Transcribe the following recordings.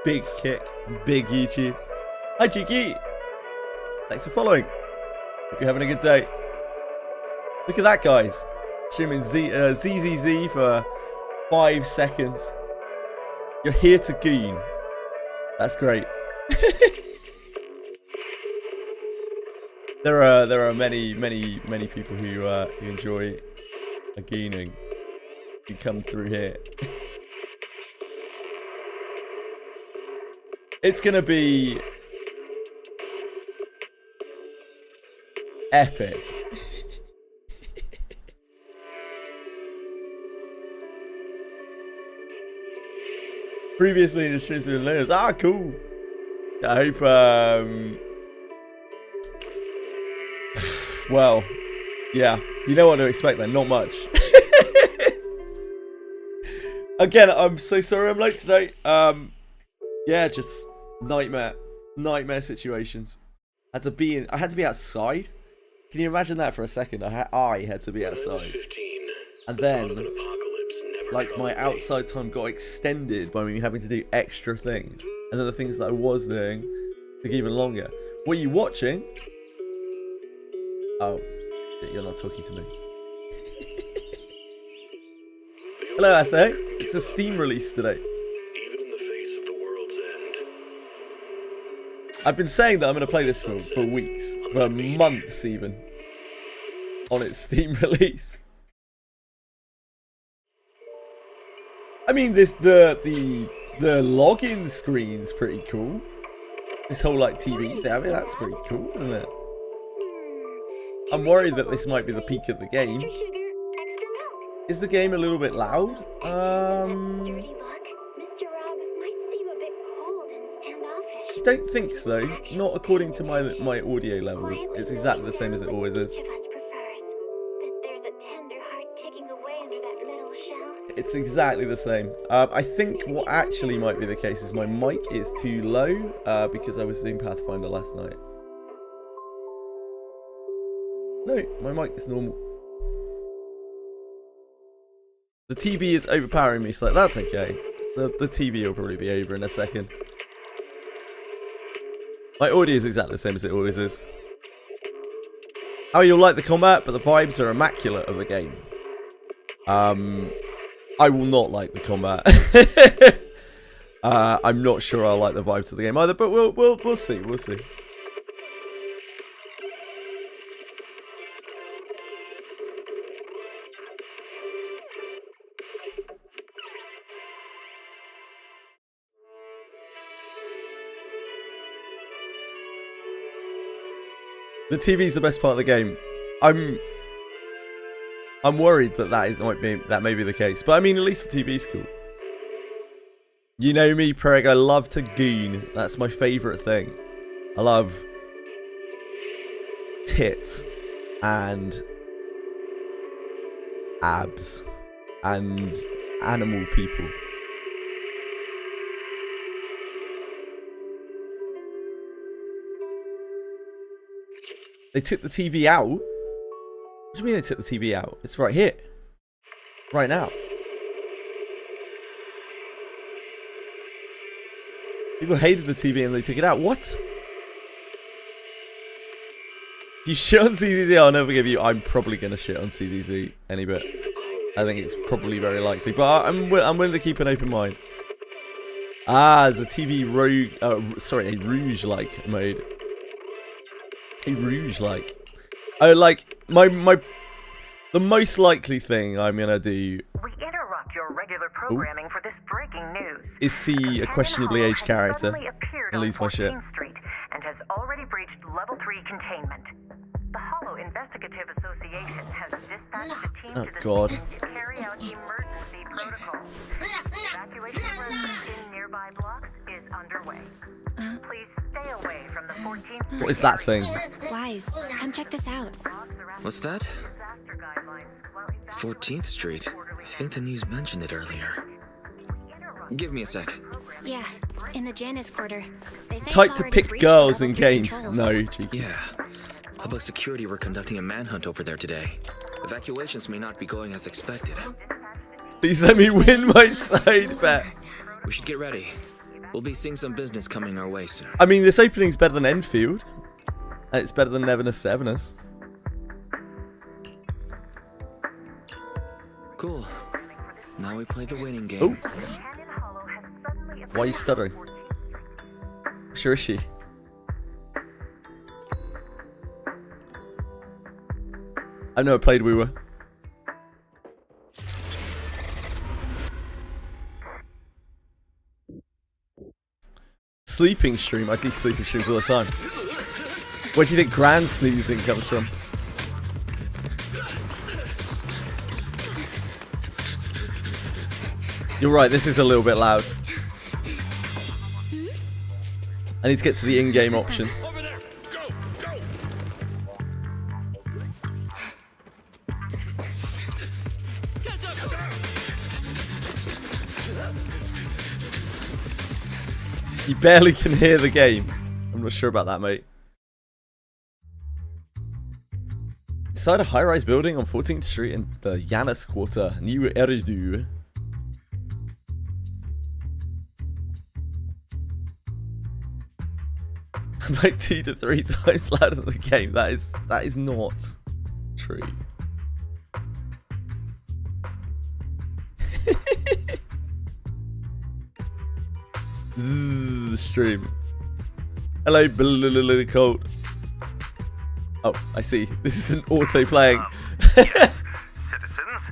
Big kick. Big YouTube. Hi, Cheeky. Thanks for following. Hope you're having a good day. Look at that, guys. Streaming ZZZ for 5 seconds. You're here to goon. That's great. There are many people who enjoy a gooning. Who come through here. It's gonna be epic. Previously in the streams with Liz. Ah, cool. I hope, well, yeah. You know what to expect then, not much. Again, I'm so sorry I'm late today. Yeah, just nightmare situations. I had to be outside. Can you imagine that for a second? I had to be outside. And then, like, my outside time got extended by me having to do extra things. And then the things that I was doing took even longer. What are you watching? Oh, you're not talking to me. Hello, Ase. It's a Steam release today. Even in the face of the world's end. I've been saying that I'm going to play this for weeks, for months even, on its Steam release. I mean, the login screen's pretty cool. This whole like TV thing, I mean, that's pretty cool, isn't it? I'm worried that this might be the peak of the game. Is the game a little bit loud? I don't think so. Not according to my audio levels. It's exactly the same as it always is. It's exactly the same. I think what actually might be the case is my mic is too low because I was doing Pathfinder last night. No, my mic is normal. The TV is overpowering me, so that's okay. The TV will probably be over in a second. My audio is exactly the same as it always is. Oh, you'll like the combat, but the vibes are immaculate of the game. I will not like the combat. I'm not sure I'll like the vibes of the game either, but we'll see. We'll see. The TV is the best part of the game. I'm worried that that may be the case, but I mean, at least the TV's cool. You know me, Preg. I love to goon. That's my favourite thing. I love tits and abs and animal people. They took the TV out? What do you mean they took the TV out? It's right here. Right now. People hated the TV and they took it out. What? If you shit on CZZ, I'll never forgive you. I'm probably going to shit on CZZ any bit. I think it's probably very likely. But I'm willing to keep an open mind. Ah, there's a TV rogue... sorry, a rouge-like mode. A rouge-like. Oh, like, the most likely thing I'm gonna do... We interrupt your regular programming for this breaking news. ...is see a questionably aged character and lose my shit. Street and has already breached level 3 containment. The Hollow Investigative Association has dispatched a team to the scene to carry out emergency protocol. Evacuation of residents in nearby blocks is underway. Please stay away from the 14th Street. What is that thing? Wise, come check this out. What's that? 14th Street. I think the news mentioned it earlier. Give me a sec. Yeah, in the Janus quarter. They say Type it's to already pick breached girls level in 3 games. controls. No, cheeky. Yeah. Public security were conducting a manhunt over there today. Evacuations may not be going as expected. Please let me win my side bet. We should get ready. We'll be seeing some business coming our way soon. I mean, this opening's better than Enfield. And it's better than Neverness Severness. Cool. Now we play the winning game. Oh, Canyon Hollow has suddenly why are you stuttering? Sure is she? I've never played Woo Woo. Sleeping stream. I do sleeping streams all the time. Where do you think grand sneezing comes from? You're right, this is a little bit loud. I need to get to the in-game options. Over there! Go! Go! You barely can hear the game. I'm not sure about that, mate. Inside a high-rise building on 14th Street in the Janus Quarter, New Eridu. I'm like 2 to 3 times louder than the game. That is not true. Zzz, stream. Hello, cold. Oh, I see. This isn't auto playing. Yes, citizens.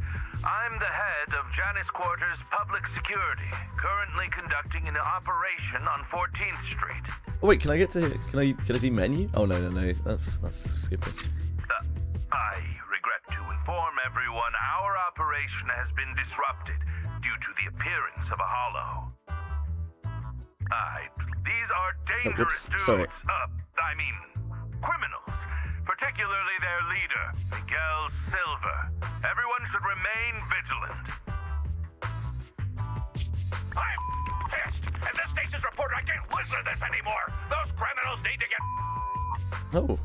I'm the head of Janus Quarters Public Security, currently conducting an operation on 14th Street. Oh wait, can I get to here? Can I do menu? Oh no. That's skipping. I regret to inform everyone our operation has been disrupted due to the appearance of a hollow. These are dangerous dudes. Sorry. Criminals. Particularly their leader, Miguel Silver. Everyone should remain vigilant. I'm pissed! And this station's report, I can't listen to this anymore! Those criminals need to get... Oh.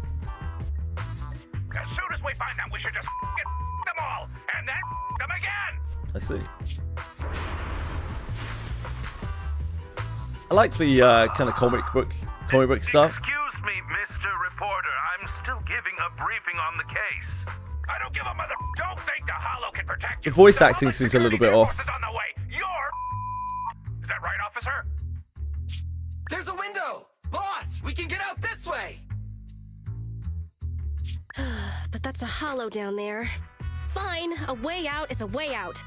As soon as we find them, we should just get them all! And then them again! I see. I like the kind of comic book stuff. Excuse me, Mr. Reporter. I'm still giving a briefing on the case. I don't give a mother... Don't think the Hollow can protect you. The voice The acting public seems a little security bit off. force is on the way. Is that right, officer? There's a window! Boss, we can get out this way! But that's a hollow down there. Fine, a way out is a way out.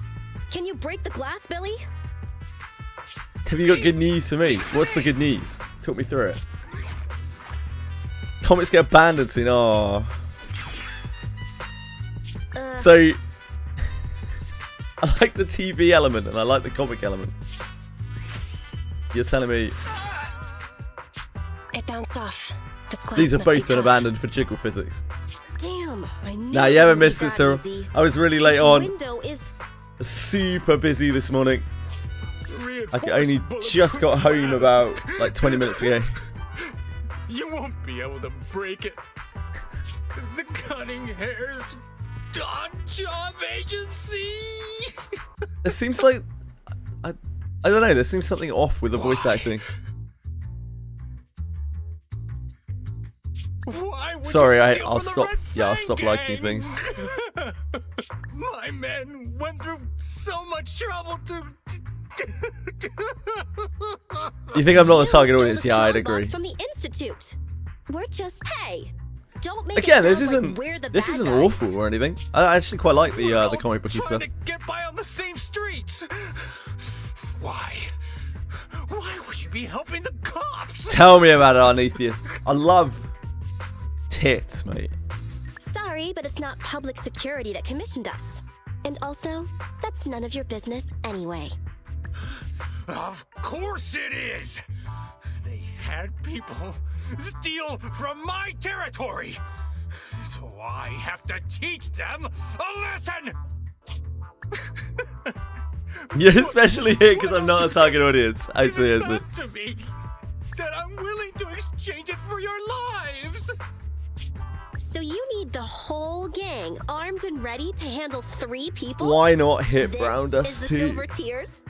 Can you break the glass, Billy? Have you got good news for me? What's the good news? Talk me through it. Comics get abandoned soon. Oh. So, I like the TV element and I like the comic element. You're telling me It bounced off. This glass these have must be both been tough. abandoned for jiggle physics? Damn, I knew Nah, you it haven't wouldn't be missed it, that Cyril. easy. I was really late This on. window is... Super busy this morning. I only just got home about like 20 minutes ago. You won't be able to break it. The cunning hairs on job agency. It seems like I don't know. There seems something off with the voice acting. Why would Sorry, you steal I'll from the stop. Red Yeah, I'll Fang stop liking gang? things. My men went through so much trouble to. You think I'm not the You target stole audience? the Yeah, I'd strong agree. box from the Institute. We're just... Hey, don't make Again, it this sound isn't like we're the this bad isn't guys. awful or anything. I actually quite like We're the all comic booky trying stuff. to get by on the same streets. Why? Why would you be helping the cops? Tell me about it, Arnetheus. I love tits, mate. Sorry, but it's not public security that commissioned us. And also, that's none of your business anyway. Of course it is! They had people steal from my territory! So I have to teach them a lesson! You're especially here because I'm not a target audience. I see, I Give it see. back to me that I'm willing to exchange it for your lives! So you need the whole gang armed and ready to handle 3 people? Why not hit This Brown is Dust the too? Silver Tears?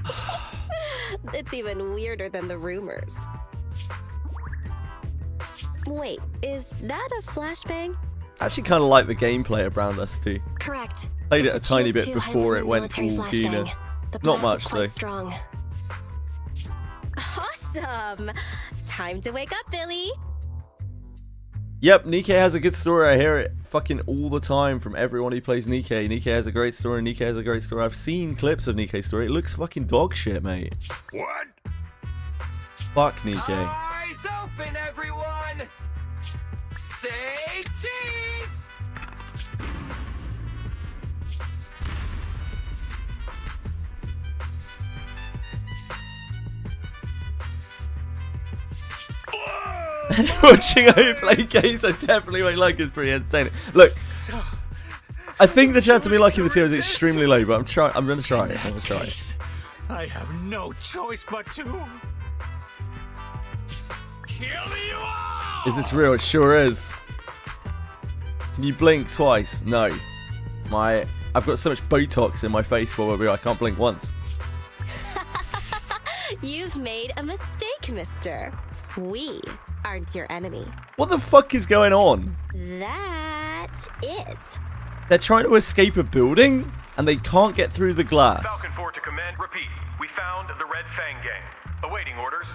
It's even weirder than the rumors. Wait, is that a flashbang? I actually kind of like the gameplay around us too. Correct. Played it It's a tiny Shields bit 2 before it went Highlander all military Guna. flashbang. The Not blast much is quite though. strong. Awesome! Time to wake up, Billy! Yep, Nikke has a good story. I hear it fucking all the time from everyone who plays Nikke. Nikke has a great story. Nikke has a great story. I've seen clips of Nikke's story. It looks fucking dog shit, mate. What? Fuck Nikke. Eyes open, everyone! Say cheese! Watching how you play games, I definitely won't like it. It's pretty entertaining. Look, I think the chance of me liking the team is extremely low, but I'm gonna try it. I'm gonna try it. I have no choice but to kill you all! Is this real? It sure is. Can you blink twice? No. I've got so much Botox in my face while I can't blink once. You've made a mistake, mister. We aren't your enemy. What the fuck is going on? That is. They're trying to escape a building and they can't get through the glass. Falcon 4 to command. Repeat. We found the Red Fang gang. Awaiting orders.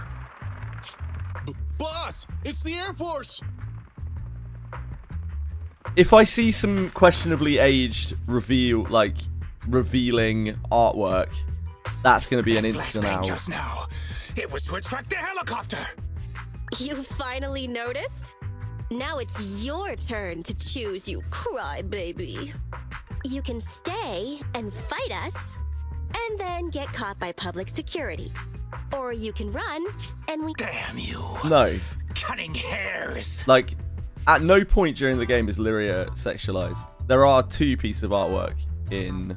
Boss, it's the Air Force! If I see some questionably aged revealing artwork, that's going to be an instant Flashbang out. just now. It was to attract the helicopter. You finally noticed? Now it's your turn to choose, you crybaby. You can stay and fight us, and then get caught by public security. Or you can run, and we... Damn you. No. Cunning hairs. Like, at no point during the game is Lyria sexualized. There are 2 pieces of artwork in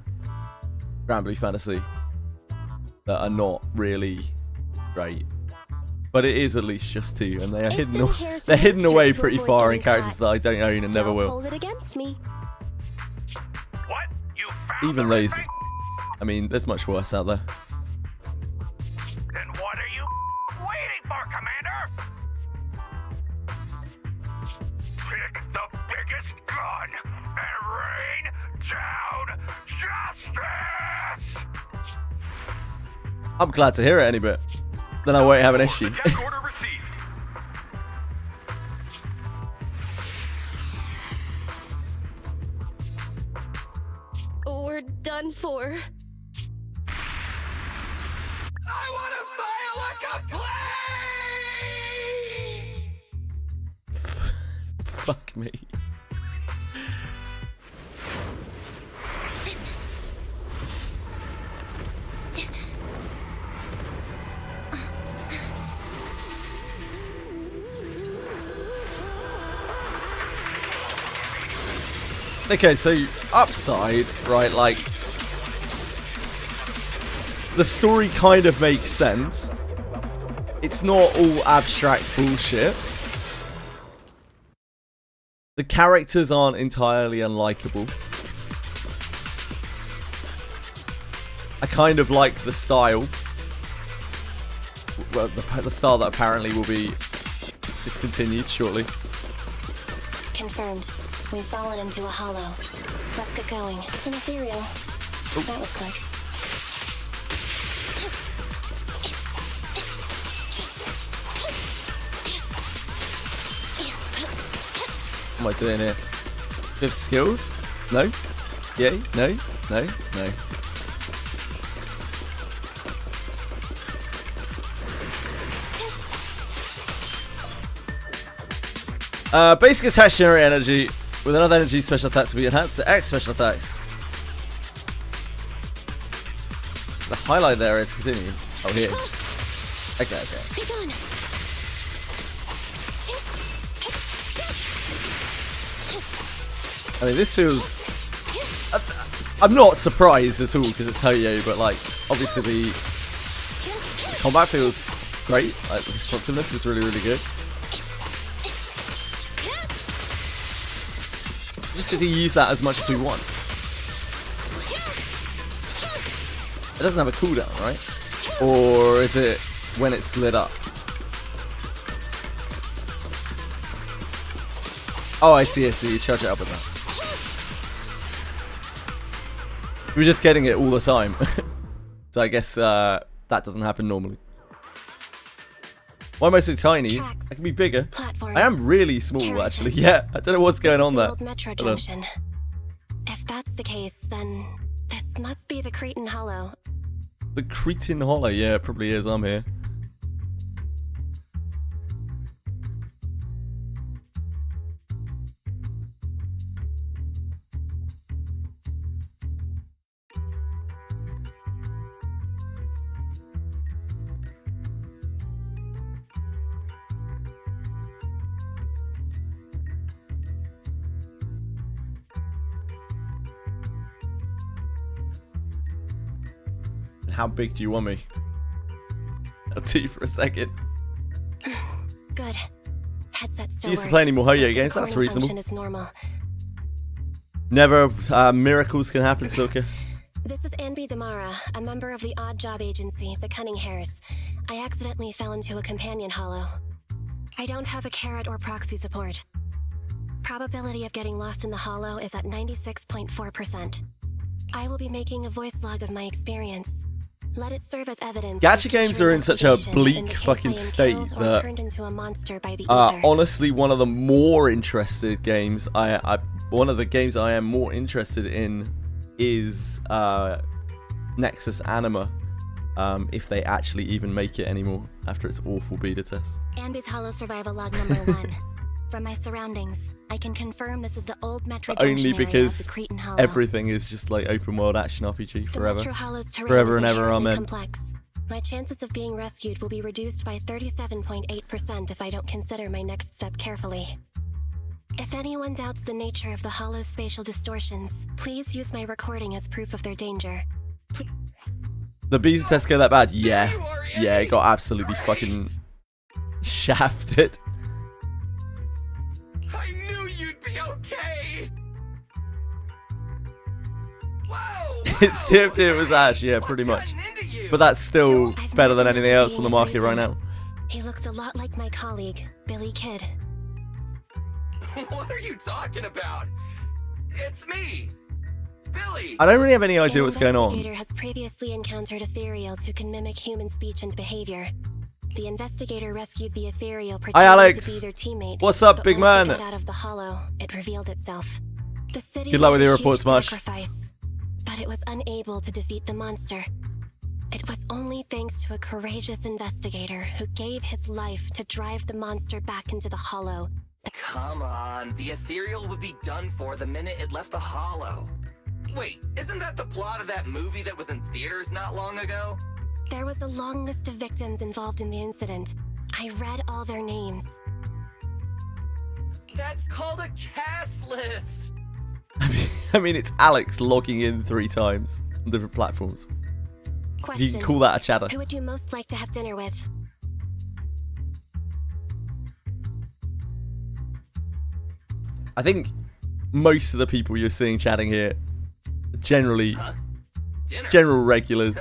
Granblue Fantasy that are not really great. But it is at least just 2, and they are they're hidden away pretty far in characters that I don't own and never Don't will. hold it against me. What? You found Even the Red those, Fang? I mean, there's much worse out there. Then what are you waiting for, Commander? Pick the biggest gun and rain down justice! I'm glad to hear it any bit. Then I won't have an issue. Attack order received. We're done for. I want to file a complaint! Fuck me. Okay, so upside, right, like, the story kind of makes sense. It's not all abstract bullshit. The characters aren't entirely unlikable. I kind of like the style. Well, the style that apparently will be discontinued shortly. Confirmed. We've fallen into a hollow. Let's get going. An ethereal. That was quick. What am I doing here? Do you have skills? No? Yay? No? No? No. Basic attack generate energy. With another energy, special attacks will be enhanced to X special attacks. The highlight there is continue. Oh, here. Okay, okay. Be gone. I mean, this feels... I'm not surprised at all because it's Hoyo, but like, obviously the combat feels great. Like, the responsiveness is really, really good. Just get to use that as much as we want. It doesn't have a cooldown, right? Or is it when it's lit up? Oh, I see, I see. You charge it up with that. We're just getting it all the time. So I guess that doesn't happen normally. Why am I so tiny? I can be bigger. I am really small, actually. Yeah, I don't know what's going on there. Old Metro Junction. If that's the case, then this must be the Cretan Hollow. The Cretan Hollow, yeah, it probably is. I'm here. How big do you want me? I'll tell you for a second. Good. Headset still You used to play any more Hoyo games, that's reasonable. Never miracles can happen, Silka. This is Anby Damara, a member of the odd job agency, the Cunning Hares. I accidentally fell into a companion hollow. I don't have a carrot or proxy support. Probability of getting lost in the hollow is at 96.4%. I will be making a voice log of my experience. Let it serve as evidence. Gacha games are in such a bleak fucking state that honestly one of the more interested games one of the games I am more interested in is Nexus Anima, if they actually even make it anymore after its awful beta test. Anby's Hollow Survival Log number 1. From my surroundings, I can confirm this is the old Metro Junction Only because area of the Cretan Hollow. everything is just like open world action RPG forever. The Metro Hollow's terrain Forever is and ever, inherently amen. complex. My chances of being rescued will be reduced by 37.8% if I don't consider my next step carefully. If anyone doubts the nature of the Hollow's spatial distortions, please use my recording as proof of their danger. The beta test go that bad? Yeah. Yeah, it got absolutely fucking shafted. I knew you'd be okay. Whoa! It's tipped it was Ash, yeah, pretty much. But that's still better than anything else on the market right now. He looks a lot like my colleague, Billy Kidd. What are you talking about? It's me, Billy. I don't really have any idea what's going on. An investigator has previously encountered ethereals who can mimic human speech and behavior. The investigator rescued the ethereal Hi, Alex. to be their teammate. What's up, but big once man? they got out of the hollow, it revealed itself. The city Good luck with made a your huge report, Smash. sacrifice, but it was unable to defeat the monster. It was only thanks to a courageous investigator who gave his life to drive the monster back into the hollow. Come on, the ethereal would be done for the minute it left the hollow. Wait, isn't that the plot of that movie that was in theaters not long ago? There was a long list of victims involved in the incident. I read all their names. That's called a cast list. I mean, it's Alex logging in 3 times on different platforms. Question. You can call that a chatter. Who would you most like to have dinner with? I think most of the people you're seeing chatting here are generally general regulars.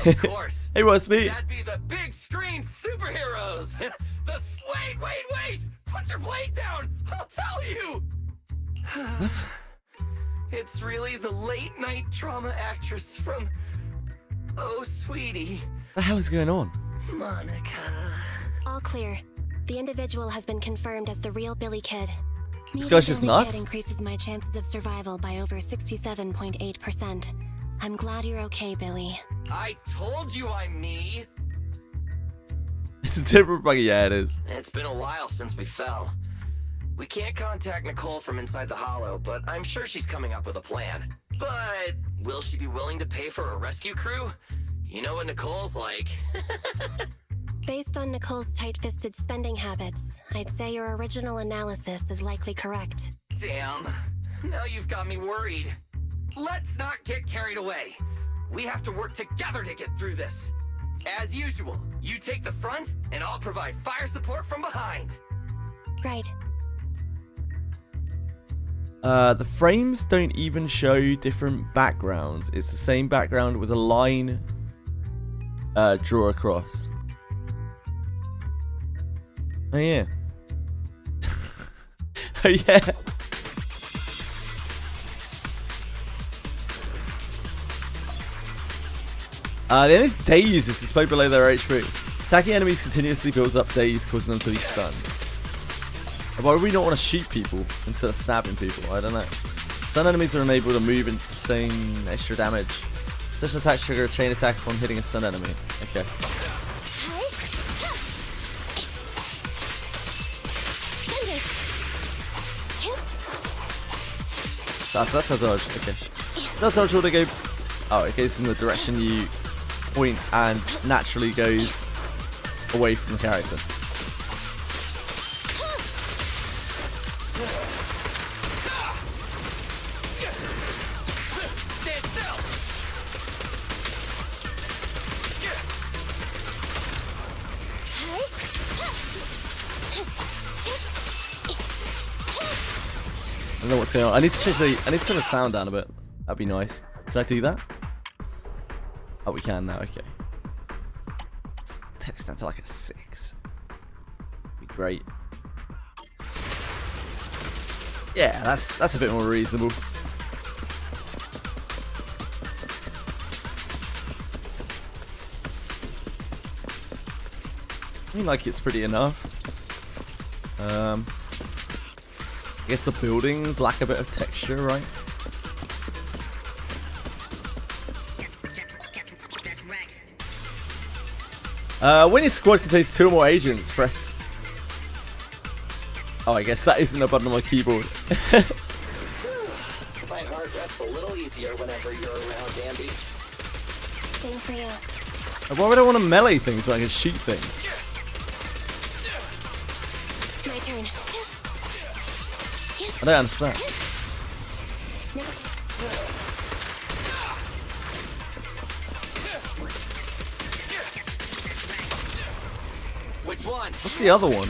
Of course. Hey, what's me? That'd be the big screen superheroes. Wait! Put your blade down. I'll tell you. What? It's really the late night drama actress from Oh Sweetie. The hell is going on? Monica. All clear. The individual has been confirmed as the real Billy Kidd. This guy's just Billy nuts. Kidd increases my chances of survival by over 67.8%. I'm glad you're okay, Billy. I told you I'm me. It's a different buggy. Yeah, it is. It's been a while since we fell. We can't contact Nicole from inside the hollow, but I'm sure she's coming up with a plan. But will she be willing to pay for a rescue crew? You know what Nicole's like. Based on Nicole's tight-fisted spending habits, I'd say your original analysis is likely correct. Damn. Now you've got me worried. Let's not get carried away. We have to work together to get through this. As usual, you take the front, and I'll provide fire support from behind. Right. The frames don't even show different backgrounds. It's the same background with a line draw across. Oh yeah. Oh yeah. The enemy's daze is displayed below their HP. Attacking enemies continuously builds up daze, causing them to be stunned. Why would we not want to shoot people instead of stabbing people? I don't know. Stun enemies are unable to move and sustain extra damage. Special attacks trigger a chain attack upon hitting a stun enemy. Okay. That's a dodge. Okay. That dodge ought to go. Oh, it goes in the direction you point and naturally goes away from the character. I don't know what's going on. I need to change I need to turn the sound down a bit. That'd be nice. Can I do that? Oh, we can now. Okay. Let's text down to like a 6. Be great. Yeah, that's a bit more reasonable. I mean, like, it's pretty enough. I guess the buildings lack a bit of texture, right? When your squad contains 2 or more agents, press... Oh, I guess that isn't a button on my keyboard. My heart rests a little easier whenever you're around, Danby. Same for you. Why would I want to melee things when I can shoot things? My turn. I don't understand. Which one? What's the other one?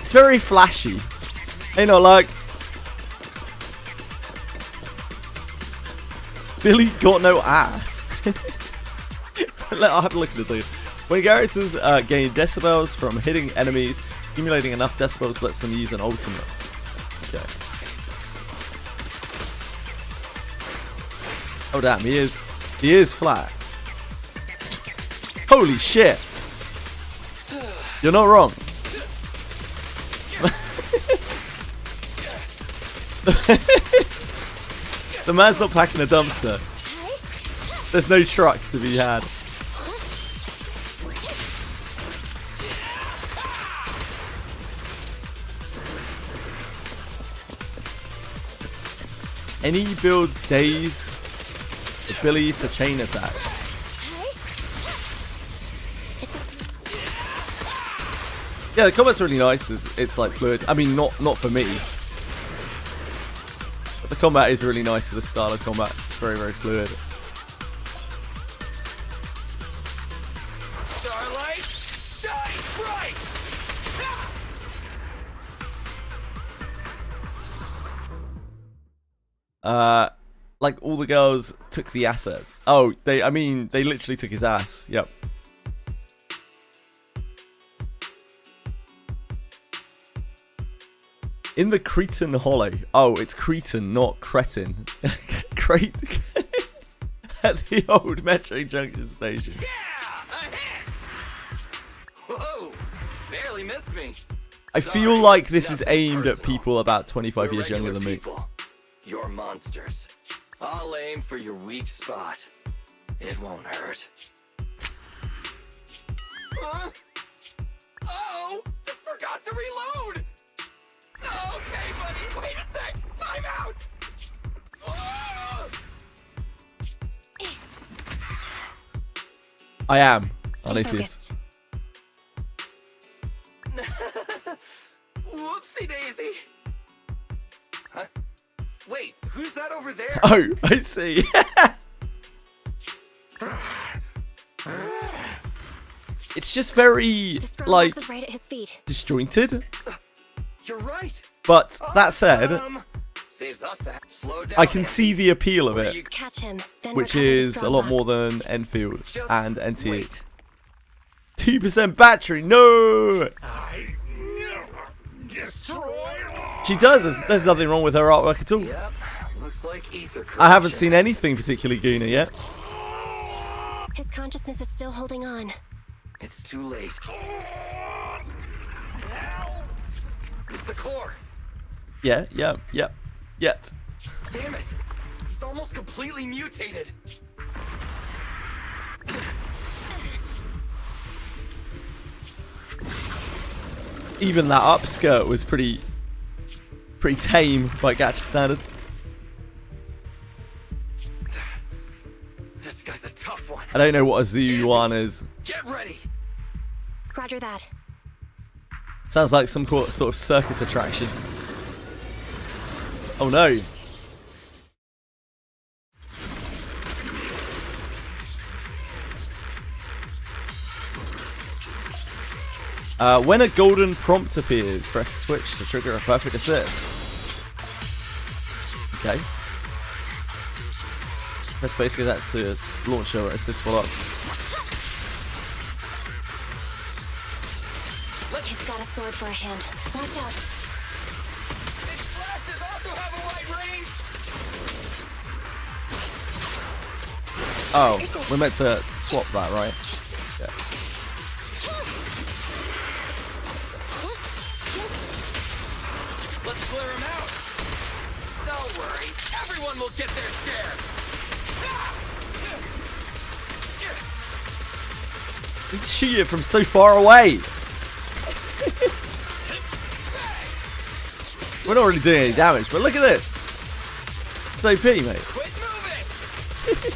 It's very flashy. Ain't no like. Billy got no ass. I'll have a look at this later. When characters gain decibels from hitting enemies, accumulating enough decibels lets them use an ultimate. Okay. Oh damn, he is flat. Holy shit! You're not wrong. The man's not packing a dumpster. There's no trucks to be had. Any builds daze ability to chain attack. Yeah, the combat's really nice. It's like fluid. I mean, not for me. But the combat is really nice for the style of combat. It's very, very fluid. Starlight, shine bright! Like all the girls took the assets. Oh, they literally took his ass. Yep. In the Cretan Hollow. Oh, it's Cretan, not Cretin. Cretan. At the old Metro Junction station. Yeah, a hit! Whoa, barely missed me. I feel like this is aimed at people about 25 years younger than me. People. You're monsters. I'll aim for your weak spot. It won't hurt. Huh? Oh, I forgot to reload! Okay, buddy, wait a sec! Time out! Oh! I am. Stay focused. Whoopsie daisy! Huh? Wait, who's that over there? Oh, I see. It's just very, like, is right at his feet. disjointed. You're right. But that said, Saves us that. Slow down. I can see the appeal of Or it, you Catch him, then which recover the is a strong lot more box. than Enfield just and NT8. wait. 2% battery, no! I destroy all. She does, there's nothing wrong with her artwork at all. Yep. Looks like ether I haven't corruption. seen anything particularly Gooner yet. His consciousness is still holding on. It's too late. It's the core. Yeah. Yet. Damn it. He's almost completely mutated. Even that upskirt was pretty tame by Gacha standards. This guy's a tough one. I don't know what a Zuyuan is. Get ready. Roger that. Sounds like some sort of circus attraction. Oh no. When a golden prompt appears, press switch to trigger a perfect assist. Okay. Press basically that to launch or assist follow up. It's got a sword for a hand. Watch out. Its flashes also have a wide range. Oh, we're meant to swap that, right? Yeah. Let's clear him out. Don't worry. Everyone will get their share. You can shoot it from so far away. We're not really doing any damage, but look at this. It's OP, mate. Quit moving.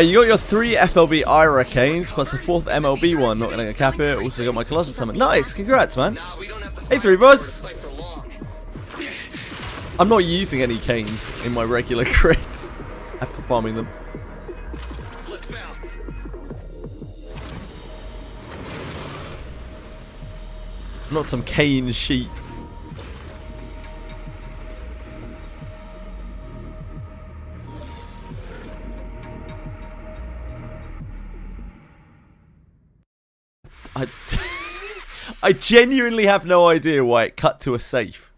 You got your 3 FLB Ira Canes plus a 4th MLB one. Not gonna cap it. Also got my Colossus Summon. Nice, congrats, man. Nah, we don't have to Hey, 3 boys. fight for long. I'm not using any canes in my regular crits after farming them. Let's bounce. I'm not some cane sheep. I genuinely have no idea why it cut to a safe.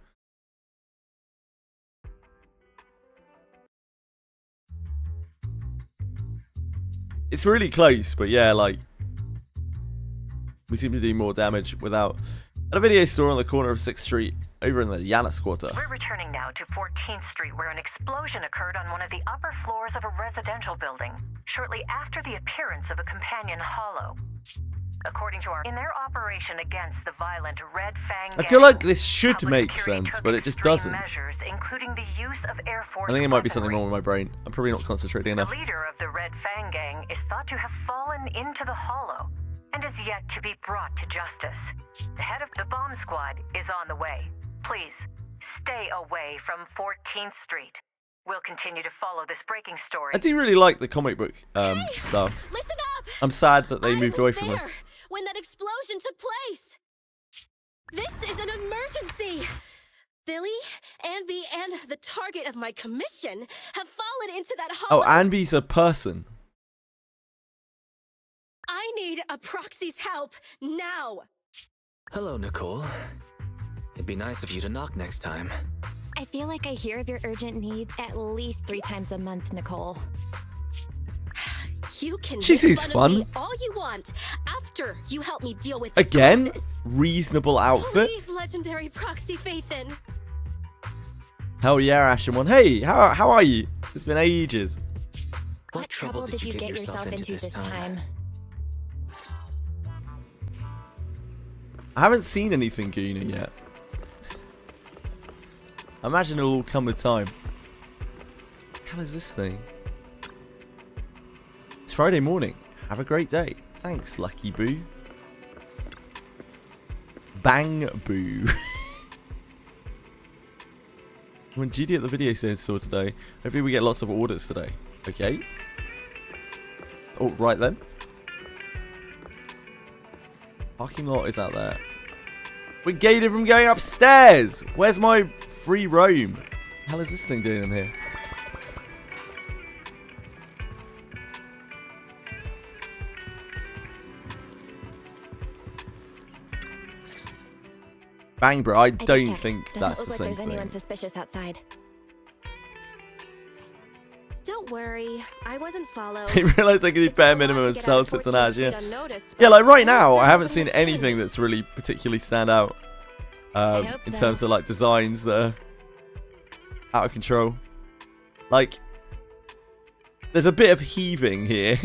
It's really close, but yeah, like, we seem to do more damage without. At a video store on the corner of 6th Street, over in the Yanis Quarter. We're returning now to 14th Street, where an explosion occurred on one of the upper floors of a residential building, shortly after the appearance of a companion hollow. According to in their operation against the violent Red Fang I feel gang, like this should public make security sense, took but it just extreme doesn't. measures, including the use of Air Force I think it might be something weaponry. wrong with my brain. I'm probably not concentrating The enough. leader of the Red Fang gang is thought to have fallen into the hollow and is yet to be brought to justice. The head of the bomb squad is on the way. Please, stay away from 14th Street. We'll continue to follow this breaking story. I do really like the comic book stuff. Listen up! I'm sad that they I moved was away from there this. when that explosion took place. This is an emergency. Billy, Anby, and the target of my commission have fallen into that Oh, hollow. Anby's a person. I need a proxy's help now. Hello, Nicole. It'd be nice of you to knock next time. I feel like I hear of your urgent needs at least 3 times a month, Nicole. You can She make seems fun fun. of me all you want after you help me deal with Again, this crisis. reasonable outfit. Please, legendary proxy Faithin. Hell yeah, Ashen1. Hey, how are you? It's been ages. What trouble did you get yourself into this time? I haven't seen anything Guna yet. I imagine it'll all come with time. What the hell is this thing? It's Friday morning. Have a great day. Thanks, Lucky Boo. Bang Boo. When GD at the video store today. Hopefully we get lots of orders today. Okay. Oh, right then. Parking lot is out there. We're gated from going upstairs. Where's my free roam? What the hell is this thing doing in here? Bang, bro. I don't think that's the same there's thing. anyone suspicious outside. Don't worry, I wasn't followed. I realised I could do It's bare a lot minimum to and get sell out of tits and 14th ads, yeah. Street unnoticed, Yeah, but like right I'm now, sure I haven't seen nobody's feeling anything it. that's really particularly stand out. hope In so. terms of like designs that are out of control. Like, there's a bit of heaving here.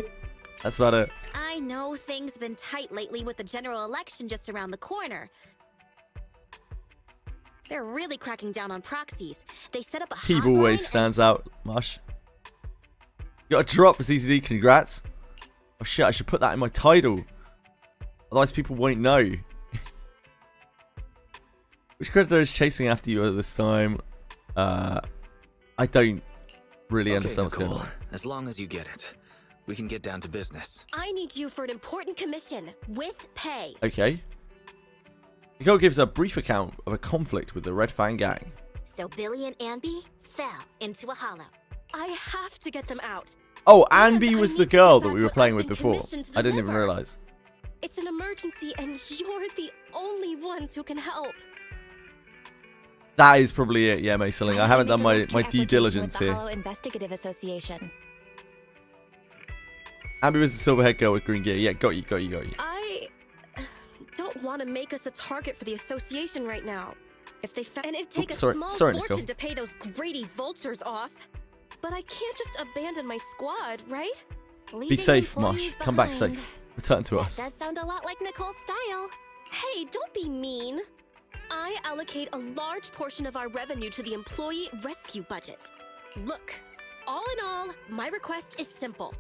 That's about it. I know things been tight lately with the general election just around the corner. They're really cracking down on proxies. They set up a Heave hotline always and- stands out, Mush. You got a drop for CCZ, congrats. Oh shit, I should put that in my title. Otherwise people won't know. Which creditor is chasing after you at this time? I don't really understand what's going Nicole, on. as long as you get it, we can get down to business. I need you for an important commission with pay. Okay. Nicole gives a brief account of a conflict with the Red Fang gang. So Billy and Anby fell into a hollow. I have to get them out. Oh, And Anby I was need the to girl get that back we were what playing I've with been before. commissioned to I didn't even deliver. realize. It's an emergency and you're the only ones who can help. That is probably it, yeah, Maceling. I haven't done my due Application diligence with the here. Hollow Investigative Association. Anby was the silverhead girl with green gear. Yeah, got you. I don't want to make us a target for the association right now. If they and it'd take Oops, a small sorry, fortune Nicole. to pay those greedy vultures off. But I can't just abandon my squad, right? Be Leaving safe, employees Mosh. Come back behind. safe. Return to That us. does sound a lot like Nicole's style. Hey, don't be mean. I allocate a large portion of our revenue to the employee rescue budget. Look, all in all, my request is simple.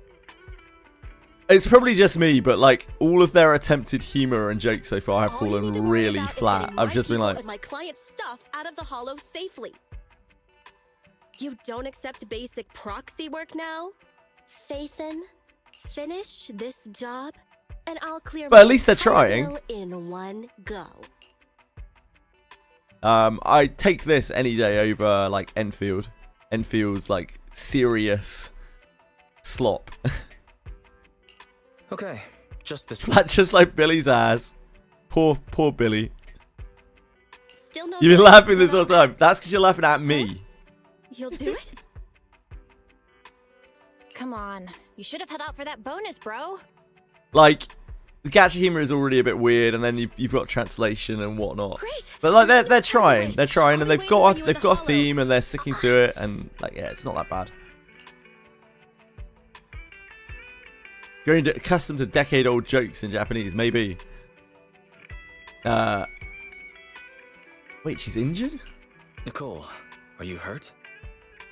It's probably just me, but like all of their attempted humor and jokes so far have All you need fallen to worry really about is flat. getting I've my just been people like, and my client's stuff out of the hollow safely. You don't accept basic proxy work now? Faithin, finish this job, and I'll clear But at my least they're entire trying. bill in one go. I take this any day over like Enfield. Enfield's like serious slop. Okay, just this Flat just like Billy's ass. Poor Billy. Still no You've been good? laughing this Then whole I'll- time. That's because you're laughing at me. You'll do it? Come on. You should have held out for that bonus, bro. Like, the gacha humor is already a bit weird, and then you've got translation and whatnot. Great. But like they're Time to trying, waste. they're trying, I'll and be they've waiting got for you in they've the got a hollow. theme, and they're sticking to it, and like yeah, it's not that bad. Going accustomed to decade-old jokes in Japanese, maybe. Wait, she's injured? Nicole, are you hurt?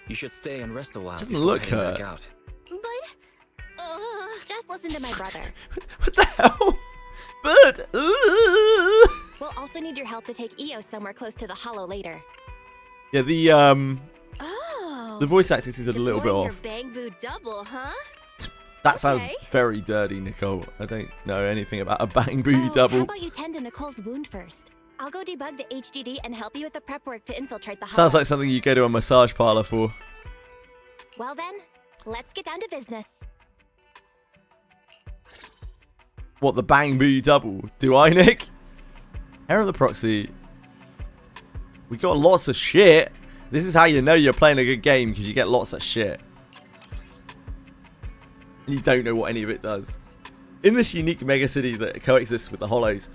You should stay and rest a while Doesn't before look heading hurt. back out. But, Just listen to my brother. What the hell? Bird! We'll also need your help to take Io somewhere close to the hollow later. Yeah, oh. the voice acting seems a little bit Deploying off. your Granblue double, huh? That sounds okay. very dirty, Nicole. I don't know anything about a bang boo Oh, How double. about you tend to Nicole's wound first? I'll go debug the HDD and help you with the prep work to infiltrate the hollow. Sounds like something you go to a massage parlor for. Well then, let's get down to business. What, the bang boo double? Do I, Nick? Error the proxy. We got lots of shit. This is how you know you're playing a good game, because you get lots of shit. And you don't know what any of it does. In this unique megacity that coexists with the hollows.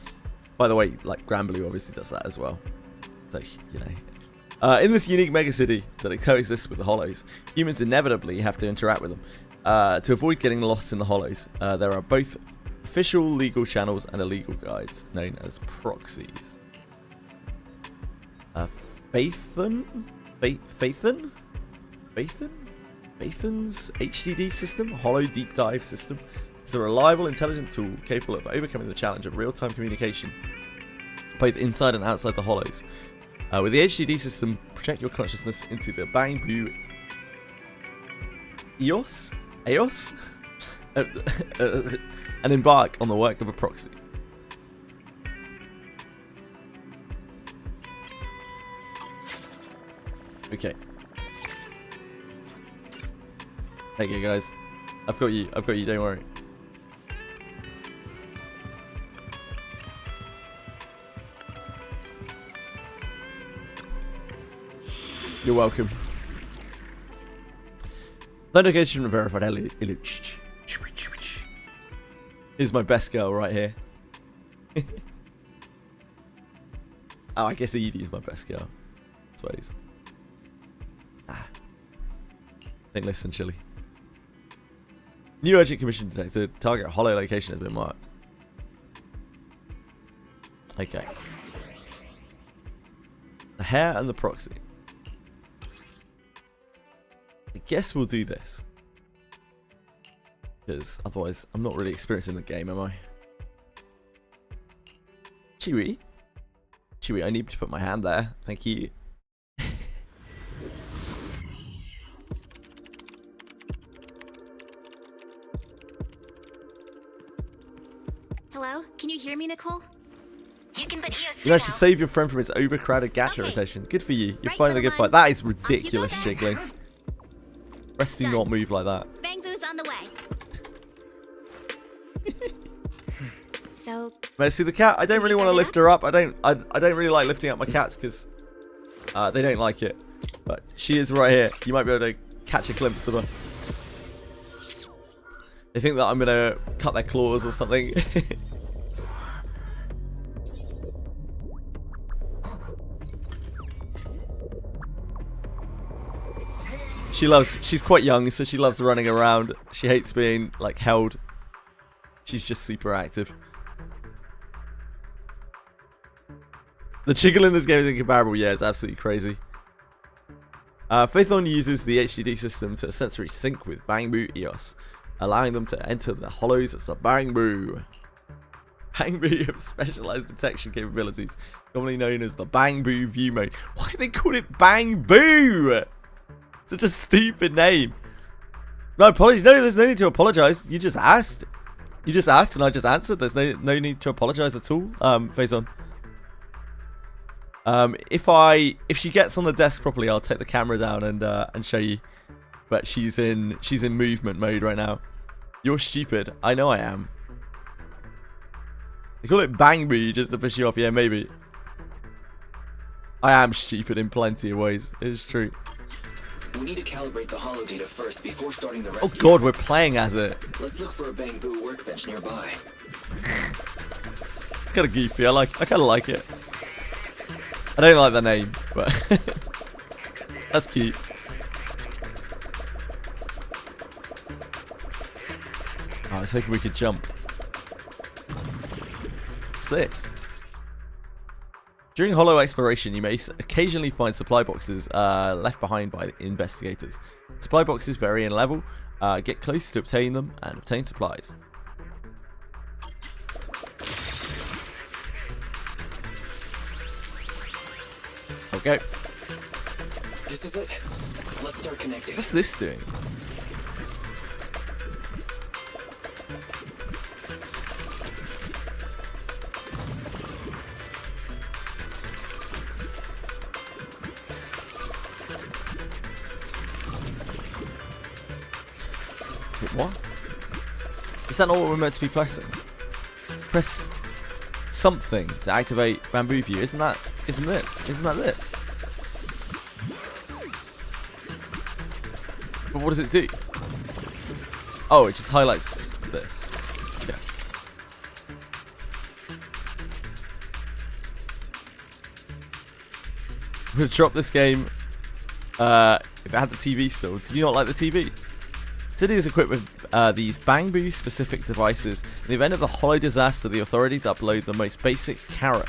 By the way, like Granblue obviously does that as well. So, you know. In this unique megacity that it coexists with the hollows, humans inevitably have to interact with them. To avoid getting lost in the hollows, there are both official legal channels and illegal guides, known as proxies. Faithin's HDD system, Hollow Deep Dive system, is a reliable, intelligent tool capable of overcoming the challenge of real-time communication, both inside and outside the hollows. With the HDD system, project your consciousness into the Granblue EOS? EOS? And embark on the work of a proxy. Okay. Thank you, guys. I've got you, don't worry. You're welcome. Authentication verified. Here's my best girl right here. Oh, I guess Edie's my best girl. I suppose. Think listen, Chili. New urgent commission detected. Target hollow location has been marked. Okay. The hair and the proxy. I guess we'll do this. Because otherwise, I'm not really experiencing the game, am I? Chewie? Chewie, I need to put my hand there. Thank you. Hello? Can you hear me, Nicole? You can put EOS You managed to save your friend from its overcrowded gacha rotation. Good for you. You're fighting a good fight. That is ridiculous, Jiggling. Rest do not move like that. Granblue's on the way. So. May I see the cat? I don't really want to lift her up. I don't really like lifting up my cats because they don't like it. But she is right here. You might be able to catch a glimpse of her. They think that I'm gonna cut their claws or something. She's quite young, so she loves running around. She hates being like held. She's just super active. The jiggle in this game is incomparable. Yeah, it's absolutely crazy. Phaethon uses the HDD system to sensory sync with Granblue EOS, allowing them to enter the hollows of the Granblue. Granblue have specialized detection capabilities, commonly known as the Granblue view mode. Why do they call it Granblue? Such a stupid name. No apologies. No, there's no need to apologize. You just asked. You just asked and I just answered. There's no need to apologize at all. Phaethon. If she gets on the desk properly, I'll take the camera down and show you. But she's in movement mode right now. You're stupid. I know I am. They call it Granblue just to piss you off. Yeah, maybe. I am stupid in plenty of ways. It's true. We need to calibrate the holo data first before starting the rescue. Oh god, we're playing as it. Let's look for a Granblue workbench nearby. It's kind of goofy. I kind of like it. I don't like the name, but that's cute. Oh, I was hoping we could jump. What's this? During holo exploration, you may occasionally find supply boxes left behind by investigators. Supply boxes vary in level. Get close to obtain them and obtain supplies. Okay. This is it. Let's start connecting. What's this doing? What? Is that not what we're meant to be pressing? Press something to activate Granblue View. Isn't that this? But what does it do? Oh, it just highlights this. Yeah. I'm gonna drop this game. If it had the TV still. Did you not like the TVs? City is equipped with these Granblue specific devices. In the event of a holo disaster, the authorities upload the most basic carrot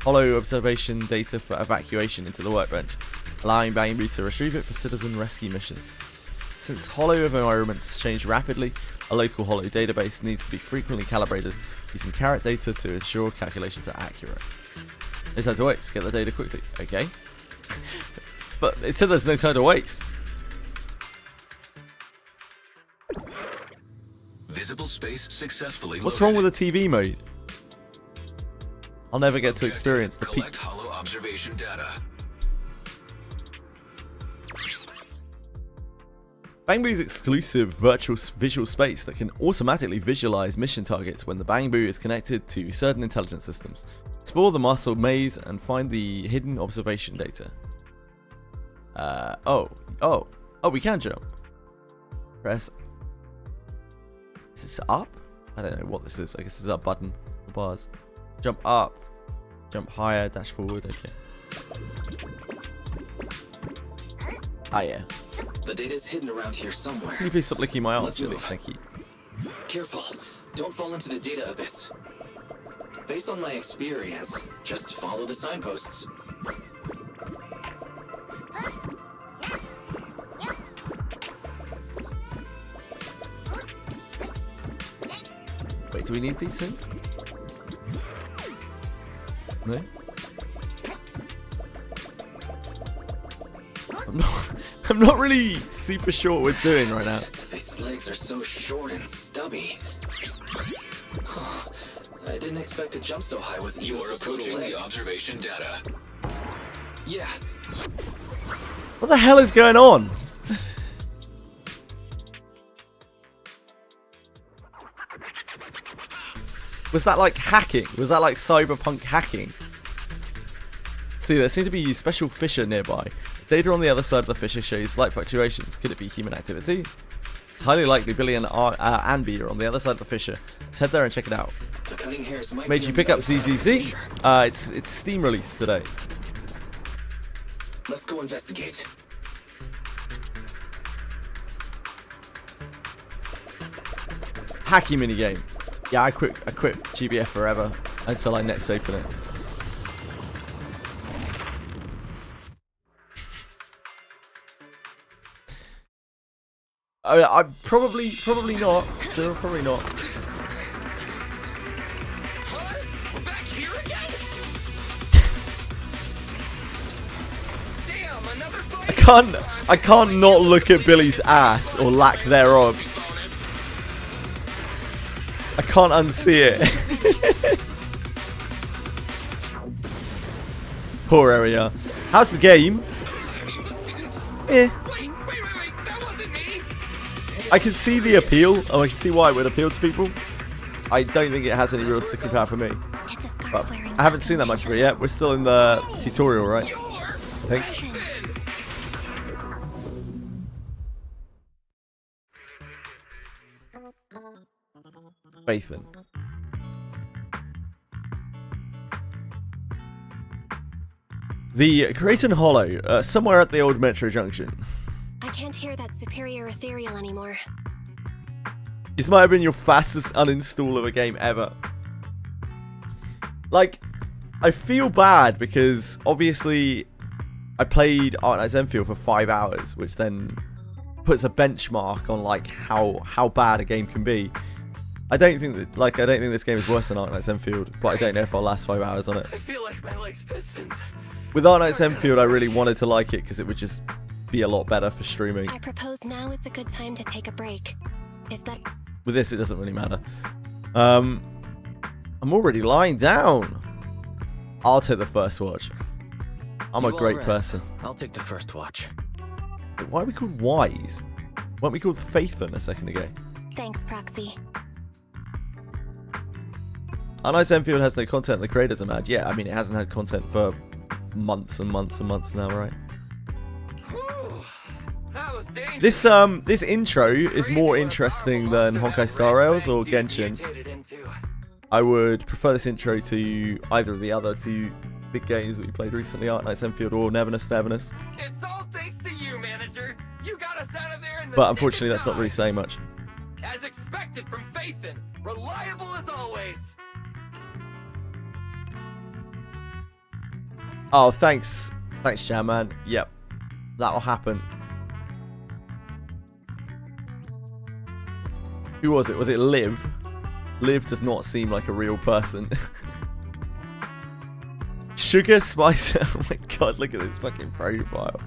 holo observation data for evacuation into the workbench, allowing Granblue to retrieve it for citizen rescue missions. Since holo environments change rapidly, a local holo database needs to be frequently calibrated using carrot data to ensure calculations are accurate. No time to waste. Get the data quickly. Okay. But it said there's no time to waste. Visible space successfully What's located. wrong with the TV mode? I'll never get to experience the Collect peak. hollow observation data. Bangbu's exclusive virtual visual space that can automatically visualize mission targets when the Bangbu is connected to certain intelligence systems. Explore the muscle maze and find the hidden observation data. Oh, we can jump. Press. Is this up? I don't know what this is. I guess it's a button. The bars. Jump up. Jump higher. Dash forward. Okay. Ah, yeah. The data's hidden around here somewhere. Can you please stop licking my arms, Let's Jimmy? move. Thank you. Careful. Don't fall into the data abyss. Based on my experience, just follow the signposts. Wait, do we need these things? No? I'm not really super sure what we're doing right now. These legs are so short and stubby. I didn't expect to jump so high with You are those approaching little the legs. observation data. Yeah, What the hell is going on? Was that like hacking? Was that like cyberpunk hacking? See, there seem to be special fissure nearby. Data on the other side of the fissure shows slight fluctuations. Could it be human activity? It's highly likely Billy and Anby are on the other side of the fissure. Let's head there and check it out. the cunning hairs might Made be you on pick the up other side of the ZZZ? fissure. It's Steam release today. Let's go investigate. Hacky minigame. Yeah, I quit GBF forever until I next open it. I probably not. Cyril, probably not. Huh? We're back here again? Damn, another fight? I can't not look at Billy's ass or lack thereof. I can't unsee it. Poor area. How's the game? Eh. Wait, that wasn't me! I can see the appeal. Oh, I can see why it would appeal to people. I don't think it has any real sticking power for me. It's a scarf But wearing I haven't seen that much of it yet. We're still in the tutorial, right? You're I think. Nathan! Bathan. The Creighton Hollow, somewhere at the old Metro Junction. I can't hear that superior ethereal anymore. This might have been your fastest uninstall of a game ever. Like, I feel bad because obviously I played Art Knights Enfield for 5 hours, which then puts a benchmark on like how bad a game can be. I don't think this game is worse than Art Knights Enfield, but I don't know if I'll last 5 hours on it. I feel like my leg's pistons. With Art Knights Enfield, I really wanted to like it because it would just be a lot better for streaming. I propose now is a good time to take a break. Is that... With this, it doesn't really matter. I'm already lying down. I'll take the first watch. I'm You a all great rest. person. I'll take the first watch. Why are we called Wise? Weren't we called Faithful a second ago? Thanks, Proxy. Art Knights Enfield has no content, the creators are mad. Yeah, I mean, it hasn't had content for months and months and months now, right? Whew. That was dangerous. This intro is more interesting than Honkai Star Rails or Genshin's. I would prefer this intro to either of the other two big games that we played recently, Art Knights Enfield or Neverness. It's all thanks to you, manager. You got us out of there in the But nick unfortunately, of that's not time. really saying much. As expected from Faithin, reliable as always. Oh, thanks, Jam Man. Yep, that'll happen. Who was it? Was it Liv? Liv does not seem like a real person. Sugar Spice. Oh my god, look at this fucking profile.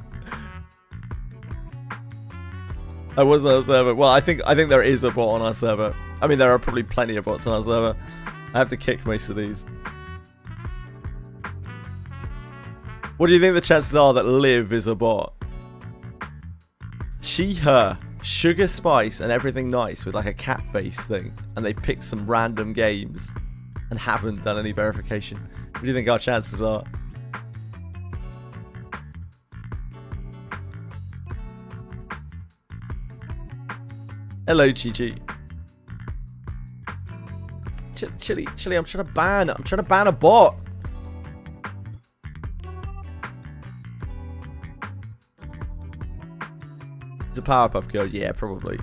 I wasn't on our server. Well, I think there is a bot on our server. I mean, there are probably plenty of bots on our server. I have to kick most of these. What do you think the chances are that Liv is a bot? She, her, Sugar Spice, and everything nice with like a cat face thing, and they picked some random games and haven't done any verification. What do you think our chances are? Hello, Chi. Chili, I'm trying to ban a bot. It's a Powerpuff Girl, yeah, probably.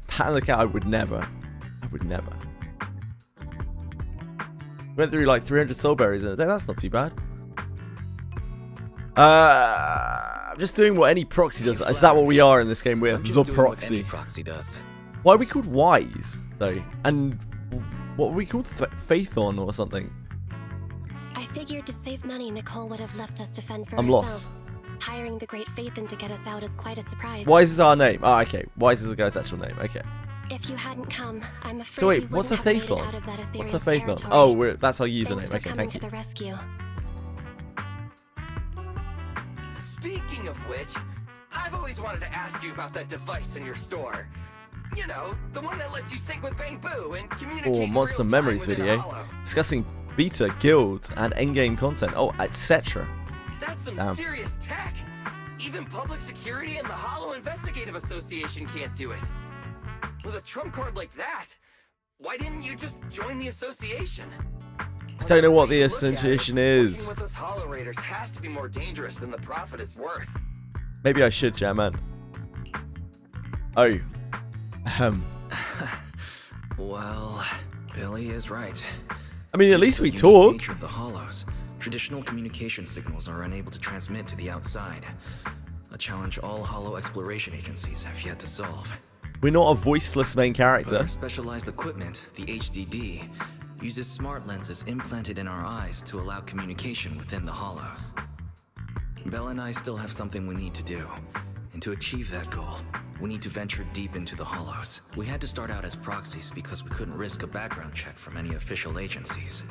Pat the cat, I would never. Went through like 300 soul berries in a day. That's not too bad. I'm just doing what any proxy does. Is that what we are in this game? We're the proxy. Proxy does. Why are we called Wise though? And what were we called? Faithon or something? I figured to save money, Nicole would have left us to fend for I'm ourselves. lost. Hiring the Great Faithon to get us out is quite a surprise. Wise is our name. Oh, okay. Wise is the guy's actual name. Okay. If you hadn't come, I'm afraid So wait, we what's a wouldn't have made it Faithon? out of that What's a ethereal Faithon? territory. Oh, that's our username. Thanks for Okay, coming thank to you. the rescue. Speaking of which, I've always wanted to ask you about that device in your store. You know, the one that lets you sync with Bangbu and communicate Or in Monster real time Memories within a video hollow. discussing beta, guilds, and endgame content. Oh, etc. That's some Damn. serious tech. Even public security and the Hollow Investigative Association can't do it. With a trump card like that, why didn't you just join the association? I don't know what the Whatever way you look at it, association is. Working with us Hollow Raiders has to be more dangerous than the profit is worth. Maybe I should, Jamman. Oh. Well, Billy is right. I mean, at Due least to we the unique talk. nature of the hollows, traditional communication signals are unable to transmit to the outside. A challenge all hollow exploration agencies have yet to solve. We're not a voiceless main But character. our specialized equipment, the HDD, uses smart lenses implanted in our eyes to allow communication within the hollows. Belle and I still have something we need to do. And to achieve that goal, we need to venture deep into the hollows. We had to start out as proxies because we couldn't risk a background check from any official agencies.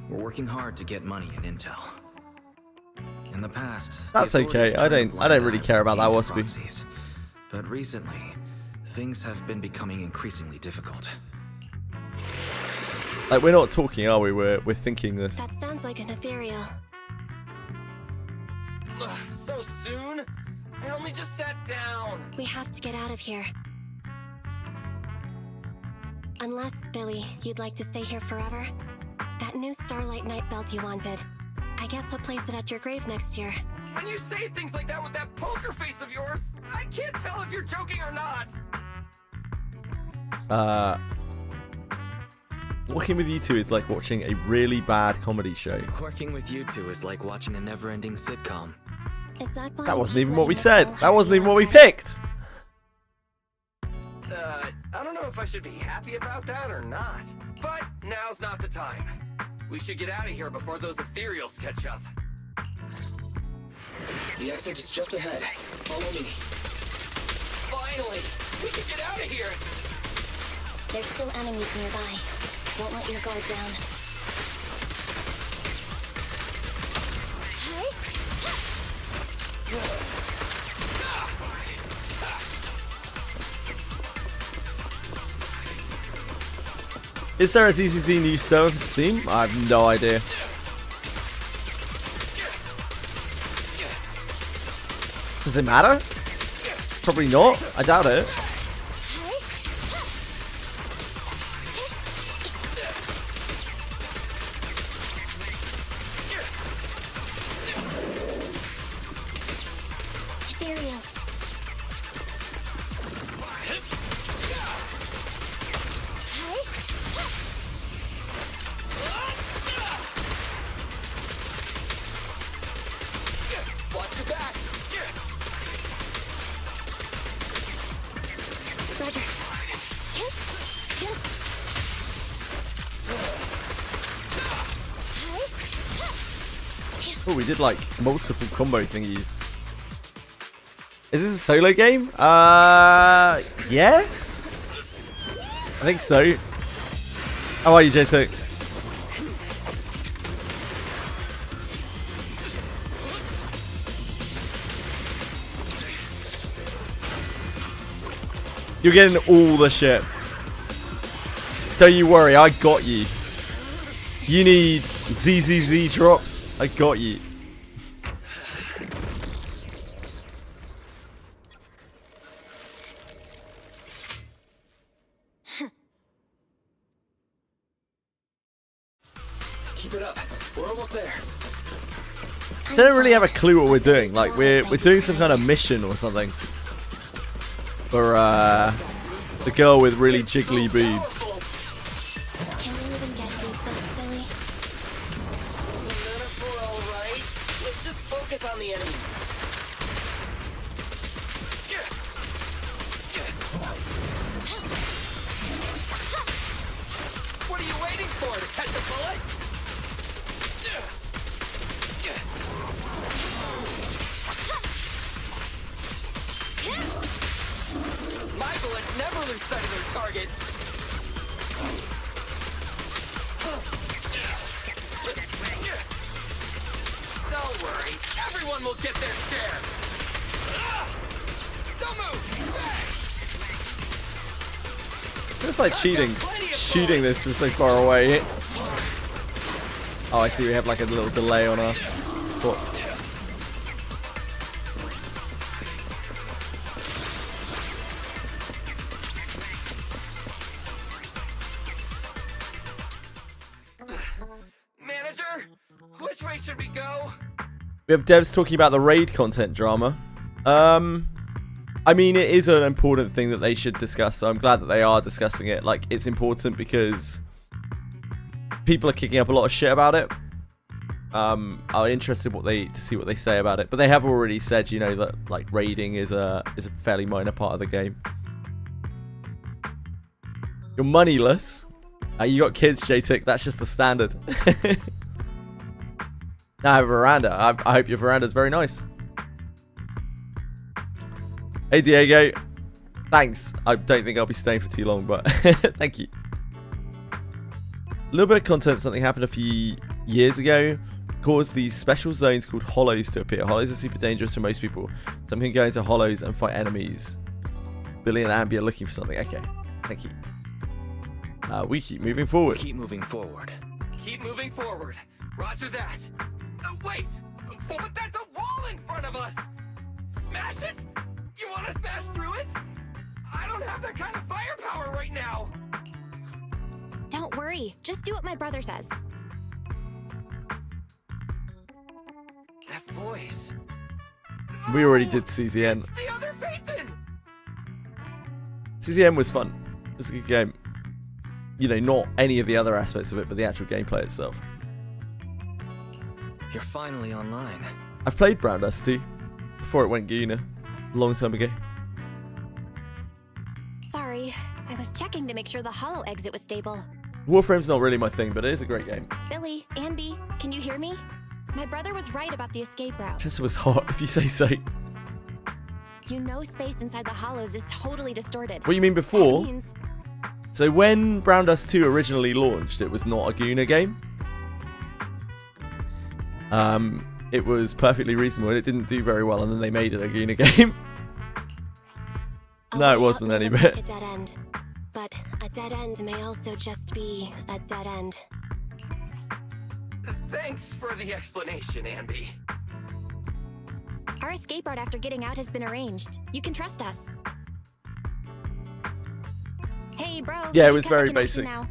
We're working hard to get money and intel. In the past, the That's authorities okay. I turned a don't blind really eye care when about it that, came to Waspy. proxies. But recently, things have been becoming increasingly difficult. Like, we're not talking, are we? We're thinking this. That sounds like an ethereal. Ugh, so soon? I only just sat down. We have to get out of here. Unless, Billy, you'd like to stay here forever? That new Starlight Night belt you wanted. I guess I'll place it at your grave next year. When you say things like that with that poker face of yours, I can't tell if you're joking or not. Working with you two is like watching a really bad comedy show. Working with you two is like watching a never-ending sitcom. Is that why That you wasn't keep even what we letting said. Nicole That wasn't hire even you what we all the time? picked. I don't know if I should be happy about that or not. But now's not the time. We should get out of here before those ethereals catch up. The exit is just ahead. Follow me. Finally! We can get out of here! There's still enemies nearby. Won't let your guard down. Is there a ZCZ new server for Steam? I have no idea. Does it matter? Probably not. I doubt it. Ethereals. Watch your back! Oh, we did like multiple combo thingies. Is this a solo game? Yes? I think so. How are you, J2? You're getting all the shit. Don't you worry, I got you. You need ZZZ drops? I got you. Keep it up. We're almost there. So I don't really have a clue what we're doing. Like we're doing some kind of mission or something. For the girl with really jiggly boobs. Can we even get these folks, Billy? All right. Let's just focus on the enemy. What are you waiting for? To catch a bullet? My bullets never lose sight of their target. Don't worry, everyone will get their share. Don't move. It's like cheating. Shooting this from so far away. Oh, I see. We have like a little delay on our swap. Manager, which way should we go? We have devs talking about the raid content drama. I mean, it is an important thing that they should discuss, so I'm glad that they are discussing it. Like, it's important because people are kicking up a lot of shit about it. I'm interested to see what they say about it. But they have already said, you know, that like raiding is a fairly minor part of the game. You're moneyless. You got kids, J-Tick. That's just the standard. Now I have a veranda. I hope your veranda's very nice. Hey, Diego. Thanks. I don't think I'll be staying for too long, but thank you. A little bit of content. Something happened a few years ago. Caused these special zones called hollows to appear. Hollows are super dangerous for most people. Some can go into hollows and fight enemies. Billy and Ambi are looking for something. Okay. Thank you. We keep moving forward. Keep moving forward. Keep moving forward. Roger that. Wait! But that's a wall in front of us! Smash it? You want to smash through it? I don't have that kind of firepower right now! Don't worry. Just do what my brother says. That voice... We already did CZN. It's the other Phaethon! CZN was fun. It was a good game. You know, not any of the other aspects of it, but the actual gameplay itself. You're finally online. I've played Brown Dust 2 before it went Guna, a long time ago. Sorry, I was checking to make sure the hollow exit was stable. Warframe's not really my thing, but it is a great game. Billy, Anby, can you hear me? My brother was right about the escape route. Chester was hot, if you say so. You know space inside the hollows is totally distorted. What do you mean before? That means... So when Brown Dust 2 originally launched, it was not a Guna game. It was perfectly reasonable. It didn't do very well, and then they made it a Guna game. No, it wasn't any bit. A dead end, but a dead end may also just be a dead end. Thanks for the explanation, Ambi. Our escape route after getting out has been arranged. You can trust us. Hey, bro. Yeah, it you was check very the connection basic. now.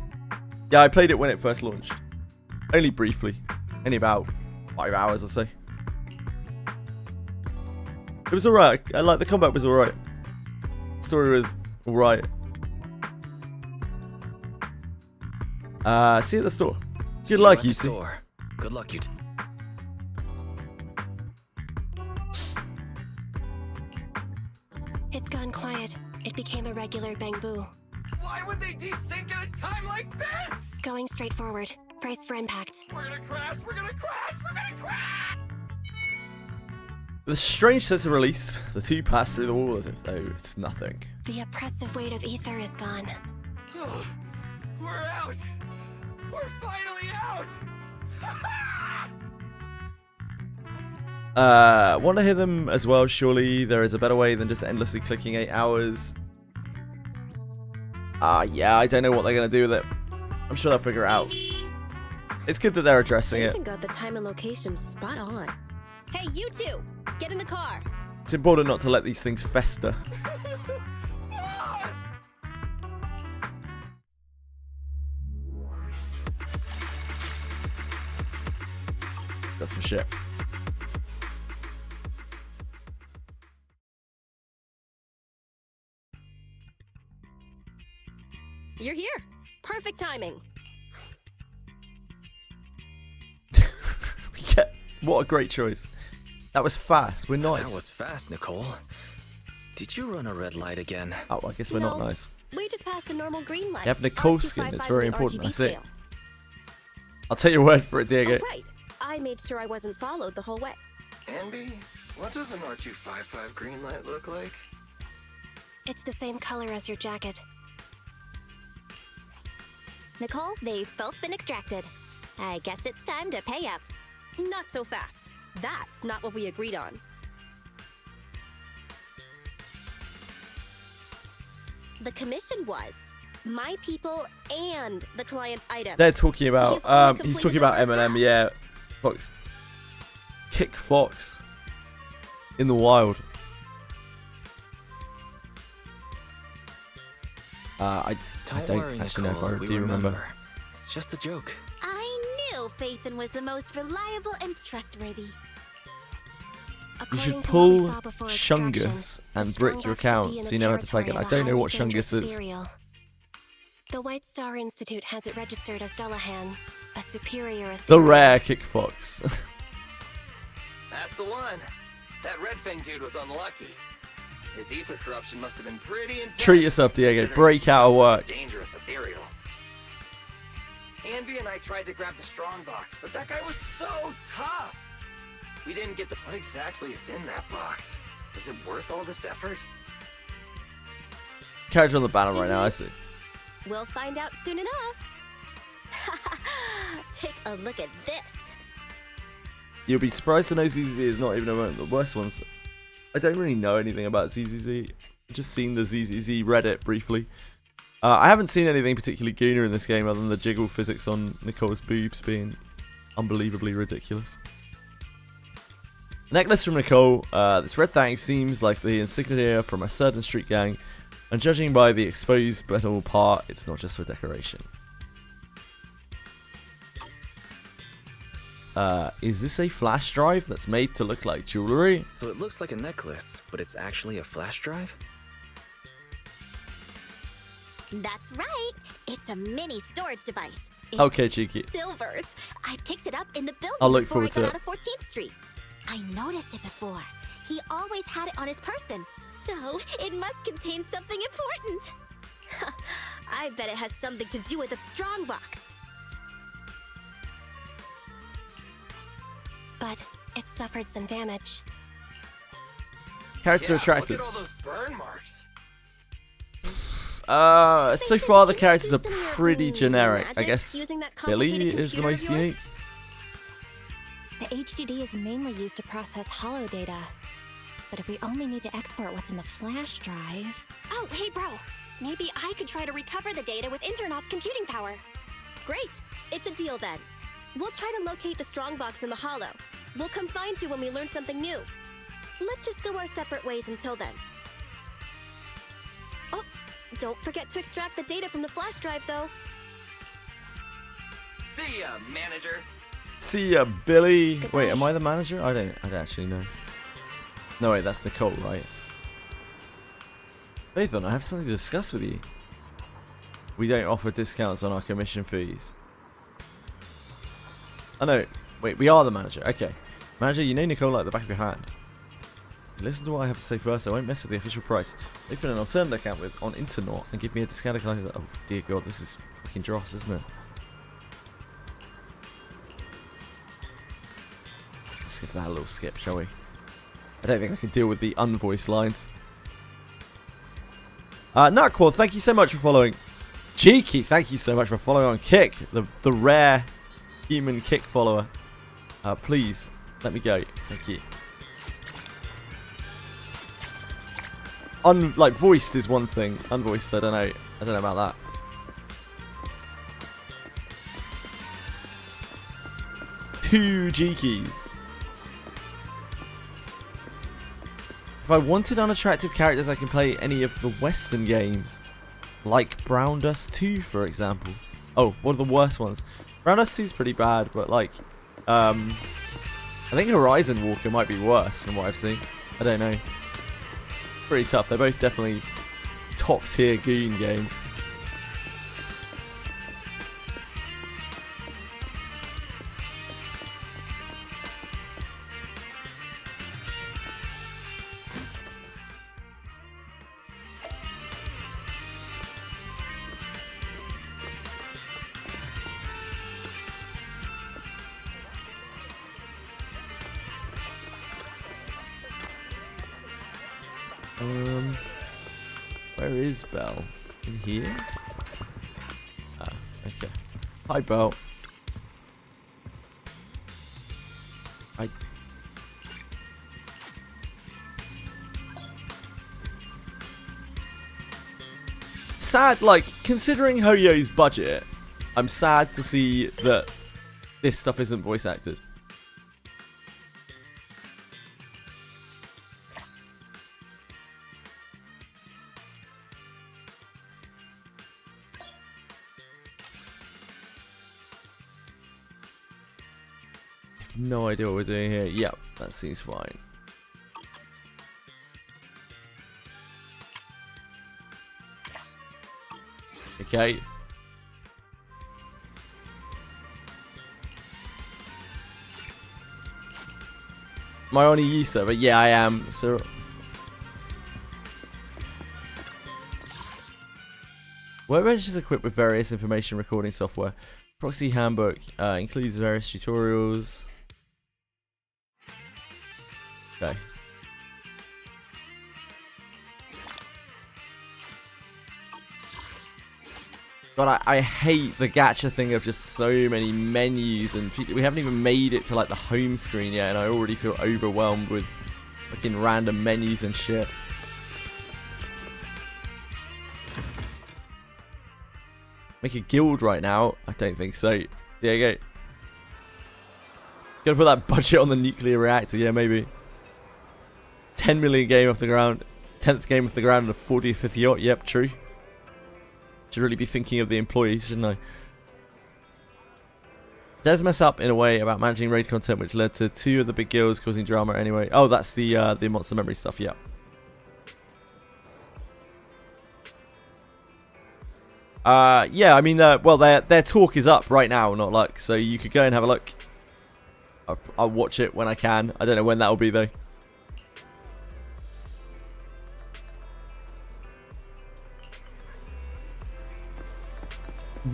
Yeah, I played it when it first launched. Only briefly. Only about 5 hours or so. It was alright. I like the combat was alright. Story was alright. See you at the store. Good luck, you two. Good luck, you two. It's gone quiet. It became a regular bang boo. Why would they desync at a time like this? Going straight forward. Brace for impact. We're gonna crash, we're gonna crash, we're gonna crash! With a strange sense of release, the two pass through the wall as if though it's nothing. The oppressive weight of ether is gone. We're out! We're finally out! Want to hear them as well, surely there is a better way than just endlessly clicking 8 hours. Yeah, I don't know what they're going to do with it. I'm sure they'll figure it out. It's good that they're addressing They it. even got the time and location spot on. Hey, you two! Get in the car! It's important not to let these things fester. Got some shit. You're here! Perfect timing! What a great choice. That was fast. We're nice. That was fast, Nicole. Did you run a red light again? Oh, I guess we're not No. nice. We just passed a normal green light. You have Nicole skin. R255 It's very on the important. RGB That's it. scale. I'll take your word for it, Diego. Oh, right. I made sure I wasn't followed the whole way. Anby, what does an R255 green light look like? It's the same color as your jacket. Nicole, they've both been extracted. I guess it's time to pay up. Not so fast. That's not what we agreed on. The commission was my people and the client's item. They're talking about. You've only He's completed talking the about first Eminem. half. Yeah, Fox. Kick Fox. In the wild. I don't worry, actually Nicole, know if I we do remember. It's just a joke. I knew Phaethon was the most reliable and trustworthy. You should According to what we pull saw before extraction, Shungus the and brick your Strongbox should be account in so the you know how to plug it. territory I of the don't know what highly dangerous Shungus is. ethereal. The White Star Institute has it registered as Dullahan, a superior The ethereal. rare Kick Fox. That's the one. That Red Fang dude was unlucky. His ether corruption must have been pretty intense. Treat yourself, Diego. considering Break out of he's such a work. Dangerous ethereal. Anby and I tried to grab the strongbox, but that guy was so tough. We didn't get the. What exactly is in that box? Is it worth all this effort? Character on the banner right now, I see. We'll find out soon enough. Take a look at this. You'll be surprised to know ZZZ is not even among the worst ones. I don't really know anything about ZZZ. I've just seen the ZZZ Reddit briefly. I haven't seen anything particularly gooner in this game other than the jiggle physics on Nicole's boobs being unbelievably ridiculous. Necklace from Nicole. This red thing seems like the insignia from a certain street gang, and judging by the exposed metal part, it's not just for decoration. Is this a flash drive that's made to look like jewelry? So it looks like a necklace, but it's actually a flash drive? That's right. It's a mini storage device. It's Okay, cheeky. Silver's. I picked it up in the building I'll look before I forward to got it. out of 14th Street. I noticed it before. He always had it on his person, so it must contain something important. I bet it has something to do with the strongbox. But it suffered some damage. Character Yeah, attractive. Look at all those burn marks. So far the Did you characters are do some of your pretty blue generic. I magic guess using that Billy complicated is the computer most of yours? unique. The HDD is mainly used to process hollow data. But if we only need to export what's in the flash drive... Oh, hey bro. Maybe I could try to recover the data with Internaut's computing power. Great. It's a deal then. We'll try to locate the strongbox in the hollow. We'll come find you when we learn something new. Let's just go our separate ways until then. Oh, don't forget to extract the data from the flash drive, though. See ya, manager. See ya, Billy. Goodbye. Wait, am I the manager? I don't actually know. No, wait, that's Nicole, right? Nathan, I have something to discuss with you. We don't offer discounts on our commission fees. Oh no, wait, we are the manager. Okay. Manager, you know Nicole like the back of your hand. Listen to what I have to say first. I won't mess with the official price. Open an alternate account on Internaut and give me a discount. Oh dear God, this is fucking dross, isn't it? Let's give that a little skip, shall we? I don't think I can deal with the unvoiced lines. Nutquad, thank you so much for following. Cheeky, thank you so much for following on Kick, the rare human Kick follower. Please, let me go. Thank you. Voiced is one thing. Unvoiced, I don't know. I don't know about that. Two G keys. If I wanted unattractive characters, I can play any of the Western games. Like Brown Dust 2, for example. Oh, one of the worst ones. Brown Dust 2 is pretty bad, but like... I think Horizon Walker might be worse from what I've seen. I don't know. Pretty tough. They're both definitely top-tier goon games. Where is Belle? In here? Ah, okay. Hi, Belle. Sad, like, considering Hoyo's budget, I'm sad to see that this stuff isn't voice acted. No idea what we're doing here. Yep, that seems fine. Okay. Am I on a U server? Yeah, I am. So Workbench is equipped with various information recording software. Proxy handbook includes various tutorials. Okay. God, I hate the gacha thing of just so many menus, and we haven't even made it to like the home screen yet, and I already feel overwhelmed with fucking random menus and shit. Make a guild right now? I don't think so. There you go. Gotta put that budget on the nuclear reactor, yeah, maybe. 10 million game off the ground, 10th game off the ground, and a 45th yacht. Yep, true. Should really be thinking of the employees, shouldn't I? Does mess up in a way about managing raid content, which led to 2 of the big guilds causing drama anyway. Oh, that's the monster memory stuff. Yeah. Yeah. I mean, well, their talk is up right now, not luck. So you could go and have a look. I'll watch it when I can. I don't know when that will be though.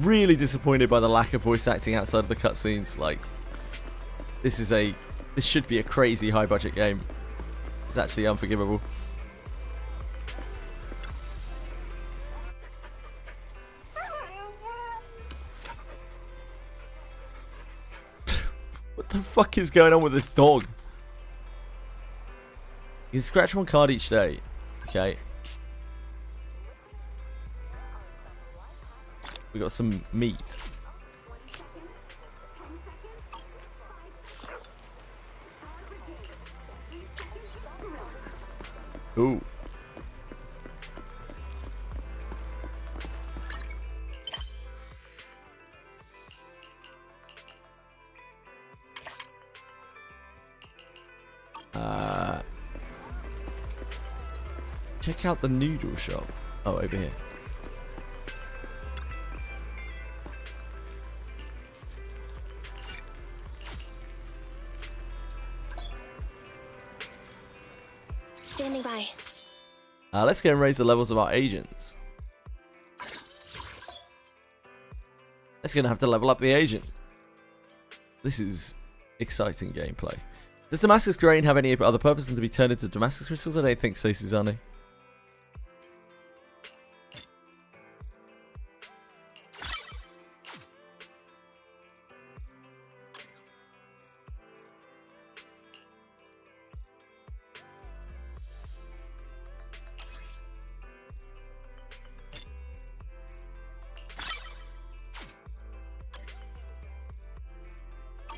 Really disappointed by the lack of voice acting outside of the cutscenes. Like, this should be a crazy high budget game. It's actually unforgivable. What the fuck is going on with this dog? You can scratch one card each day. Okay. We got some meat. Ooh. Check out the noodle shop. Oh, over here. Standing by. Let's go and raise the levels of our agents. Let's gonna have to level up the agent. This is exciting gameplay. Does Damascus grain have any other purpose than to be turned into Damascus crystals? I don't think so, Susanne.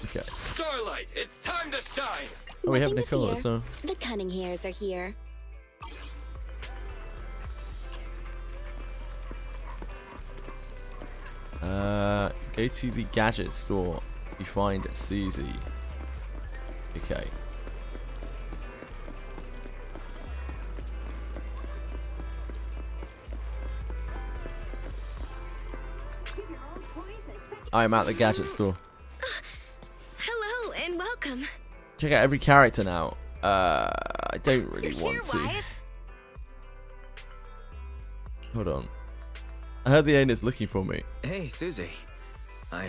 Okay. Starlight, it's time to shine! Oh, we have Nothing to Nicole, fear. so... The cunning hairs are here. Go to the gadget store. You find Susie. Okay. I'm at the gadget store. Hello and welcome. Check out every character now. I don't really want to. Hold on. I heard the owner's looking for me. Hey, Susie.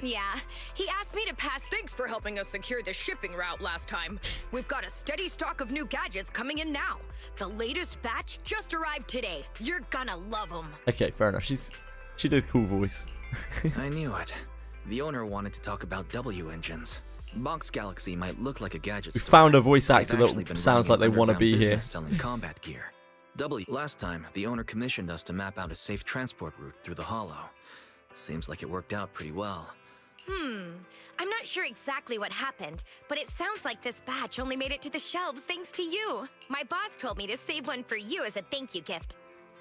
Yeah, he asked me to pass. Thanks for helping us secure the shipping route last time. We've got a steady stock of new gadgets coming in now. The latest batch just arrived today. You're gonna love them. Okay, fair enough. She did a cool voice. I knew it. The owner wanted to talk about W engines. Box Galaxy might look like a gadget We store. found a voice They've actor actually that been sounds like running they an want to underground be here. business selling combat gear. Last time, the owner commissioned us to map out a safe transport route through the Hollow. Seems like it worked out pretty well. I'm not sure exactly what happened, but it sounds like this batch only made it to the shelves thanks to you. My boss told me to save one for you as a thank you gift.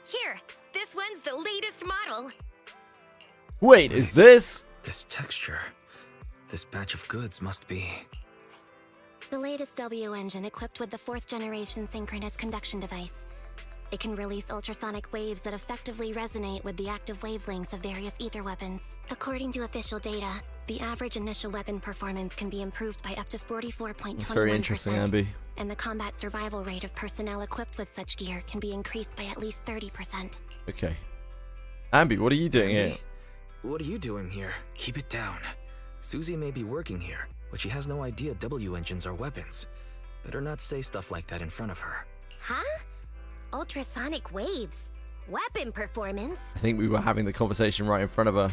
Here, this one's the latest model. Wait, is this? This texture. This batch of goods must be... The latest W engine equipped with the 4th generation synchronous conduction device. It can release ultrasonic waves that effectively resonate with the active wavelengths of various ether weapons. According to official data, the average initial weapon performance can be improved by up to 44.21%. That's very interesting, Ambi. And the combat survival rate of personnel equipped with such gear can be increased by at least 30%. Okay. Ambi, what are you doing here? What are you doing here? Keep it down. Susie may be working here, but she has no idea W engines are weapons. Better not say stuff like that in front of her. Huh? Ultrasonic waves. Weapon performance. I think we were having the conversation right in front of her.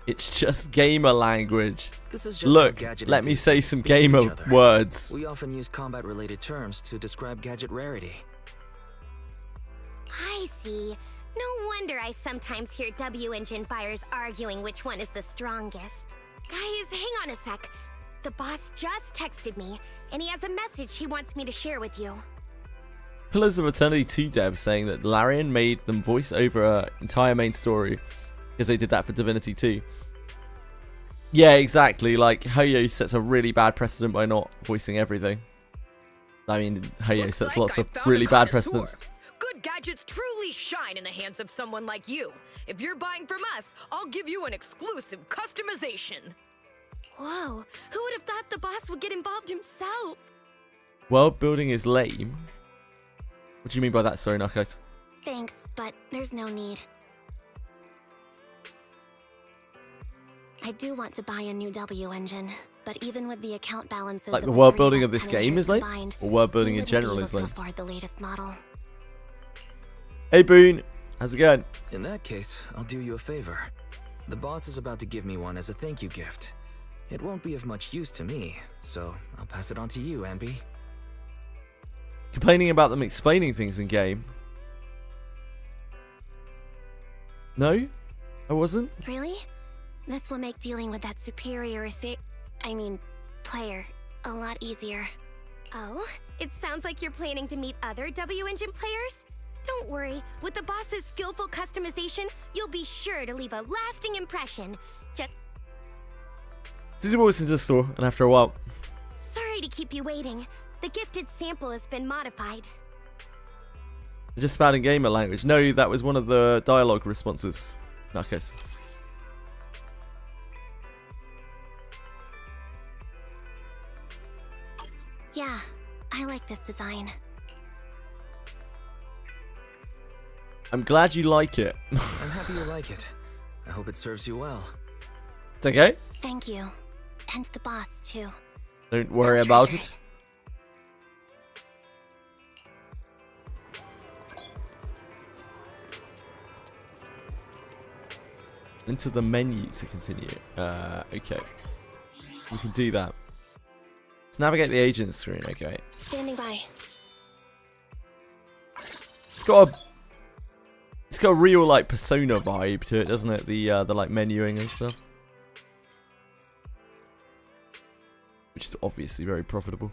It's just gamer language. This is just Look, how gadget let me say enthusiasts some speak to each gamer other. words. We often use combat-related terms to describe gadget rarity. I see. No wonder I sometimes hear W engine buyers arguing which one is the strongest. Guys, hang on a sec. The boss just texted me, and he has a message he wants me to share with you. Pillars of Eternity 2 devs saying that Larian made them voice over her entire main story because they did that for Divinity 2. Yeah, exactly. Like, Hoyo sets a really bad precedent by not voicing everything. I mean, Hoyo Looks sets like lots I of found a really bad connoisseur. precedents. Good gadgets truly shine in the hands of someone like you. If you're buying from us, I'll give you an exclusive customization. Whoa, who would have thought the boss would get involved himself? World building is lame. What do you mean by that? Sorry, Narcos. Thanks, but there's no need. I do want to buy a new W engine, but even with the account balances Like of the the world 3 building of of us this cunning game hairs is lame? combined, Or world building we in wouldn't be general able is to lame? afford the latest model. Hey, Boone. How's it going? In that case, I'll do you a favor. The boss is about to give me one as a thank you gift. It won't be of much use to me, so I'll pass it on to you, Ambi. Complaining about them explaining things in game. No? I wasn't? Really? This will make dealing with that superior player a lot easier. Oh, it sounds like you're planning to meet other W engine players? Don't worry, with the boss's skillful customization, you'll be sure to leave a lasting impression. Just Susie walks into the store, and after a while, sorry to keep you waiting. The gifted sample has been modified. you're just spouting gamer language. No, that was one of the dialogue responses. Narcos. Yeah, I like this design. I'm glad you like it. I'm happy you like it. I hope it serves you well. It's okay? Thank you. And the boss, too. Don't worry about it. Into the menu to continue. Okay. We can do that. Let's navigate the agent screen, okay. Standing by. It's got a real like Persona vibe to it, doesn't it? The like menuing and stuff. Which is obviously very profitable.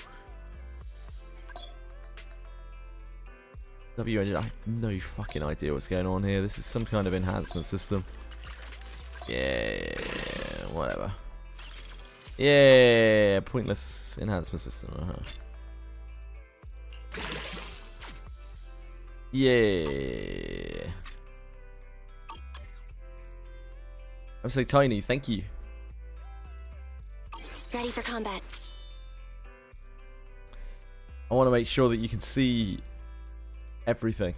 W engine, I have no fucking idea what's going on here. This is some kind of enhancement system. Yeah, whatever. Yeah, pointless enhancement system. Yeah. I'm so tiny, thank you. Ready for combat. I want to make sure that you can see everything.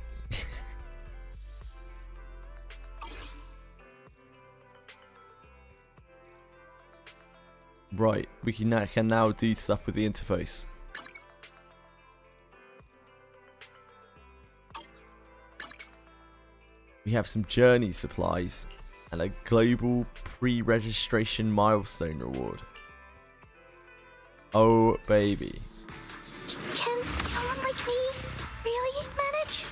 Right, we can now do stuff with the interface. We have some journey supplies and a global pre-registration milestone reward. Oh, baby. Can someone like me really manage?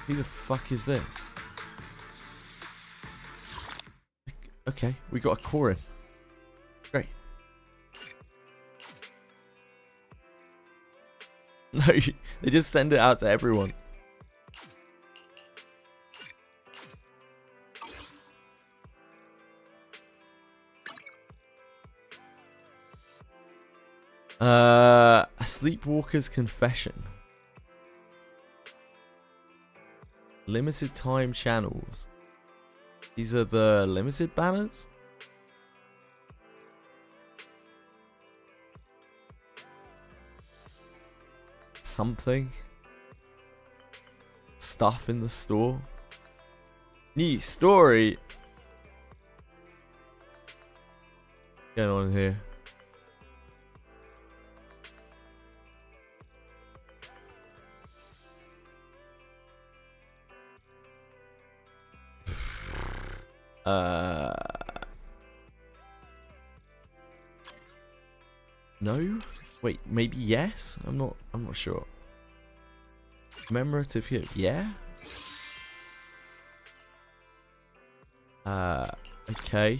Who the fuck is this? Okay, we got a Corin. Great. No, they just send it out to everyone. A sleepwalker's confession. Limited time channels. These are the limited banners? Something. Stuff in the store. New story. What's going on here? No? Wait, maybe yes? I'm not sure. Commemorative here. Yeah? Okay.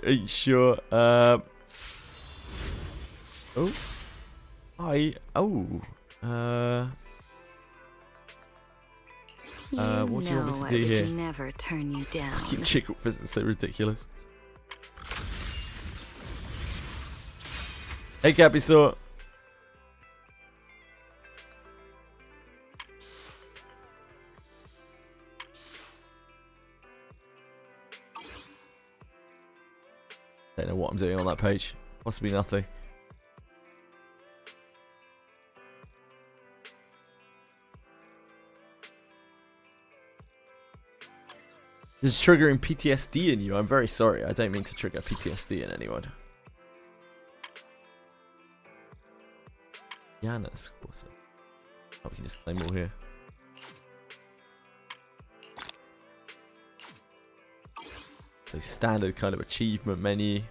Are you sure? Oh. What do you want me to do here? Never turn you down. Fucking Chickle Fist is so ridiculous. Hey, Gabby Saw. Don't know what I'm doing on that page. Possibly nothing. This is triggering PTSD in you. I'm very sorry. I don't mean to trigger PTSD in anyone. Yanis quarter. Oh, we can just claim all here. So standard kind of achievement menu.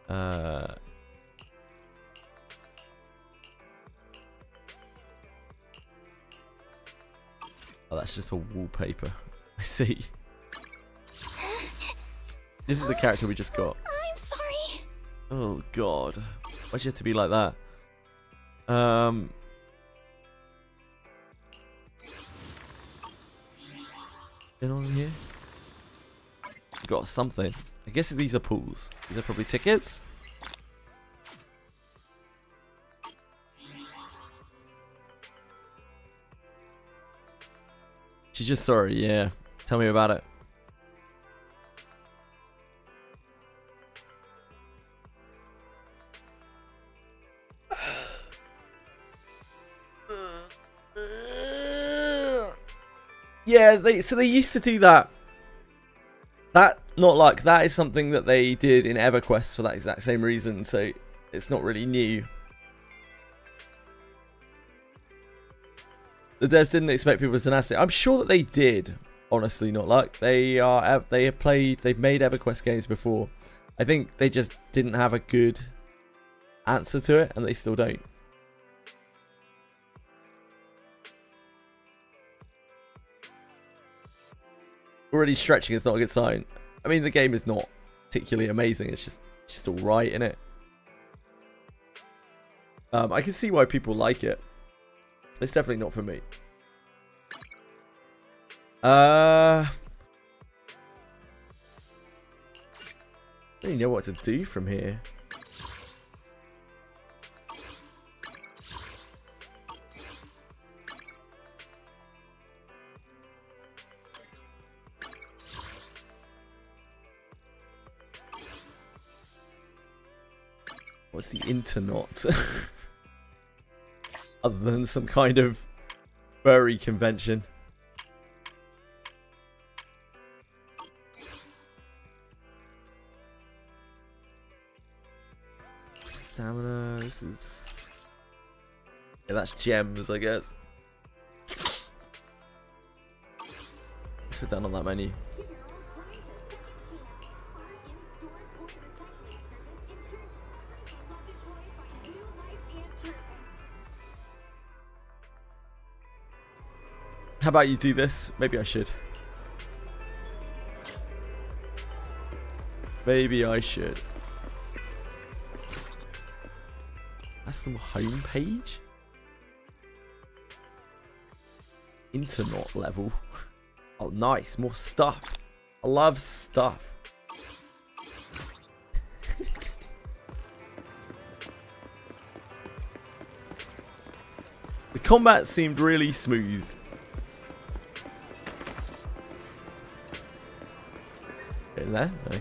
Oh, that's just a wallpaper. I see. This is the character we just got. I'm sorry. Oh god. Why'd you have to be like that? Get on here. You got something. I guess these are pools. These are probably tickets. She's just sorry, yeah. Tell me about it. Yeah, so they used to do that That, not like, that is something that they did in EverQuest for that exact same reason, so it's not really new. The devs didn't expect people to tenacity. I'm sure that they did, honestly, not like. They've made EverQuest games before. I think they just didn't have a good answer to it, and they still don't. Already stretching is not a good sign. I mean, the game is not particularly amazing. It's just all right, isn't it? I can see why people like it. It's definitely not for me. I don't even know what to do from here. What's the internet? Other than some kind of furry convention. Stamina, this is... yeah, that's gems, I guess. Let's put that on that menu. How about you do this? Maybe I should. Maybe I should. That's the home page? Internet level. Oh, nice. More stuff. I love stuff. The combat seemed really smooth. In there? No.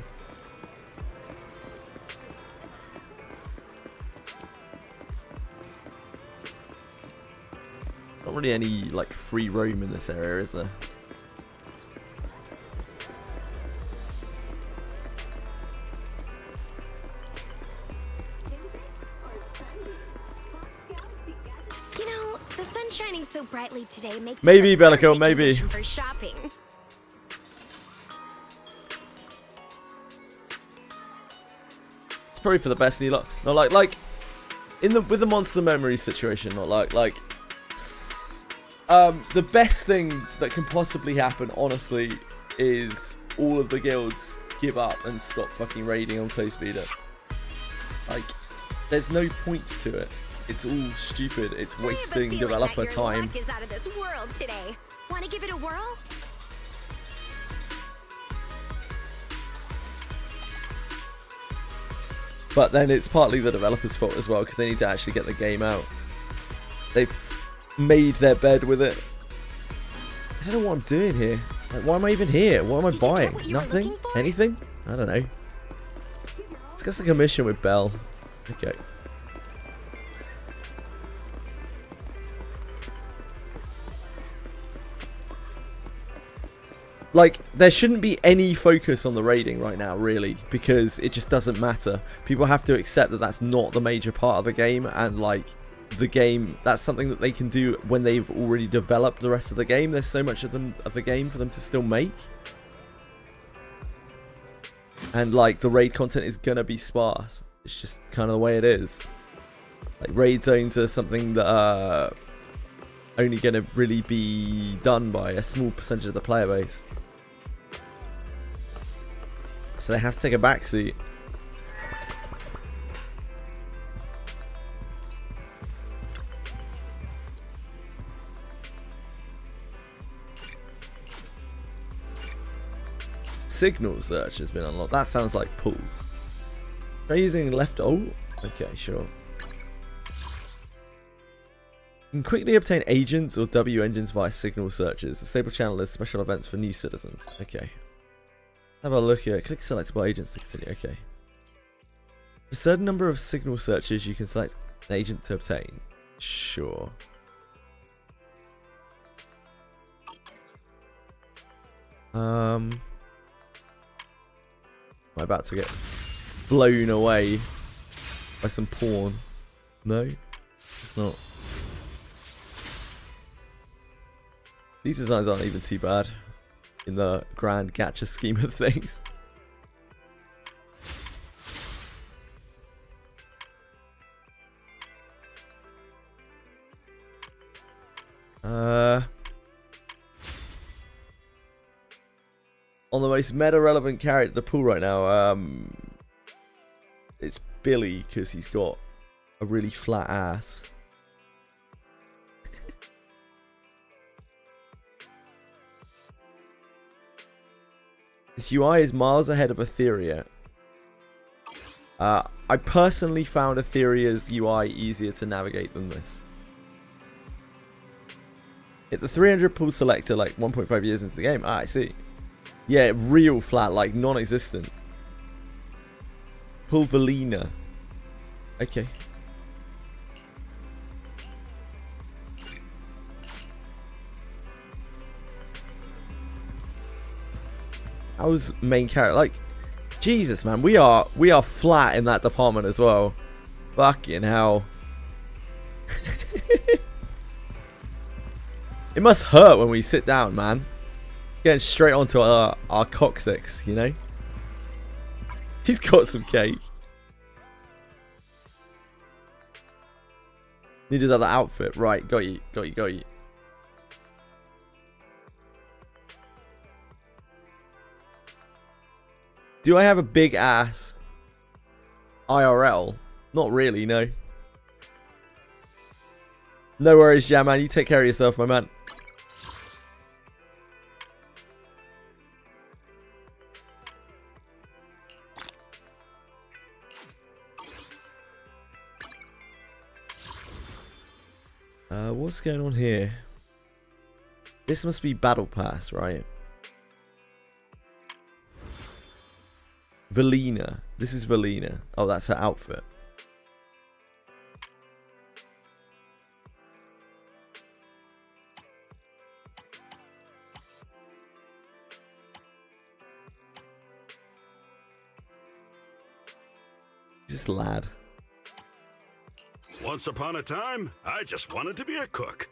Not really any like free roam in this area, is there? You know, the sun shining so brightly today makes maybe it a Bellico, perfect maybe. condition for shopping. It's probably for the best. Not like in the with the monster memory situation. Not like the best thing that can possibly happen, honestly, is all of the guilds give up and stop fucking raiding on close speeder. Like, there's no point to it. It's all stupid. It's wasting developer time. Luck is out of this world today. Want to give it a whirl? But then it's partly the developer's fault as well, because they need to actually get the game out. They've made their bed with it. I don't know what I'm doing here. Like, why am I even here? What am I buying? Nothing? Anything? I don't know. Let's get like a mission with Belle. Okay. Like, there shouldn't be any focus on the raiding right now, really, because it just doesn't matter. People have to accept that that's not the major part of the game, and, like, the game, that's something that they can do when they've already developed the rest of the game. There's so much of the game for them to still make. And, like, the raid content is gonna be sparse. It's just kind of the way it is. Like, raid zones are something that are only gonna really be done by a small percentage of the player base. So they have to take a backseat. Signal search has been unlocked. That sounds like pools. Raising left. Oh, okay, sure. You can quickly obtain agents or W engines via signal searches. Disable channel is special events for new citizens. Okay. Have a look here. Click selectable agents to continue. Okay. For a certain number of signal searches, you can select an agent to obtain. Sure. Am I about to get blown away by some porn? No, it's not. These designs aren't even too bad in the grand gacha scheme of things. On the most meta-relevant character to pull right now, it's Billy, because he's got a really flat ass. This UI is miles ahead of Etheria. I personally found Etheria's UI easier to navigate than this. Hit the 300 pull selector like 1.5 years into the game. Ah, I see. Yeah, real flat, like non-existent. Pull Velina. Okay. How's main character? Like, Jesus, man, we are flat in that department as well. Fucking hell. It must hurt when we sit down, man. Getting straight onto our coccyx, you know? He's got some cake. Needed that outfit. Right, got you. Do I have a big ass IRL? Not really, no. No worries, Jam, man. You take care of yourself, my man. What's going on here? This must be Battle Pass, right? Velina. This is Velina. Oh, that's her outfit. Just lad. Once upon a time, I just wanted to be a cook.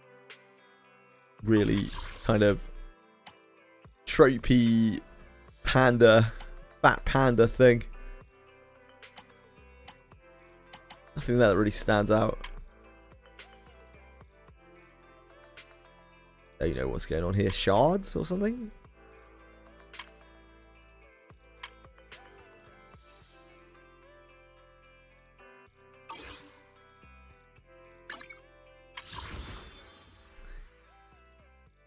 Really kind of tropey panda, fat panda thing. Nothing that really stands out. Oh, you know what's going on here? Shards or something?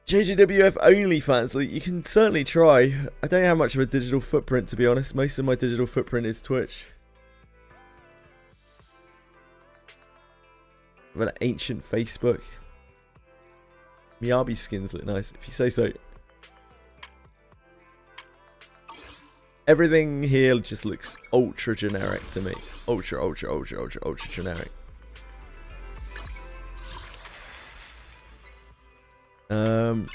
JGWF OnlyFans, like, you can certainly try. I don't have much of a digital footprint, to be honest. Most of my digital footprint is Twitch. I've got an ancient Facebook. Miyabi skins look nice, if you say so. Everything here just looks ultra generic to me. Ultra generic.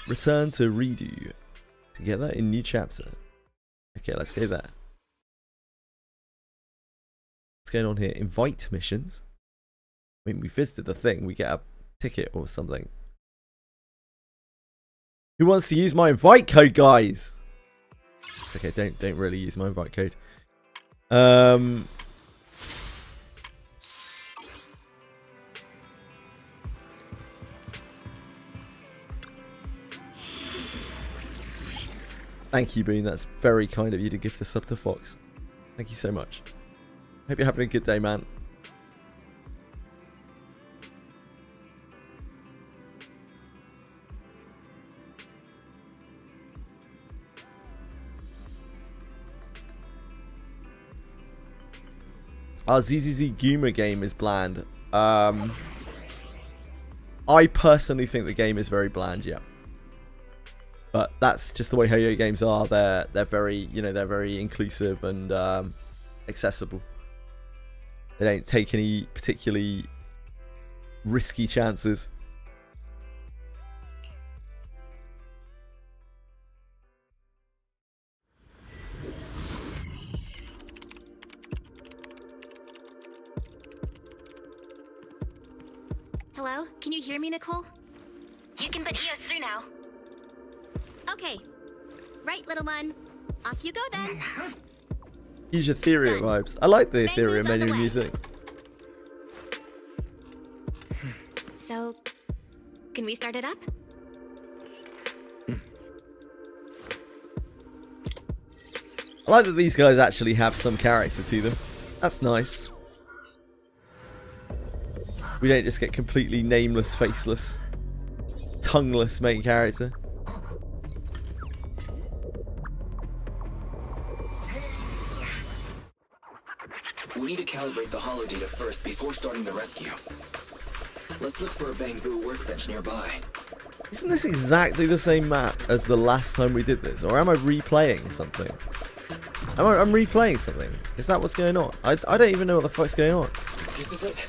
Return to redo. Together in new chapter. Okay, let's go there. What's going on here? Invite missions. I mean, we visited the thing. We get a ticket or something. Who wants to use my invite code, guys? It's okay, don't really use my invite code. Thank you, Boone. That's very kind of you to give the sub to Fox. Thank you so much. Hope you're having a good day, man. Our ZZZ Guma game is bland. I personally think the game is very bland, yeah. But that's just the way Ho-Yo games are. They're very, you know, they're very inclusive and accessible. They don't take any particularly risky chances. Hello? Can you hear me, Nicole? You can put EOS through now. Okay. Right, little one. Off you go then. Use your Ethereum vibes. I like the Ethereum Bamboo's on the menu way. music. So, can we start it up? I like that these guys actually have some character to them. That's nice. We don't just get completely nameless, faceless, tongueless main character. We need to calibrate the holo data first before starting the rescue. Let's look for a Granblue workbench nearby. Isn't this exactly the same map as the last time we did this? Or am I replaying something? I'm replaying something. Is that what's going on? I don't even know what the fuck's going on. This is it.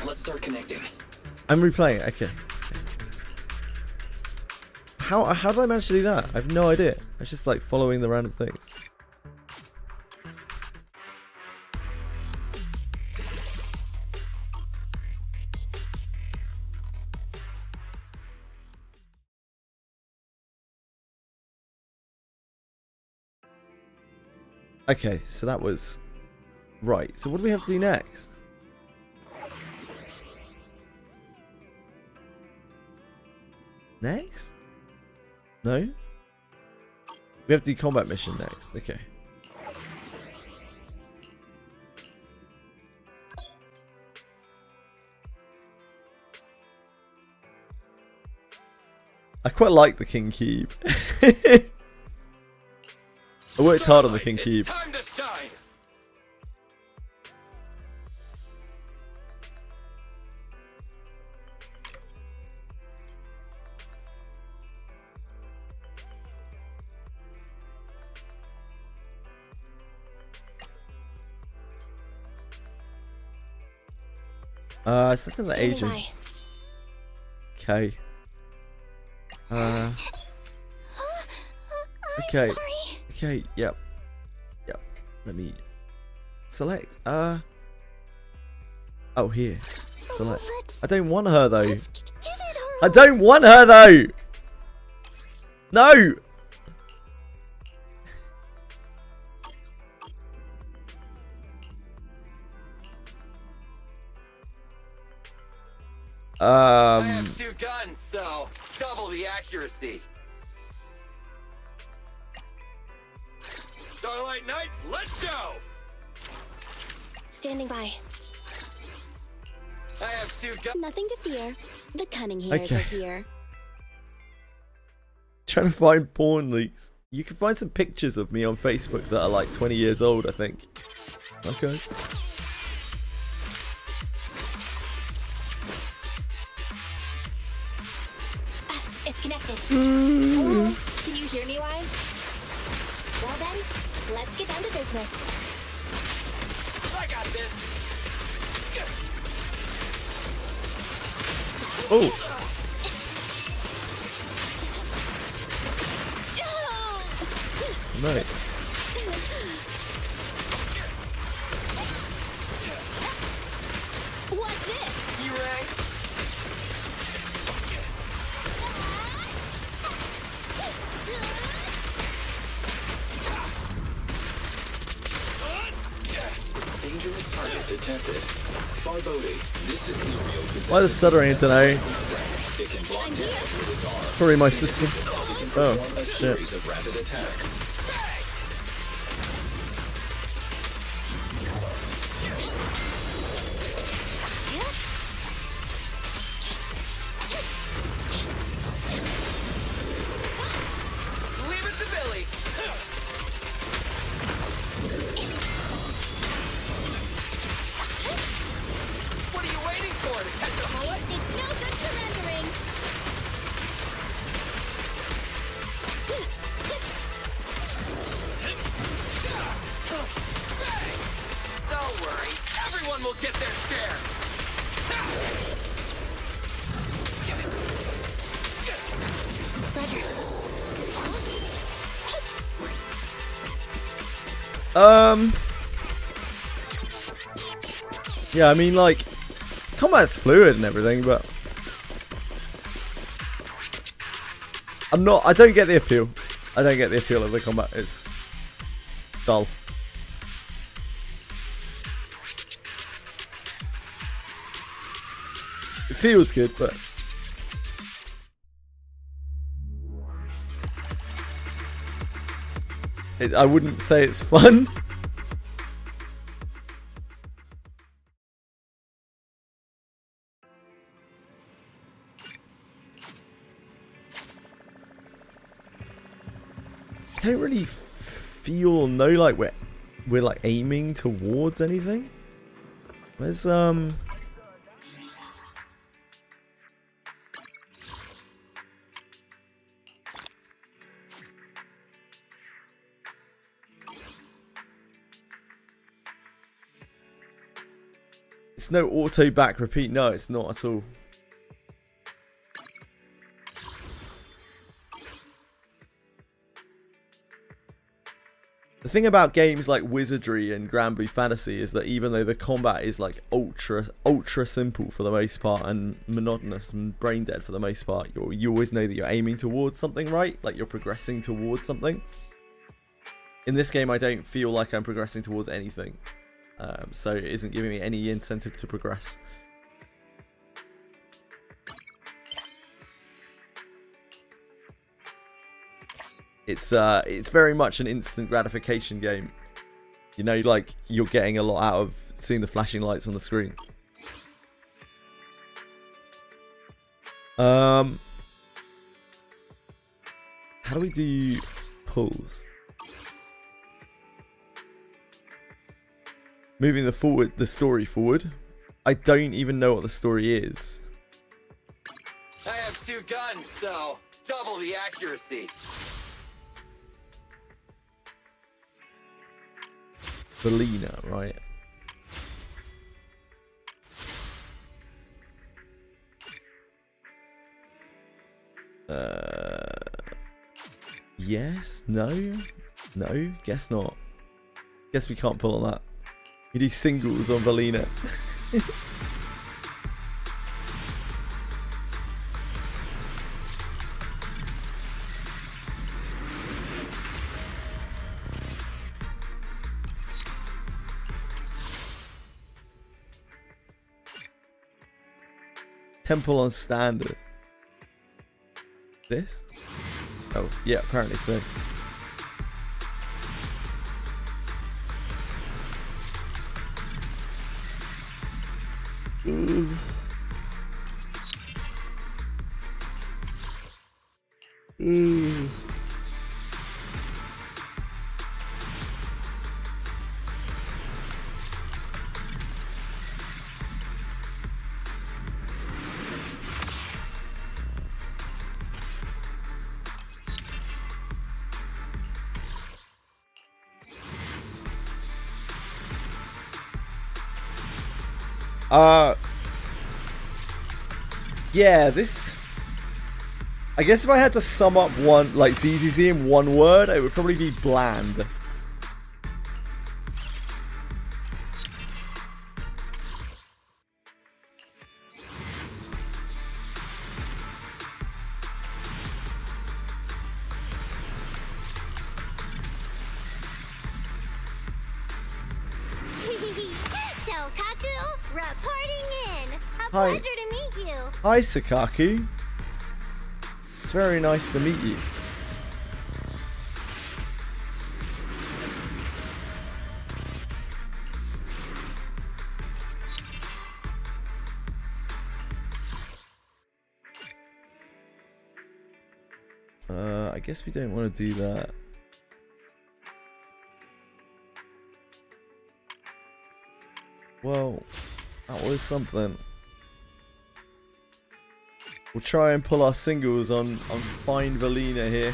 Let's start connecting. I'm replaying it. Okay. How did I manage to do that? I have no idea. I was just like following the random things. Okay, so that was right. So what do we have to do next? Next? No? We have to do combat mission next. Okay. I quite like the King Cube. I worked hard on the King Cube. Time to shine. So that's the Standing agent. by. Okay. I'm Okay. sorry. Okay, yep. Yep. Let me select. Oh, here. Select. Let's I don't want her though. give it a I don't want her though. No. I have 2 guns, so double the accuracy. Starlight Knights, let's go! Standing by. I have 2 guns. Nothing to fear. The cunning hairs Okay. are here. Trying to find porn leaks. You can find some pictures of me on Facebook that are like 20 years old, I think. Okay. It's connected. Hello? Can you hear me, Wise? Well then, let's get down to business. I got this. Oh. No. What's this? E-Ray. Dangerous target detected. Foreboding. This ethereal possesses Why the stuttering today? It can block damage with its arm. Probably my system. It can Oh, perform a shit. series of rapid attacks. Leave it to Billy. What are you waiting for? To catch a bullet? It's no good surrendering. Don't worry. Everyone will get their share. Roger. Yeah, I mean, like, combat's fluid and everything, but I don't get the appeal. I don't get the appeal of the combat. It's dull. It feels good, but I wouldn't say it's fun. I don't really feel like we're like aiming towards anything. Where's It's no auto back repeat. No, it's not at all. The thing about games like Wizardry and Granblue Fantasy is that even though the combat is like ultra simple for the most part and monotonous and brain dead for the most part, you always know that you're aiming towards something, right? Like you're progressing towards something. In this game, I don't feel like I'm progressing towards anything, so it isn't giving me any incentive to progress. It's very much an instant gratification game. You know, like you're getting a lot out of seeing the flashing lights on the screen. How do we do pulls? Moving the story forward. I don't even know what the story is. I have 2 guns, so double the accuracy. Belina, right? Yes? No? No? Guess not. Guess we can't pull on that. We do singles on Belina. Temple on standard. This? Oh, yeah, apparently so. Ooh. Ooh. Yeah, this... I guess if I had to sum up one, like ZZZ in one word, it would probably be bland. Pleasure to meet you. Hi, Sakaku. It's very nice to meet you. I guess we don't want to do that. Well, that was something. We'll try and pull our singles on Find Belina here.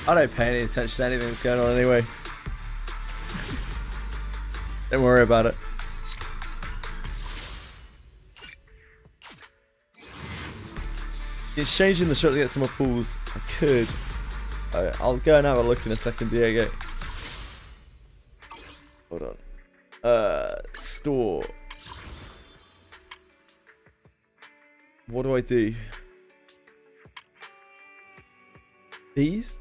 I don't pay any attention to anything that's going on anyway. Don't worry about it. It's changing the shot to get some more pools. I could. I'll go and have a look in a second, Diego. Hold on. Store. What do I do? These?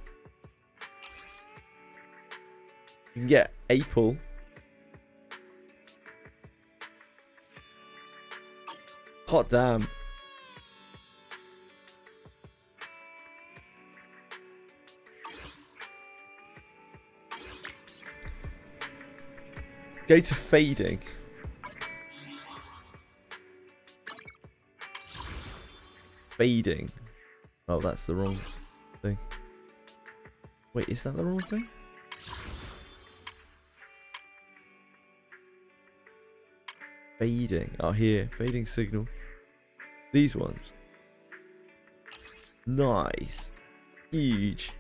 You can get a pool. Hot damn. Go to fading. Fading. Oh, that's the wrong thing. Wait, is that the wrong thing? Fading. Oh, here. Fading signal. These ones. Nice. Huge.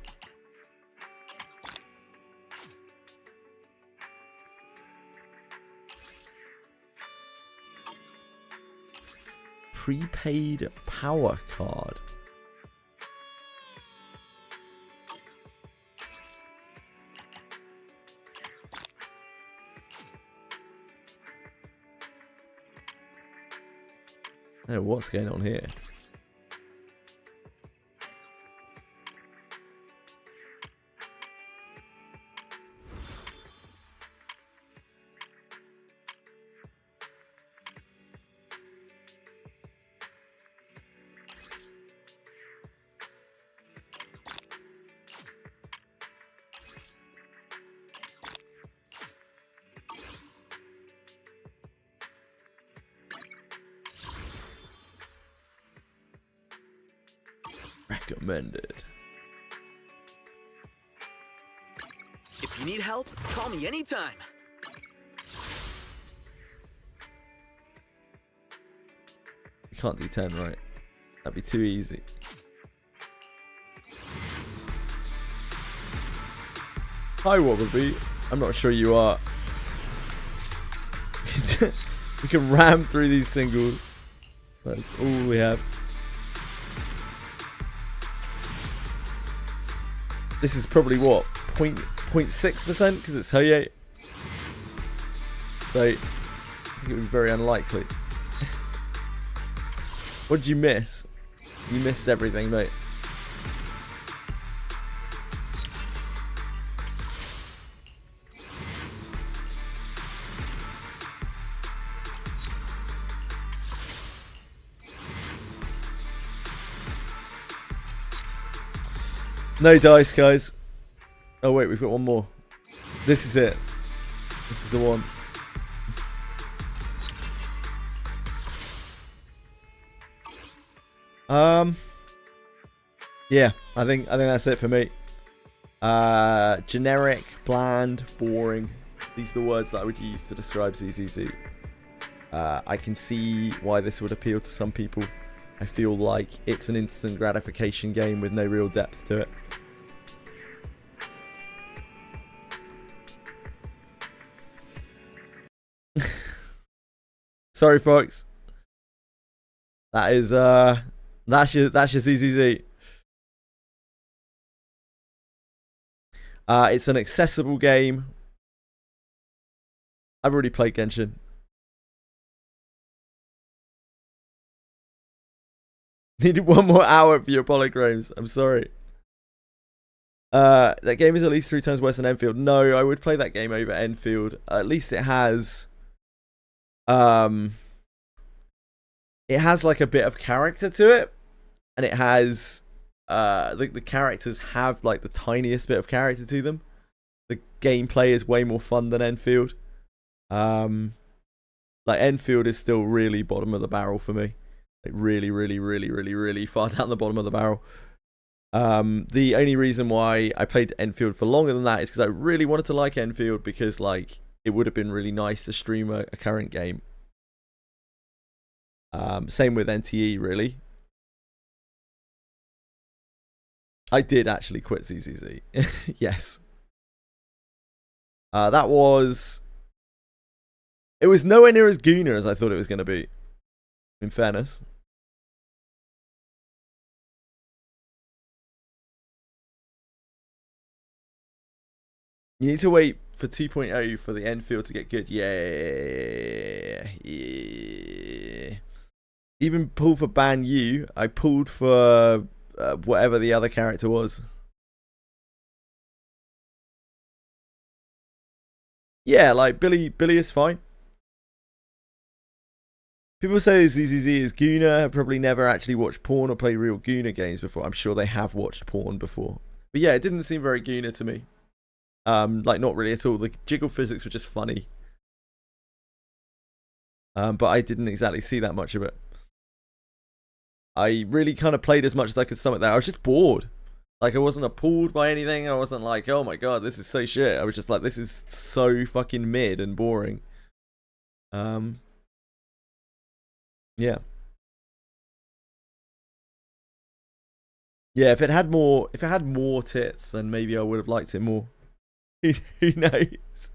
Prepaid power card. I don't know what's going on here. Recommended. If you need help, call me anytime. You can't do 10, right? That'd be too easy. Hi, Wobblebee. I'm not sure you are. We can ram through these singles. That's all we have. This is probably what? 0.6% because it's Hoye. So I think it would be very unlikely. What did you miss? You missed everything, mate. No dice, guys. Oh wait, we've got one more. This is it. This is the one. Yeah, I think that's it for me. Generic, bland, boring. These are the words that I would use to describe ZZZ. I can see why this would appeal to some people. I feel like it's an instant gratification game with no real depth to it. Sorry, folks. That is that's your ZZZ. It's an accessible game. I've already played Genshin. Needed one more hour for your polychromes. I'm sorry. That game is at least 3 times worse than Enfield. No, I would play that game over Enfield. At least it has like a bit of character to it, and it has the characters have like the tiniest bit of character to them. The gameplay is way more fun than Enfield. Like Enfield is still really bottom of the barrel for me. Like really far down the bottom of the barrel. The only reason why I played Enfield for longer than that is because I really wanted to like Enfield, because like it would have been really nice to stream a current game. Same with NTE, really. I did actually quit ZZZ. Yes. That was... It was nowhere near as Gooner as I thought it was going to be, in fairness. You need to wait for 2.0 for the Enfield to get good. Yeah. Even pull for Ban Yu. I pulled for whatever the other character was. Yeah, like Billy is fine. People say ZZZ is Gooner, have probably never actually watched porn or played real Gooner games before. I'm sure they have watched porn before. But yeah, it didn't seem very Gooner to me. Like not really at all. The jiggle physics were just funny. But I didn't exactly see that much of it. I really kind of played as much as I could stomach there. I was just bored. Like I wasn't appalled by anything. I wasn't like, oh my god, this is so shit. I was just like, this is so fucking mid and boring. Yeah. Yeah, if it had more tits, then maybe I would have liked it more. Who knows?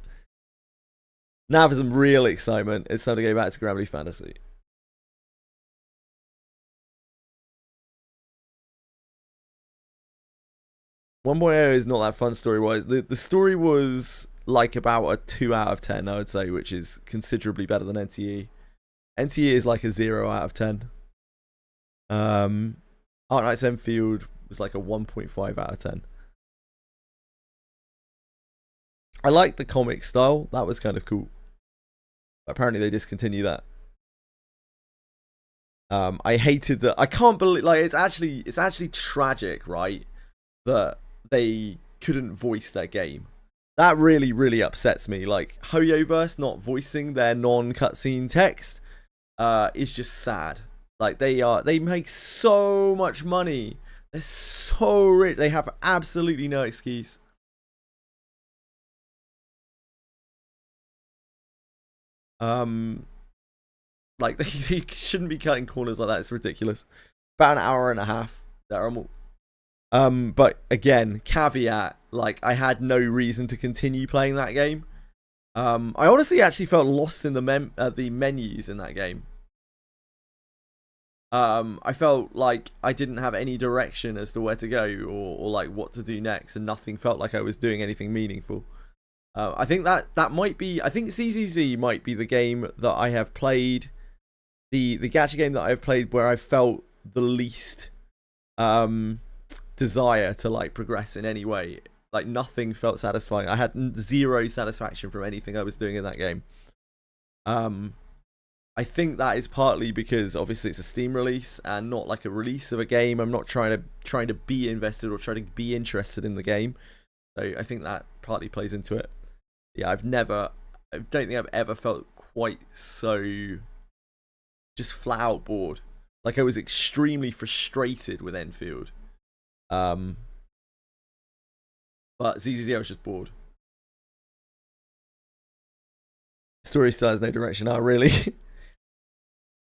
Now for some real excitement, it's time to go back to Granblue Fantasy. One is not that fun story-wise. The story was like about a 2 out of 10, I would say, which is considerably better than NTE. NTE is like a 0 out of 10. Art Knight's Enfield was like a 1.5 out of 10. I liked the comic style. That was kind of cool. But apparently they discontinued that. I hated that. I can't believe, like, it's actually tragic, right? That they couldn't voice their game. That really, really upsets me. Like, Hoyoverse not voicing their non-cutscene text is just sad. Like, they make so much money. They're so rich. They have absolutely no excuse. Like, they shouldn't be cutting corners like that. It's ridiculous. About an hour and a half. But again, caveat, like, I had no reason to continue playing that game. I honestly actually felt lost in the menus in that game. I felt like I didn't have any direction as to where to go or like what to do next, and nothing felt like I was doing anything meaningful. I think that might be, I think ZZZ might be the game that I have played, the gacha game that I've played where I felt the least desire to like progress in any way. Like nothing felt satisfying. I had zero satisfaction from anything I was doing in that game. I think that is partly because obviously it's a Steam release and not like a release of a game. I'm not trying to be invested or trying to be interested in the game. So I think that partly plays into it. Yeah, I don't think I've ever felt quite so just flat out bored. Like I was extremely frustrated with Enfield. But ZZZ I was just bored. Story style has no direction. Oh, really?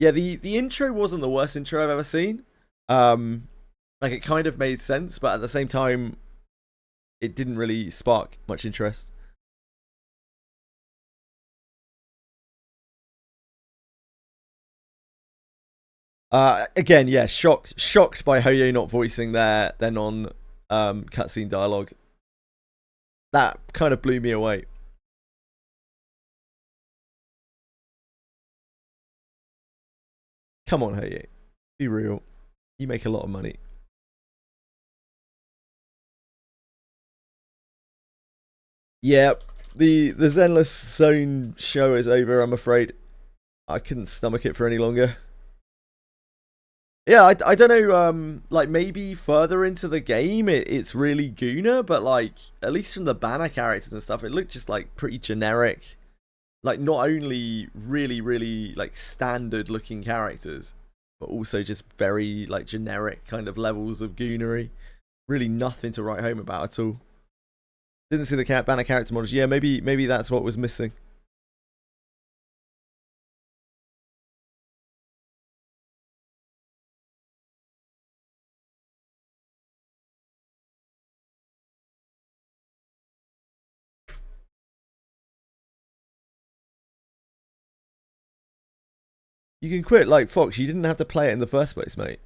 Yeah, the intro wasn't the worst intro I've ever seen. Like it kind of made sense, but at the same time, it didn't really spark much interest. Again, yeah, shocked by Hoyo not voicing their non cutscene dialogue. That kind of blew me away. Come on, Hoyo, be real. You make a lot of money. Yep, the Zenless Zone show is over. I'm afraid I couldn't stomach it for any longer. Yeah, I don't know, like, maybe further into the game, it's really Gooner, but, like, at least from the banner characters and stuff, it looked just, like, pretty generic. Like, not only really, really, like, standard-looking characters, but also just very, like, generic kind of levels of Goonery. Really nothing to write home about at all. Didn't see the banner character models. Yeah, maybe that's what was missing. You can quit, like, Fox, you didn't have to play it in the first place, mate.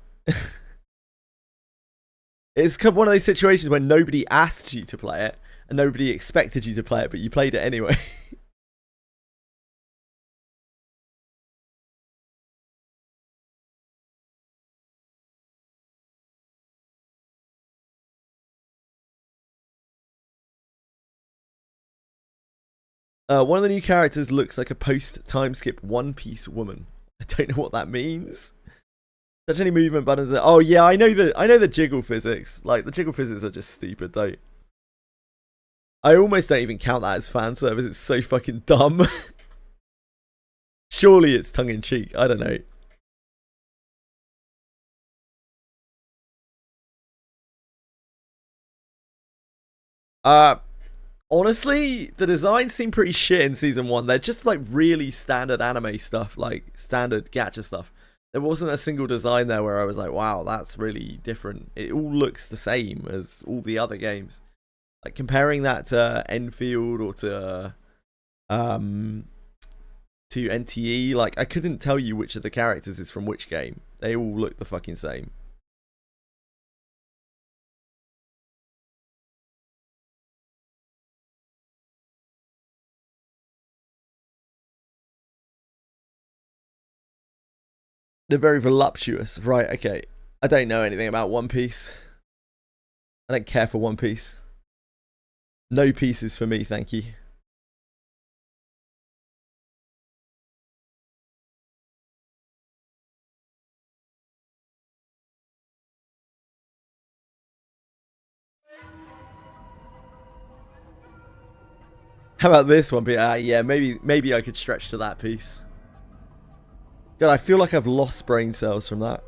It's one of those situations where nobody asked you to play it, and nobody expected you to play it, but you played it anyway. One of the new characters looks like a post-time skip One Piece woman. I don't know what that means. Touch any movement buttons. Oh yeah, I know the jiggle physics. Like, the jiggle physics are just stupid, though. I almost don't even count that as fan service. It's so fucking dumb. Surely it's tongue-in-cheek. I don't know. Honestly, the designs seem pretty shit in season 1. They're just like really standard anime stuff, like standard gacha stuff. There wasn't a single design there where I was like, wow, that's really different. It all looks the same as all the other games. Like, comparing that to Enfield or to NTE, like, I couldn't tell you which of the characters is from which game. They all look the fucking same. They're very voluptuous. Right, okay. I don't know anything about One Piece. I don't care for One Piece. No pieces for me, thank you. How about this one? Yeah, maybe I could stretch to that piece. God, I feel like I've lost brain cells from that.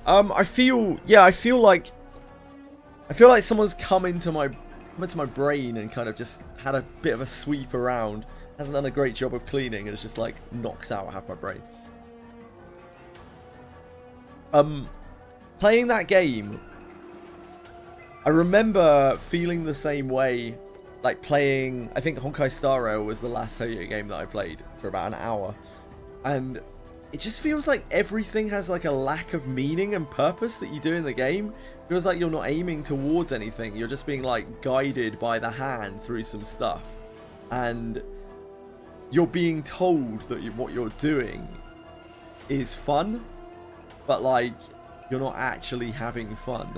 I feel like someone's come into my brain and kind of just had a bit of a sweep around. Hasn't done a great job of cleaning, and it's just like knocks out half my brain. Playing that game, I remember feeling the same way, like playing, I think Honkai Star Rail was the last Hoyo game that I played for about an hour, and it just feels like everything has like a lack of meaning and purpose that you do in the game. It feels like you're not aiming towards anything. You're just being like guided by the hand through some stuff. And you're being told that what you're doing is fun, but like you're not actually having fun.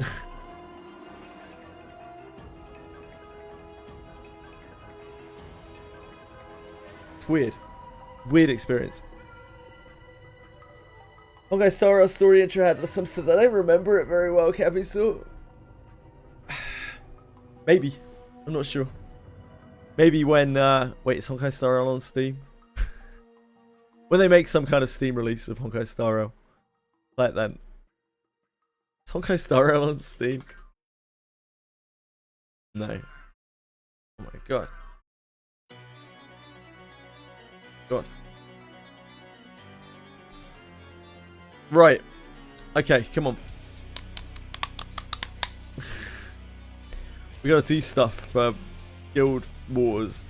It's weird. Weird experience. Okay, Star story intro had some sense. I don't remember it very well, Cappy, so maybe. I'm not sure. Maybe when wait, is Honkai Star Rail on Steam? When they make some kind of Steam release of Honkai Star Rail. Like then. Is Honkai Star Rail on Steam? No. Oh my god. God. Right. Okay, come on. We gotta do stuff for Guild Wars.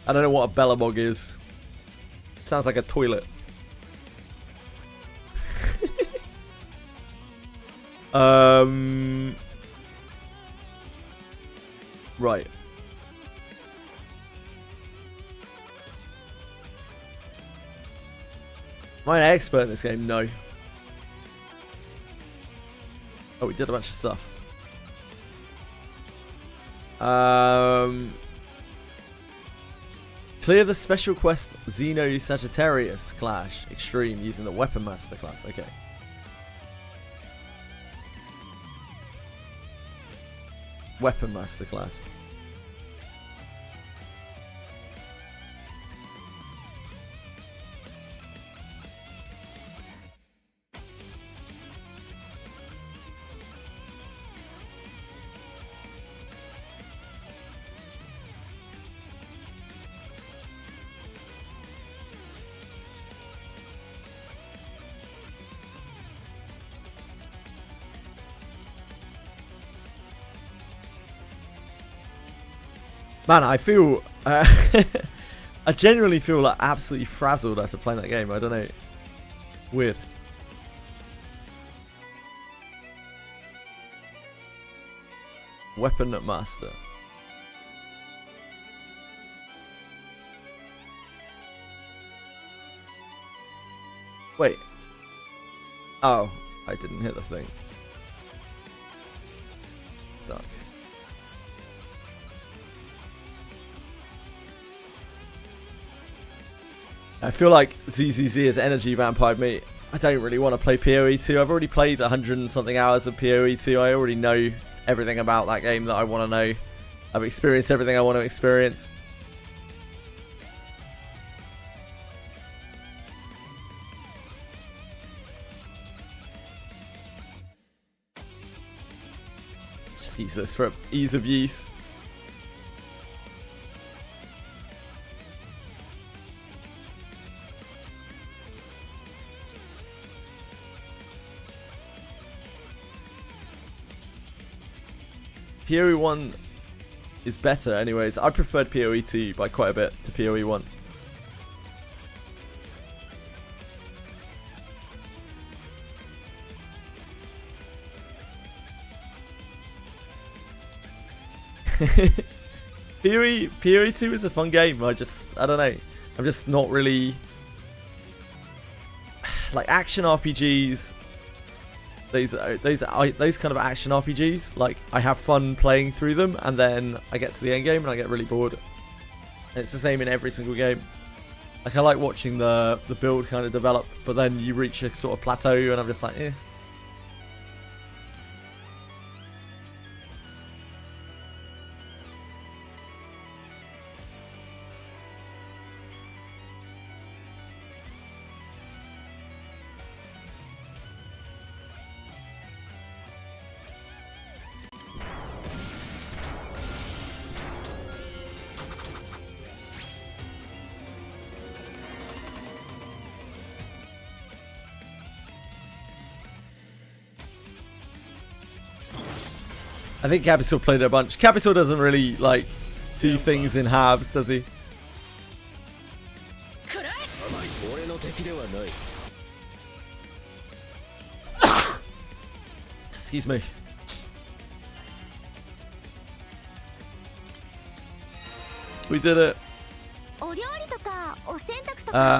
I don't know what a Bellabog is. Sounds like a toilet. Right. Am I an expert in this game? No. Oh, we did a bunch of stuff. Clear the special quest Xeno Sagittarius Clash Extreme using the Weapon Master class. Okay. Weapon Master class. Man, I feel... I genuinely feel like absolutely frazzled after playing that game. I don't know. Weird. Weapon master. Wait. Oh, I didn't hit the thing. Duck. I feel like ZZZ is energy vampired me. I don't really want to play PoE 2. I've already played 100 and something hours of PoE 2. I already know everything about that game that I want to know. I've experienced everything I want to experience. Just use this for ease of use. PoE 1 is better anyways. I preferred PoE 2 by quite a bit to PoE 1. PoE 2 is a fun game. I don't know. I'm just not really like action RPGs. Those kind of action RPGs, like I have fun playing through them, and then I get to the end game and I get really bored. And it's the same in every single game. Like I like watching the build kind of develop, but then you reach a sort of plateau, and I'm just like, eh. I think Capital played it a bunch. Capital doesn't really, like, do things in halves, does he? Excuse me. We did it.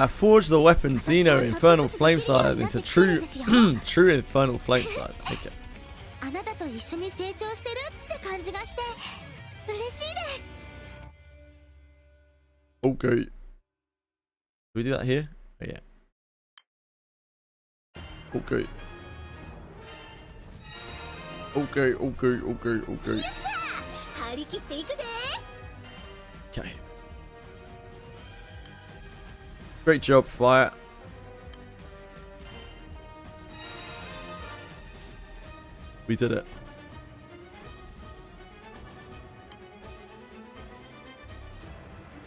Forge the weapon Xeno Infernal Flameside into true Infernal Flameside. Okay. あなたと一緒に成長してるって感じがして嬉しいです。 Okay. Do we do that here? Oh yeah. Okay. Okay. Okay. Great job, Fire. We did it.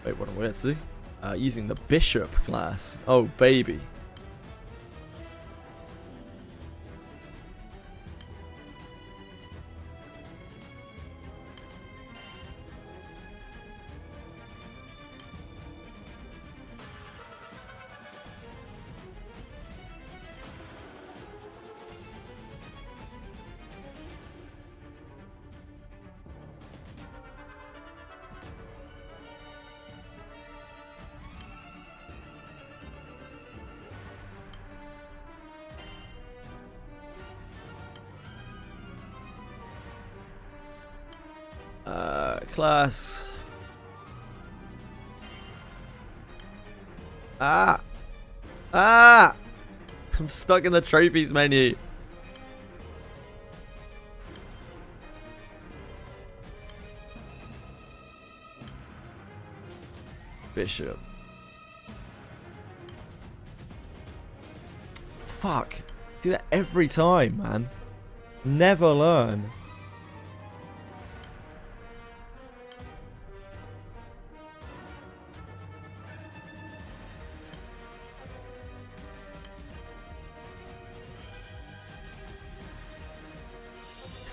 Wait, what am I to do? Using the Bishop class. Oh, baby. Class. I'm stuck in the trophies menu. Bishop. Fuck. Do that every time, man. Never learn.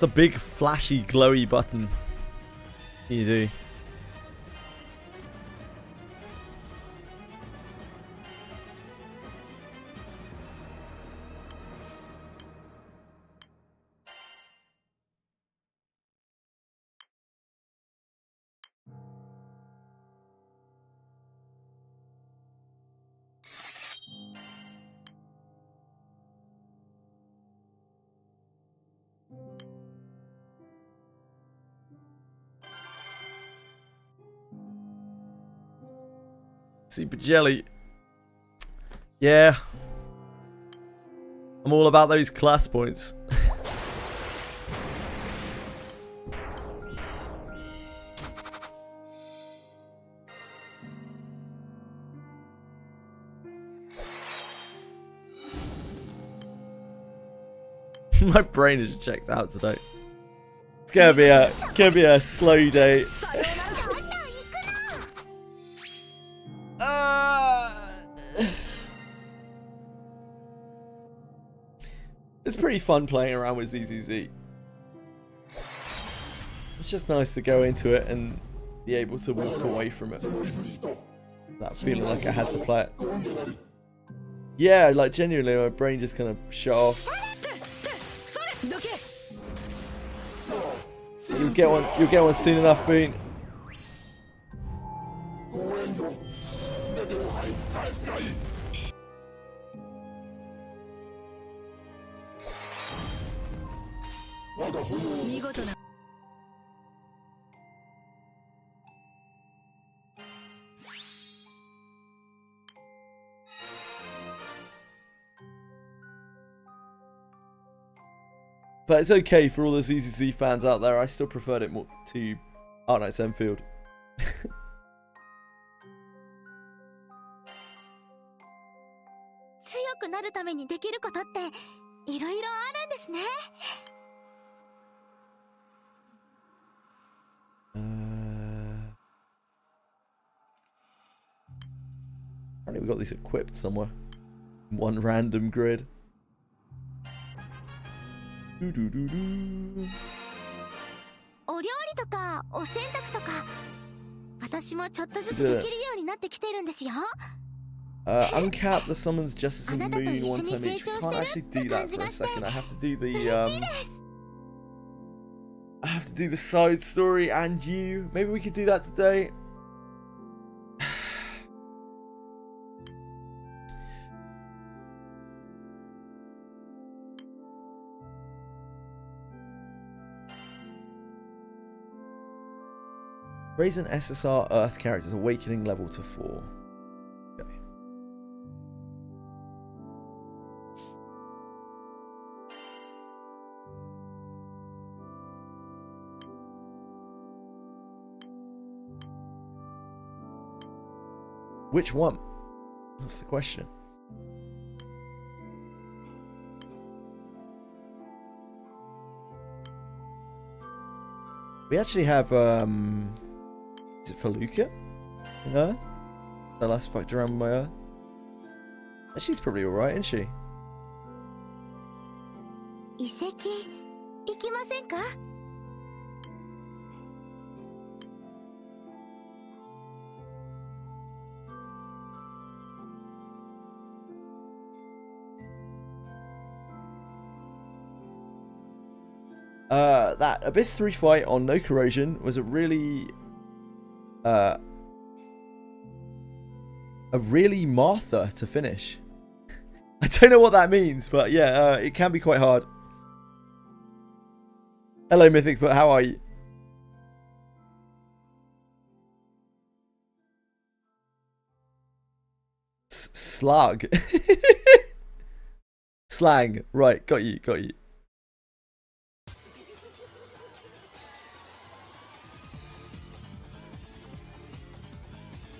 The big flashy glowy button you do. Super jelly. Yeah. I'm all about those class points. My brain is checked out today. It's gonna be a slow day. It's pretty fun playing around with ZZZ. It's just nice to go into it and be able to walk away from it. That feeling like I had to play it. Yeah, like genuinely, my brain just kind of shut off. You'll get one soon enough, Boone. But it's okay for all the ZZZ fans out there. I still preferred it more to Art Knights Enfield. 強くなるためにできることっていろいろあるんですね。Apparently we got these equipped somewhere. One random grid. Doo -doo -doo -doo. お料理とかお洗濯とか私もちょっとずつできるようになってきてるんですよ。Uncap the summons justice and moving one time each. We can't actually do that for a second. I have to do the I have to do the side story and you. Maybe we could do that today. Raise an SSR Earth character's awakening level to 4. Okay. Which one? That's the question. We actually have is it Feluca? In Earth? The last fucked around with my Earth? She's probably alright, isn't she? 遺跡行きませんか? That Abyss 3 fight on No Corrosion was a really Martha to finish. I don't know what that means, but yeah, it can be quite hard. Hello, Mythic, but how are you? Slug. Slang. Right, got you, got you.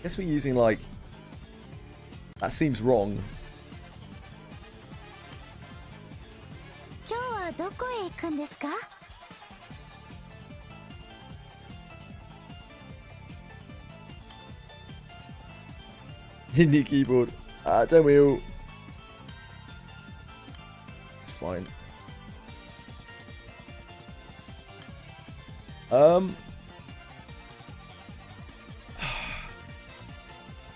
Guess we're using like... That seems wrong. 今日はどこへ行くんですか? Indie keyboard. Don't we all? It's fine.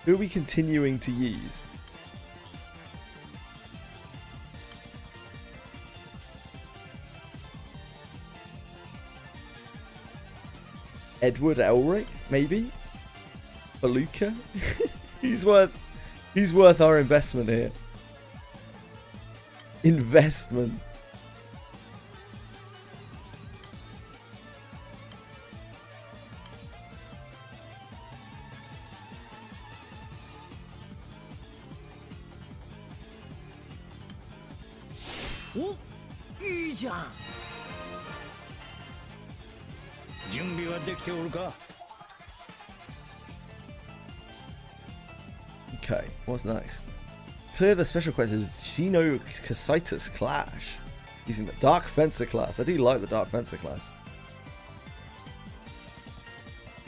Who are we continuing to use? Edward Elric, maybe? Feluca? He's worth our investment here. Investment. お、いいじゃん。準備はできておるか? Okay, what's next? Clear the special quest as Xeno Casitas Clash. Using the Dark Fencer class. I do like the Dark Fencer class.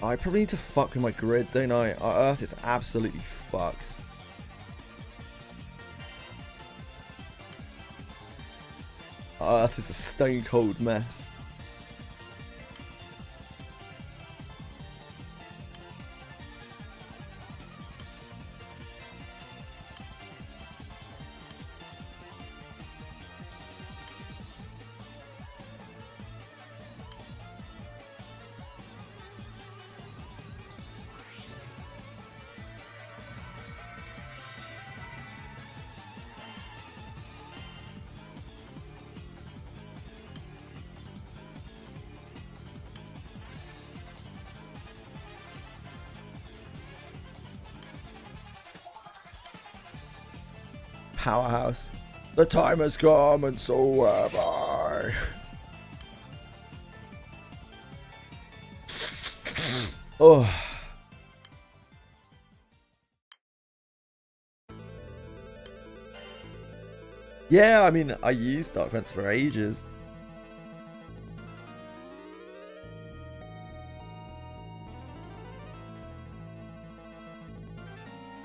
I probably need to fuck with my grid, don't I? Our Earth is absolutely fucked. Our Earth is a stone cold mess. Powerhouse. The time has come and so have I. Oh. Yeah, I mean, I used Dark Fence for ages.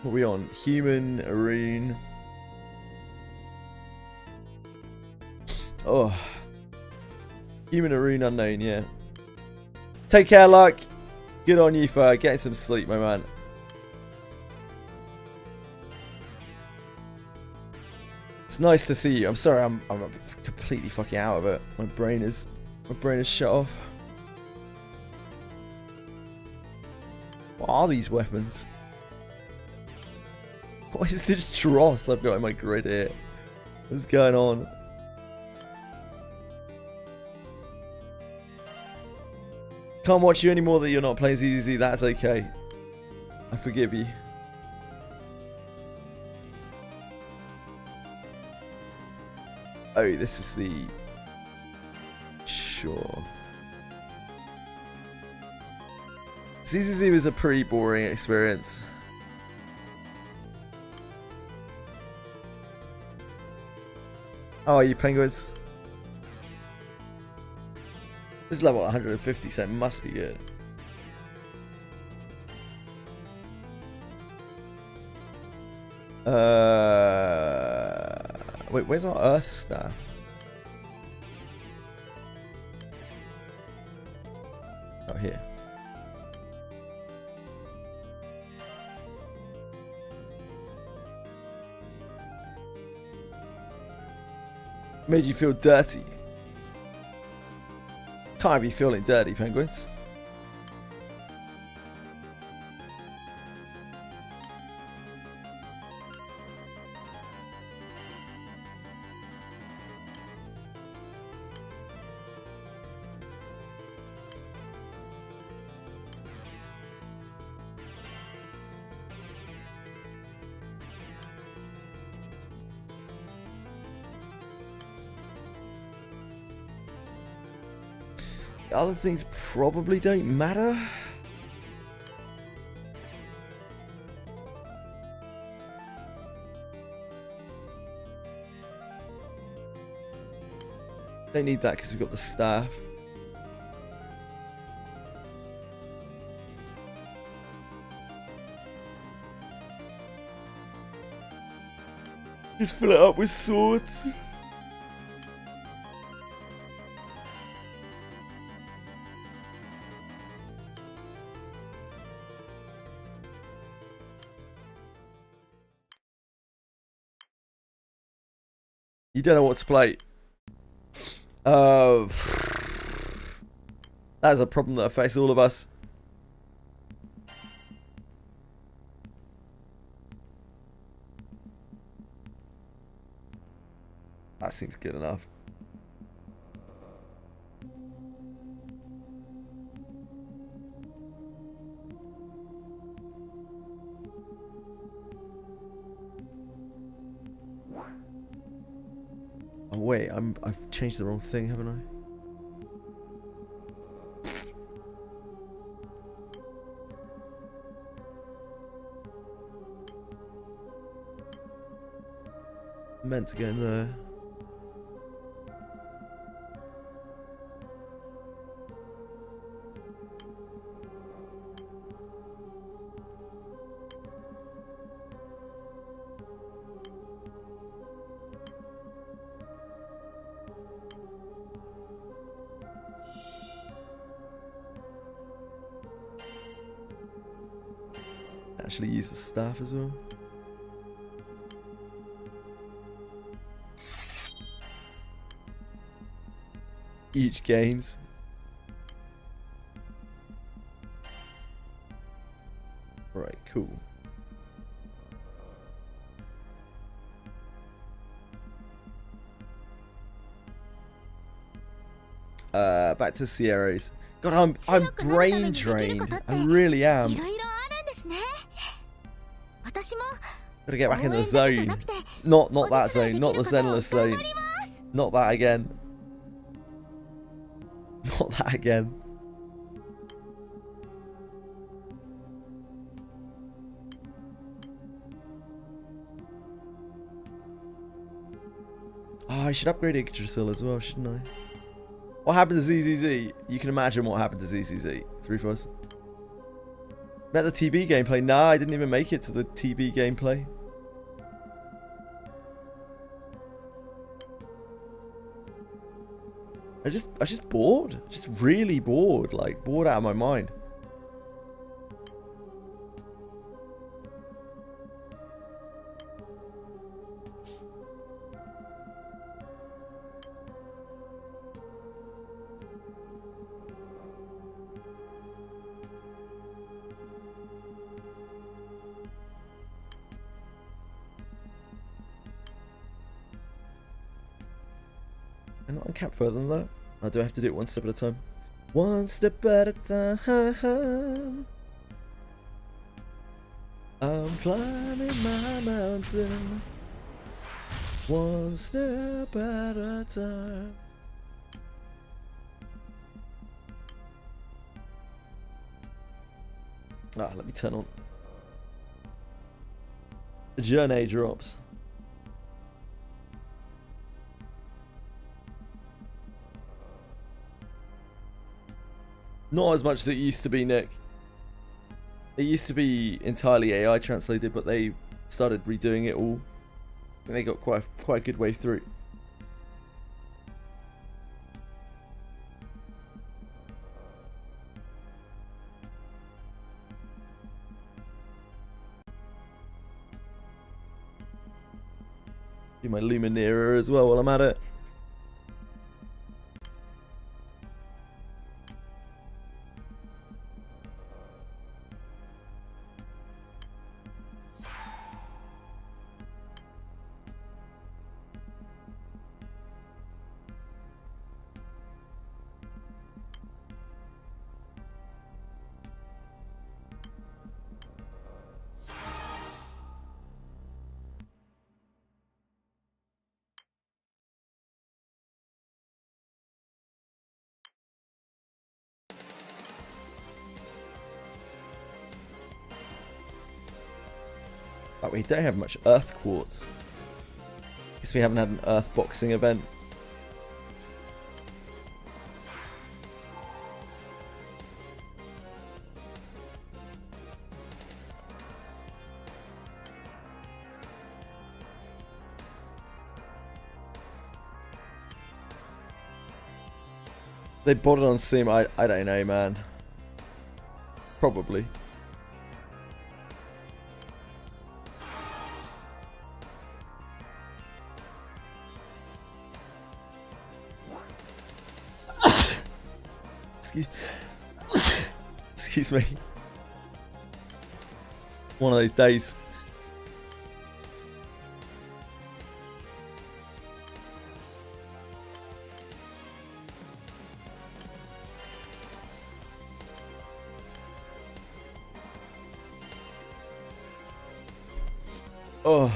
What are we on? Human, Arune. Oh. Human, Arune, Unknown, yeah. Take care, Luck. Good on you for getting some sleep, my man. It's nice to see you. I'm sorry, I'm completely fucking out of it. My brain is shut off. What are these weapons? What is this dross I've got in my grid here? What's going on? Can't watch you anymore that you're not playing ZZZ. That's okay. I forgive you. Oh, this is the... Sure. ZZZ was a pretty boring experience. How are you, penguins? This is level 150, so it must be good. Wait, where's our Earth staff? Oh, here. Made you feel dirty. Can't be feeling dirty, penguins. Other things probably don't matter. Don't need that because we've got the staff. Just fill it up with swords. You don't know what to play. That is a problem that affects all of us. That seems good enough. wait, I've changed the wrong thing, haven't I? Meant to go in there. Actually use the staff as well. Huge gains. Right, cool. Back to Sierras. God, I'm brain drained. I really am. Gotta get back in the zone. Not that zone. Not the Zenless zone. Not that again. Not that again. Oh, I should upgrade Yggdrasil as well, shouldn't I? What happened to ZZZ? You can imagine what happened to ZZZ. 3 for us. Met the TV gameplay. Nah, I didn't even make it to the TV gameplay. I just bored. Just really bored. Like, bored out of my mind. I'm not on cap further than that. I do have to do it one step at a time. One step at a time. I'm climbing my mountain. One step at a time. Ah, let me turn on. Journey drops. Not as much as it used to be, Nick. It used to be entirely AI translated, but they started redoing it all. And they got quite a good way through. Do my Lumineer as well while I'm at it. But we don't have much earth quartz. Guess we haven't had an earth boxing event. They bought it on Steam. I don't know, man. Probably. Excuse me. One of those days. Oh.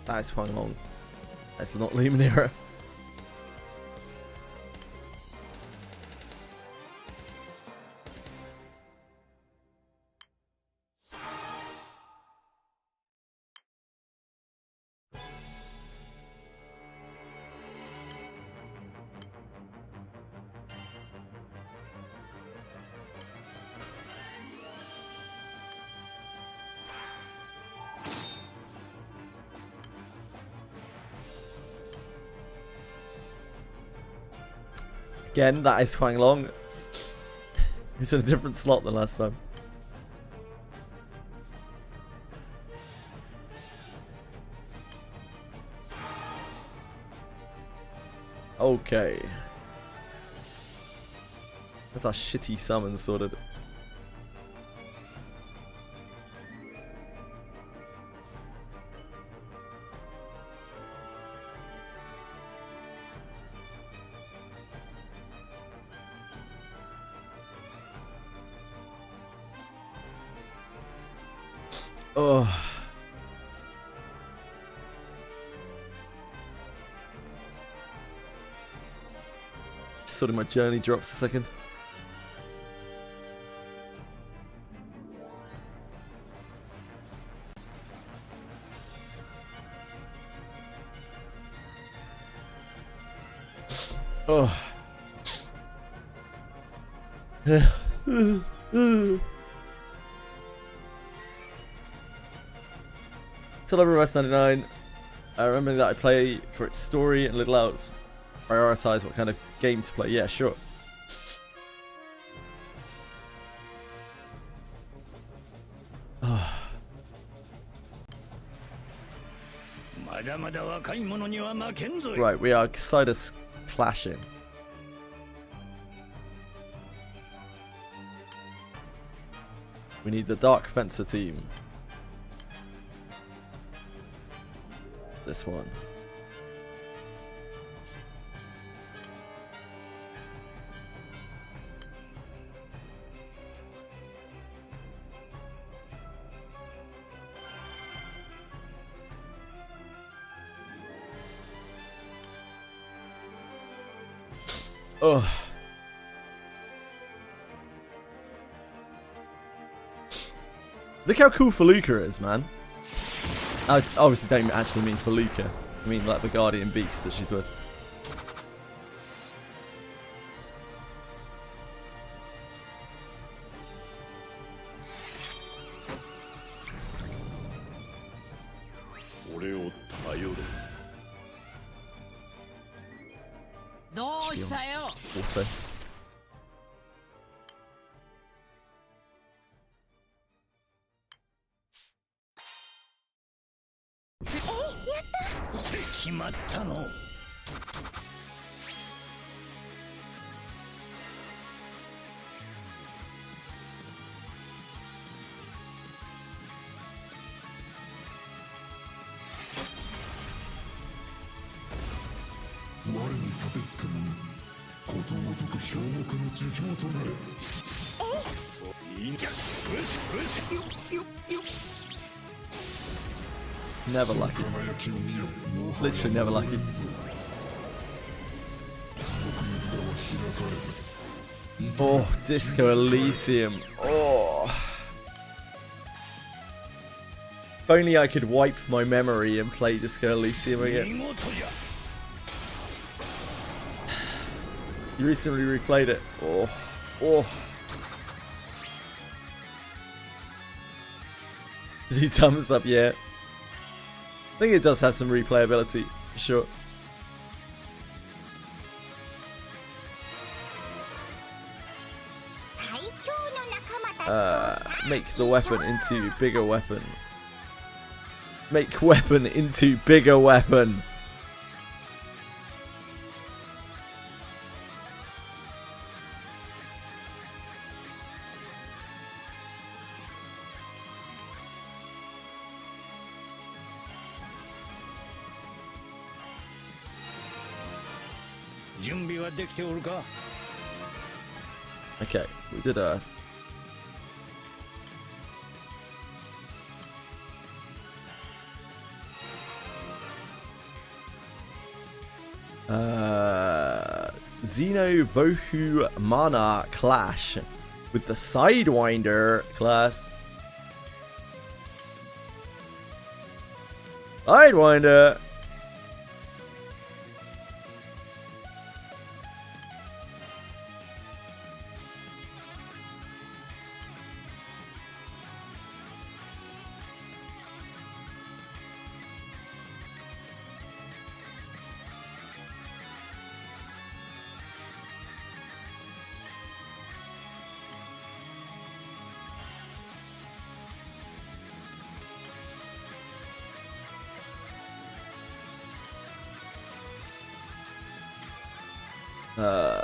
That is Huang Long. That's not Luminera. Again, that is Huang Long. It's in a different slot than last time. Okay. That's our shitty summon sorted. Oh. Sorting my journey drops a second. Oh. Till Everest 99. I remember that I play for its story and little else. Prioritize what kind of game to play. Yeah, sure. Right, we are Sidus clashing. We need the Dark Fencer team. This one. Oh. Look how cool Feluca is, man. I obviously don't actually mean Feluca. I mean like the Guardian Beast that she's with. Auto. Never lucky. Literally never lucky. Oh, Disco Elysium. Oh. If only I could wipe my memory and play Disco Elysium again. You recently replayed it. Oh. Oh. Did he thumbs up yet? I think it does have some replayability, for sure. Make the weapon into bigger weapon. Make weapon into bigger weapon. Okay, we did a... Xeno Vohu Mana Clash with the Sidewinder class. Sidewinder.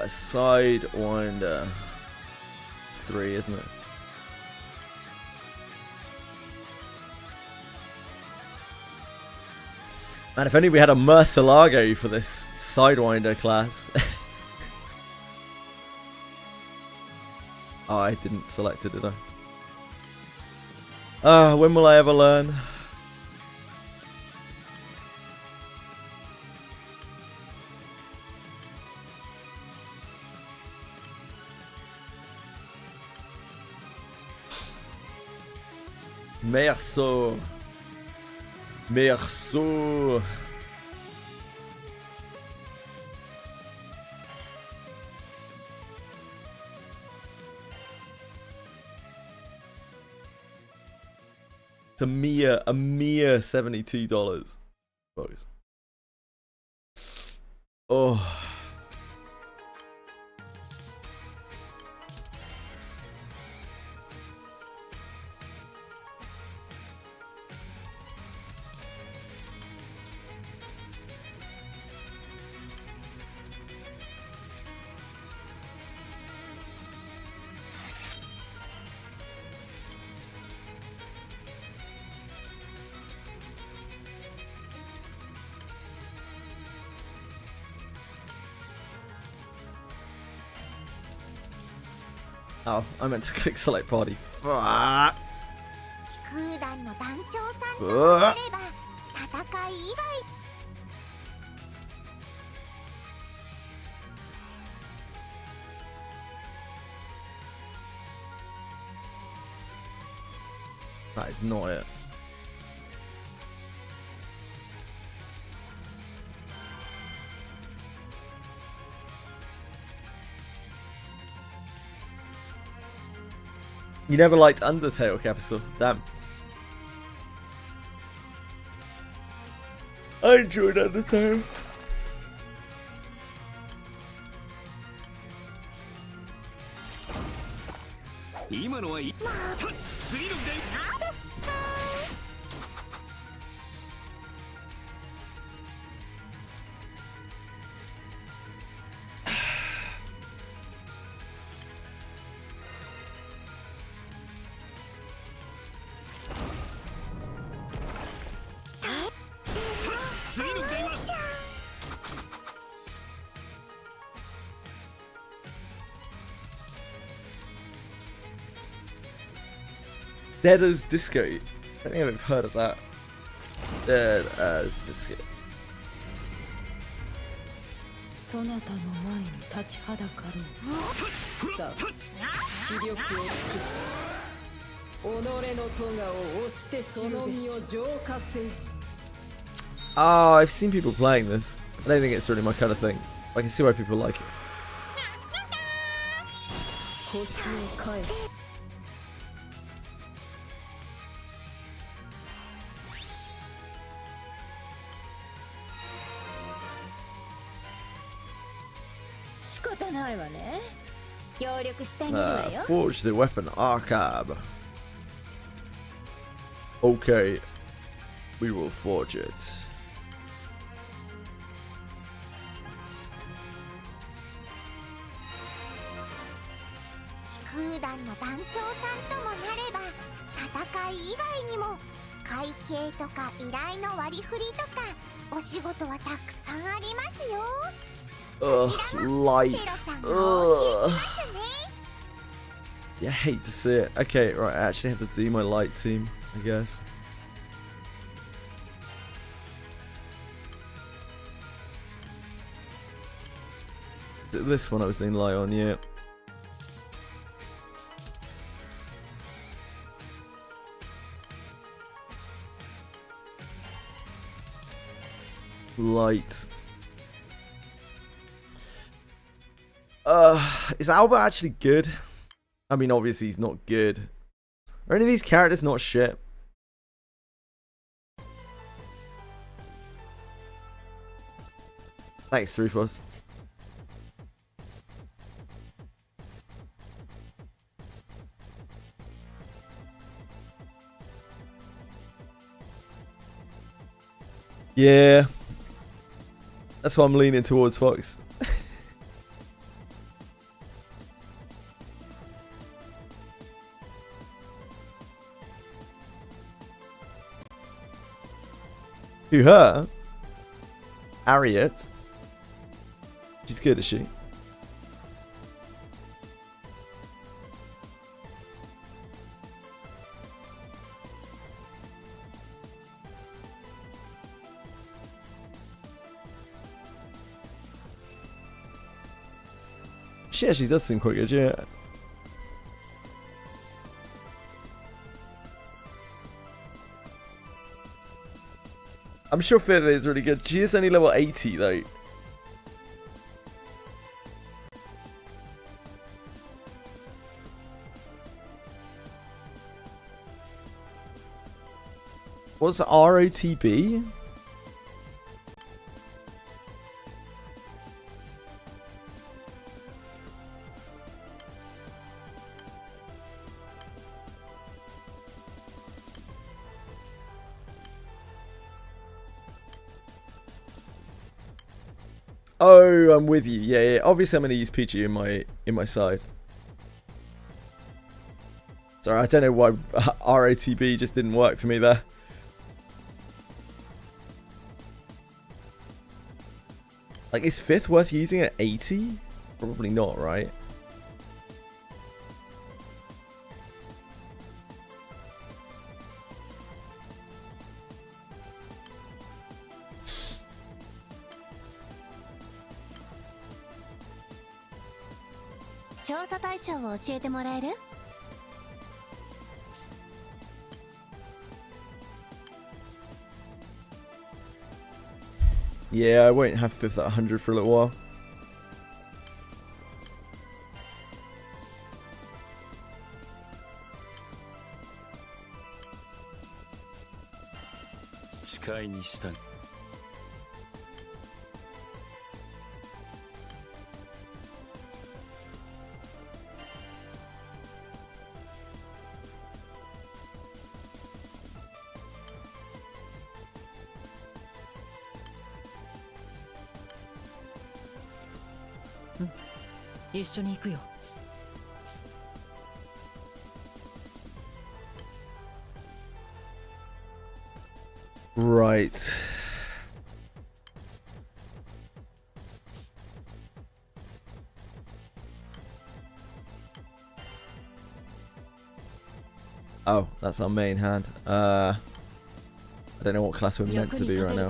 Sidewinder. It's 3, isn't it? Man, if only we had a Murcielago for this Sidewinder class. Oh, I didn't select it, did I? When will I ever learn? Merceau. Merceau. It's a mere $72. Folks. Oh. Oh, I meant to click select party. Fuck. Fuck. That is not it. You never liked Undertale, Capital. Damn. I enjoyed Undertale. Dead as Disco. I don't think I've heard of that. Dead as Disco. Oh, I've seen people playing this. I don't think it's really my kind of thing. I can see why people like it. Forge the weapon archive. Okay, we will forge it. Ugh, light. Ugh. Yeah, I hate to see it. Okay, right, I actually have to do my light team, I guess. this one I was doing light on, yeah. Light. Is Albert actually good? I mean, obviously he's not good. Are any of these characters not shit? Thanks, Rufus. Yeah. That's why I'm leaning towards Fox. Who, her? Harriet? She's good, is she? She actually does seem quite good, yeah. I'm sure Fifth is really good. She is only level 80 though. What's ROTB? Oh, I'm with you. Yeah, yeah. Obviously, I'm gonna use Peachy in my side. Sorry, I don't know why ROTB just didn't work for me there. Like, is Fifth worth using at 80? Probably not, right? Yeah, I won't have Fifth at 100 for a little while. Right. Oh, that's our main hand. I don't know what class we're meant to be right now.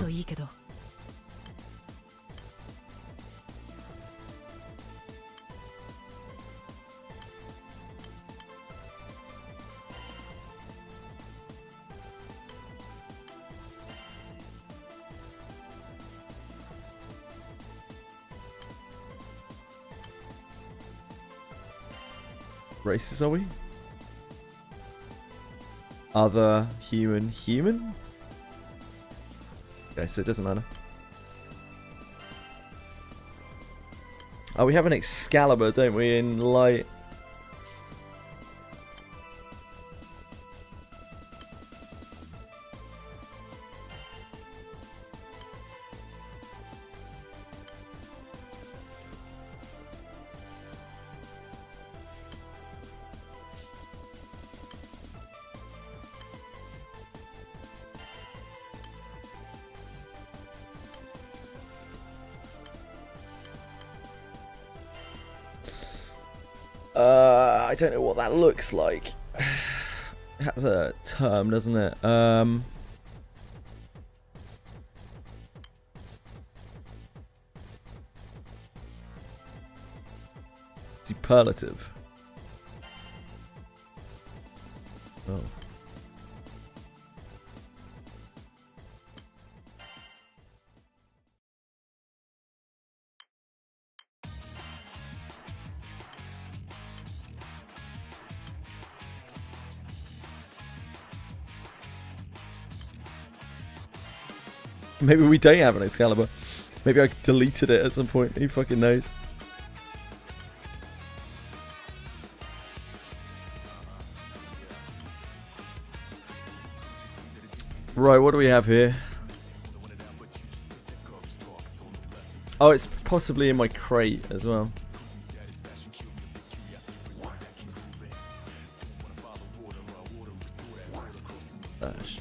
Races are we? Other human? Okay, so it doesn't matter. Oh, we have an Excalibur, don't we, in light? I don't know what that looks like. It has a term, doesn't it? Superlative. Oh. Maybe we don't have an Excalibur. Maybe I deleted it at some point. Who fucking knows? Right, what do we have here? Oh, it's possibly in my crate as well. Dash.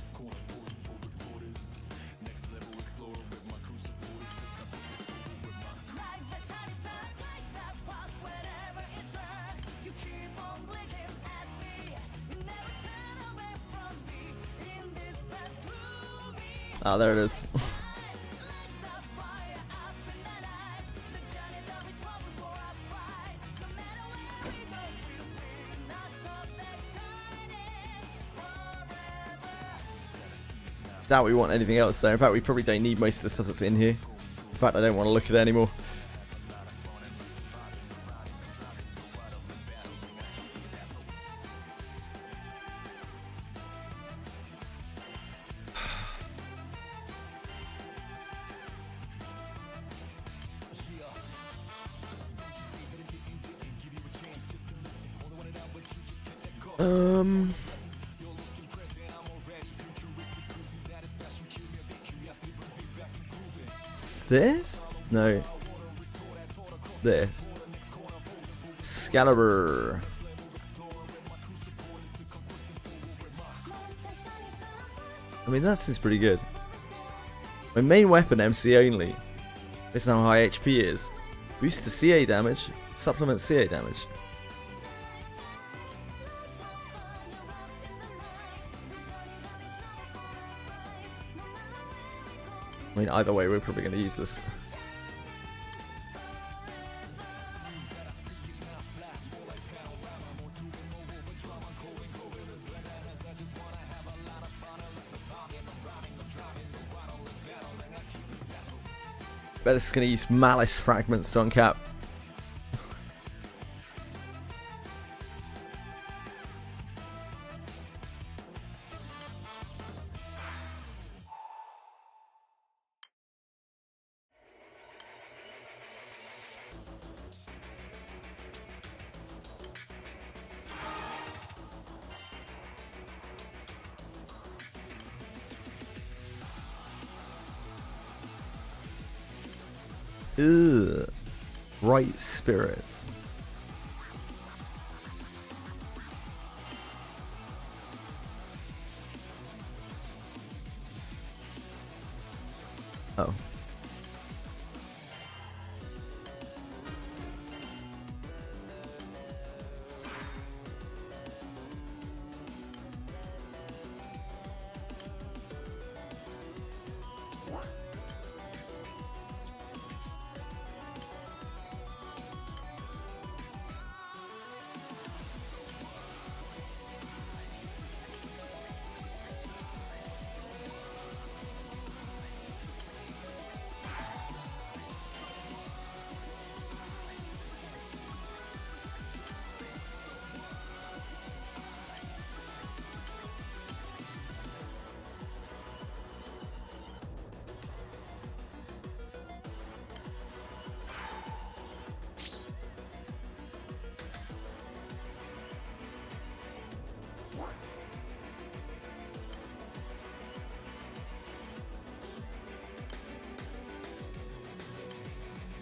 Ah, there it is. Doubt we want anything else there. In fact, we probably don't need most of the stuff that's in here. In fact, I don't want to look at it anymore. This? No. This. Excalibur. I mean, that seems pretty good. My main weapon, MC only. Based on how high HP is. Boost to CA damage. Supplement CA damage. I mean, either way, we're probably going to use this. Bet this is going to use Malice Fragments on Cap. Ugh. Right spirits. Oh.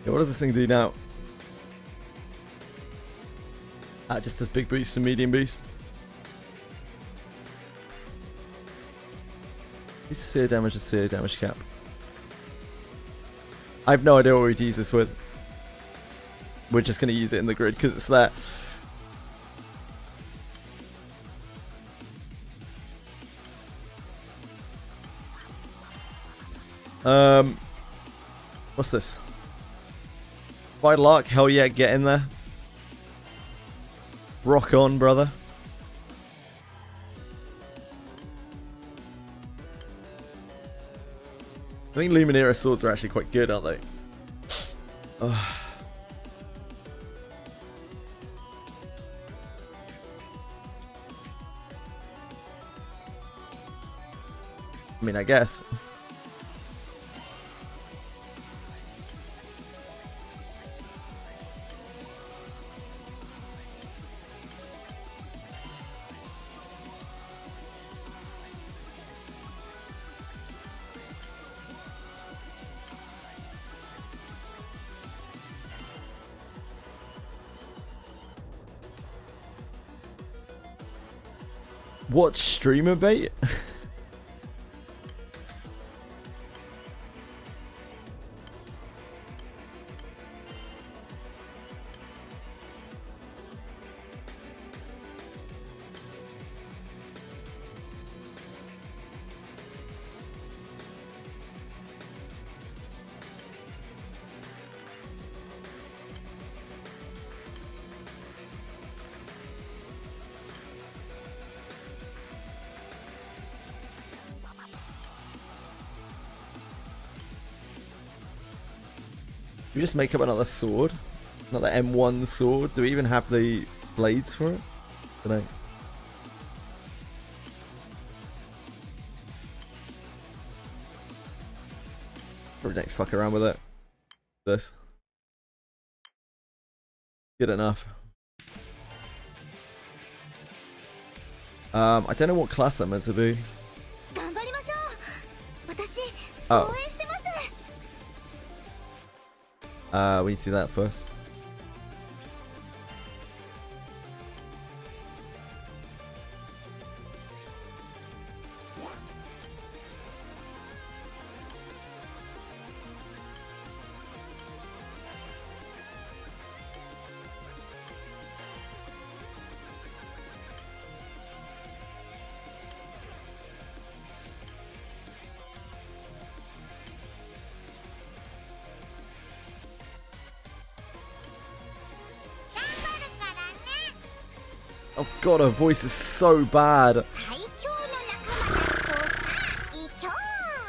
Yeah, what does this thing do now? Ah, just does big boost and medium boost. Use seer damage and seer damage cap. I have no idea what we'd use this with. We're just going to use it in the grid because it's there. What's this? Vital Arc, hell yeah, get in there. Rock on, brother. I think Luminera swords are actually quite good, aren't they? Ugh. I mean, I guess. What streamer bait? We just make up another sword, another M1 sword. Do we even have the blades for it? Don't know. Probably don't fuck around with it. This. Good enough. I don't know what class I'm meant to be. Oh. We need to do that first. Oh god, her voice is so bad.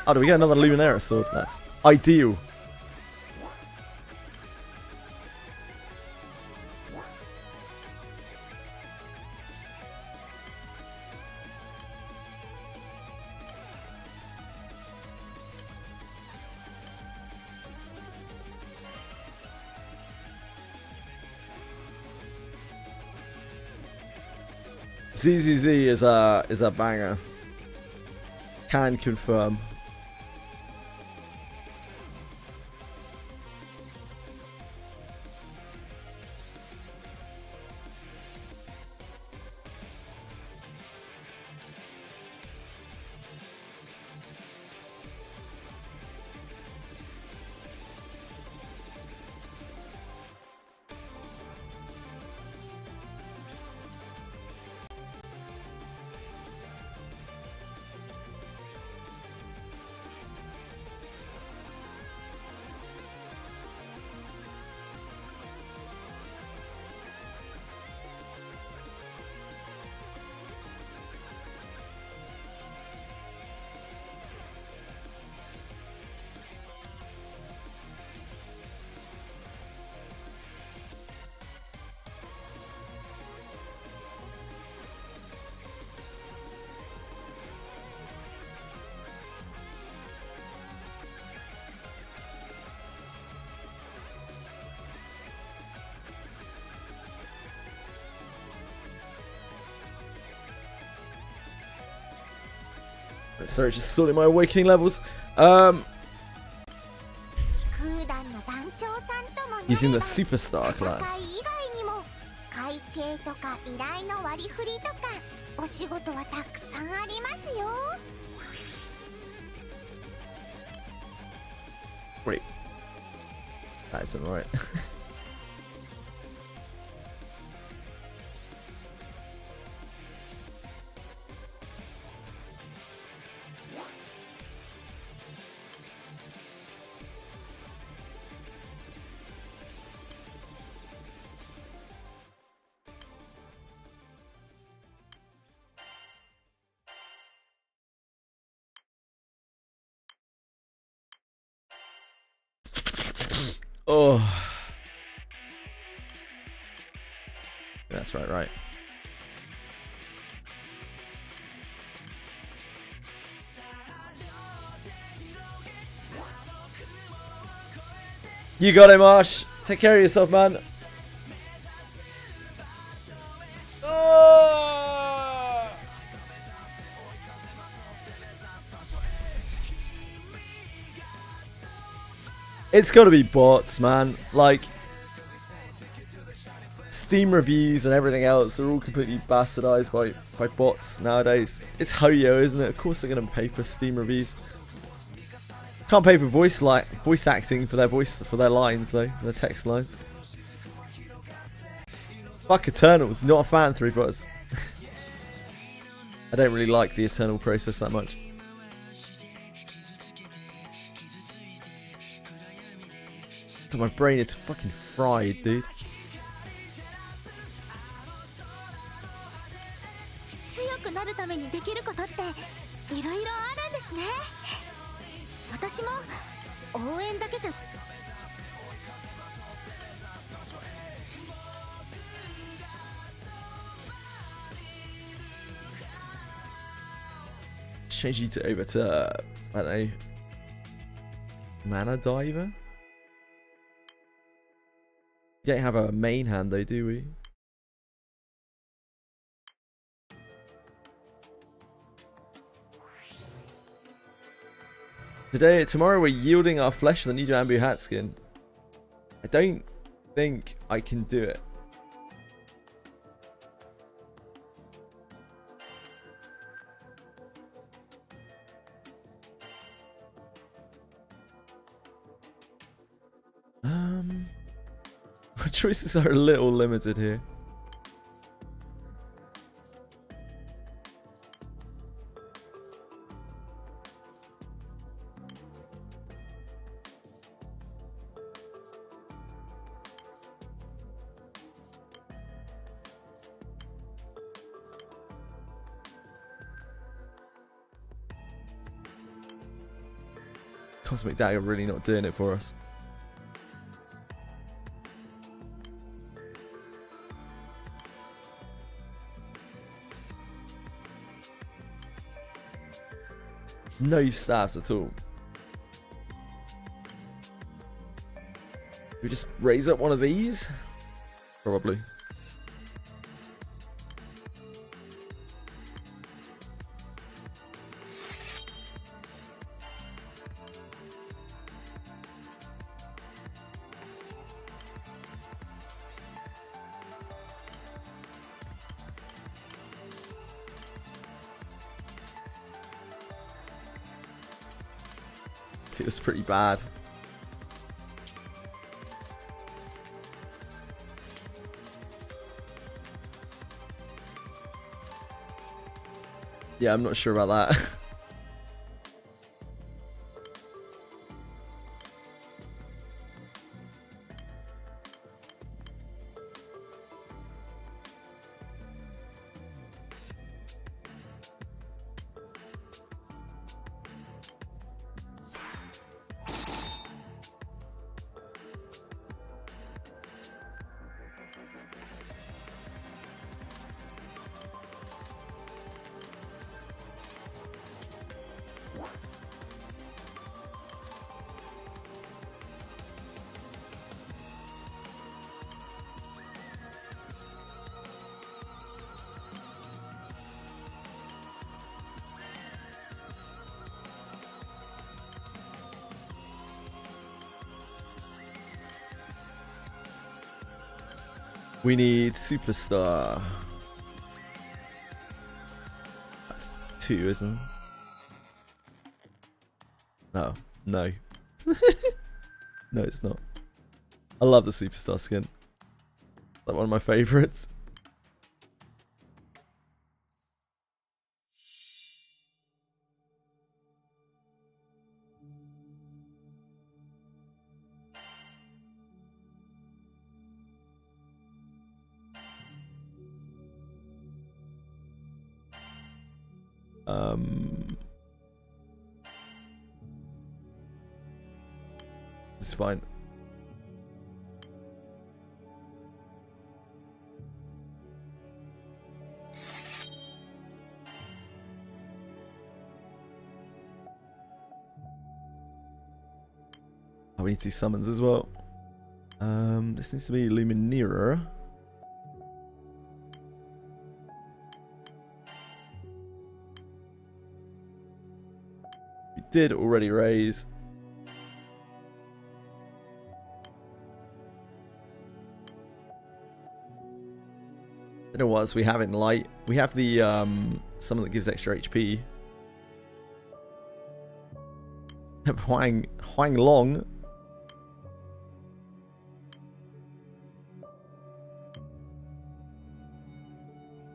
Oh, do we get another Luminera sword? That's ideal. ZZZ is a banger. Can confirm. Sorry, just sorting my awakening levels. He's in the superstar class. Wait. That isn't right. Oh. That's right. You got it, Marsh. Take care of yourself, man. Oh! It's got to be bots, man. Like, Steam reviews and everything else are all completely bastardized by bots nowadays. It's Hoyo, isn't it? Of course they're going to pay for Steam reviews. Can't pay for voice acting for their lines though, for their text lines. Fuck Eternals, not a fan 3 bots. I don't really like the Eternal process that much. God, my brain is fucking fried, dude. 強くなるためにできることっていろいろあるんですね。私も応援だけじゃ。Change you to over to I don't know, Mana Diver. We don't have a main hand though, do we? Tomorrow we're yielding our flesh for the new Granblue hat skin. I don't think I can do it. My choices are a little limited here. Cosmic Dagger really not doing it for us. No stabs at all. We just raise up one of these? Probably. Feels pretty bad. Yeah, I'm not sure about that. We need Superstar. That's 2, isn't it? No. No. No, it's not. I love the Superstar skin. Like one of my favorites. It's fine. Oh, we need to do summons as well. This needs to be Lumineer. We did already raise. I don't know what else we have in light. We have the summon that gives extra HP. Huang Long.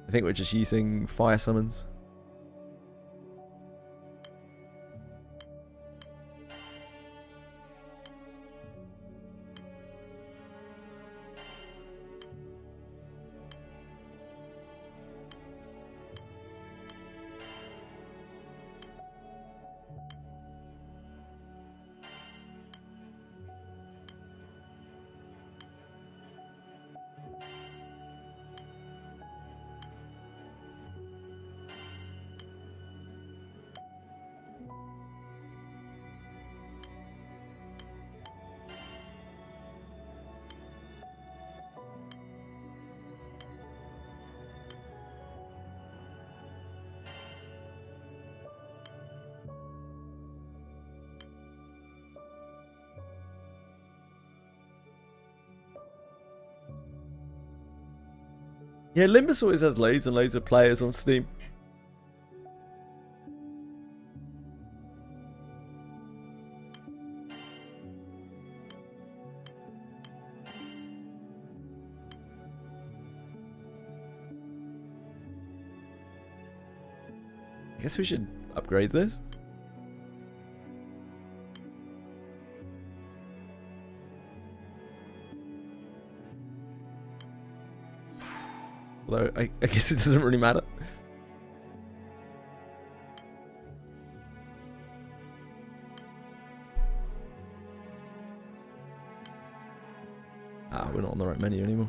I think we're just using fire summons. Yeah, Limbus always has loads and loads of players on Steam. I guess we should upgrade this. Although, I guess it doesn't really matter. Ah, we're not on the right menu anymore.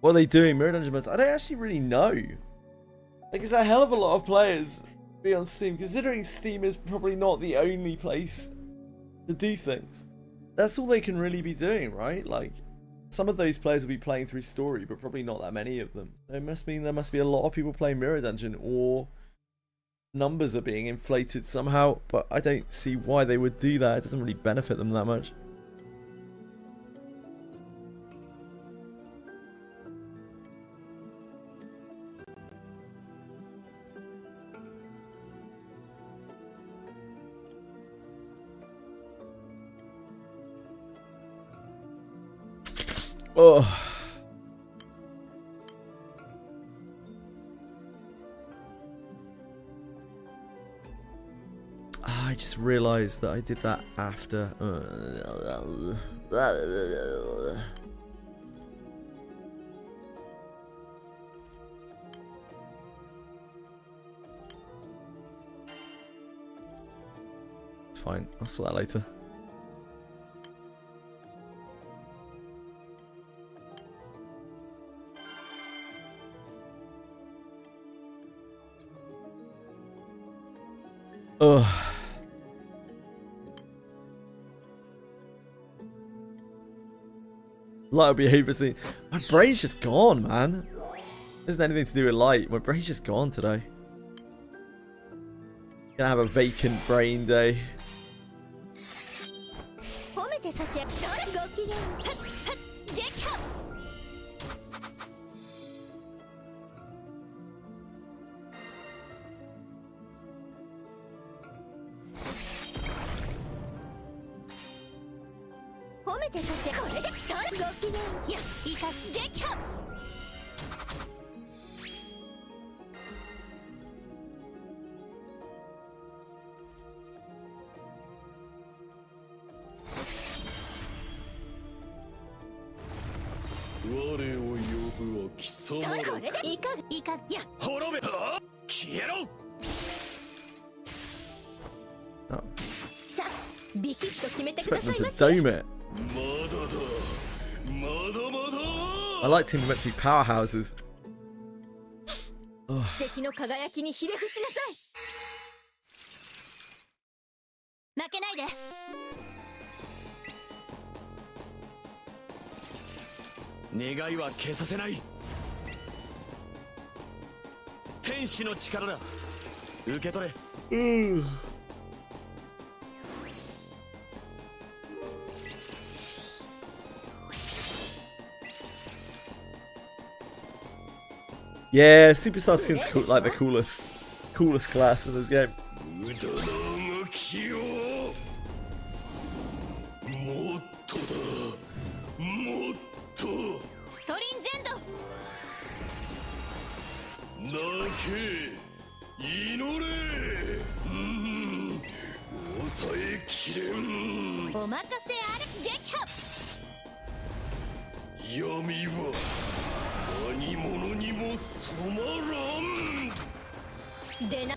What are they doing? Mirror Dungeon modes? I don't actually really know. Like, it's a hell of a lot of players be on Steam, considering Steam is probably not the only place to do things. That's all they can really be doing, right? Like, some of those players will be playing through story, but probably not that many of them. So it must mean there must be a lot of people playing Mirror Dungeon, or numbers are being inflated somehow, but I don't see why they would do that. It doesn't really benefit them that much. Oh. I just realized that I did that after. It's fine. I'll sort that later. Ugh. Light behavior scene. My brain's just gone, man. There isn't anything to do with light. My brain's just gone today. Gonna have a vacant brain day. それこれでいかや滅べ消えろ Oh. さあビシッと決めてくだ Expect さ them いま to し dome it. まだだまだまだ I liked him meant to be powerhouses. Oh. 奇跡の輝きにひれ伏しなさい負けないで願いは消させない。天使の力だ。受け取れ。Yeah, Superstar Skin's cool, like the coolest class in this game. 無駄な動きをもっとだもっとストリンゼンド泣け祈れ抑えきれんお任せあれ撃破闇は何者にも染まらんでな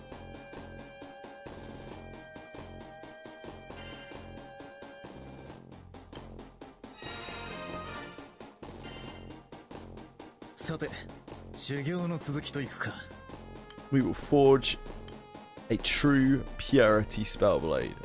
さて、修行の続きといくか。We will forge a true purity spellblade.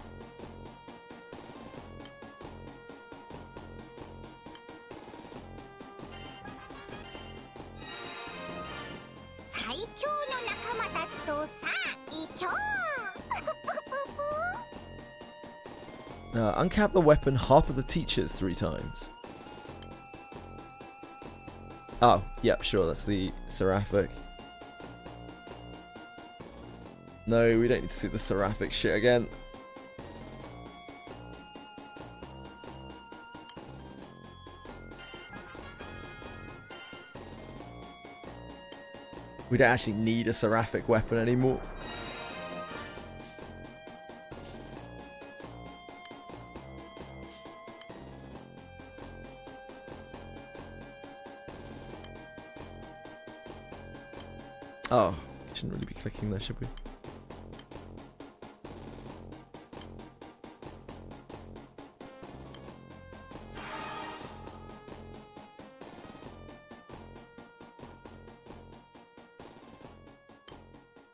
Uncap the weapon, harp of the teachers 3 times. Oh, yep, sure, that's the Seraphic. No, we don't need to see the Seraphic shit again. We don't actually need a Seraphic weapon anymore. Oh, we shouldn't really be clicking there, should we?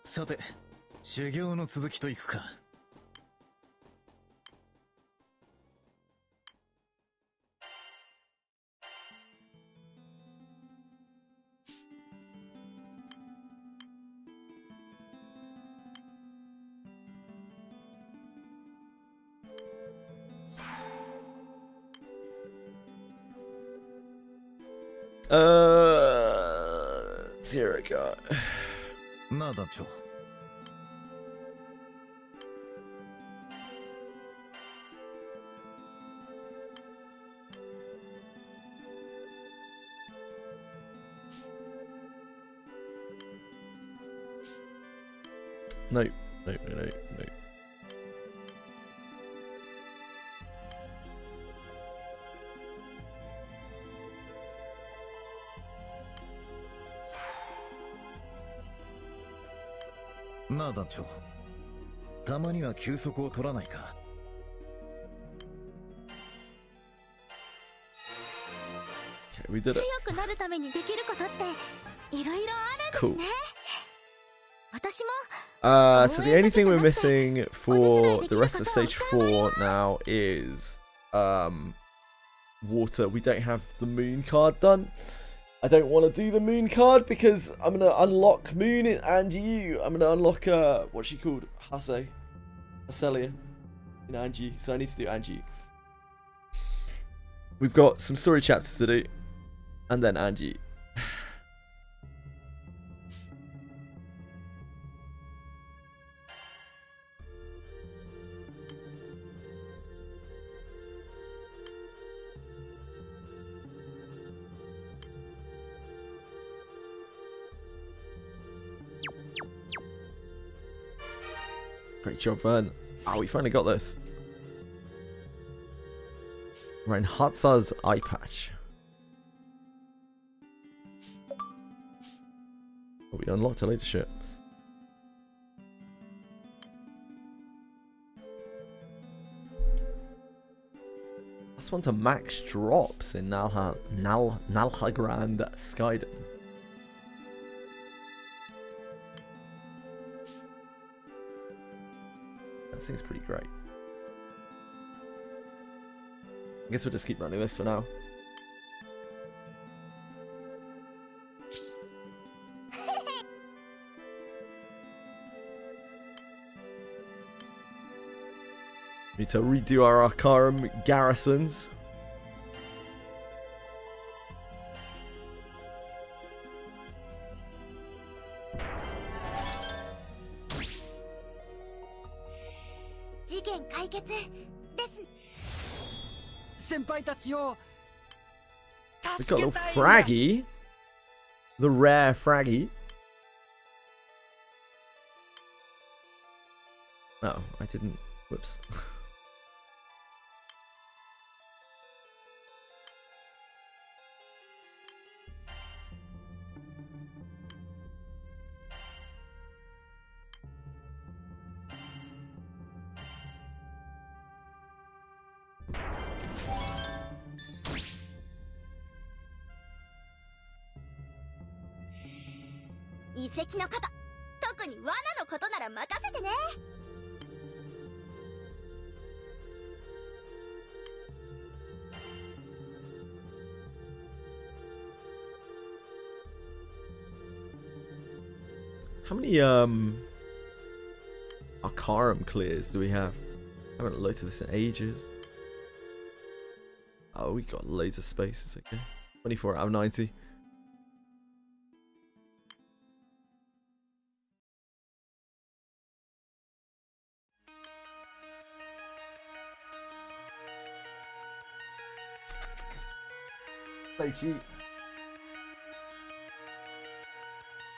Sate, 修行の続きといくか。Zero got. なあ団長。No, no, no, no, no. Okay, なあ団長。たまには休息を取らないか。Okay, we did it. 強くなるためにできることっていろいろあるんですね。私も So the only thing we're missing for the rest of stage 4 now is water. We don't have the moon card done. I don't want to do the moon card because I'm gonna unlock Moon and you. I'm gonna unlock what's she called? Hacelia in Angie. So I need to do Angie. We've got some story chapters to do, and then Angie. Great job, Vern. Oh, we finally got this. We're in Hatzar's eye patch. we unlocked a leadership. Last one to max drops in Nalhagrand Skyden. That seems pretty great. I guess we'll just keep running this for now. Need to redo our Arcarum garrisons. We got a little Fraggy. The rare Fraggy. Oh, I didn't. Whoops. How many Arcarum clears do we have? I haven't looked at this in ages. Oh, we got loads of spaces. Okay, 24 out of 90. So cheap.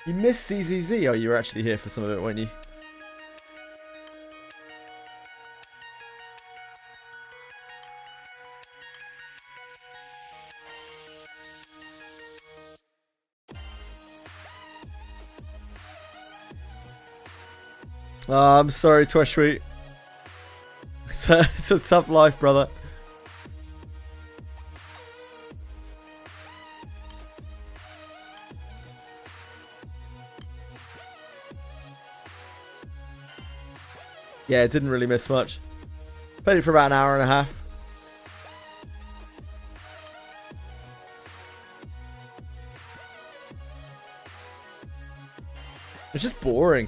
You missed CZZ. Oh, you were actually here for some of it, weren't you? Oh, I'm sorry, Tweshweet. It's a tough life, brother. Yeah, it didn't really miss much. Played it for about an hour and a half. It's just boring.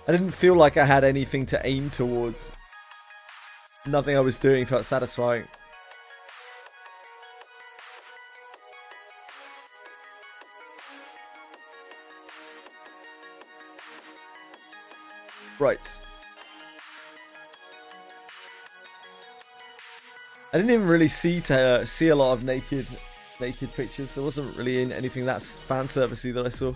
I didn't feel like I had anything to aim towards. Nothing I was doing felt satisfying. Right. I didn't even really see a lot of naked pictures. There wasn't really anything that's fan servicey that I saw.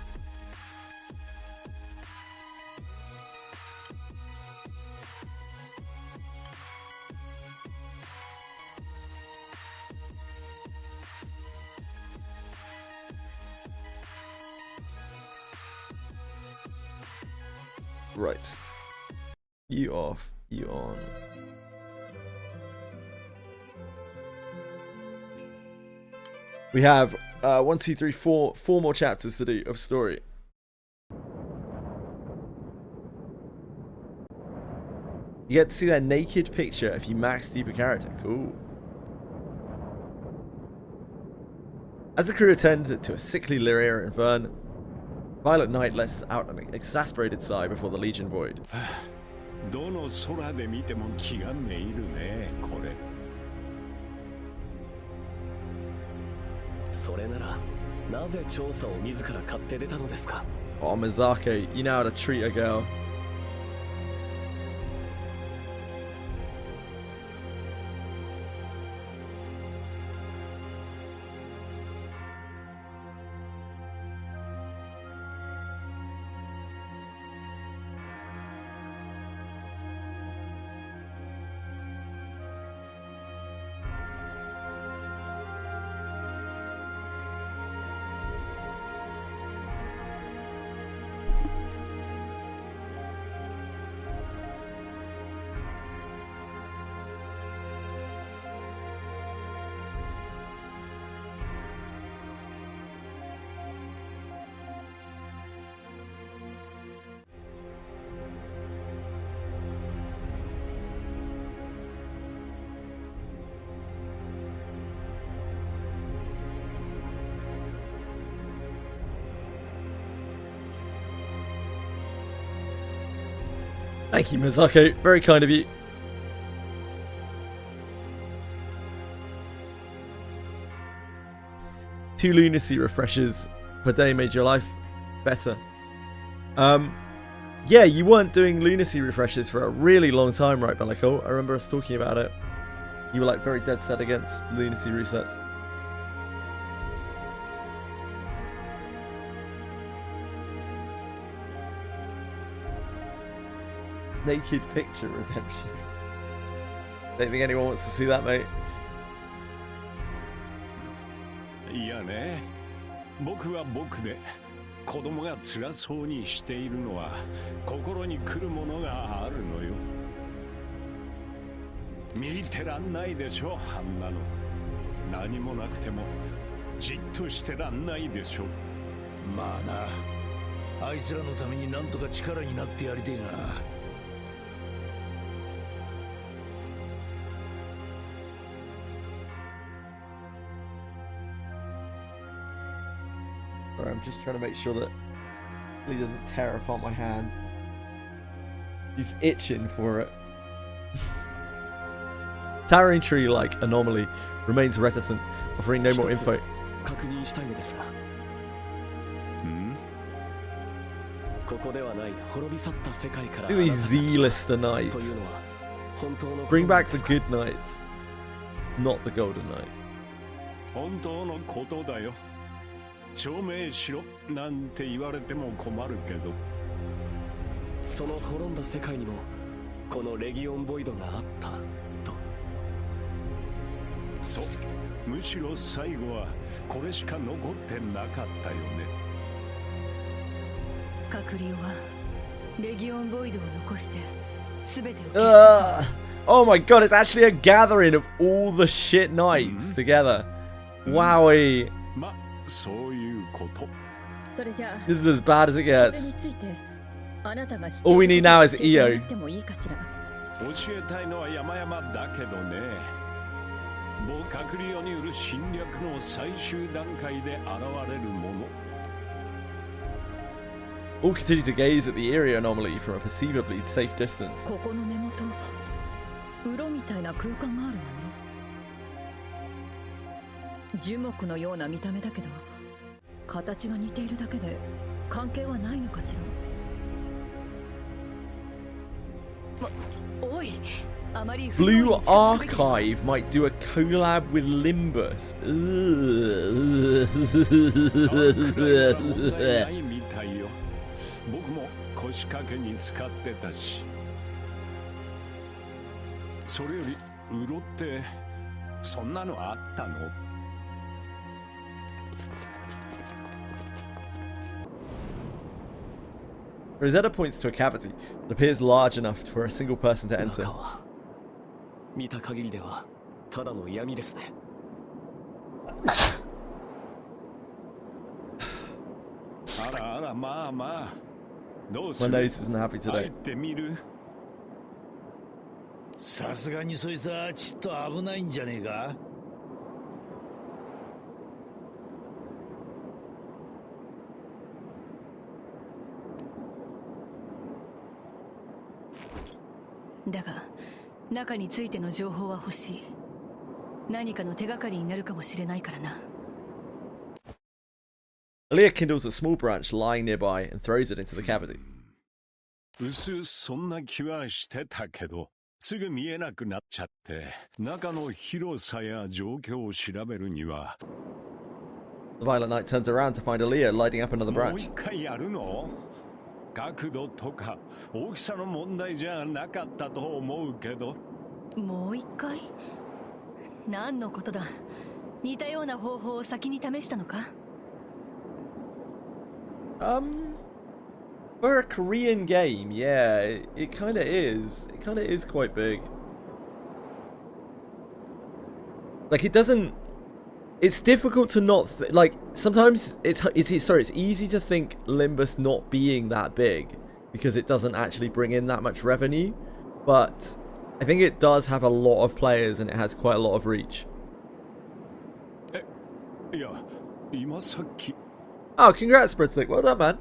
Right. You off, you on. We have 1, 2, 3, 4 more chapters to do of story. You get to see that naked picture if you max deeper character. Cool. As the crew attend to a sickly Lyria and Vern, Violet Knight lets out an exasperated sigh before the Legion Void. どの空で見ても気がめいるね、これ。それなら、なぜ調査を自ら買って出たのですか? Oh, Mizake, you know how to treat a girl. Thank you, Misako. Very kind of you. Two lunacy refreshers per day made your life better. Yeah, you weren't doing lunacy refreshers for a really long time, right, Bellico? I remember us talking about it. You were like very dead set against lunacy resets. Naked picture redemption. Don't think anyone wants to see that, mate. いやね、僕は僕で子供が辛そうにしているのは心に来るものがあるのよ。見てらんないでしょ、あんなの。何もなくてもじっとしてらんないでしょ。まあな、あいつらのためになんとか力になってやりてえな。I'm just trying to make sure that he doesn't tear apart my hand. He's itching for it. Towering tree-like anomaly remains reticent, offering no more info. Look at these Z-lister knights. Bring back the good knights, not the golden knight. 証明しろなんて言われても困るけど、その滅んだ世界にもこのレギオンボイドがあったと。そう、むしろ最後はこれしか残ってなかったよね。閣僚はレギオンボイドを残して全てを消した。Oh my god, it's actually a gathering of all the shit knights together. Wowie. そういうこと。 This is as bad as it gets. All we need now is EO. 教えたいのは山々だけどね。某閣僚による侵略の最終段階で現れるもの。 All continue to gaze at the area anomaly from a perceivably safe distance. ここの根元、鱗みたいな空間があるわね。樹木のような見た目だけど、形が似ているだけで関係はないのかしら。おい、あまり Blue Archive might do a collab with Limbus. ないみたいよ。僕も腰掛けに使ってたし。それより鱗ってそんなのあったのRosetta points to a cavity that appears large enough for a single person to enter. 見た限りではただの闇ですね。あらあら、まあまあ。どうす My る？ nose isn't happy 入 today. ってみる？さすがにそいつはちょっと危ないんじゃねえか。だが中についての情報は欲しい。何かの手がかりになるかもしれないからな。Aaliyah kindles a small branch lying nearby and throws it into the cavity. うすそんな気はしてたけど、すぐ見えなくなっちゃって、中の広さや状況を調べるには。The Violet Knight turns around to find Aaliyah lighting up another もう branch. 一回やるの？角度とか大きさの問題じゃなかったと思うけど。もう一回？何のことだ？似たような方法を先に試したのか？ For a Korean game, yeah, it kind of is. It kind of is quite big. Like it doesn't. It's difficult to not like. Sometimes it's easy to think Limbus not being that big because it doesn't actually bring in that much revenue, but I think it does have a lot of players and it has quite a lot of reach. いや、今さっき。 Oh, congrats, Spreadstick. Well done, man.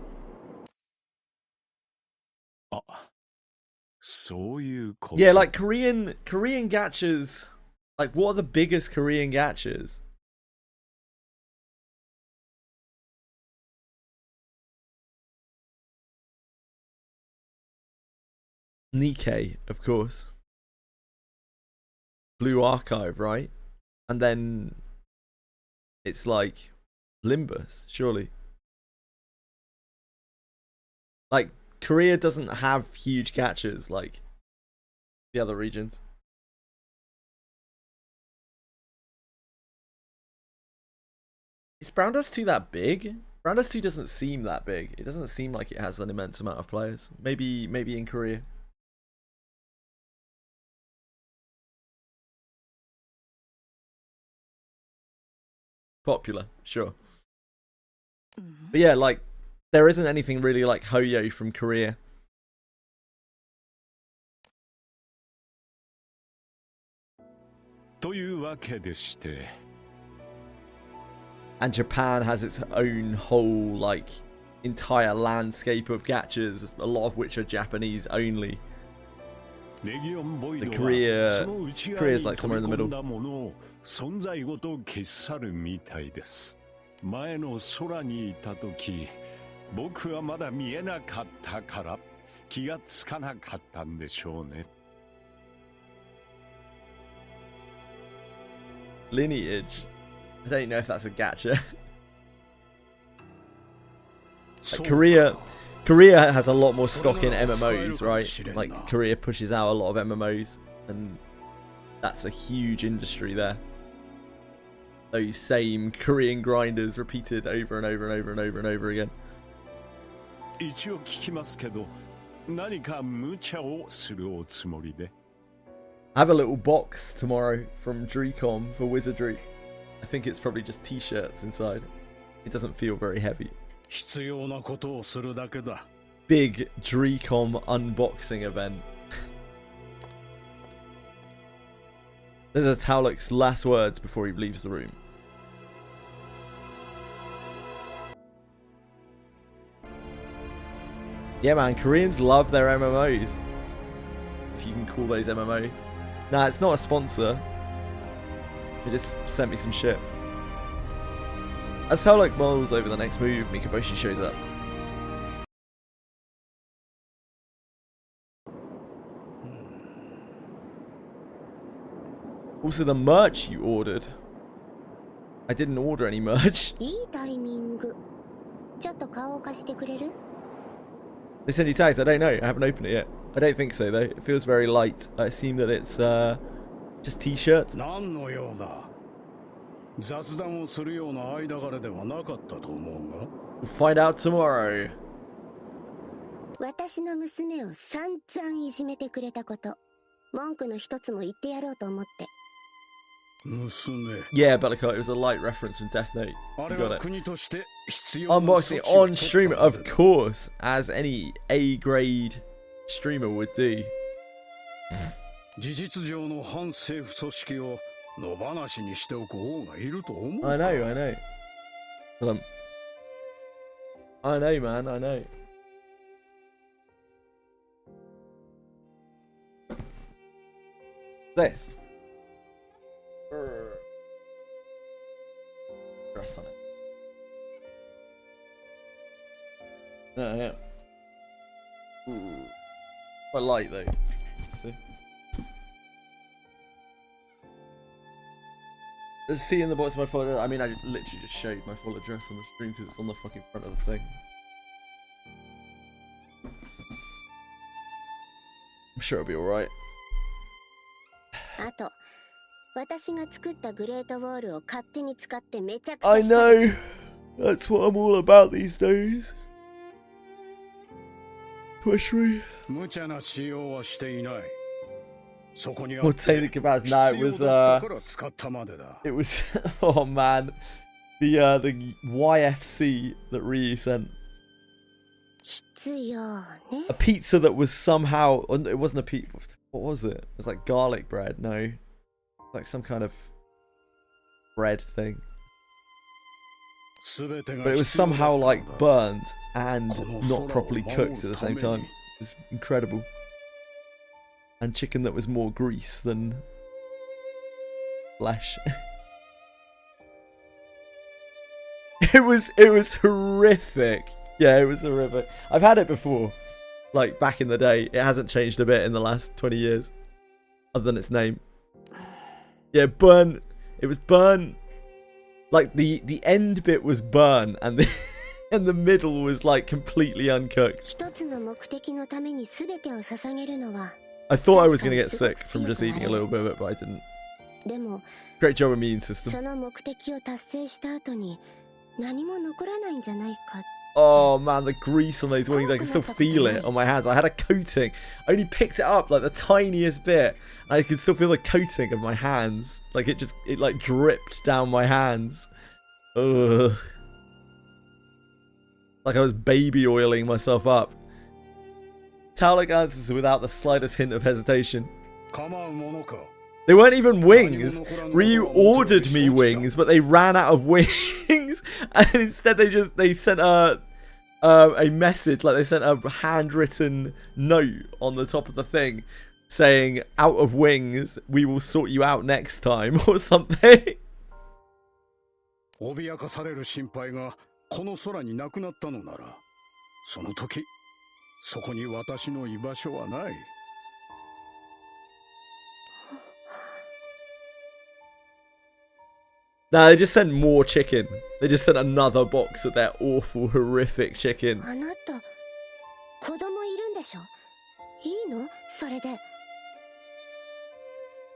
Yeah, like Korean gachas. Like, what are the biggest Korean gachas? Nikkei, of course. Blue Archive, right? And then it's like Limbus, surely. Like, Korea doesn't have huge gachas like the other regions. Is Brown Dust 2 that big? Brown Dust 2 doesn't seem that big. It doesn't seem like it has an immense amount of players. Maybe in Korea. Popular, sure. But yeah, like, there isn't anything really like Hoyo from Korea. And Japan has its own whole, like, entire landscape of gachas, a lot of which are Japanese only. Korea's like somewhere in the middle. 前の空にいた時、僕はまだ見えなかったから気がつかなかったんでしょうね。Lineage. I don't know if that's a gacha. Like Korea has a lot more stock in MMOs, right? Like Korea pushes out a lot of MMOs, and that's a huge industry there. Those same Korean grinders repeated over and over and over and over and over again. 一応聞きますけど、何か無茶をするおつもりで。I have a little box tomorrow from Dreecom for Wizardry. I think it's probably just t-shirts inside. It doesn't feel very heavy. 必要なことをするだけだ。Big Dreecom unboxing event. Those are Taulik's last words before he leaves the room. Yeah, man, Koreans love their MMOs. If you can call those MMOs. Nah, it's not a sponsor. They just sent me some shit. As Taulik mulls over the next move, Mikaboshi shows up. Also, the merch you ordered. I didn't order any merch. They sent you tags? I don't know. I haven't opened it yet. I don't think so, though. It feels very light. I assume that it's just t-shirts. We'll find out tomorrow. Yeah, Bellicott, it was a light reference from Death Note. You got it. Unboxing on stream, of course, as any A-grade streamer would do. I know. I know, man, I know. This. Dress on it. Oh, yeah. Ooh. Quite light though. See? Let's see in the box of my folder. I mean, I literally just showed my full address on the stream because it's on the fucking front of the thing. I'm sure it'll be alright. I know! That's what I'm all about these days. Push me. What technique about? Nah, it was oh man. The YFC that Ryu sent. A pizza that was somehow, it wasn't a pizza. What was it? It was like garlic bread. No, like some kind of bread thing. But it was somehow like burnt and not properly cooked at the same time. It was incredible. And chicken that was more grease than flesh. It was horrific. Yeah, it was horrific. I've had it before. Like back in the day. It hasn't changed a bit in the last 20 years. Other than its name. Yeah, burn. It was burn. Like the end bit was burn and the and the middle was like completely uncooked. I thought I was gonna get sick from just eating a little bit of it, but I didn't. Great job, immune system. Oh man, the grease on those wings, I can still feel it on my hands. I had a coating. I only picked it up like the tiniest bit. I could still feel the coating of my hands. Like it like dripped down my hands. Ugh. Like I was baby oiling myself up. Taulik answers without the slightest hint of hesitation. They weren't even wings. Ryu ordered me wings, but they ran out of wings, and instead they sent a message, like they sent a handwritten note on the top of the thing, saying "out of wings, we will sort you out next time" or something. 脅かされる心配がこの空になくなったのなら、その時そこに私の居場所はない。Nah, they just sent more chicken. They just sent another box of their awful, horrific chicken.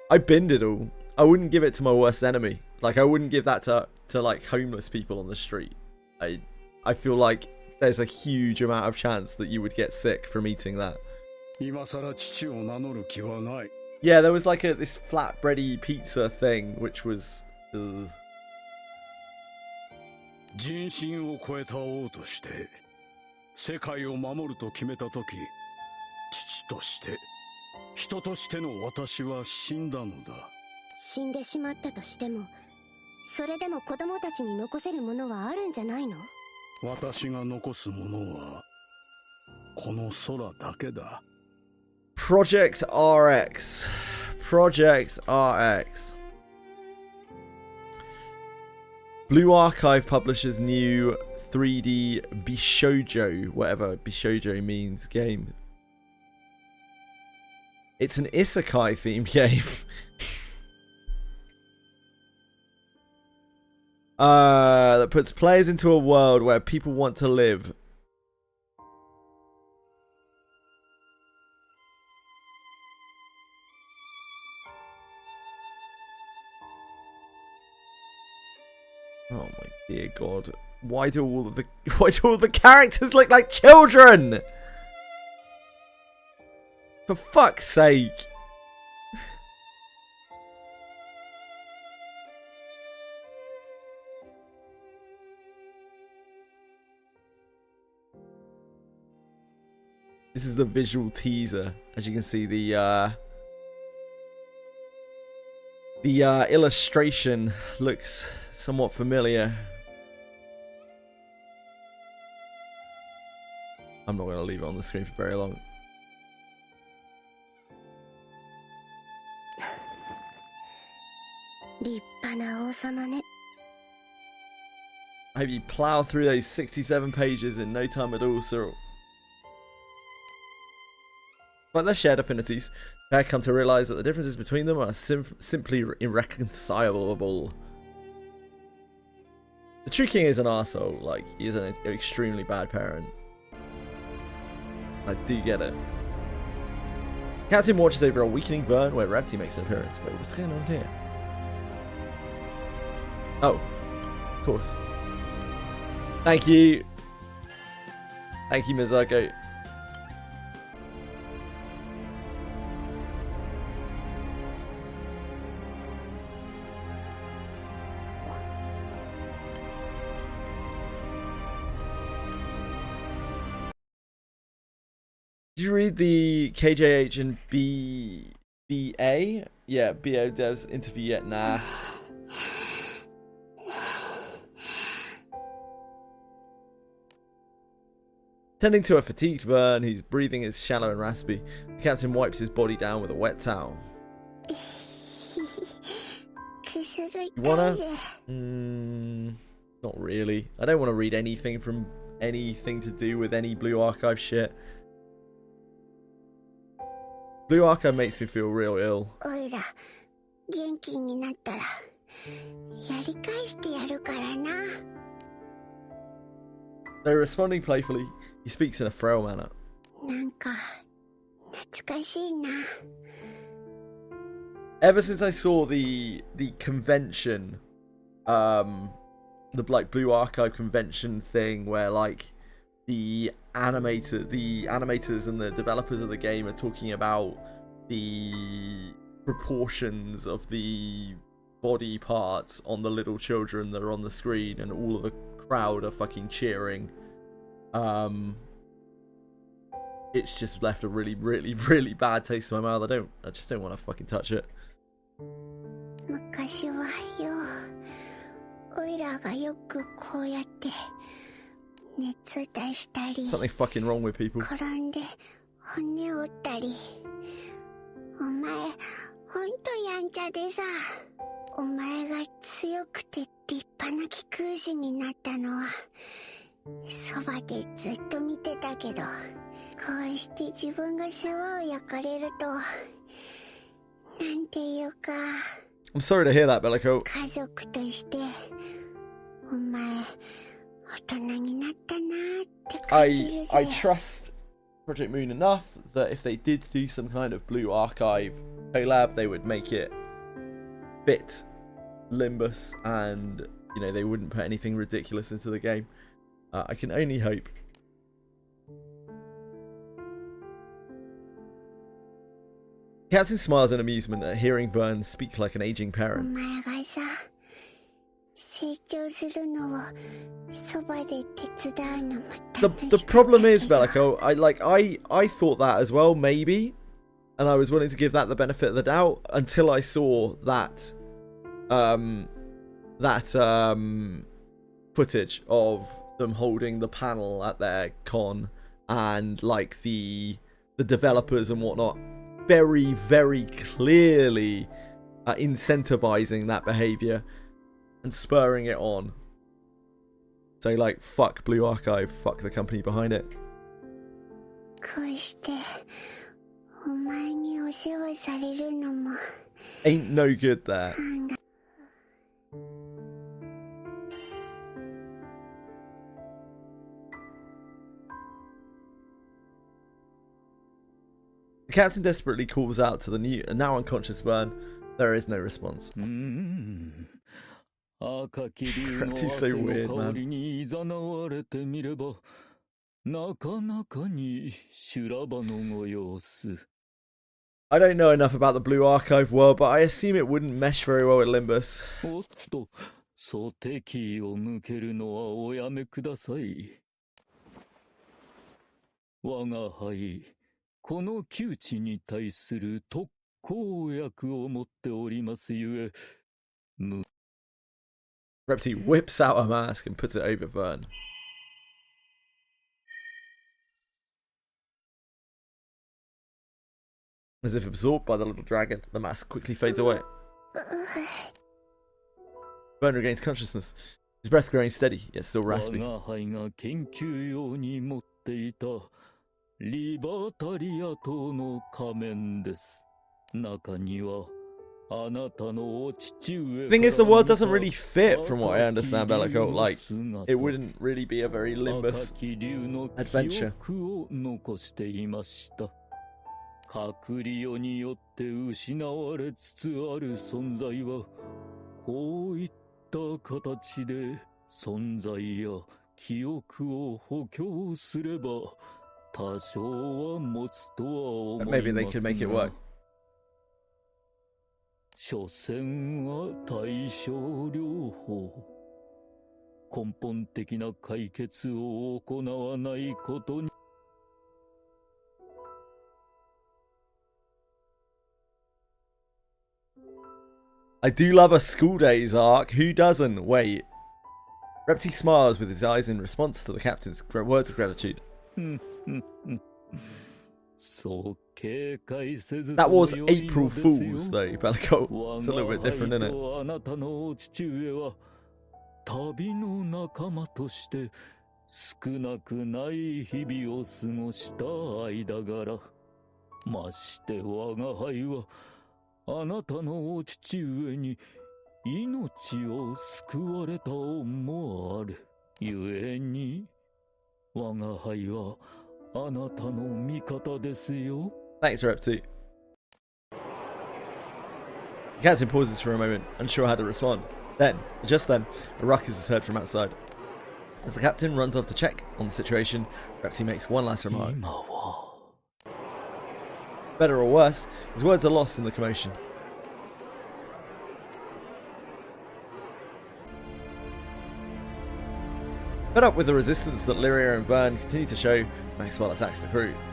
I binned it all. I wouldn't give it to my worst enemy. Like, I wouldn't give that to like homeless people on the street. I feel like there's a huge amount of chance that you would get sick from eating that. Yeah, there was like this flatbready pizza thing, which was... 人心を超えた王として世界を守ると決めた時、父として人としての私は死んだのだ。死んでしまったとしても、それでも子供たちに残せるものはあるんじゃないの？私が残すものはこの空だけだ。Project RX. Project RX. Blue Archive publishes new 3D Bishoujo, whatever Bishoujo means, game. It's an isekai themed game. That puts players into a world where people want to live. Oh my dear God. Why do all the characters look like children? For fuck's sake. This is the visual teaser. As you can see, the illustration looks somewhat familiar. I'm not going to leave it on the screen for very long. I hope you plow through those 67 pages in no time at all, Cyril. But their shared affinities, I come to realize that the differences between them are simply irreconcilable. The True King is an arsehole, like, he's an extremely bad parent. I do get it. Captain watches over a weakening burn where Repti makes an appearance. Wait, what's going on here? Oh, of course. Thank you. Thank you, Mizako. Did you read the KJH and BA? Yeah, BA devs interview yet? Nah. Tending to a fatigued Vern, whose breathing is shallow and raspy, the captain wipes his body down with a wet towel. You wanna? Not really. I don't want to read anything from anything to do with any Blue Archive shit. Blue Archive makes me feel real ill. Though responding playfully, he speaks in a frail manner. Ever since I saw the convention, the like Blue Archive convention thing where like the animators and the developers of the game are talking about the proportions of the body parts on the little children that are on the screen, and all of the crowd are fucking cheering. It's just left a really, really, really bad taste in my mouth. I just don't want to fucking touch it. Something fucking wrong with people. I'm sorry to hear that, Bellico. I trust Project Moon enough that if they did do some kind of Blue Archive collab, they would make it fit Limbus, and you know, they wouldn't put anything ridiculous into the game. I can only hope. Captain smiles in amusement at hearing Vern speak like an aging parent. The problem is, Bellico, I thought that as well, maybe, and I was willing to give that the benefit of the doubt until I saw that footage of them holding the panel at their con, and like the developers and whatnot very, very clearly incentivizing that behavior and spurring it on. So like, fuck Blue Archive, fuck the company behind it. Ain't no good there. The captain desperately calls out to the now unconscious Vern. There is no response. He's so weird, man. I don't know enough about the Blue Archive world, but I assume it wouldn't mesh very well with Limbus. Repty whips out a mask and puts it over Vern. As if absorbed by the little dragon, the mask quickly fades away. Vern regains consciousness, his breath growing steady, yet still raspy. Thing is, the world doesn't really fit, from what I understand, Bellico. Like, it wouldn't really be a very Limbus adventure. Maybe they could make it work. I do love a school days arc. Who doesn't? Wait. Repty smiles with his eyes in response to the captain's words of gratitude. That was April Fool's, though, Bellico. It's a little bit different, isn't it? 旅の仲間として少なくない日々を過ごした間柄まして我が輩はあなたのお父上に命を救われた恩もあるゆえに我が輩はあなたの味方ですよ Thanks, Reptu. The captain pauses for a moment, unsure how to respond. Then, just then, a ruckus is heard from outside. As the captain runs off to check on the situation, Reptu makes one last remark. Better or worse, his words are lost in the commotion. Fed up with the resistance that Lyria and Vern continue to show, Maxwell attacks the crew. "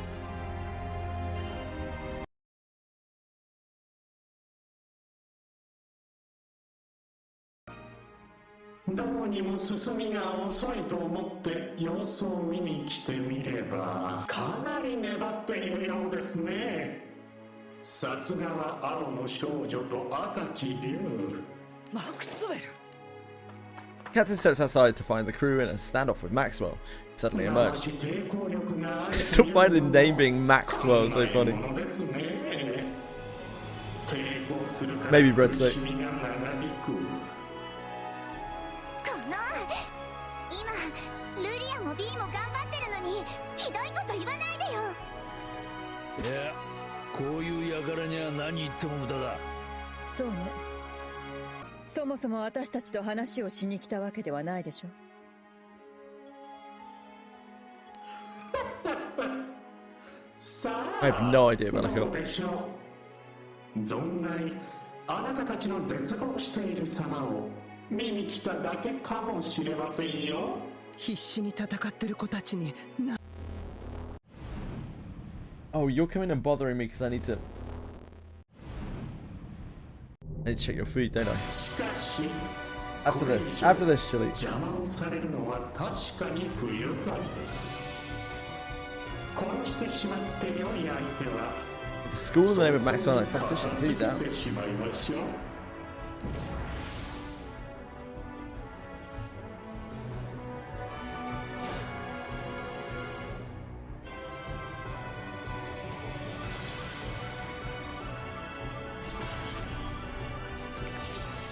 どうにも進みが遅いと思って様子を見に来てみればかなり粘っているようですね。さすがは青の少女と赤き竜。マクスウェル。 Captain steps outside to find the crew in a standoff with Maxwell, who suddenly emerged. I still find the name being Maxwell so funny. Maybe breadstick. この今ルリアもビーも頑張ってるのにひどいこと言わないでよ。いや、こういう輩には何言っても無駄だ。そうね。そもそも私たちと話をしに来たわけではないでしょ。I have no idea about that. 存外あなたたちの絶望している様を見に来ただけかもしれませんよ。必死に戦ってる子たちにな。Oh, you're coming and bothering me because I need to check your food, don't I? After this, Chili. 邪魔をされるのは確かに不愉快です。殺してしまって良い相手は School in the name of Maxwell and competition too, damn. てしまいましょう。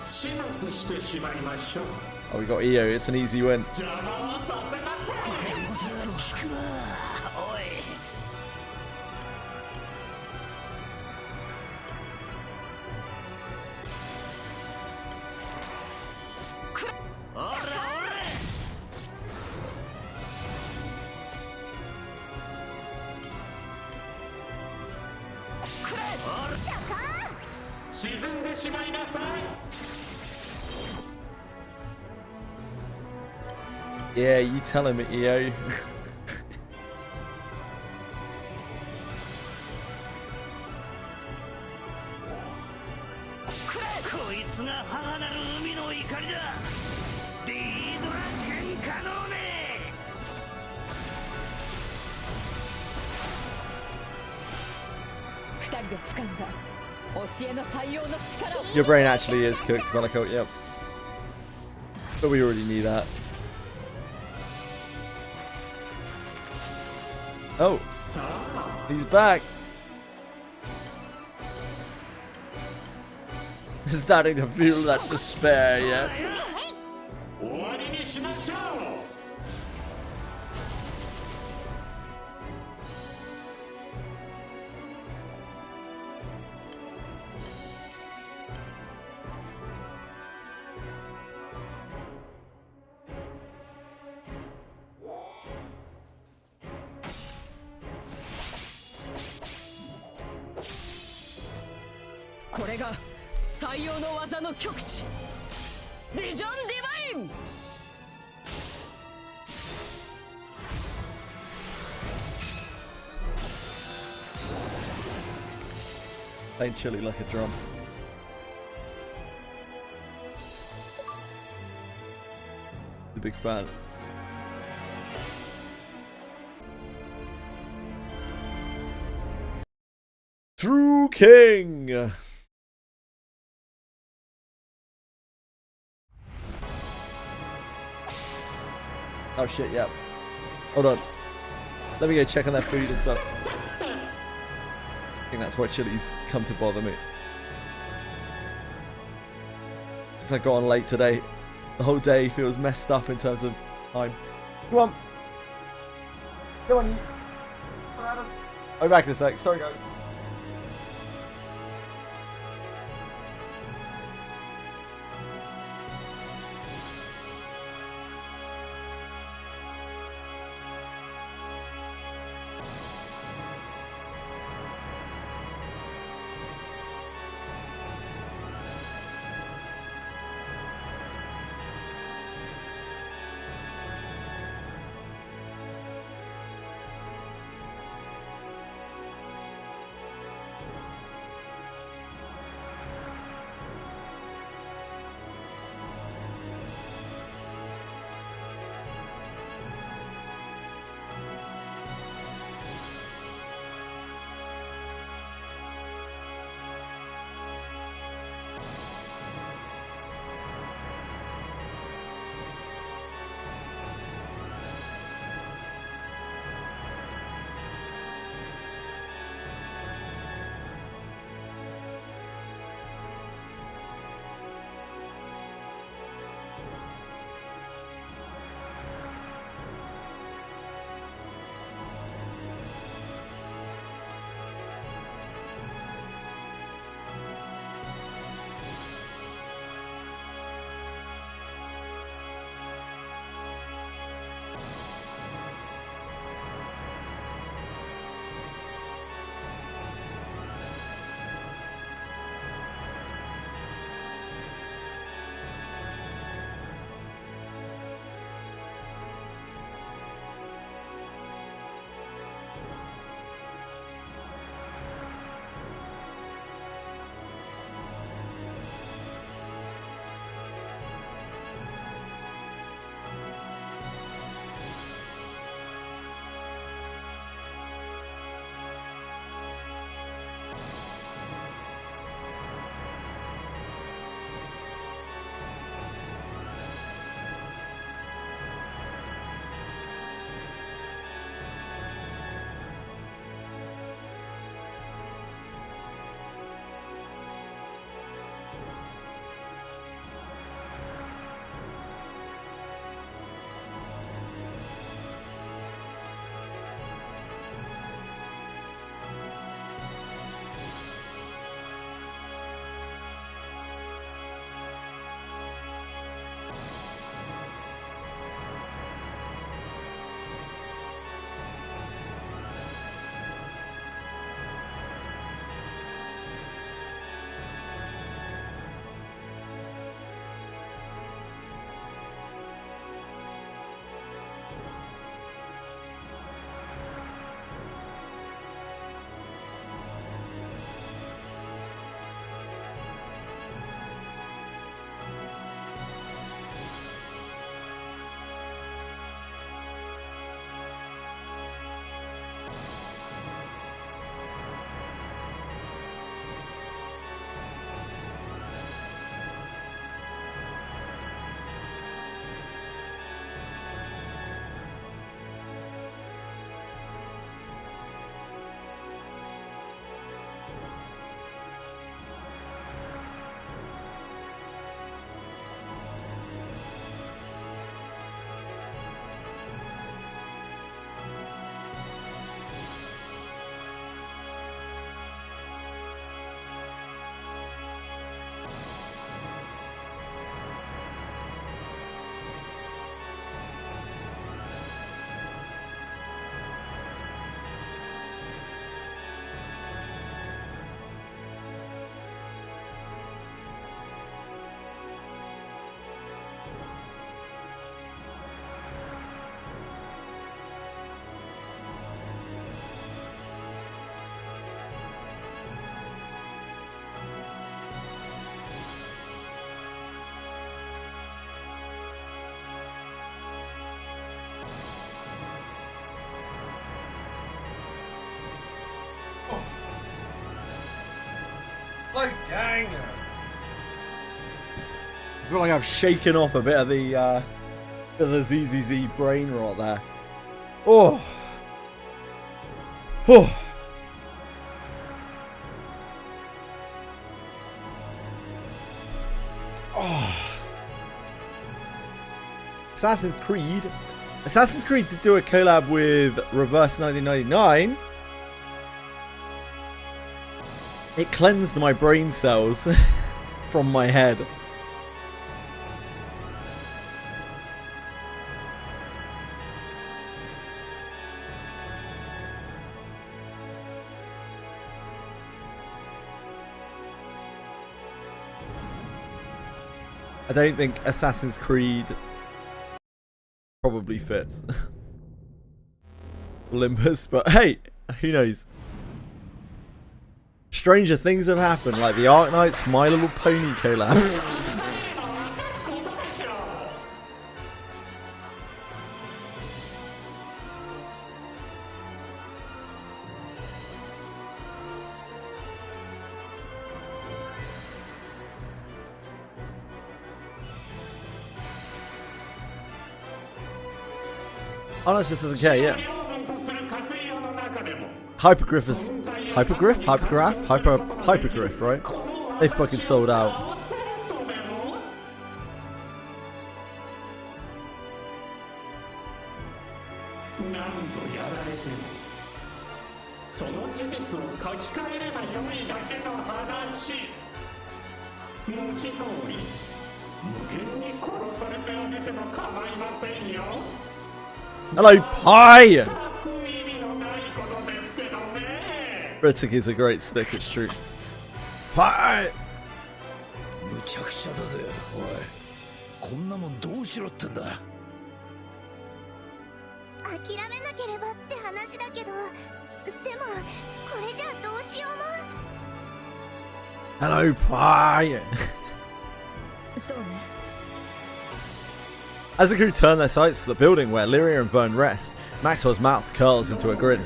始末してしまいましょう。 Oh, we got EO. It's an easy win. 邪魔をさせません。聞くわ、おい。おらおら。くれ。沈んでしまいなさい。 Yeah, you tell him, EO. こいつが母なる海の怒りだ。ディードラケンカノーネ。二人で掴んだ教えの採用の力を。 Your brain actually is cooked, Bellico. Yep. But we already knew that. Oh, he's back. Starting to feel that despair, yeah. 終わりにしましょう。これが採用の技の極致ビジョンディバイン。 Playing Chili like a drum. The big fan. King. Oh shit, yeah. Hold on. Let me go check on their food and stuff. I think that's why Chili's come to bother me. Since I got on late today, the whole day feels messed up in terms of time. Come on. Come on, you. I'll be back in a sec. Sorry, guys. like gang. I feel like I've shaken off a bit of the ZZZ brain rot there. Oh. Oh. Oh. Assassin's Creed did do a collab with Reverse 1999. It cleansed my brain cells from my head. I don't think Assassin's Creed probably fits Olympus, but hey, who knows? Stranger things have happened, like the Arknights My Little Pony collab. Oh no, just doesn't care, yeah. Hypergriff is... Hypergriff? Hypergraph? Hypergriff, right? They fucking sold out. Hello, Pie! Rittic is a great stick, it's true. Pie! Hello, Pie! As the crew turn their sights to the building where Lyria and Vern rest, Maxwell's mouth curls into a grin.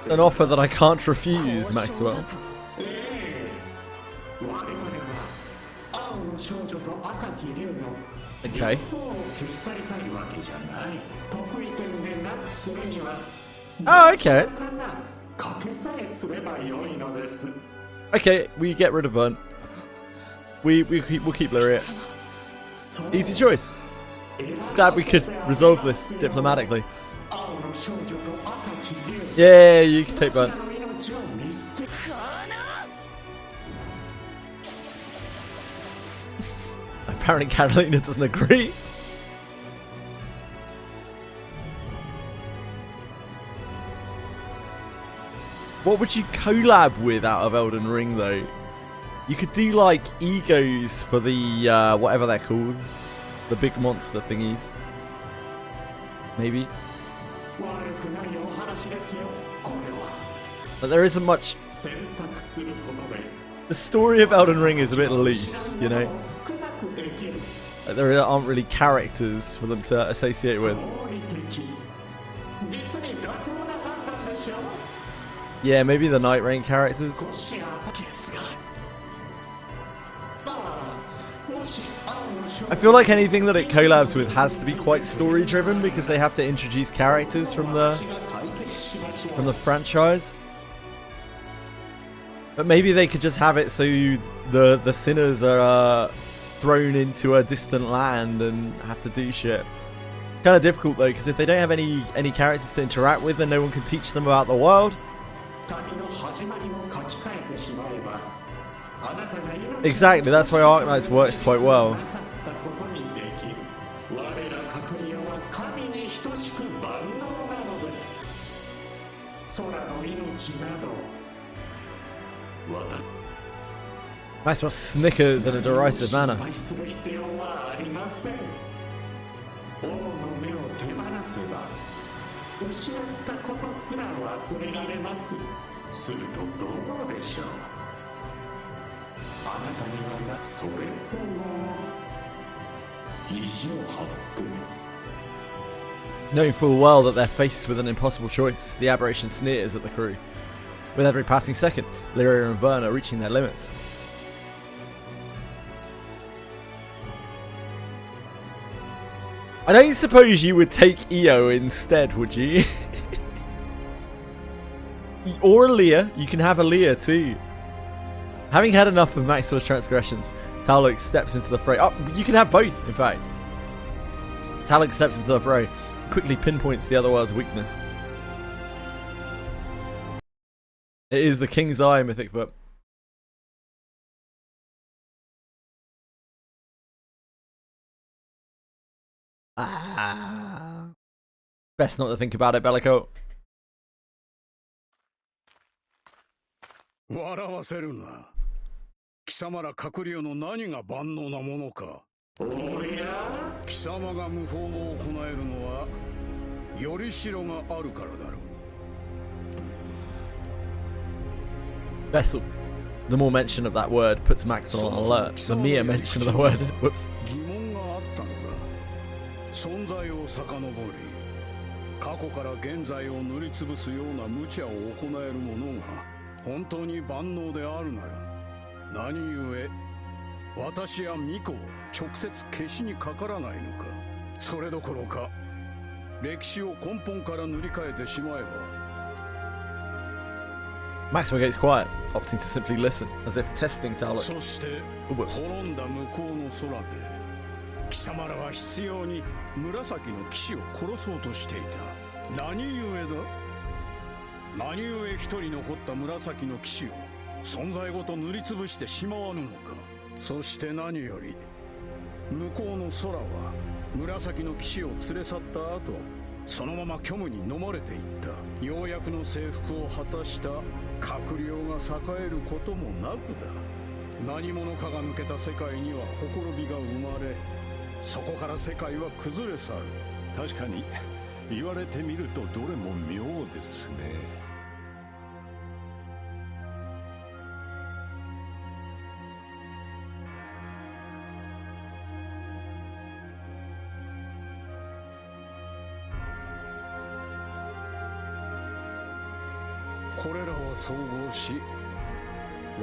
An offer that I can't refuse, Maxwell. Okay. Oh, okay. Okay, we get rid of Vern. We'll keep Lyria. Easy choice. Glad we could resolve this diplomatically. Yeah, you can take Vern. Apparently Catalina doesn't agree. What would you collab with out of Elden Ring though? You could do like egos for the whatever they're called, the big monster thingies. Maybe. But there isn't much. The story of Elden Ring is a bit loose, you know. Like, there aren't really characters for them to associate with. Yeah, maybe the Night Rain characters. I feel like anything that it collabs with has to be quite story driven because they have to introduce characters from the franchise. But maybe they could just have it so the sinners are thrown into a distant land and have to do shit. Kind of difficult though, because if they don't have any characters to interact with, then no one can teach them about the world. Exactly, that's why Arknights works quite well. Nice one, snickers in a derisive manner. Knowing full well that they're faced with an impossible choice, the aberration sneers at the crew. With every passing second, Lyria and Vern are reaching their limits. I don't suppose you would take Io instead, would you? Or Aaliyah. You can have Aaliyah too. Having had enough of Maxwell's transgressions, Taluk steps into the fray. Oh, you can have both, in fact. Taluk steps into the fray, quickly pinpoints the other world's weakness. It is the King's Eye, Mythic Foot. Best not to think about it, Bellico. 笑わせるな。貴様ら閣僚の何が万能なものか。おや？貴様が無法を行えるのは、よりしろがあるからだろう。Vessel. The more mention of that word puts Maxwell on alert. The mere mention of the word. Whoops. 疑問があったのだ。存在を遡り、過去から現在を塗りつぶすような無茶を行える者が本当に万能であるなら、何故私や巫女を直接消しにかからないのか。それどころか、歴史を根本から塗り替えてしまえば。Maxwell gets quiet, opting to simply listen, as if testing Taluk. そして滅んだ向こうの空で、貴様らは必要に紫の騎士を殺そうとしていた。何故だ？何故一人残った紫の騎士を存在ごと塗りつぶしてしまわぬのか。そして何より向こうの空は紫の騎士を連れ去った後、そのまま虚無に飲まれていった。ようやくの征服を果たした閣僚が栄えることもなくだ。何者かが抜けた世界にはほころびが生まれ、そこから世界は崩れ去る。確かに言われてみるとどれも妙ですね。これらを総合し、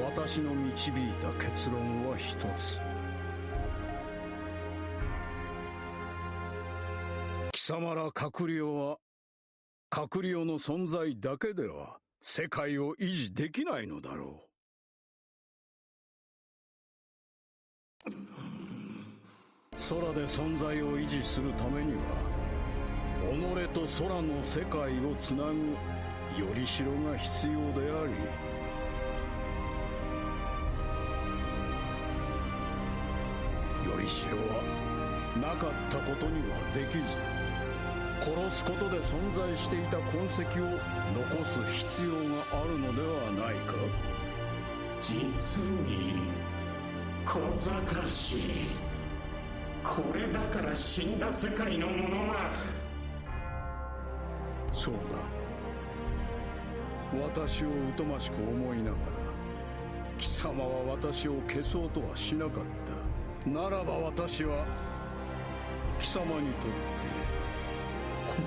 私の導いた結論は一つ。貴様ら閣僚は、閣僚の存在だけでは世界を維持できないのだろう。空で存在を維持するためには、己と空の世界をつなぐよりしろが必要であり、よりしろはなかったことにはできず、殺すことで存在していた痕跡を残す必要があるのではないか。実に小賢しい。これだから死んだ世界のものは。そうだ。私を疎ましく思いながら、貴様は私を消そうとはしなかった。ならば私は貴様にとって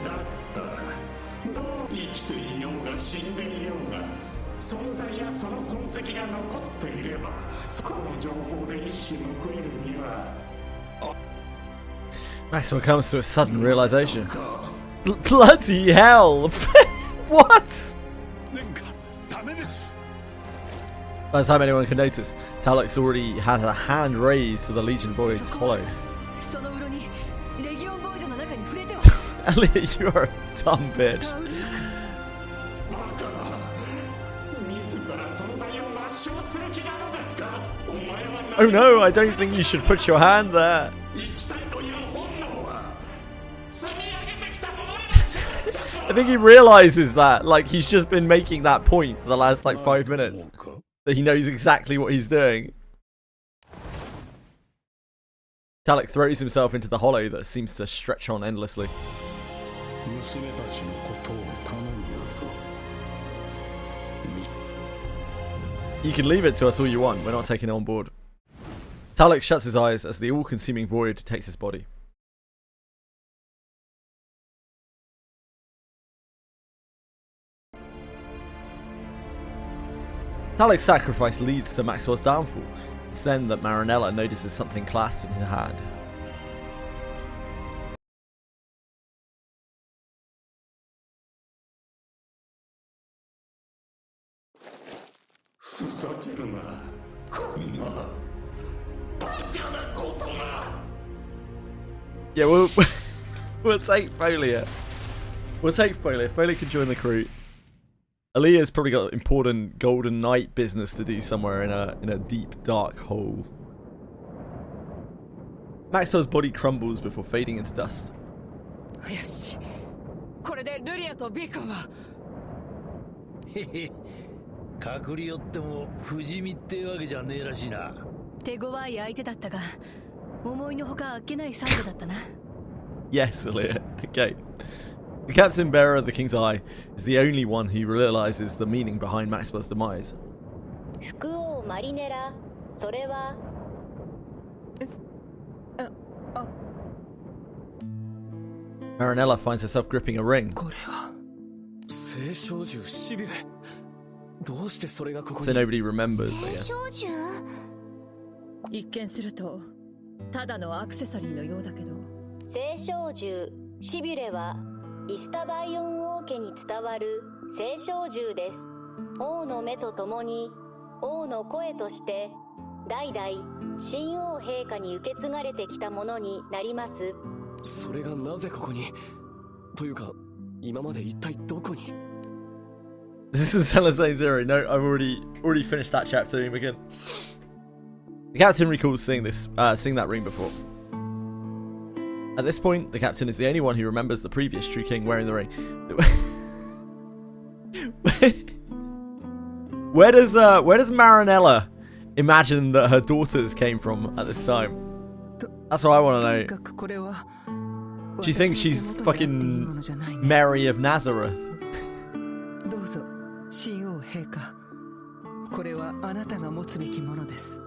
だったらどう生きていようが死んでいようが、存在やその痕跡が残っていれば、そこの情報で一矢報いるには。Maxwell comes to a sudden realization. Bloody hell! What? By the time anyone can notice, Taluk's already had a hand raised to the Legion Void's hollow. Elliot, you are a dumb bitch. Oh no, I don't think you should put your hand there. I think he realizes that, like, he's just been making that point for the last, like, 5 minutes. That he knows exactly what he's doing. Taluk throws himself into the hollow that seems to stretch on endlessly. You can leave it to us all you want, we're not taking it on board. Taluk shuts his eyes as the all-consuming void takes his body. Talik's sacrifice leads to Maxwell's downfall. It's then that Marinella notices something clasped in her hand. Yeah, we'll take Folia. We'll take Folia. Folia can join the crew. Aaliyah's probably got important Golden Knight business to do somewhere in a deep dark hole. Maxwell's body crumbles before fading into dust. よし、これでルリアとビー君は。へへ、隠り寄っても不死身ってわけじゃねえらしいな。手強い相手だったが、思いのほかあっけない最後だったな。Yes, Aaliyah. Okay. The captain bearer of the King's Eye is the only one who realizes the meaning behind Maxwell's demise. 福王マリネラ、それは。Marinella finds herself gripping a ring. これは聖少獣しびれ。どうしてそれがここに So nobody remembers, I guess. 一見するとただのアクセサリーのようだけど。聖少獣しびれはイスタバイオン王家に伝わる聖少獣です。王の目とともに王の声として代々新王陛下に受け継がれてきたものになります。それがなぜここにというか今まで一体どこに This is Celestine Zero. No, I've already finished that chapter, again. The captain recalls seeing that ring before. At this point, the captain is the only one who remembers the previous True King wearing the ring. Where does Marinella imagine that her daughters came from at this time? That's what I want to know. Do you think she's fucking Mary of Nazareth? どうぞ、新王陛下。これはあなたが持つべきものです。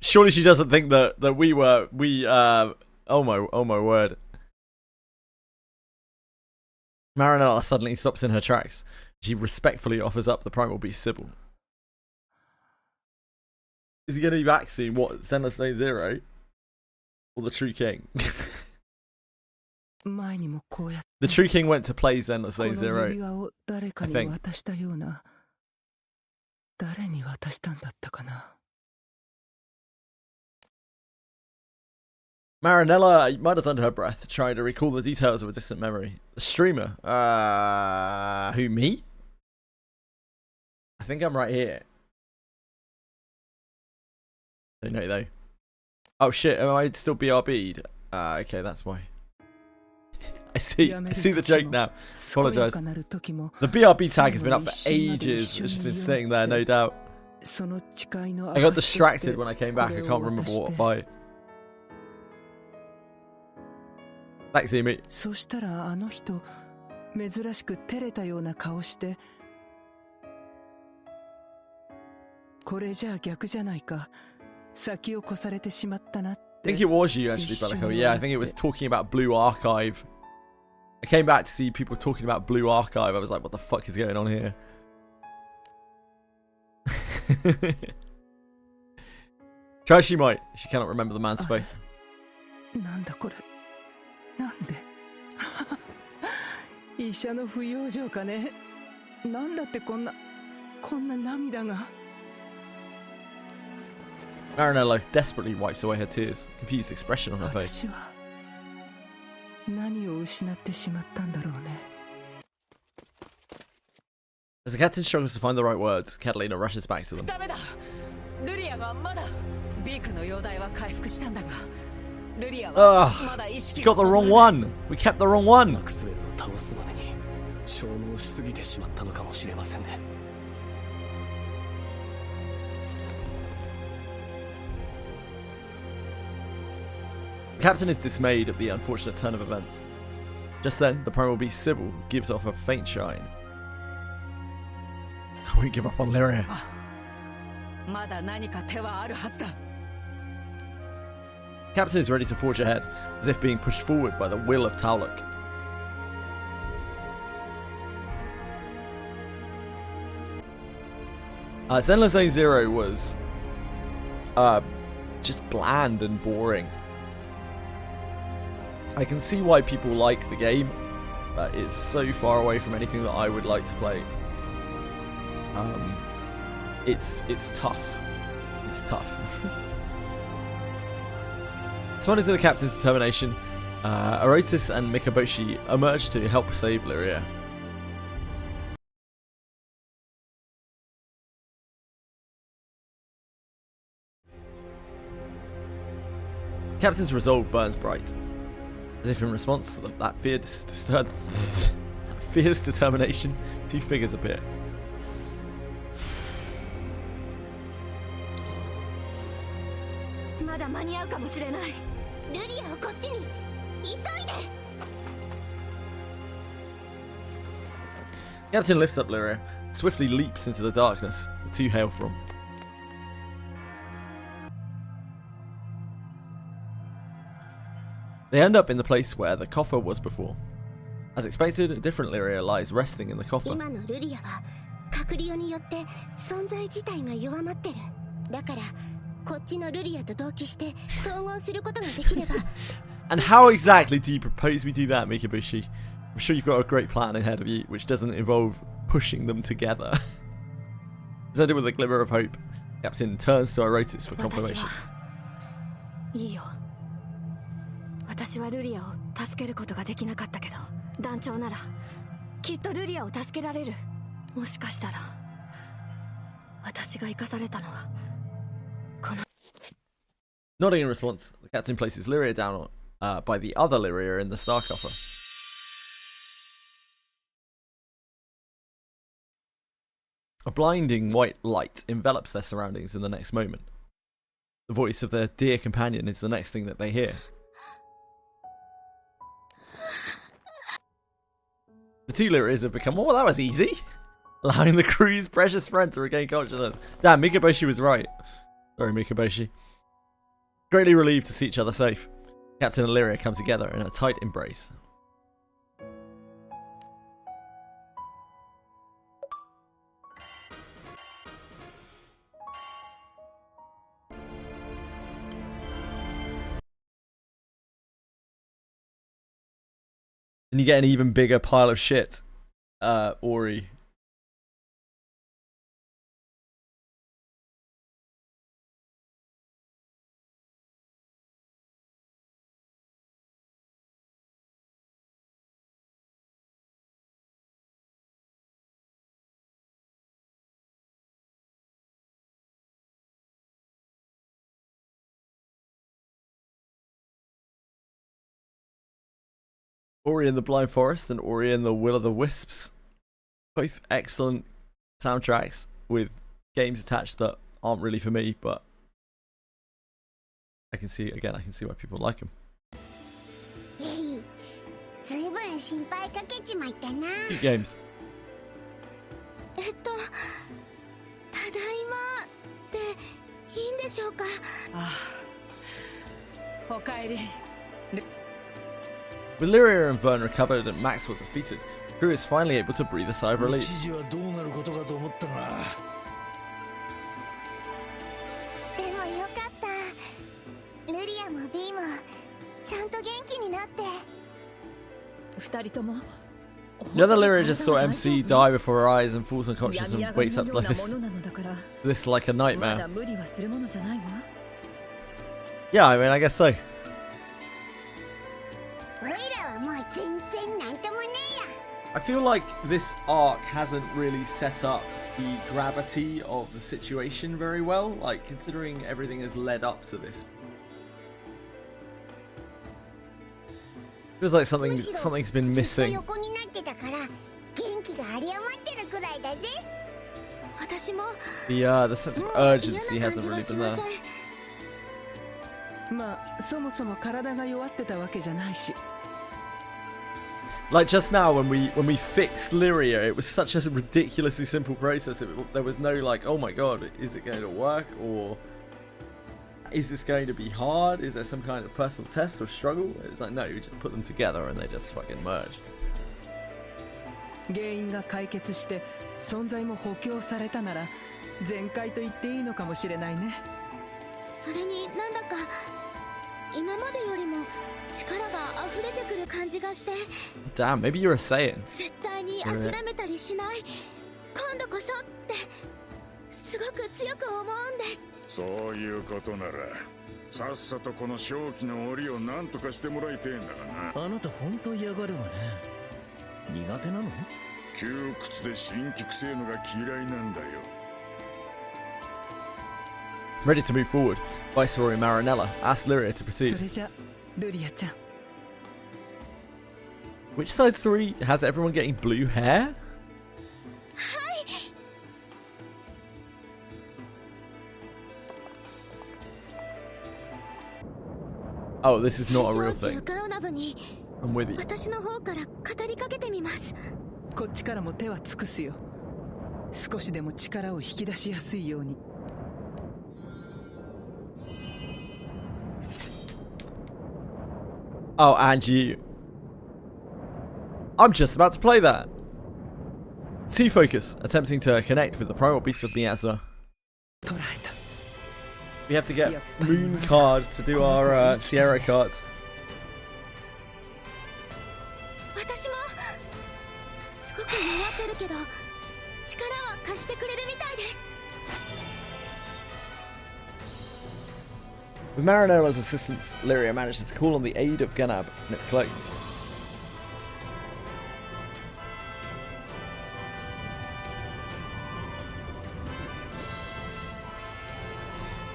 Surely she doesn't think that oh my word. Marinella suddenly stops in her tracks. She respectfully offers up the primal beast Sybil. Is he going to be back soon? What, Celestine Zero? Or the True King? The True King went to play Celestine Zero, I think. Marinella mutters under her breath, trying to recall the details of a distant memory. The streamer? Who, me? I think I'm right here. Don't know though. Oh shit, am I still BRB'd? Okay, that's why. I see the joke now. Apologise. The BRB tag has been up for ages. It's just been sitting there, no doubt. I got distracted when I came back. I can't remember what by. Thanks, Amy. そしたらあの人珍しく照れたような顔して、これじゃ逆じゃないか。先を越されてしまったなって。I think it was you actually, Bellico. Yeah, I think it was talking about Blue Archive. I came back to see people talking about Blue Archive. I was like, what the fuck is going on here? Try she might. She cannot remember the man's face. なんだこれ。なんで医者の不養生かね。なんだってこんな涙が。Marinella desperately wipes away her tears, confused expression on her face. 私は何を失ってしまったんだろうね。As the captain struggles to find the right words, Catalina rushes back to them. ダメだ。ルリアがまだビークの容体は回復したんだが。Ugh, you got the wrong one. We kept the wrong one. The captain is dismayed at the unfortunate turn of events. Just then, the primal beast Sybil gives off a faint shine. I won't give up on Lyria. Captain is ready to forge ahead, as if being pushed forward by the will of Taulok. Zenless Zone Zero was just bland and boring. I can see why people like the game, but it's so far away from anything that I would like to play. It's tough. It's tough. Responding to the captain's determination, Orotis and Mikaboshi emerge to help save Lyria. Captain's resolve burns bright, as if in response to that fierce determination, two figures appear. Captain lifts up Lyria, swiftly leaps into the darkness the two hail from. They end up in the place where the coffer was before. As expected, a different Lyria lies resting in the coffer. And how exactly do you propose we do that, Mikabushi? I'm sure you've got a great plan ahead of you, which doesn't involve pushing them together. Presented with a glimmer of hope, Captain turns to Orotis for confirmation. 私はルリアを助けることができなかったけど、団長ならきっとルリアを助けられる。もしかしたら私が生かされたのはこの。Nodding in response, the captain places Lyria down by the other Lyria in the star coffer. A blinding white light envelops their surroundings in the next moment. The voice of their dear companion is the next thing that they hear. The two Lyrias have become, oh, that was easy, allowing the crew's precious friend to regain consciousness. Damn, Mikaboshi was right. Sorry, Mikaboshi. Greatly relieved to see each other safe, Captain and Lyria come together in a tight embrace. And you get an even bigger pile of shit, Ori. Ori in the Blind Forest and Ori in the Will of the Wisps. Both excellent soundtracks with games attached that aren't really for me, but I can see why people like them. Good games. ただいまでいいんでしょうか。おかえり。 With Lyria and Vern recovered and Maxwell defeated, the crew is finally able to breathe a sigh of relief. でもよかった。ルリアもビーもちゃんと元気になって。二人とも。 The other Lyria just saw MC die before her eyes and falls unconscious and wakes up like this like a nightmare. Yeah, I mean, I guess so. I feel like this arc hasn't really set up the gravity of the situation very well, like considering everything has led up to this. Feels like something's been missing. The sense of urgency hasn't really been there. まあ、そもそも体が弱ってたわけじゃないし。 Like just now when we fixed Lyria, it was such a ridiculously simple process. There was no like, oh my god, is it going to work, or is this going to be hard? Is there some kind of personal test or struggle? It's like, no, you just put them together and they just fucking merged. 原因が解決して存在も補強されたなら全開と言っていいのかもしれないね。それになんだか今までよりも力が溢れてくる感じがして。 Damn, maybe you're a Saiyan. 絶対に諦めたりしない、今度こそってすごく強く思うんです。そういうことならさっさとこの正気の檻を何とかしてもらいてえんだがな。あなた本当嫌がるわね。苦手なの？窮屈で辛気くせえのが嫌いなんだよ。 Ready to move forward, Viceroy Marinella asked Lyria to proceed. それじゃルリアちゃん。 Which side story has everyone getting blue hair? Oh, this is not a real thing. I'm with you. 私の方から語りかけてみます。こっちからも手は尽くすよ。少しでも力を引き出しやすいように。 Oh, and you. I'm just about to play that. T-Focus, attempting to connect with the primal beast of Miasma. We have to get Moon card to do our Sierra cards. 私もすごく弱ってるけど力は貸してくれるみたいです。 With Marinella's assistance, Lyria manages to call on the aid of Ganab and its clone.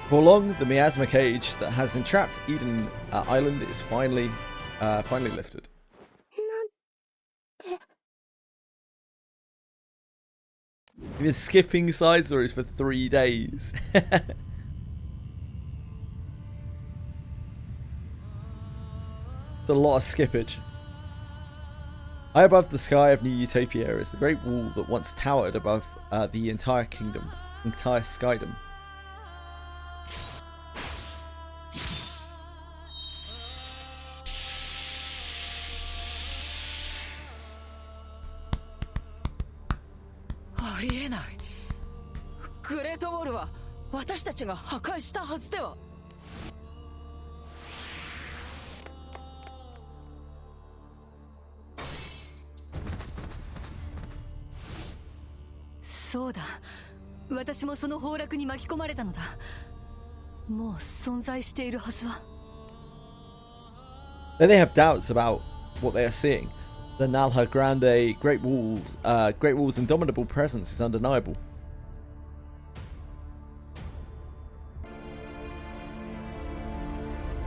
For long, the miasma cage that has entrapped Eden Island is finally lifted. We've been skipping side stories for 3 days. It's a lot of skippage. High above the sky of New Utopia is the great wall that once towered above the entire kingdom, entire skydom. Then they have doubts about what they are seeing. The Nalha Grande Great Wall's indomitable presence is undeniable.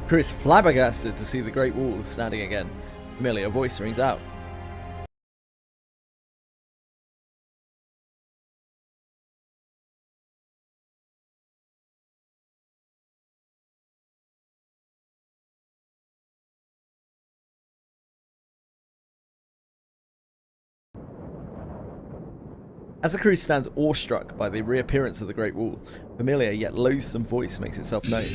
Crew is flabbergasted to see the Great Wall standing again. A familiar voice rings out. As the crew stands awestruck by the reappearance of the Great Wall, a familiar yet loathsome voice makes itself known.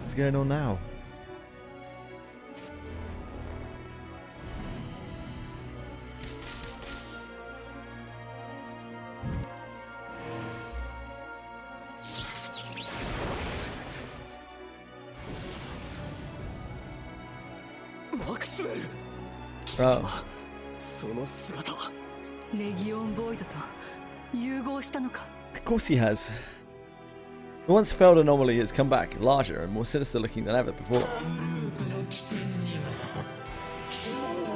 What's going on now? Oh. Of course he has. The once failed anomaly has come back, larger and more sinister looking than ever before. So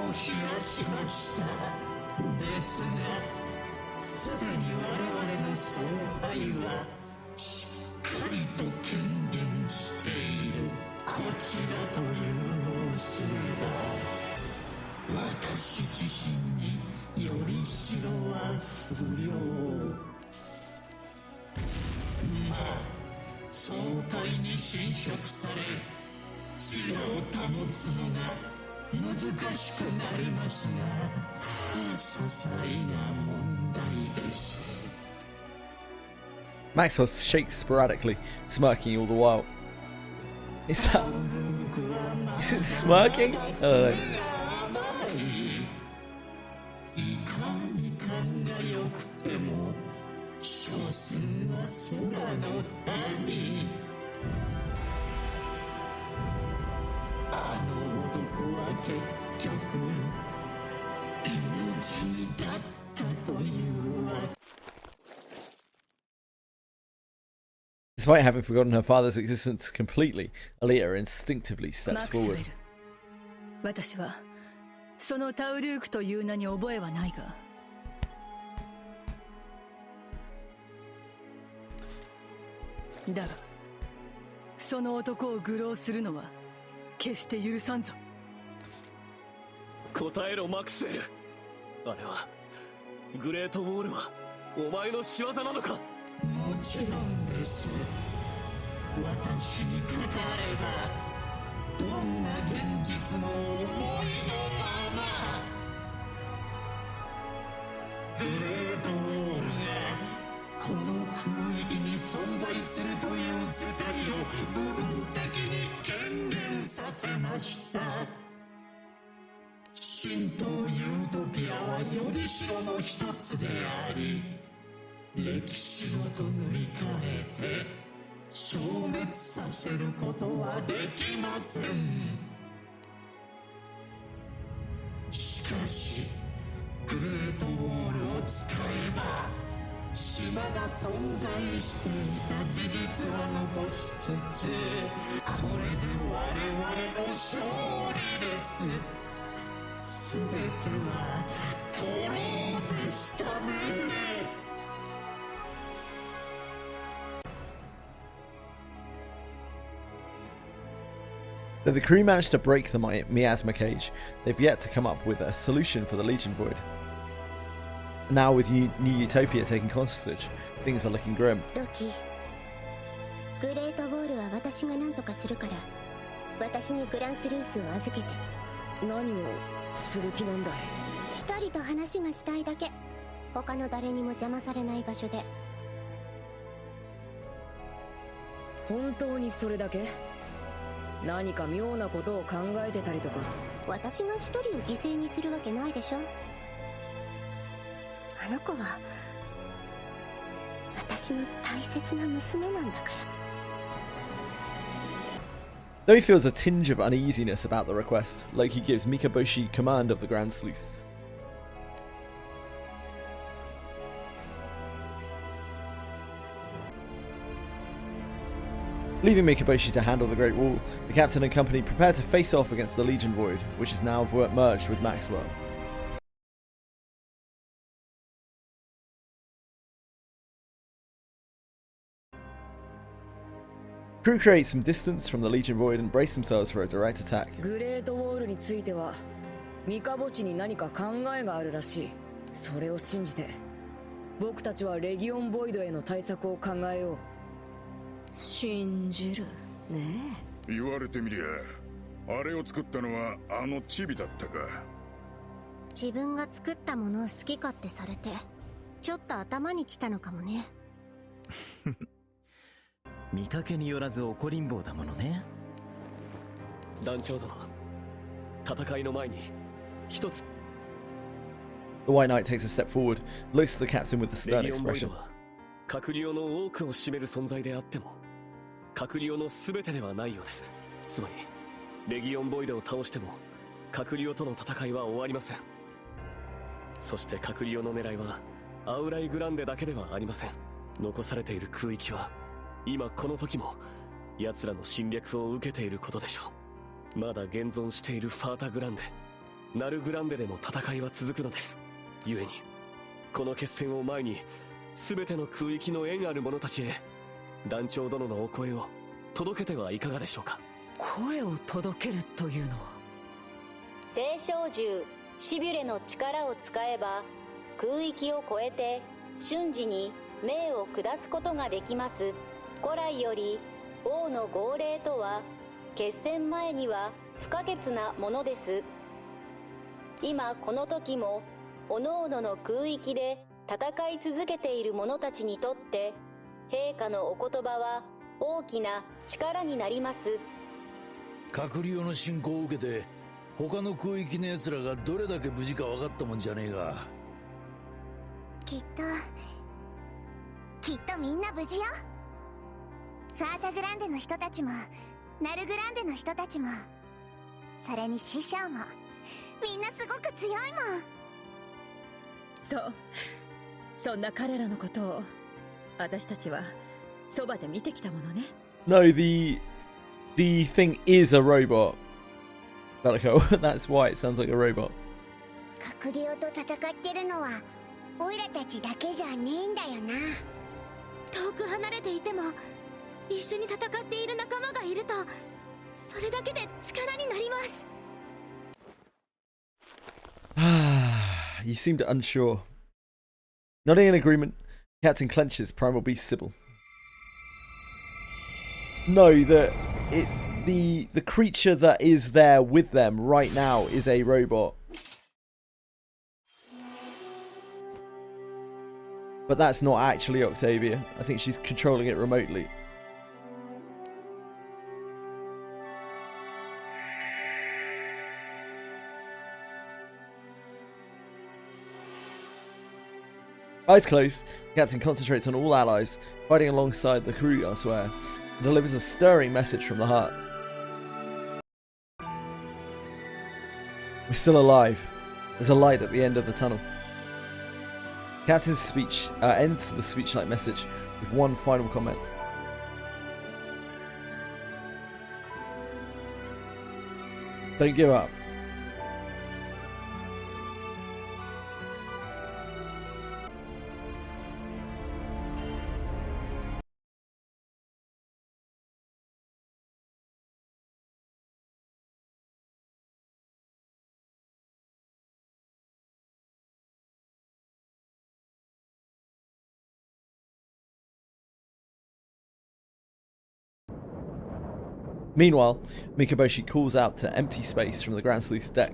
総体に侵食され、地を保つのが難しくなりますが、些細な問題です。 Maxwell shakes sporadically, smirking all the while. Is it smirking? Despite having forgotten her father's existence completely, Alita instinctively steps forward. 私はそのタウルークという名に覚えはないが、だがその男を愚弄するのは決して許さんぞ。答えろマクスウェル。あれはグレートウォールはお前の仕業なのか。もちろんです。私に語ればどんな現実の思いのまま、グレートウォールがこの空域に存在するという世界を部分的に権限させました。真とユートピアはよりしろの一つであり、歴史ごと塗り替えて消滅させることはできません。しかしグレートウォールを使えば島が存在していた事実は残しつつ、これで我々の勝利です。すべてはトローでしたね。Though the crew managed to break the miasma cage, they've yet to come up with a solution for the Legion Void. Now with New Utopia taking hostage, things are looking grim. ロキ、グレートボールは私が何とかするから、私にグランスルースを預けて。何をする気なんだい。一人と話がしたいだけ。他の誰にも邪魔されない場所で。本当にそれだけ？何か妙なことを考えてたりとか。私が一人を犠牲にするわけないでしょ。あの子は私の大切な娘なんだから。 Though he feels a tinge of uneasiness about the request, Loki gives Mikaboshi command of the Grand Sleuth. Leaving Mikaboshi to handle the Great Wall, the captain and company prepare to face off against the Legion Void, which is now merged with Maxwell. Crew create some distance from the Legion Void and brace themselves for a direct attack. グレートウォールについては三日星に何か考えがあるらしい。それを信じて僕たちはレギオンボイドへの対策を考えよう。信じるねえ。言われてみりゃ、あれを作ったのはあのチビだったか。自分が作ったものを好き勝手されてちょっと頭にきたのかもね。見かけによらず怒りん坊だものね。団長殿、戦いの前に一つ。 The White Knight takes a step forward, looks at the captain with a stern レギオンボイ expression. ドは閣僚の多くを占める存在であっても閣僚の全てではないようです。つまりレギオンボイドを倒しても閣僚との戦いは終わりません。そして閣僚の狙いはアウライグランデだけではありません。残されている空域は今この時も奴らの侵略を受けていることでしょう。まだ現存しているファータグランデ、ナルグランデでも戦いは続くのです。故にこの決戦を前に全ての空域の縁ある者たちへ団長殿のお声を届けてはいかがでしょうか。声を届けるというのは、聖少獣シビュレの力を使えば空域を超えて瞬時に命を下すことができます。古来より王の号令とは決戦前には不可欠なものです。今この時も各々の空域で戦い続けている者たちにとって陛下のお言葉は大きな力になります。閣僚の侵攻を受けて他の空域の奴らがどれだけ無事か分かったもんじゃねえが。きっとみんな無事よ。ファータグランデの人たちもナルグランデの人たちも、それに師匠もみんなすごく強いもん。そう、そんな彼らのことを私たちはそばで見てきたものね。No, the thing is a robot. Bellico. That's why it sounds like a robot. 閣僚と戦ってるのはオイラたちだけじゃねえんだよな。遠く離れていても一緒に戦っている仲間がいると、それだけで力になります。You seemed unsure. Nodding in agreement, Captain clenches Primal Beast Sybil. No, the creature that is there with them right now is a robot. But that's not actually Octavia. I think she's controlling it remotely. Eyes closed, the captain concentrates on all allies, fighting alongside the crew elsewhere, and delivers a stirring message from the heart. We're still alive. There's a light at the end of the tunnel. Captain's speech ends the speech-like message with one final comment. Don't give up. Meanwhile, Mikaboshi calls out to empty space from the Granblue's deck.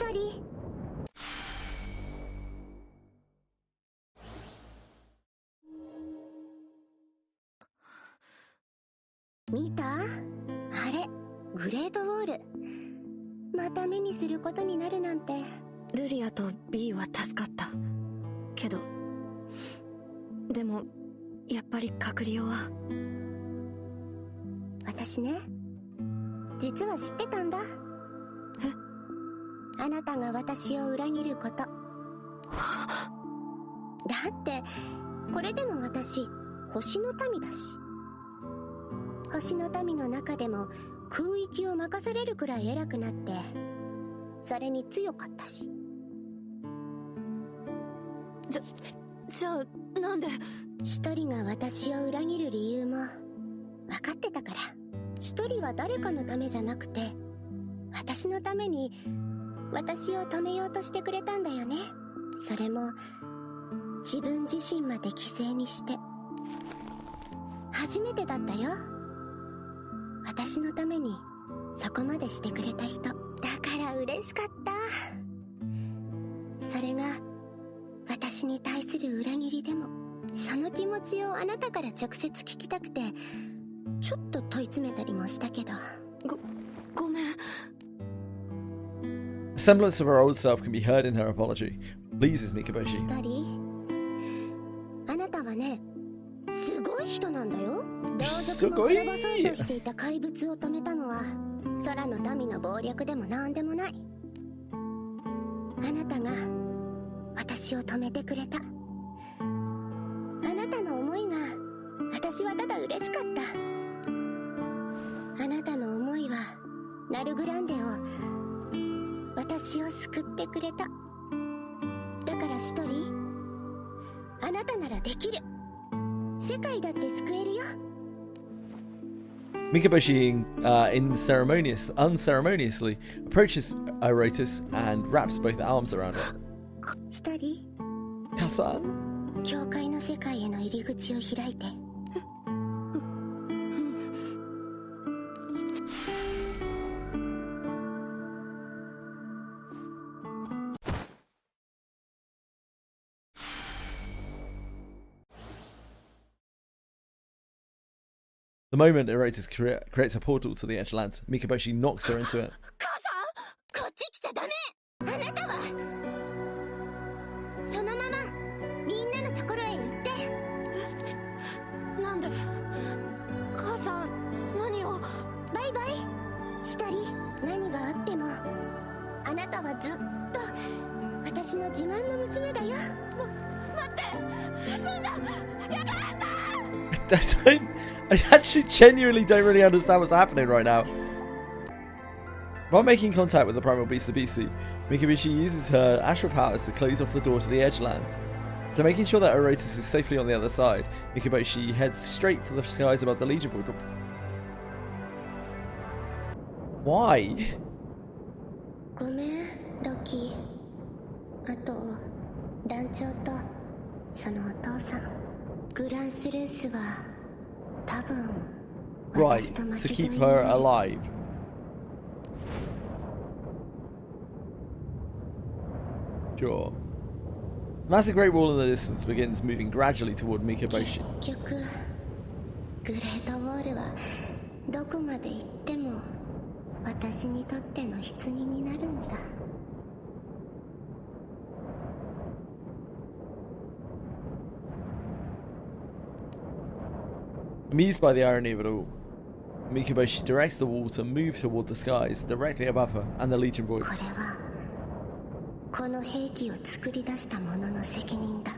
見た？あれ、グレートウォール。また目にすることになるなんて。ルリアと B は助かった。けど、でも、やっぱり閣僚は。私ね、実は知ってたんだ。あなたが私を裏切ること。だって、これでも私、星の民だし。星の民の中でも空域を任されるくらい偉くなって、それに強かったし。じゃあ、なんで？一人が私を裏切る理由も、分かってたから。一人は誰かのためじゃなくて、私のために、私を止めようとしてくれたんだよね。それも、自分自身まで犠牲にして。初めてだったよ。私のために、そこまでしてくれた人。だから嬉しかった。それが、私に対する裏切りでも、その気持ちをあなたから直接聞きたくて、ちょっと問い詰めたりもしたけど。ごめん。A semblance of her old self can be heard in her apology. Pleases Mikaboshi. 一人、あなたはね、すごい人なんだよ。同族も滅ぼそうとしていた怪物を止めたのは、空の民の謀略でもなんでもない。あなたが、私を止めてくれた。あなたの思いが、私はただ嬉しかった。あなたの思いは、ナルグランデを、私を救ってくれた。だから一人、あなたならできる。世界だって救えるよ。Mikaboshi unceremoniously approaches Irotus and wraps both arms around her. 一人、Kasan? 教会の世界への入り口を開いて。The moment Eratus creates a portal to the Edgelands, Mikaboshi knocks her into it. こっち来ちゃダメ。あなたはそのままみんなのところへ行って。なんで母さん何を。バイバイ。したり何があってもあなたはずっと私の自慢の娘だよ。待って、そんな。だからさ。I actually genuinely don't really understand what's happening right now. While making contact with the primal beast Abisi, Mikaboshi uses her astral powers to close off the door to the Edgelands. After making sure that Eratus is safely on the other side, Mikaboshi heads straight for the skies above the Legion Void. Why? ごめん、ロキ。あと、団長とそのお父さん。グランスルースは多分 Right, to keep her alive. Sure. Massive Great Wall in the distance begins moving gradually toward Mikaboshi. 結局グレートウォールはどこまで行っても私にとっての棺になるんだ。Amused by the irony of it all, Mikaboshi directs the wall to move toward the skies directly above her and the Legion Void. これはこの兵器を作り出した者の責任だ。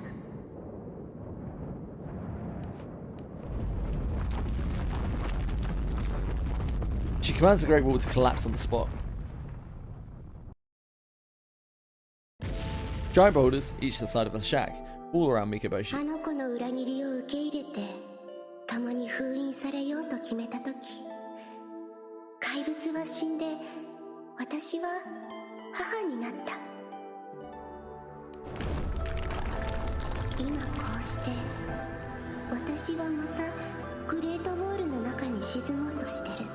She commands the Great Wall to collapse on the spot. Giant boulders, each the side of a shack, all around Mikaboshi. あの子の裏切りを受け入れて共に封印されようと決めたとき、怪物は死んで私は母になった。今こうして私はまたグレートウォールの中に沈もうとしてる。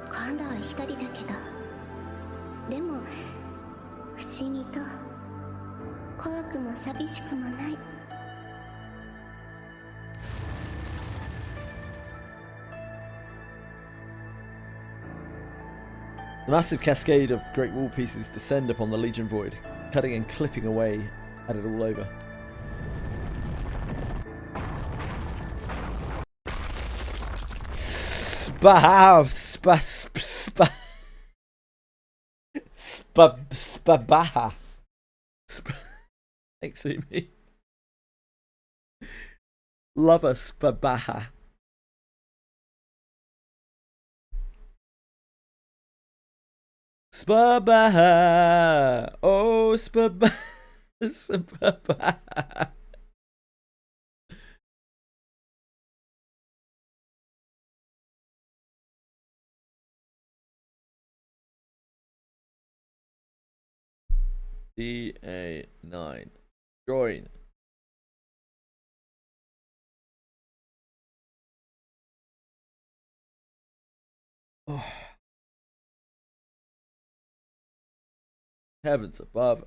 今度は一人だけど、でも不思議と怖くも寂しくもない。The massive cascade of Great Wall pieces descend upon the Legion Void, cutting and clipping away at it all over. Spabaha. Thanks, Amy. Love a spabaha. Spabaha. Oh, spabaha. Spabaha. DA9. Join. Oh. Heavens above.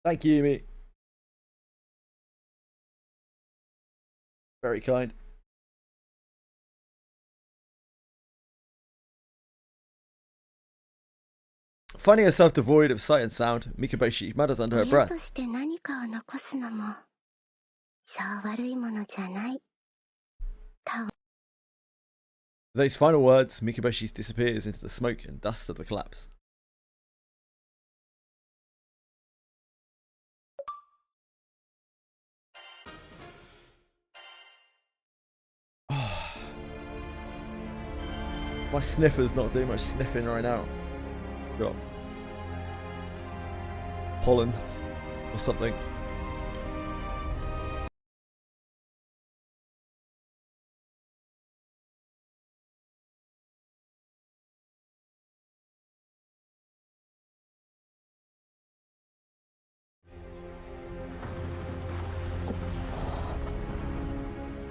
Thank you, Yumi. Very kind. Finding herself devoid of sight and sound, Mikaboshi mutters under her 親 breath. として何かを残すのもそう悪いものじゃない。 With those final words, Mikaboshi disappears into the smoke and dust of the collapse. My sniffer's not doing much sniffing right now. Got pollen or something.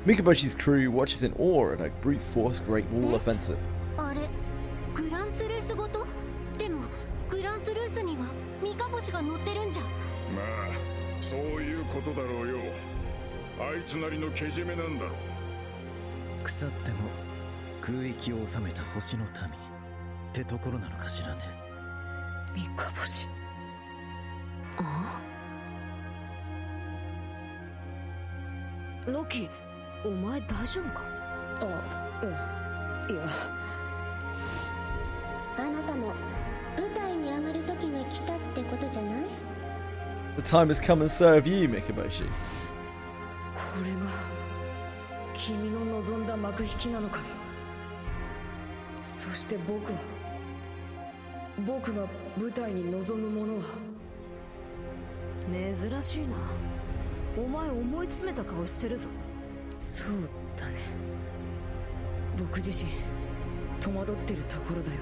Mikaboshi's crew watches in awe at a brute force Great Wall offensive. あれ、グランスレースごとでもグランスルースには三日星が乗ってるんじゃ。まあそういうことだろうよ。あいつなりのけじめなんだろう。腐っても空域を治めた星の民ってところなのかしらね。三日星。あ？ロキ、お前大丈夫か？いや。あなたも舞台に上がる時が来たってことじゃない？ The time has come and serve you, Mikaboshi. これが君の望んだ幕引きなのかい。そして僕が舞台に臨むものは。珍しいな。お前思い詰めた顔してるぞ。そうだね。僕自身戸惑ってるところだよ。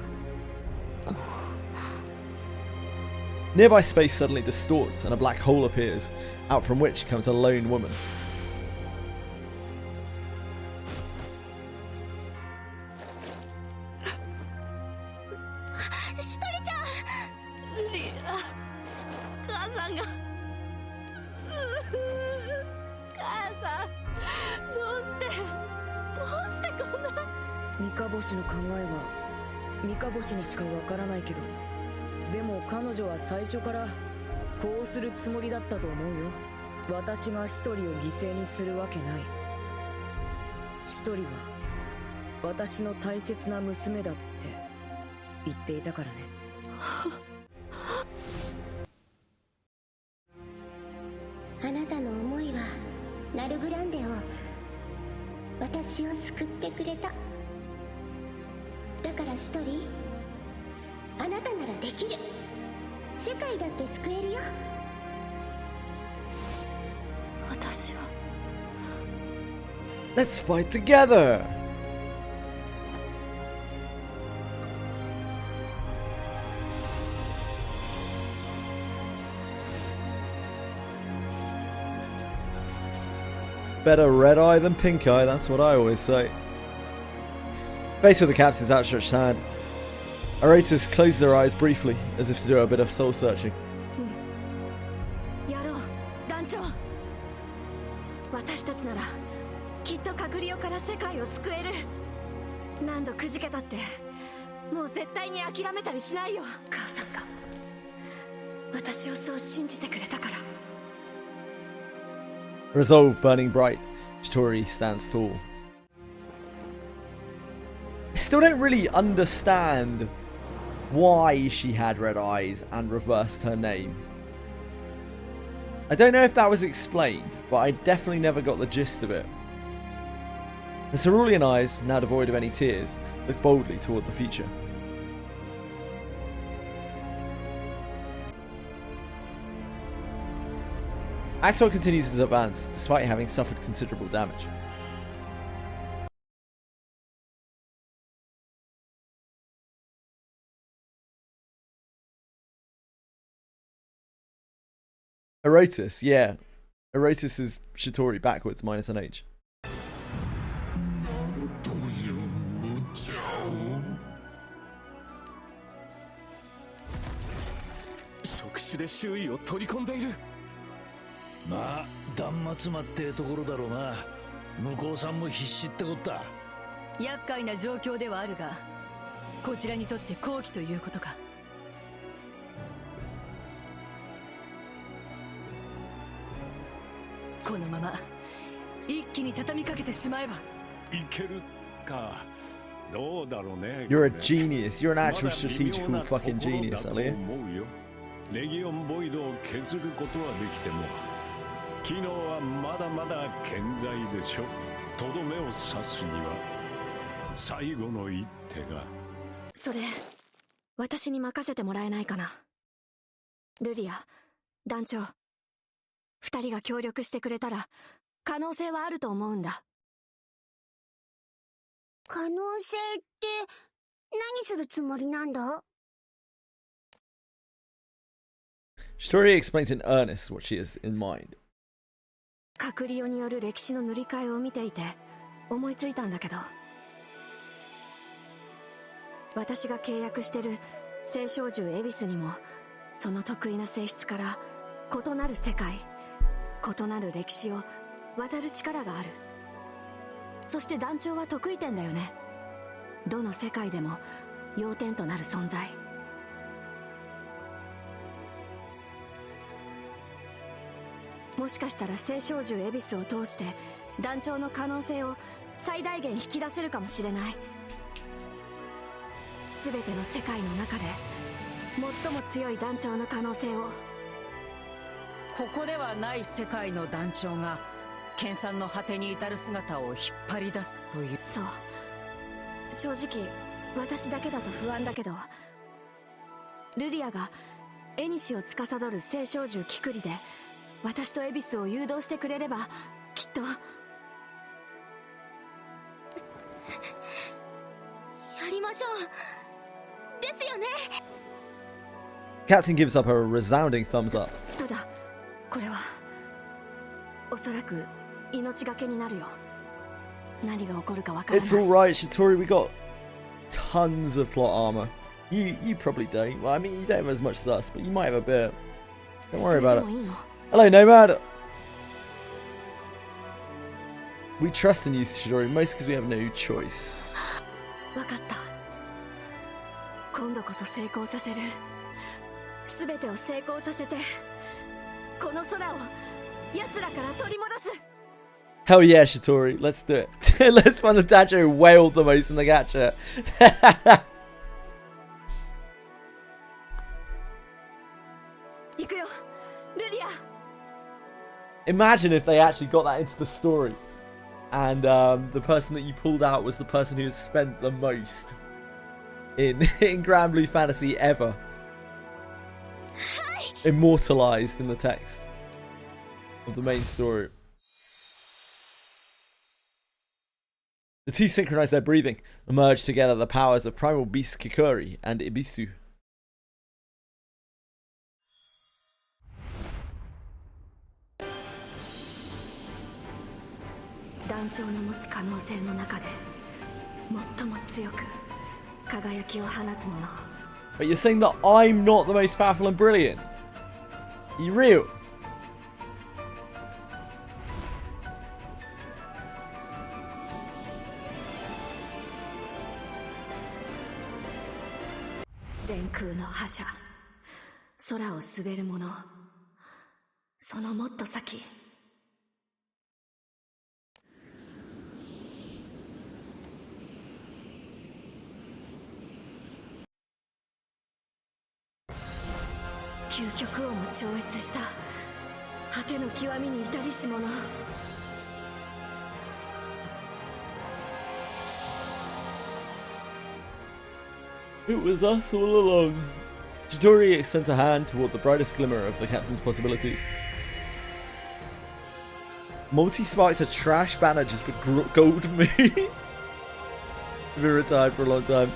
Nearby space suddenly distorts and a black hole appears, out from which comes a lone woman. しとりちゃん。リア、母さんが。母さん、どうしてこんな。三日星の考えは三日星にしかわからないけど、でも彼女は最初からこうするつもりだったと思うよ。私がシトリを犠牲にするわけない。シトリは私の大切な娘だって言っていたからね。あなたの思いはナルグランデを、私を救ってくれた。だからシトリ、あなたならできる。世界だって救えるよ。私は。 Let's fight together! Better red eye than pink eye, that's what I always say. Faced with the captain's outstretched hand, Aratus closes her eyes briefly, as if to do a bit of soul searching. やろう、団長。私たちならきっとカグリオから世界を救える。何度くじけたってもう絶対に諦めたりしないよ。母さんが私をそう信じてくれたから。 Resolve burning bright, Chitori stands tall. I still don't really understand why she had red eyes and reversed her name. I don't know if that was explained, but I definitely never got the gist of it. The cerulean eyes, now devoid of any tears, look boldly toward the future. Axel continues his advance, despite having suffered considerable damage. Erotus, yeah. Erotus is Shitori backwards, minus an H. 触手で周囲を取り込んでいる。まあ断末魔ってところだろうな。向こうさんも必死ってこった。厄介な状況ではあるが、こちらにとって好機ということか。このまま一気に畳みかけてしまえば。いけるか。どうだろうね。 You're a genius. You're an actual strategical fucking genius, Elliot. レギオンボイドを削ることはできても機能はまだまだ健在でしょ。とどめを刺すには最後の一手が。それ私に任せてもらえないかな。ルリア、団長、二人が協力してくれたら可能性はあると思うんだ。可能性って何するつもりなんだ？ Shitori explains in earnest what she has in mind. カクリオによる歴史の塗り替えを見ていて思いついたんだけど、私が契約してる聖少獣恵比寿にもその得意な性質から異なる世界、異なる歴史を渡る力がある。そして団長は得意点だよね。どの世界でも要点となる存在。もしかしたら聖少獣恵比寿を通して団長の可能性を最大限引き出せるかもしれない。全ての世界の中で最も強い団長の可能性を。ここではない世界の団長が研鑽の果てに至る姿を引っ張り出すという。そう、正直私だけだと不安だけど、ルリアが縁を司る聖少獣キクリで私と恵比寿を誘導してくれればきっと。やりましょう。ですよね。 Captain gives up a resounding thumbs up. ただこれはおそらく命がけになるよ。何が起こるかわからない。 It's alright, Shitori, we got tons of plot armor. You probably don't. Well, I mean, you don't have as much as us, but you might have a bit. Don't worry about it. Hello, Nomad. We trust in you, Shitori, most because we have no choice. わかった。今度こそ成功させる。すべてを成功させて、この空を奴らから取り戻す。 Hell yeah, Shitori, let's do it. Let's find the Dajo who wailed the most in the gacha. Imagine if they actually got that into the story, and the person that you pulled out was the person who has spent the most in Granblue fantasy ever, immortalized in the text of the main story. The two synchronize their breathing and merge together the powers of primal beast Kikuri and Ibisu. But you're saying that I'm not the most powerful and brilliant? Are you real? It was us all along. Chidori extends a hand toward the brightest glimmer of the captain's possibilities. Multi sparked a trash banner just for gold meat. Been retired for a long time.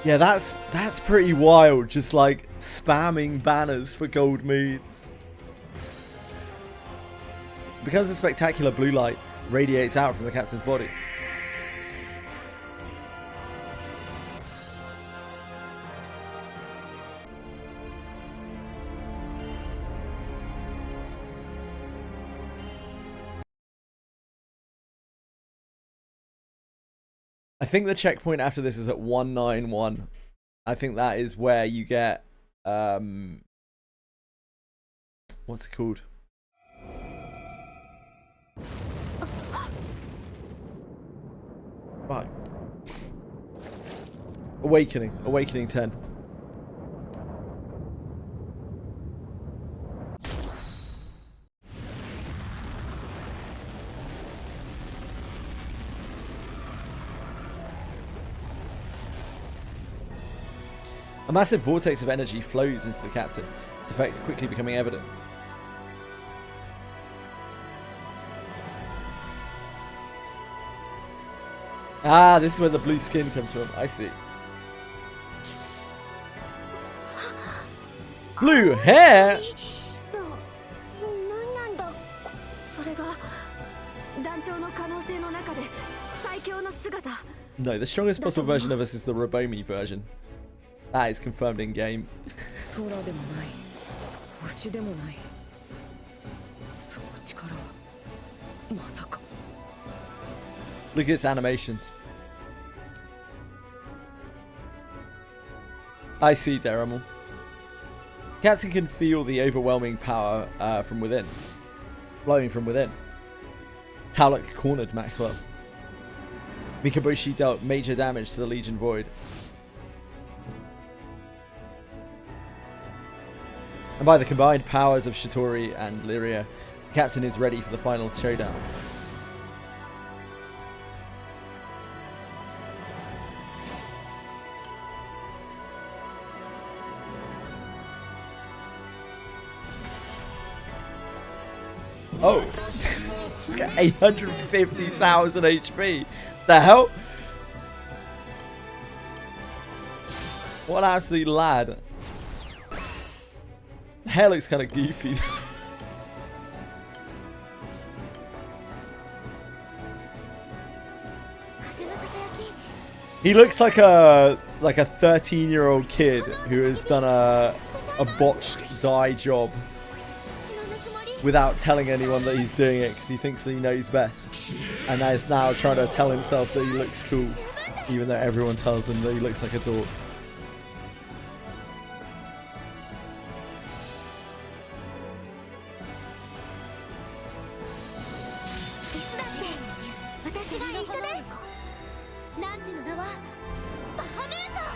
Yeah, that's pretty wild. Just like spamming banners for gold meats. Because a spectacular blue light radiates out from the captain's body. I think the checkpoint after this is at 191. I think that is where you get what's it called? Fuck. Awakening 10. A massive vortex of energy flows into the captain, its effects quickly becoming evident. Ah, this is where the blue skin comes from. I see. Blue hair? それが団長の可能性の中で最強の姿。No, the strongest possible version of us is the Robomi version. That is confirmed in game. 空でもない星でもないその力はまさか Look at its animations. I see, Deramal. Captain can feel the overwhelming power from within. Flowing from within. Taluk cornered Maxwell. Mikabushi dealt major damage to the Legion Void. And by the combined powers of Shitori and Lyria, the captain is ready for the final showdown. Oh, it's got 850,000 HP. The hell? What an absolute lad. The hair looks kind of goofy. He looks like a 13-year-old kid who has done a botched dye job without telling anyone that he's doing it because he thinks that he knows best, and is now trying to tell himself that he looks cool even though everyone tells him that he looks like a dork.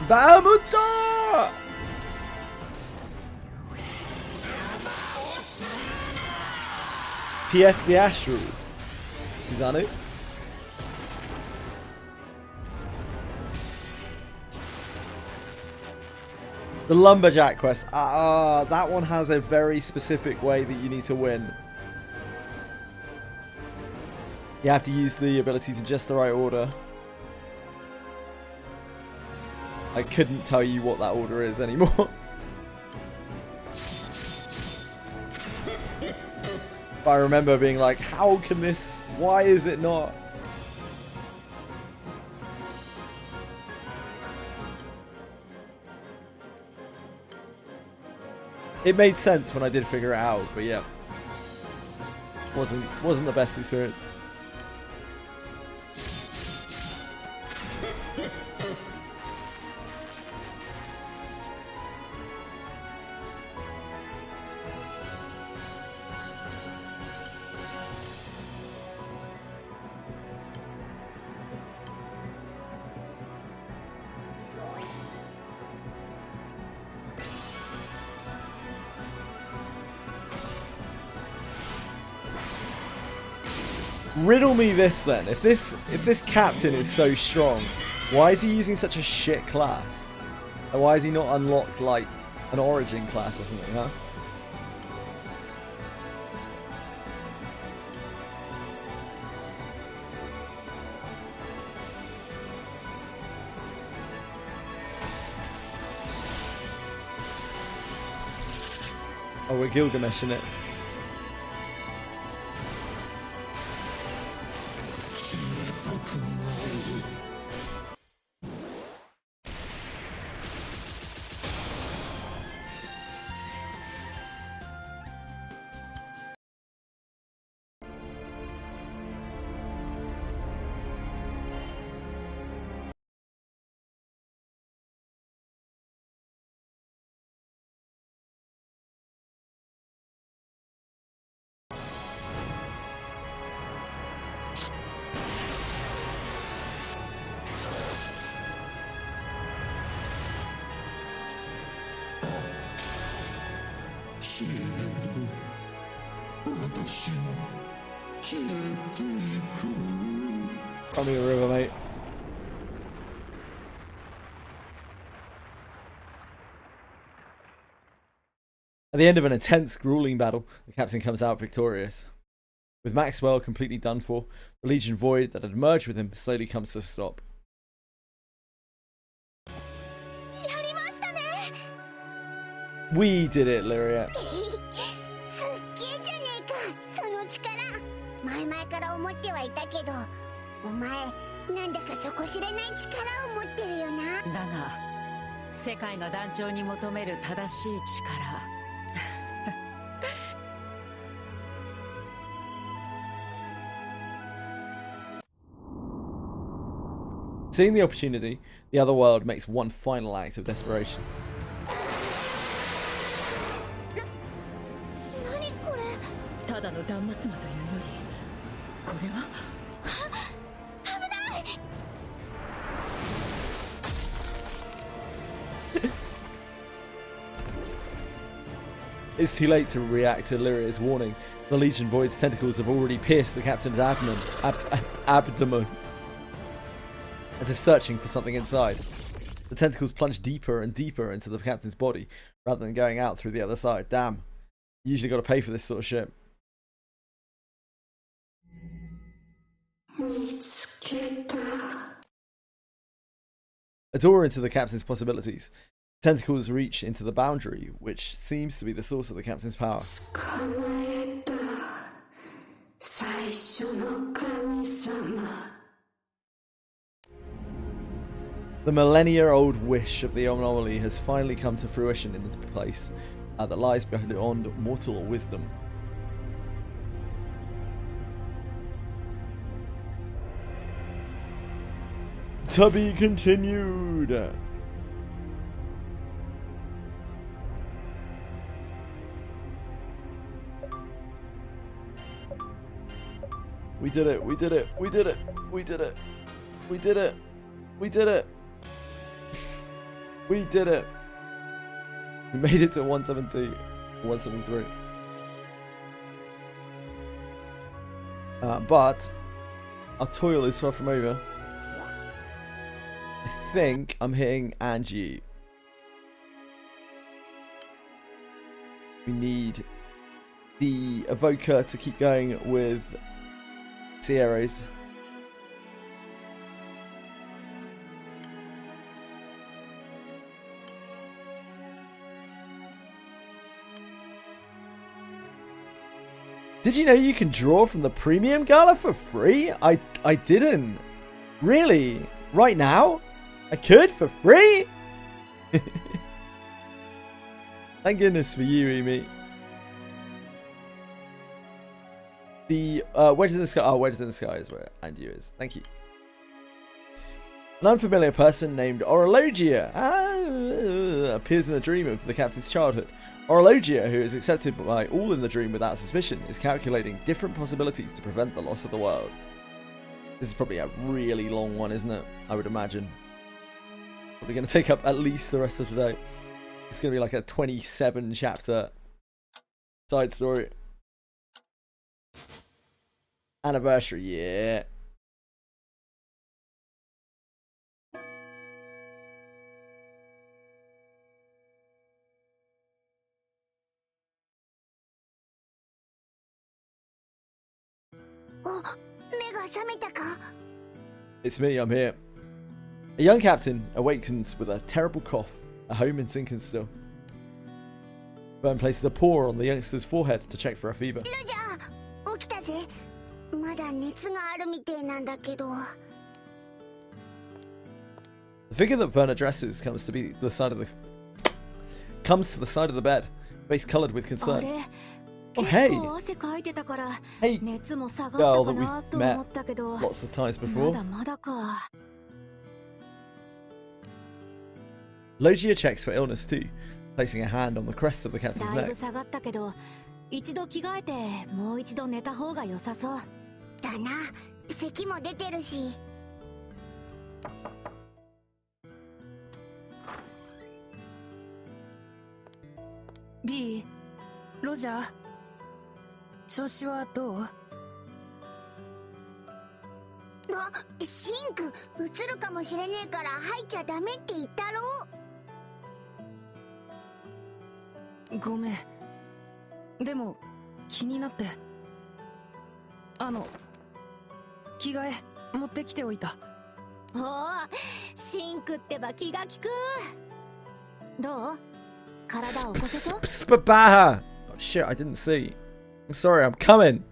Bahamut! PS the Astrals. Tizanu? The Lumberjack quest. That one has a very specific way that you need to win. You have to use the abilities in just the right order. I couldn't tell you what that order is anymore. But I remember being like, how can this... Why is it not? It made sense when I did figure it out, but yeah. Wasn't the best experience. Riddle me this then. If this captain is so strong, why is he using such a shit class? And why is he not unlocked like an origin class or something, huh? Oh, we're Gilgameshing it. Call me a river, mate. At the end of an intense, grueling battle, the captain comes out victorious. With Maxwell completely done for, the Legion Void that had merged with him slowly comes to a stop. We did it, Lyria. 前々から思ってはいたけど、お前なんだか底知れない力を持ってるよな。だが世界が団長に求める正しい力Seeing the opportunity, the other world makes one final act of desperation. 何これ。ただの断末魔というよりこれは危ない。It's too late to react to Lyria's warning. The Legion Void's tentacles have already pierced the captain's abdomen, as if searching for something inside. The tentacles plunge deeper and deeper into the captain's body, rather than going out through the other side. Damn. You usually got to pay for this sort of shit. A door into the captain's possibilities. Tentacles reach into the boundary, which seems to be the source of the captain's power. The millennia-old wish of the anomaly has finally come to fruition in the place that lies beyond mortal wisdom. To be continued. We did it, we did it, we did it, we did it, we did it, we did it, we did it. We made it to 172, 173. But our toil is far from over. I think I'm hitting Angie. We need the evoker to keep going with Sierras. Did you know you can draw from the premium gala for free? I didn't. Really? Right now? I could for free? Thank goodness for you, Emi. The Wedges in the Sky. Oh, Wedges in the Sky is where Andy is. Thank you. An unfamiliar person named Orologia appears in the dream of the captain's childhood. Orologia, who is accepted by all in the dream without suspicion, is calculating different possibilities to prevent the loss of the world. This is probably a really long one, isn't it? I would imagine. Probably going to take up at least the rest of today. It's going to be like a 27 chapter side story. Anniversary, yeah. Oh, 目が覚めたか? It's me, I'm here. A young captain awakens with a terrible cough, a home in Sinkenstill. Burn places a paw on the youngster's forehead to check for a fever. ロジャー、起きたぜ。まだ熱があるみてえなんだけど。The figure that Vern addresses comes to the side of the bed, face coloured with concern. Oh, hey! Hey, girl that we've met lots of times before. Logia checks for illness too, placing a hand on the crest of the captain's neck. 一度着替えてもう一度寝た方が良さそう。だな、咳も出てるし。B、ロジャー、調子はどう？あ、シンク、映るかもしれねえから入っちゃダメって言ったろ。ごめん。でも気になって。着替え持ってきておいた。おお、シンクってば気が利く。どう？体を起こせそう？ Spabaha! Oh, shit, I didn't see. I'm sorry, I'm coming.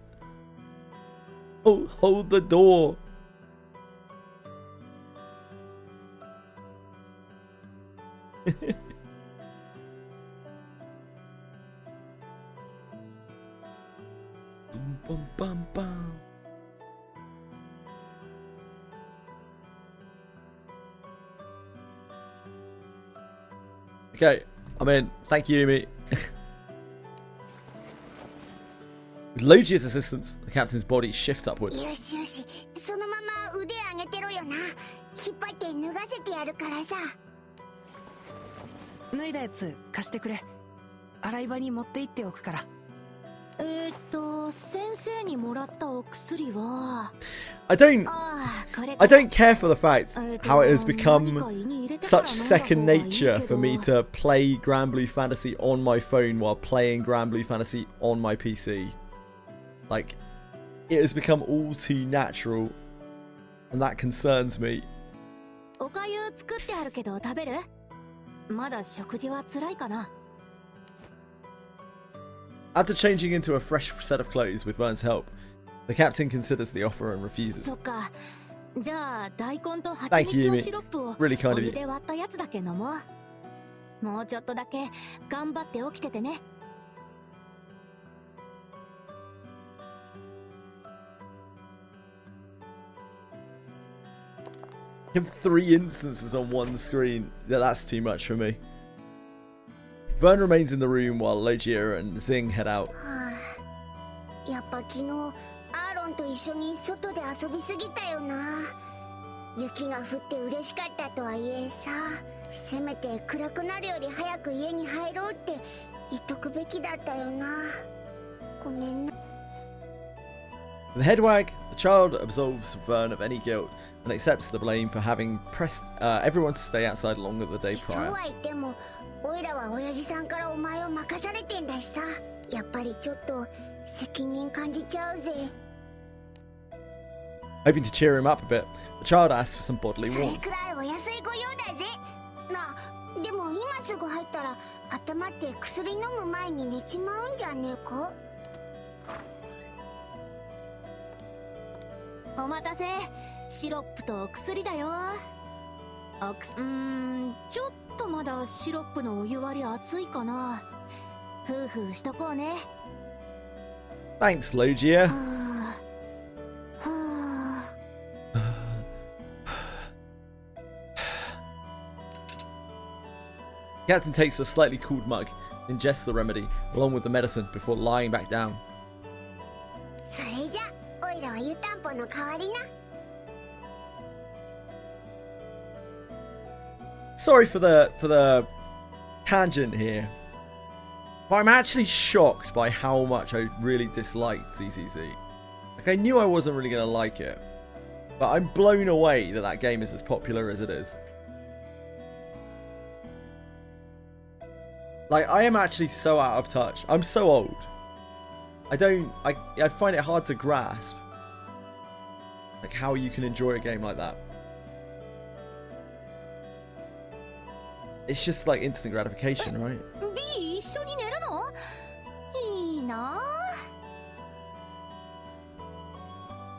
Oh, hold the door. Boom, bum, bum, bum. Okay, I'm in. Thank you, Yumi. With Logia's assistance, the captain's body shifts upward. よしよし、そのまま腕上げてろよな。引っ張って脱がせてやるからさ。脱いだやつ貸してくれ。洗い場に持って行っておくから。先生にもらったお薬は。I don't care for the fact how it has become such second nature for me to play Granblue Fantasy on my phone while playing Granblue Fantasy on my PC. Like, it has become all too natural, and that concerns me. おかゆ作ってあるけど食べる？まだ食事は辛いかな。After changing into a fresh set of clothes with Vern's help, the captain considers the offer and refuses. そっか。じゃあ大根と蜂 Thank 蜜 you, の Yumi. シロップを Really kind お of 湯 you. で割ったやつだけ飲もう。もうちょっとだけ頑張って起きててね。You have 3 instances on one screen. Yeah, that's too much for me. Vern remains in the room while Logia and Zing head out. やっぱ昨日アーロンと一緒に外で遊びすぎたよな。雪が降って嬉しかったとはいえさ、せめて暗くなるより早く家に入ろうって言っとくべきだったよな。ごめんな。 The headwag, the child absolves Vern of any guilt and accepts the blame for having pressed everyone to stay outside longer the day そう prior. は言っても、おいらは親父さんからお前を任されてんだしさ。やっぱりちょっと責任感じちゃうぜ。 Hoping to cheer him up a bit, the child asks for some bodily それ warmth. くらいお安いご用だぜ。な、でも今すぐ入ったら頭って薬飲む前に寝ちまうんじゃねえか？お待たせ。シロップとお薬だよ。ちょっとまだシロップのお湯割り熱いかな。夫婦しとこうね。 Thanks, Logia. Captain takes a slightly cooled mug, ingests the remedy, along with the medicine, before lying back down. それじゃ、おいらは湯たんぽの代わりな。 Sorry for the tangent here, but I'm actually shocked by how much I really disliked CCC. Like, I knew I wasn't really going to like it, but I'm blown away that that game is as popular as it is. Like, I am actually so out of touch. I'm so old. I find it hard to grasp, like, how you can enjoy a game like that. It's just like instant gratification, right? B 一緒に寝るの？いいな。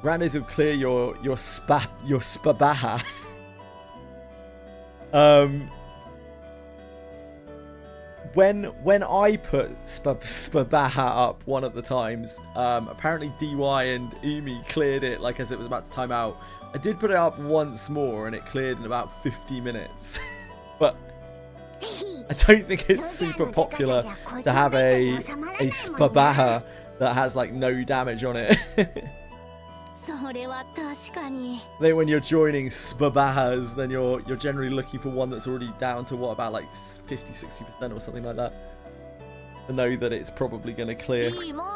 Randos will clear your spabaha. When I put spabaha up one of the times, apparently DY and Umi cleared it like as it was about to time out. I did put it up once more and it cleared in about 50 minutes. But I don't think it's super popular to have a spabaha that has like no damage on it. それは確かに。 Then when you're joining spabahas, then you're generally looking for one that's already down to what, about like 50-60% or something like that, to know that it's probably going to clear. いいもん。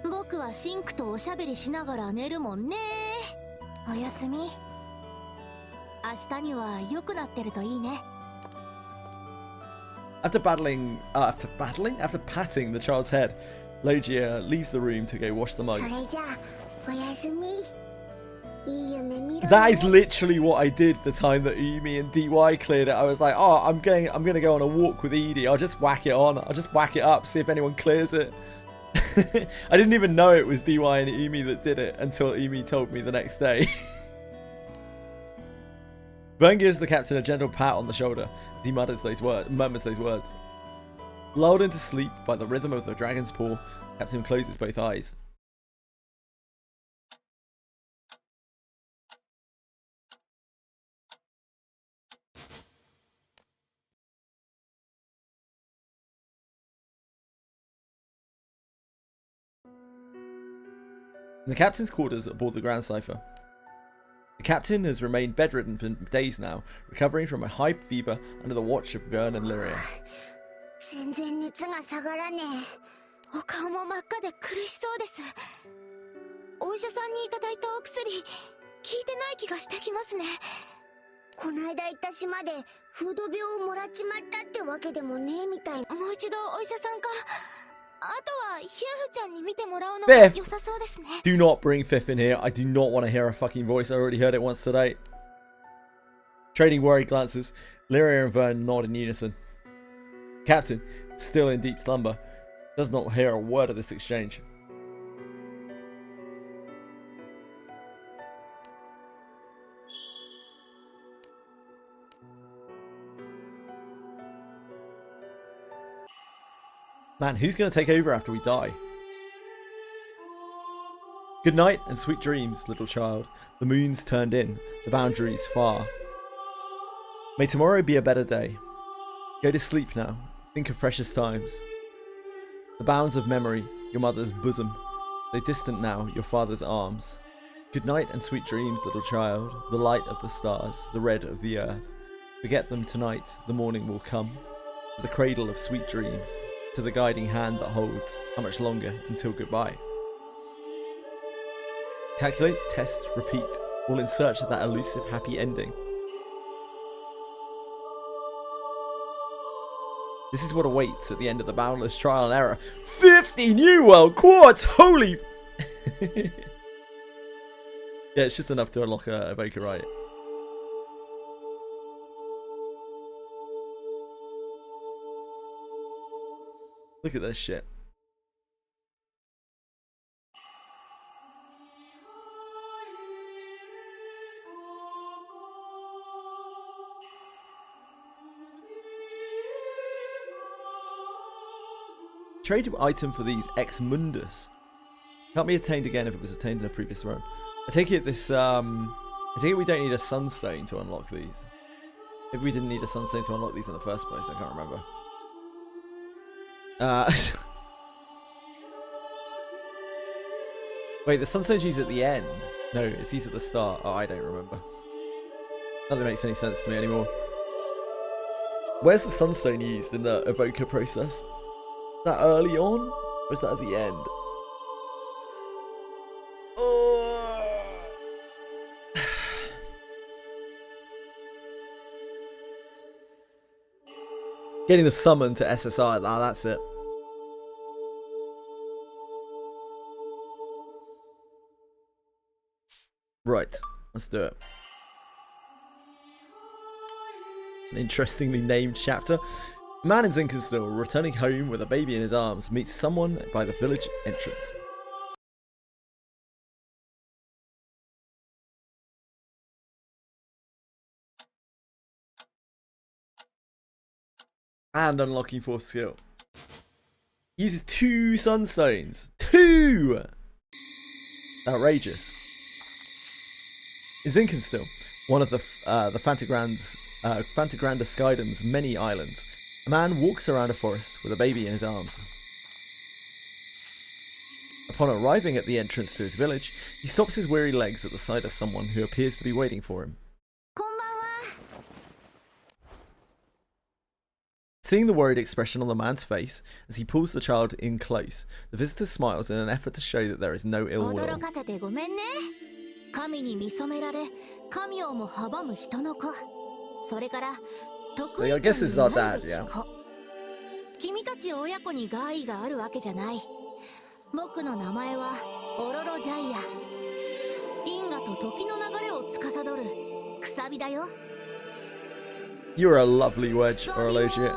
僕はシンクとおしゃべりしながら寝るもんね。おやすみ。明日には良くなってるといいね。 After patting the child's head, Logia leaves the room to go wash the mug. それじゃあ、おやすみ。いい夢見ろ。 That is literally what I did the time that Umi and DY cleared it. I was like, oh, I'm gonna go on a walk with Edie. I'll just whack it on. I'll just whack it up, see if anyone clears it. I didn't even know it was DY and Umi that did it until Umi told me the next day. Vern gives the captain a gentle pat on the shoulder as he murmurs those words. Lulled into sleep by the rhythm of the dragon's paw, Captain closes both eyes. In the captain's quarters aboard the Grand Cipher. The captain has remained bedridden for days now, recovering from a high fever under the watch of Vern and Lyria. 全然熱が下がらねえ。お顔も真っ赤で苦しそうです。お医者さんにいただいたお薬、効いてない気がしてきますね。こないだ行った島で風土病をもらっちまったってわけでもねえみたい。もう一度お医者さんか。あとはヒューフちゃんに見てもらうのが良さそうですね。Do not bring Fifth in here. I do not want to hear a fucking voice. I already heard it once today. Trading worried glances, Lyria and Vern nod in unison. Captain, still in deep slumber, does not hear a word of this exchange. Man, who's going to take over after we die? Good night and sweet dreams, little child. The moon's turned in, the boundaries far. May tomorrow be a better day. Go to sleep now. Think of precious times. The bounds of memory, your mother's bosom. So distant now, your father's arms. Good night and sweet dreams, little child. The light of the stars, the red of the earth. Forget them tonight, the morning will come. To the cradle of sweet dreams. To the guiding hand that holds. How much longer until goodbye? Calculate, test, repeat. All in search of that elusive happy ending. This is what awaits at the end of the boundless trial and error. 50 new world quartz! Holy... Yeah, it's just enough to unlock a Evoker, right? Look at this shit. Trade item for these Ex Mundus. Can't be attained again if it was attained in a previous run. I take it this I take it we don't need a sunstone to unlock these. Maybe we didn't need a sunstone to unlock these in the first place, I can't remember. Wait, the sunstone's used at the end. No, it's used at the start. Oh, I don't remember. Nothing makes any sense to me anymore. Where's the sunstone used in the evoker process? Is that early on? Or is that at the end? Getting the summon to SSR, that's it. Right, let's do it. An interestingly named chapter. A man in Zinkenstill, returning home with a baby in his arms, meets someone by the village entrance. And unlocking fourth skill. Uses 2 sunstones. 2! Outrageous. In Zinkenstill, one of the Fantagranda Skydam's many islands, a man walks around a forest with a baby in his arms. Upon arriving at the entrance to his village, he stops his weary legs at the sight of someone who appears to be waiting for him. Seeing the worried expression on the man's face as he pulls the child in close, the visitor smiles in an effort to show that there is no ill will. So yeah, I guess this is our dad, yeah. 君たち親子に害があるわけじゃない。僕の名前はオロロジャイア。因果と時の流れを司るくさびだよ。You're a lovely wedge, Orologia.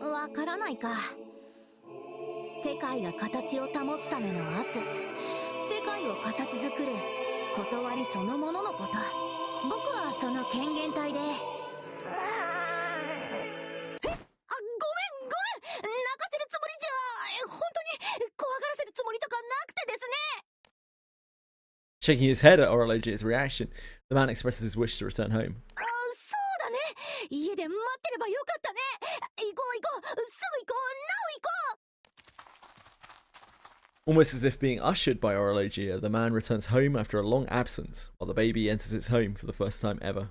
わからないか。世界が形を保つための圧。世界を形作る断りそのもののこと。僕はその権限体で。ごめん泣かせるつもりじゃ、本当に怖がらせるつもりとかなくてですね。 Shaking his head at Orologia's reaction, the man expresses his wish to return home. そうだね、家で待ってればよかったね。行こう、すぐ行こう、なお行こう。 Almost as if being ushered by Orologia, the man returns home after a long absence, while the baby enters its home for the first time ever.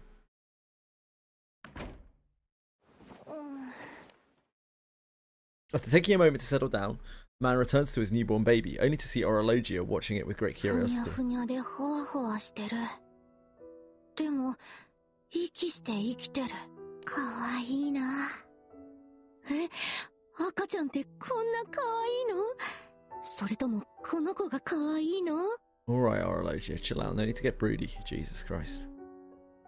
After taking a moment to settle down, the man returns to his newborn baby, only to see Orologia watching it with great ふにゃ curiosity. ふにゃでほわほわしてる。でも息して生きてる。かわいいな。赤ちゃんってこんなかわいいの？それともこの子がかわいいの？ Alright, Orologia, chill out. No need to get broody. Jesus Christ.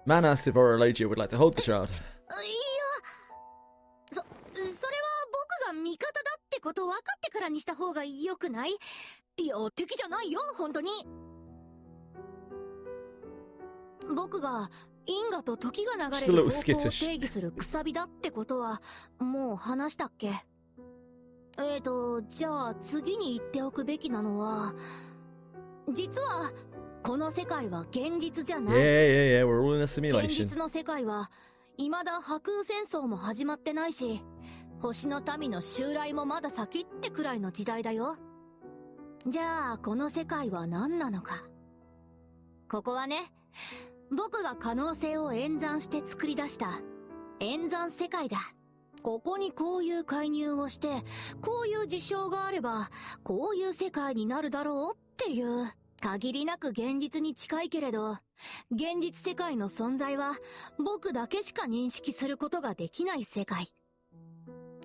The man asks if Orologia would like to hold the child. いや、それは僕が味方だってこと分かってからにした方が良くない？いや、敵じゃないよ、本当に。僕が因果と時が流れる方向を定義するくさびだってことはもう話したっけ？じゃあ次に言っておくべきなのは、実はこの世界は現実じゃない。Yeah, we're all in a simulation. 現実の世界は未だ破空戦争も始まってないし、星の民の襲来もまだ先ってくらいの時代だよ。じゃあこの世界は何なのか。ここはね、僕が可能性を演算して作り出した演算世界だ。ここにこういう介入をして、こういう事象があればこういう世界になるだろうっていう、限りなく現実に近いけれど、現実世界の存在は僕だけしか認識することができない世界。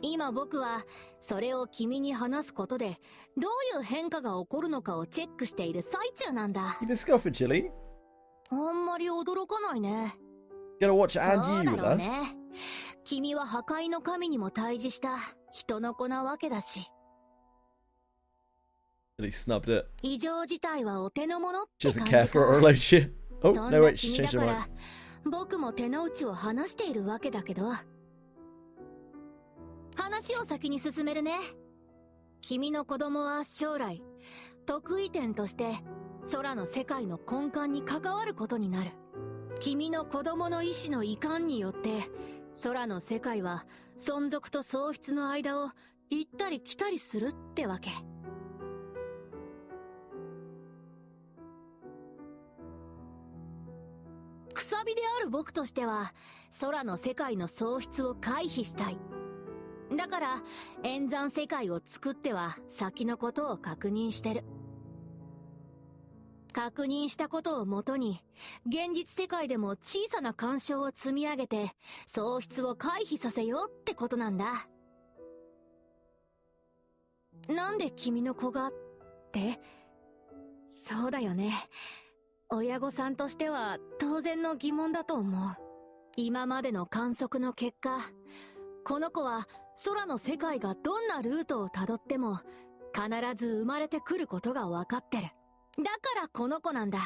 今僕はそれを君に話すことでどういう変化が起こるのかをチェックしている最中なんだ。You been scoffing, Chili? あんまり驚かないね。 Gonna watch and そう you だ with ろう us? ね。君は破壊の神にも対峙した人の子なわけだし。Chili snubbed it. 異常事態はお手の物っ She て doesn't 感 care じ for か。 Orologia. Oh, そん no な wait, she's 君だ changed か her ら mind. 僕も手の内を話しているわけだけど、話を先に進めるね。君の子供は将来得意点として空の世界の根幹に関わることになる。君の子供の意志の遺憾によって空の世界は存続と喪失の間を行ったり来たりするってわけ。くさびである僕としては空の世界の喪失を回避したい。だから演算世界を作っては先のことを確認してる。確認したことをもとに現実世界でも小さな干渉を積み上げて喪失を回避させようってことなんだ。なんで君の子がって？そうだよね。親御さんとしては当然の疑問だと思う。今までの観測の結果、この子は空の世界がどんなルートをたどっても必ず生まれてくることが分かってる。だからこの子なんだ。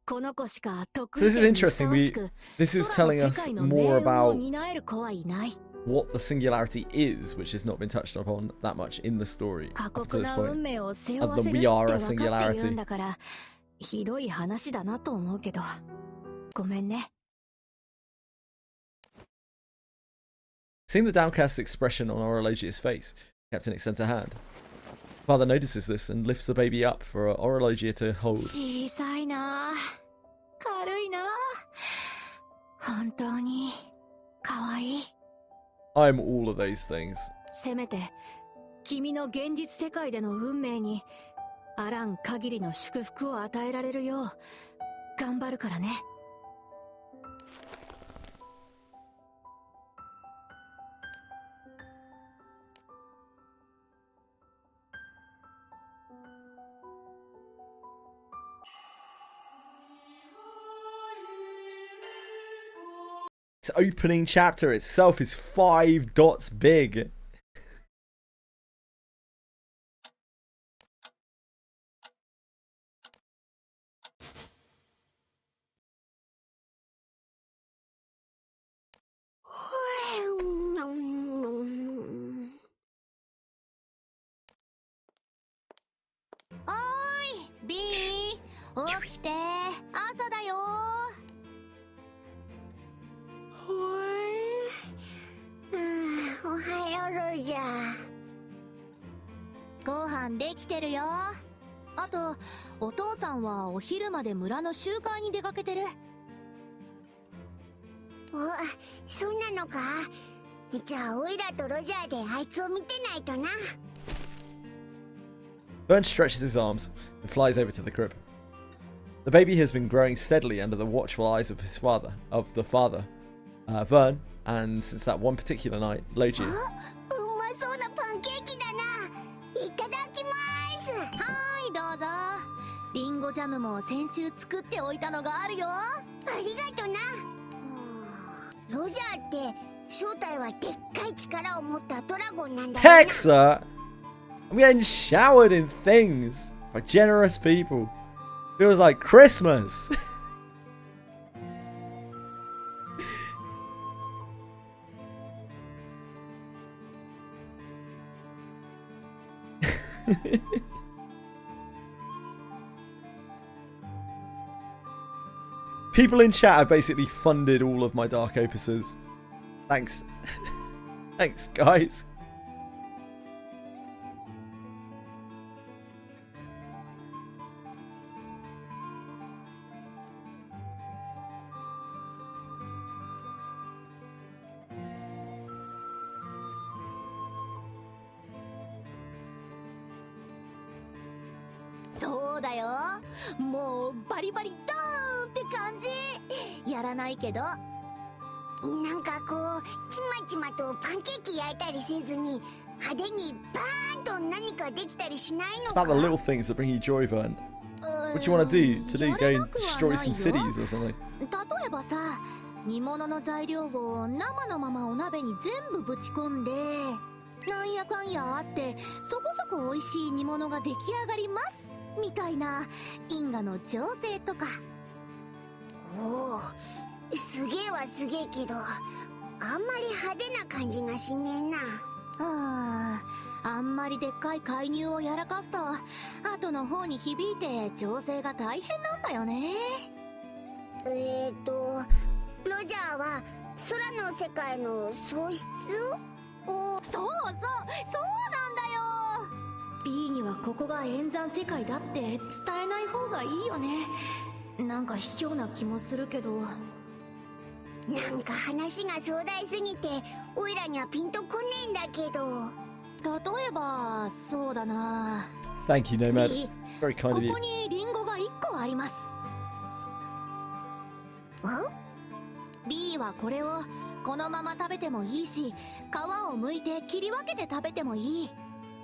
この子しか得 So 意 this is 点にふ interesting. さわしく、 This is 空の telling 世 us 界の more 命運を about 担える子はいない。 what the singularity is, which has not been touched upon that much in the story 過 up to 酷 this な point. 運命を背負 And わ that せるっ we て are 分 a かっているん singularity. だから、ひどい話だなと思うけど、ごめんね。 Seeing the downcast expression on Orologia's face, Captain extends a hand. Father notices this and lifts the baby up for Orologia to hold. 小さいな、軽いな、本当に可愛い。 I'm all of those things. せめて君の現実世界での運命にあらん限りの祝福を与えられるよう頑張るからね。 Its opening chapter itself is 5 dots big. きて、朝だよ。おはようロジャー。ご飯できてるよ。あと、お父さんはお昼まで村の集会に出かけてる。そうなのか。じゃあオイラとロジャーであいつを見てないとな。Vern stretches his arms and flies over to the crib. The baby has been growing steadily under the watchful eyes of the father, Vern, and since that one particular night, Logie. うまそうなパンケーキだな。いただきます。はーい、どうぞ。リンゴジャムも先週作っておいたのがあるよ。ありがとな。ロジャーって正体はでっかい力を持ったドラゴンなんだよね。Hexa! I'm getting showered in things by generous people. Feels like Christmas. People in chat have basically funded all of my Dark Opuses. Thanks. Thanks, guys.そうだよ。もうバリバリドーンって感じ。やらないけど。なんかこうちまちまとパンケーキ焼いたりせずに派手にバーンと何かできたりしないの It's か。 about the little things that bring you joy, Vern. What do you want to do? Go and destroy some cities or something? 例えばさ、煮物の材料を生のままお鍋に全部ぶち込んで、なんやかんやあってそこそこ美味しい煮物が出来上がりますみたいな因果の調整とか。おお、すげえはすげえけど、あんまり派手な感じがしねえな。あんまりでっかい介入をやらかすと後の方に響いて調整が大変なんだよね。ロジャーは空の世界の喪失を。そうなんだよ。 B にはここが演算世界だって伝えない方がいいよね。なんか卑怯な気もするけど。なんか話が壮大すぎてオイラにはピンとこねえんだけど。例えばそうだな。 Thank you, Nomad. Very kind of you. ここにリンゴが1個あります。B はこれをこのまま食べてもいいし、皮を剥いて切り分けて食べてもいい。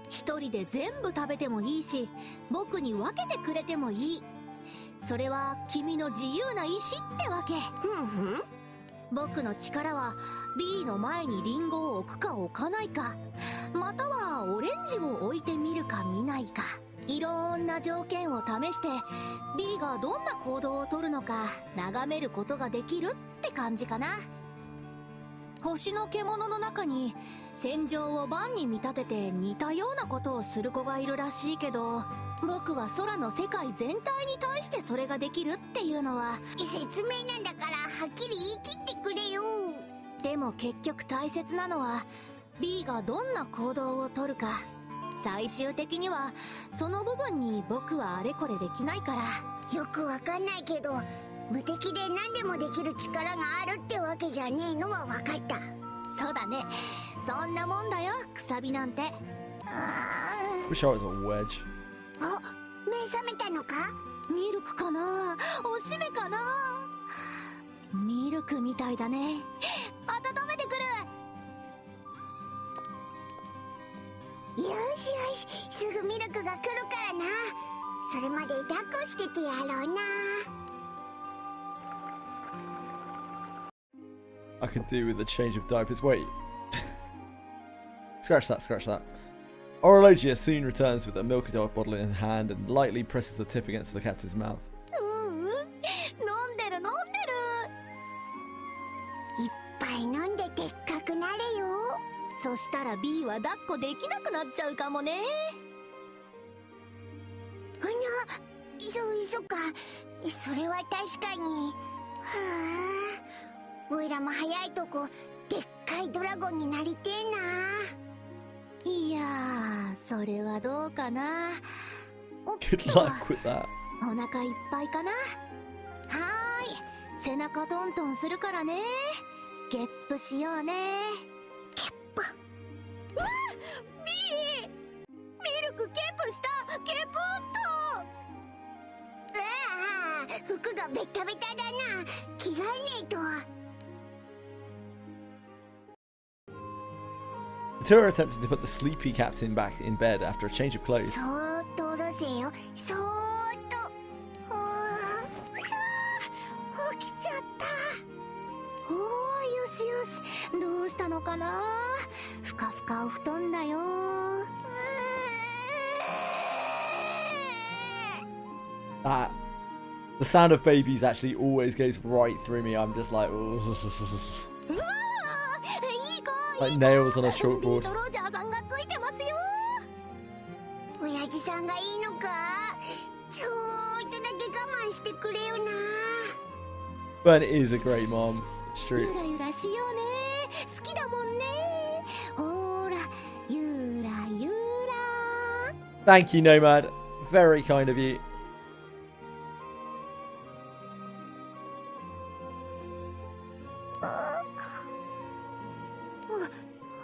一人で全部食べてもいいし、僕に分けてくれてもいい。それは君の自由な意志ってわけ。僕の力は B の前にリンゴを置くか置かないか、またはオレンジを置いてみるか見ないか、いろんな条件を試して B がどんな行動をとるのか眺めることができるって感じかな。星の獣の中に戦場を盤に見立てて似たようなことをする子がいるらしいけど、僕は空の世界全体に対してそれができるっていうのは説明なんだからはっきり言い切ってくれよ。でも結局大切なのは B がどんな行動をとるか。最終的にはその部分に僕はあれこれできないから。よくわかんないけど、無敵で何でもできる力があるってわけじゃねえのはわかった。そうだね、そんなもんだよ、くさびなんて。Wish I was a wedge. あ、目覚めたのか？ミルクかな、おしめかな。ミルクみたいだね。温めてくる。よしよし、すぐミルクが来るからな。それまで抱っこしててやろうな。I could do with a change of diapers. Wait. Scratch that, scratch that. Orologia soon returns with a milk bottle in hand and lightly presses the tip against the captain's mouth. 飲んでる。いっぱい飲んででっかくなれよ。そしたら B は抱っこできなくなっちゃうかもね。嘘か。それは確かに。はあ、おいらも早いとこでっかいドラゴンになりてえな。いやー、それはどうかな。 Good luck with that. お腹いっぱいかな。はーい、背中トントンするからね。ゲップしようね。ゲップ。うわっ、ミルクゲップした。ゲップっと。うわあ、服がベタベタだな。着替えねえと。The two are attempting to put the sleepy captain back in bed after a change of clothes. そーっと下ろせよ。そーっと。起きちゃった。おー、よしよし。どうしたのかな。ふかふかお布団だよ。That the sound of babies actually always goes right through me. I'm just like, like nails on a chalkboard. ロジャーさんがついてますよ。親父さんがいいのか。ちょーっとだけ我慢してくれよな。 But it is a great mom. It's true. ゆらゆらしようね。好きだもんね。ほら、ゆらゆら。 Thank you, Nomad. Very kind of you.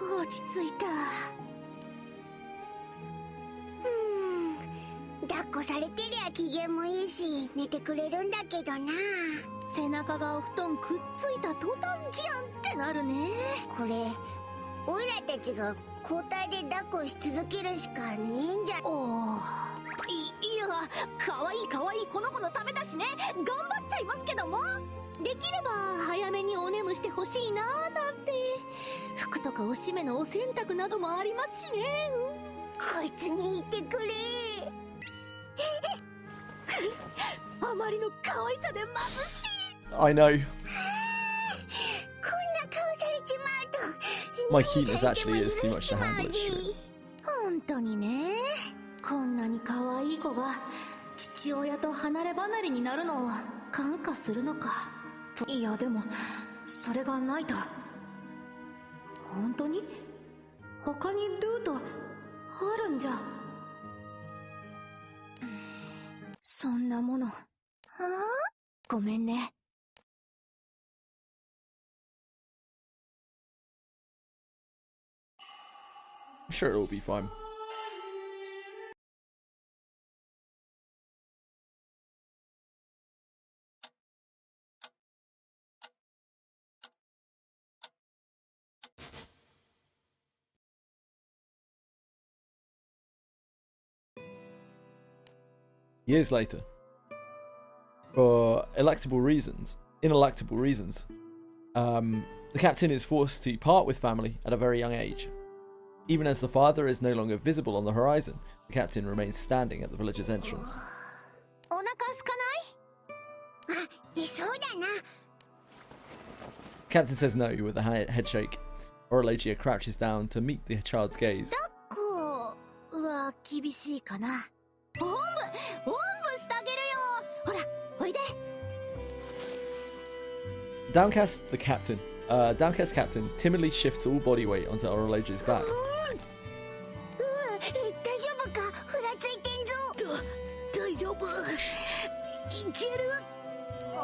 落ち着いた。抱っこされてりゃ機嫌もいいし寝てくれるんだけどな。背中がお布団くっついた途端ギャンってなるね。これオイラたちが交代で抱っこし続けるしかねえんじゃ。おー、いや、かわいいかわいいこの子のためだしね。頑張っちゃいますけども。できれば早めにお眠してほしいなーなんて。服とかおしめのお洗濯などもありますしね。こいつに言ってくれ。あまりの可愛さで眩しい。 I know. こんな顔されちまうと。 My cuteness actually is too much to handle. It's true. 本当にね。こんなに可愛い子が父親と離れ離れになるのを感化するのか。いやでもそれがないと。本当に他にルートあるんじゃ。そんなもの。ごめんね。 I'm sure it'll be fine. Years later, for ineluctable reasons, the captain is forced to part with family at a very young age. Even as the father is no longer visible on the horizon, the captain remains standing at the village's entrance. お腹すかない？あ、そうだな。 Captain says no with a head shake. Orologia crouches down to meet the child's gaze. 抱っこは厳しいかな。おんぶしてあげるよ。ほら、おいで。 Downcast captain timidly shifts all body weight onto Orologia's back. 大丈夫か？ふらついてんぞ。大丈夫。いける。大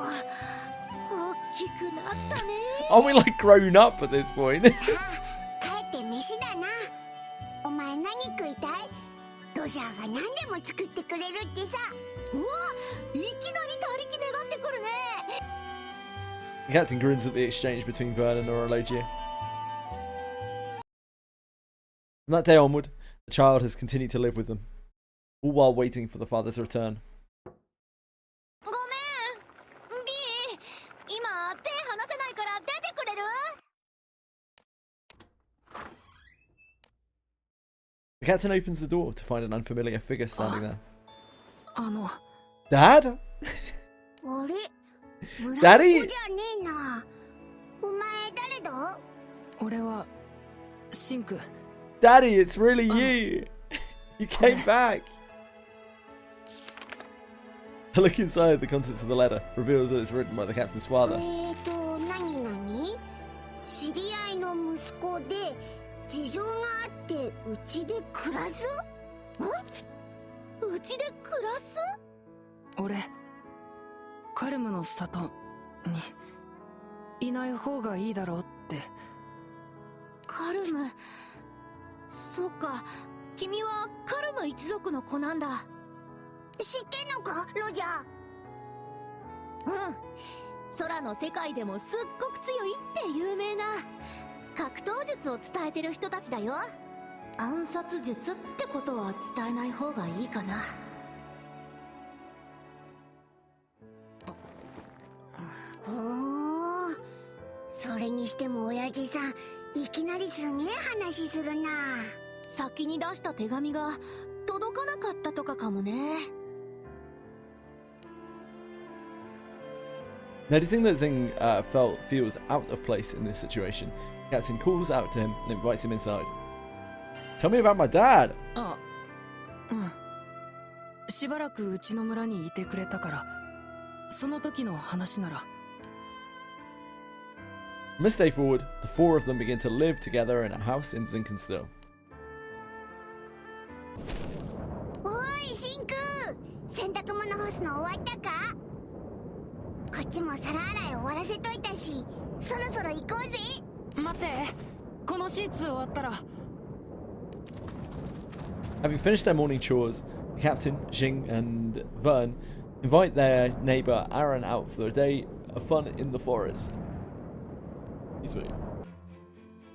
きくなったね。 Are we like grown up at this point? さあ、帰って飯だな。お前何食いたい？ロジャーが何でも作ってくれるってさ。うわ、いきなり他力願ってくるね。 The captain grins at the exchange between Vern and Orologia. From that day onward, the child has continued to live with them, all while waiting for the father's return. ごめん、ビー。今手離せないから出てくれる？ The captain opens the door to find an unfamiliar figure standing there. あ Dad? れ？ Daddy? 村子じゃねえな。お前誰だ？俺はシンク。 Daddy, it's really you. You came back. A look inside the contents of the letter reveals that it's written by the captain's father. 何々知り合いの息子で事情があってうちで暮らす？うちで暮らす？俺カルムの里にいない方がいいだろうって。カルム、そうか、君はカルム一族の子なんだ。知ってんのか、ロジャー？うん、空の世界でもすっごく強いって有名な格闘術を伝えてる人たちだよ。暗殺術ってことは伝えない方がいいかな。おー、それにしても親父さんいきなりすげえ話するな。先に出した手紙が届かなかったとかかもね。Noticing that Zing feels out of place in this situation, the captain calls out to him and invites him inside. Tell me about my dad! あ、うん。しばらくうちの村にいてくれたから、その時の話なら。From this day forward, the four of them begin to live together in a house in Zinkenstill. おいシンク、洗濯物干すの終わったか？こっちも皿洗い終わらせといたし、そろそろ行こうぜ。待って、このシーツ終わったら。Having finished their morning chores, the captain, Jing, and Vern invite their neighbour Aaron out for a day of fun in the forest. He's weird.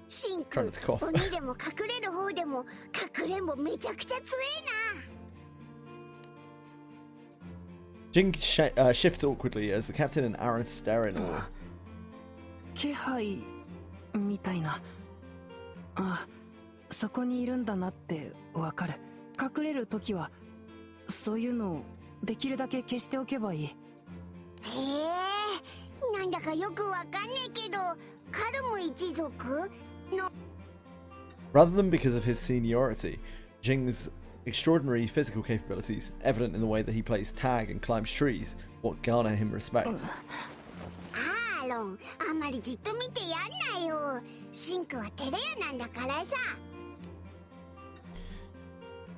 シンク、鬼でも隠れる方でもかくれんぼめちゃくちゃ強えな。Jing shifts awkwardly as the captain and Aaron stare in awe. 気配みたいな。あ、そこにいるんだなってわかる。隠れるときはそういうのをできるだけ消しておけばいい。へえ、なんだかよくわかんねえけど、カルム一族の Rather than because of his seniority, Jing's extraordinary physical capabilities, evident in the way that he plays tag and climbs trees, what garner him respect. アーロン、あんまりじっと見てやんなよ。シンクは照れ屋なんだからさ。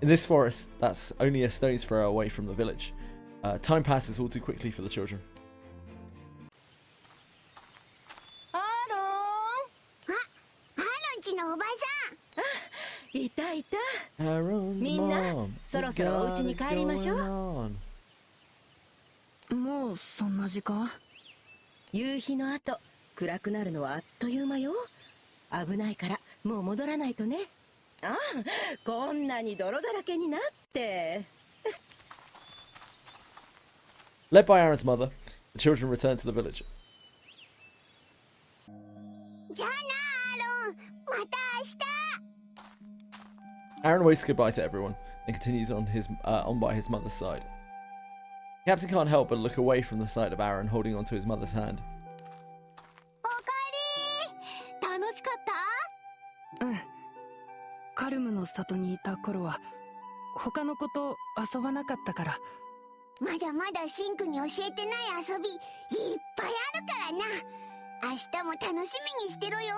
In this forest, that's only a stone's throw away from the village. Time passes all too quickly for the children. アーロンちのおばさん。いたいた。 Aaron's みんな mom そろそろお家に帰りましょう。もうそんな時間？夕日の後暗くなるのはあっという間よ。危ないからもう戻らないとね。ああ、こんなに泥だらけになって。Led by Aaron's mother, the children return to the village. じゃあな、アーロン。また明日。 Aaron waves goodbye to everyone and continues on by his mother's side. The captain can't help but look away from the sight of Aaron holding onto his mother's hand. おかえり。楽しかった？うん。カルムの里にいた頃は他の子と遊ばなかったから。まだまだシンクに教えてない遊びいっぱいあるからな。明日も楽しみにしてろよ。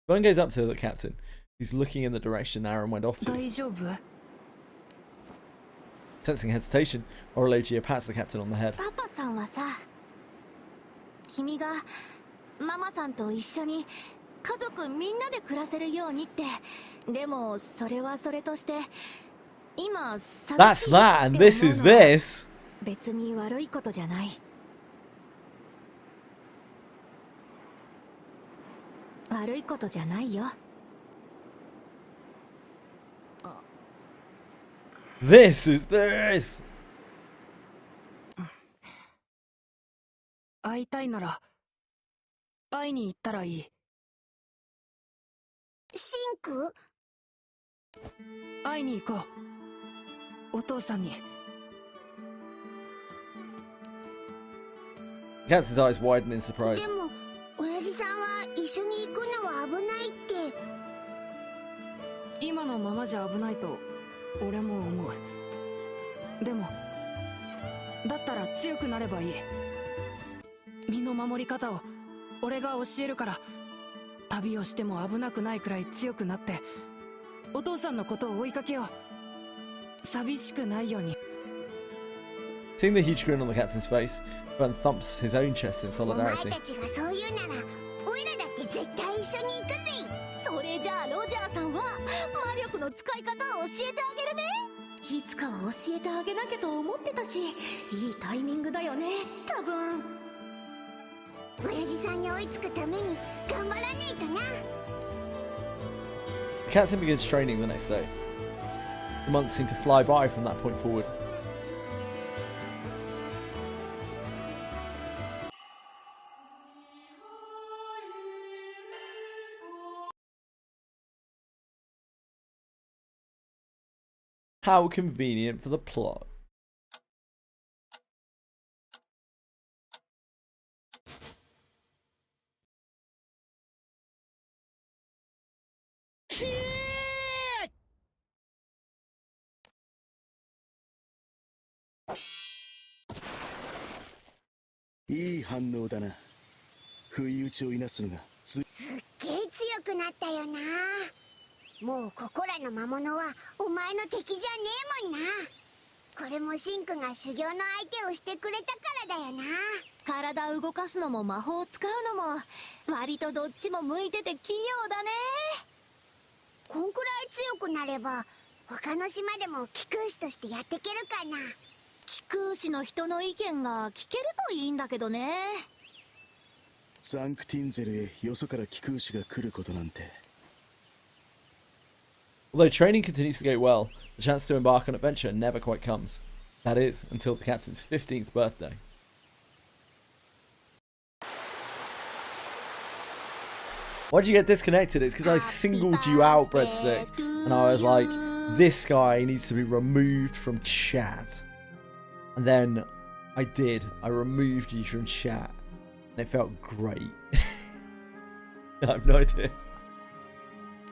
Vern goes up to the captain, who's looking in the direction Aaron went off to. 大丈夫？ Sensing hesitation, Orologia pats the captain on the head. パパさんはさ、君がママさんと一緒に家族みんなで暮らせるようにって。でもそれはそれとして今寂しいって思うのは That's that, and this is this. 別に悪いことじゃない。悪いことじゃないよ。This is this. 会いたいなら会いに行ったらいい。シンク？会いに行こう。お父さんに。The captain's eyes widen in surprise. でも親父さんは一緒に行くのは危ないって。今のままじゃ危ないと俺も思う。でもだったら強くなればいい。身の守り方を俺が教えるから、旅をしても危なくないくらい強くなってお父さんのことを追いかけよう。寂しくないように。 Seeing the huge grin on the captain's face, Ben thumps his own chest in お前 solidarity. たちがそう言うならオイラだって絶対一緒に行くぜ。それじゃあロジャーさんは魔力の使い方を教えてあげるね。いつかは教えてあげなきゃと思ってたし、いいタイミングだよね多分。親父さんに追いつくために頑張らねえとな。 The captain begins training the next day. The months seem to fly by from that point forward. How convenient for the plot. Iい反応だな。不意打ちをいなすのがすっげえ強くなったよな。もうここらの魔物はお前の敵じゃねえもんな。これもシンクが修行の相手をしてくれたからだよな。体動かすのも魔法を使うのも割とどっちも向いてて器用だね。こんくらい強くなれば他の島でも貴空士としてやってけるかな。貴空士の人の意見が聞けるといいんだけどね。サンクティンゼルへよそから貴空士が来ることなんて。 Although training continues to go well, the chance to embark on adventure never quite comes. That is, until the captain's 15th birthday. Why'd you get disconnected? It's because I singled you out, Breadstick. And I was like, this guy needs to be removed from chat. And then I did. I removed you from chat. And it felt great. I have no idea.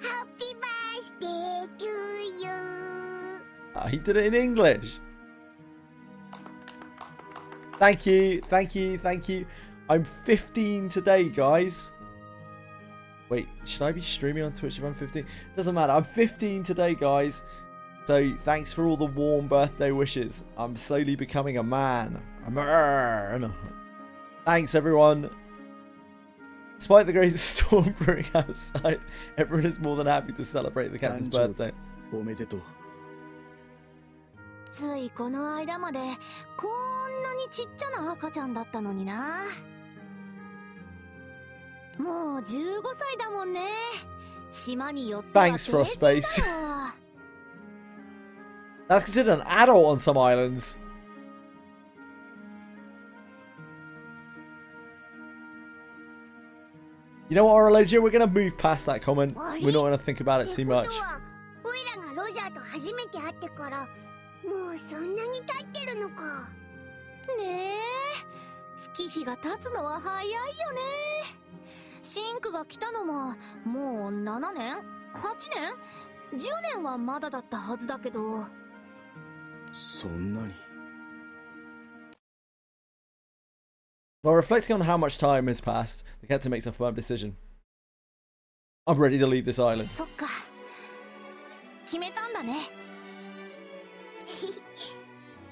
Happy birthday to you. He did it in English. Thank you, thank you, thank you. I'm 15 today, guys. Wait, should I be streaming on Twitch if I'm 15? Doesn't matter. I'm 15 today, guys. So thanks for all the warm birthday wishes. I'm slowly becoming a man. A man. Thanks, everyone. Despite the great storm brewing outside, everyone is more than happy to celebrate the captain's birthday. おめでとう。ついこの間までこんなにちっちゃな赤ちゃんだったのにな。もう15歳だもんね。島によっては Thanks, Frostbase. That's considered an adult on some islands. You know what, Orologio? We're going to move past that comment. We're not going to think about it too much. オイラがロジャーと初めて会ってからもうそんなに経ってるのか。ねえ、月日が経つのは早いよね。シンクが来たのももう7年 ?8 年 ?10 年はまだだったはずだけど。そんなに。While reflecting on how much time has passed, the captain makes a firm decision. I'm ready to leave this island. そっか。決めたんだね。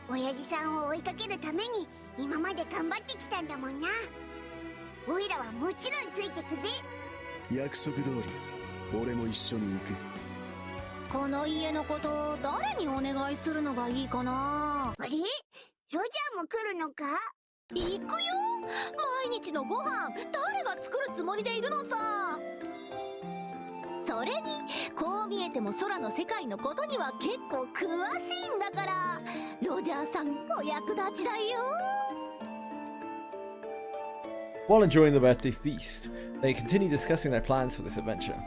親父さんを追いかけるために今まで頑張ってきたんだもんな。オイラはもちろんついてくぜ。約束通り、俺も一緒に行く。この家のこと誰にお願いするのがいいかな。あれ？ロジャーも来るのか？行くよ。毎日のご飯誰が作るつもりでいるのさ。それにこう見えても空の世界のことには結構詳しいんだから、ロジャーさんお役立ちだよ。 While enjoying the birthday feast, they continue discussing their plans for this adventure.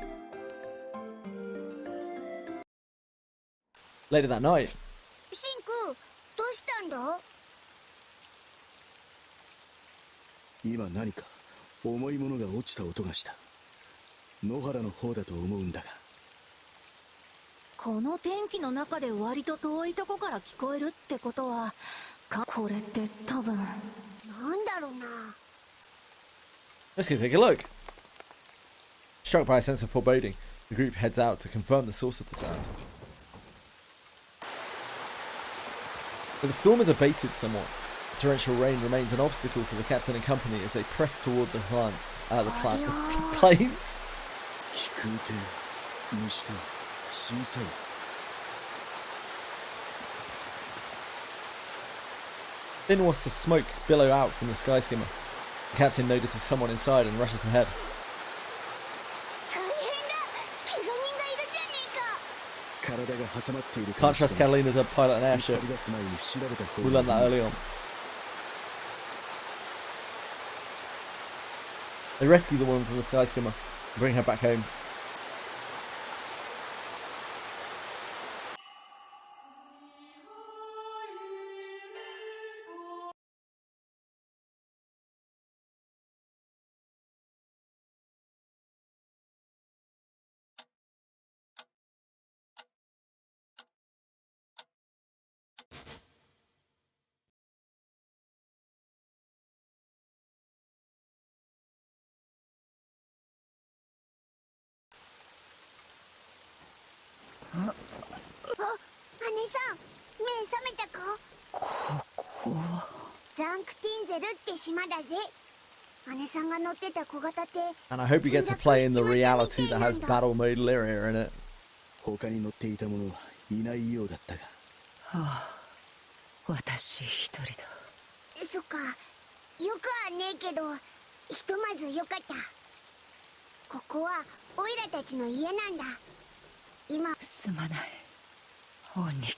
Later that night, シンク、どうしたんだ？今何か重いものが落ちた音がした。野原の方だと思うんだが。この天気の中で割と遠いとこから聞こえるってことは、これって多分なんだろうな。 Let's go take a look. Struck by a sense of foreboding, the group heads out to confirm the source of the sound. But the storm has abated somewhat. The torrential rain remains an obstacle for the captain and company as they press toward the plains. The plains? 気空艇にしては小さい。Thin wasps of smoke billow out from the sky skimmer. The captain notices someone inside and rushes ahead. Can't trust Catalina to pilot an airship. We learned that early on. They rescue the woman from the sky skimmer and bring her back home. And I hope you get to play in the reality that has battle mode Lyria in it. 他に乗っていた者はいないようだったが。はあ、私一人だ。そっか、よくはねえけど、ひとまずよかった。ここはオイラたちの家なんだ。今すまない、おにぎる。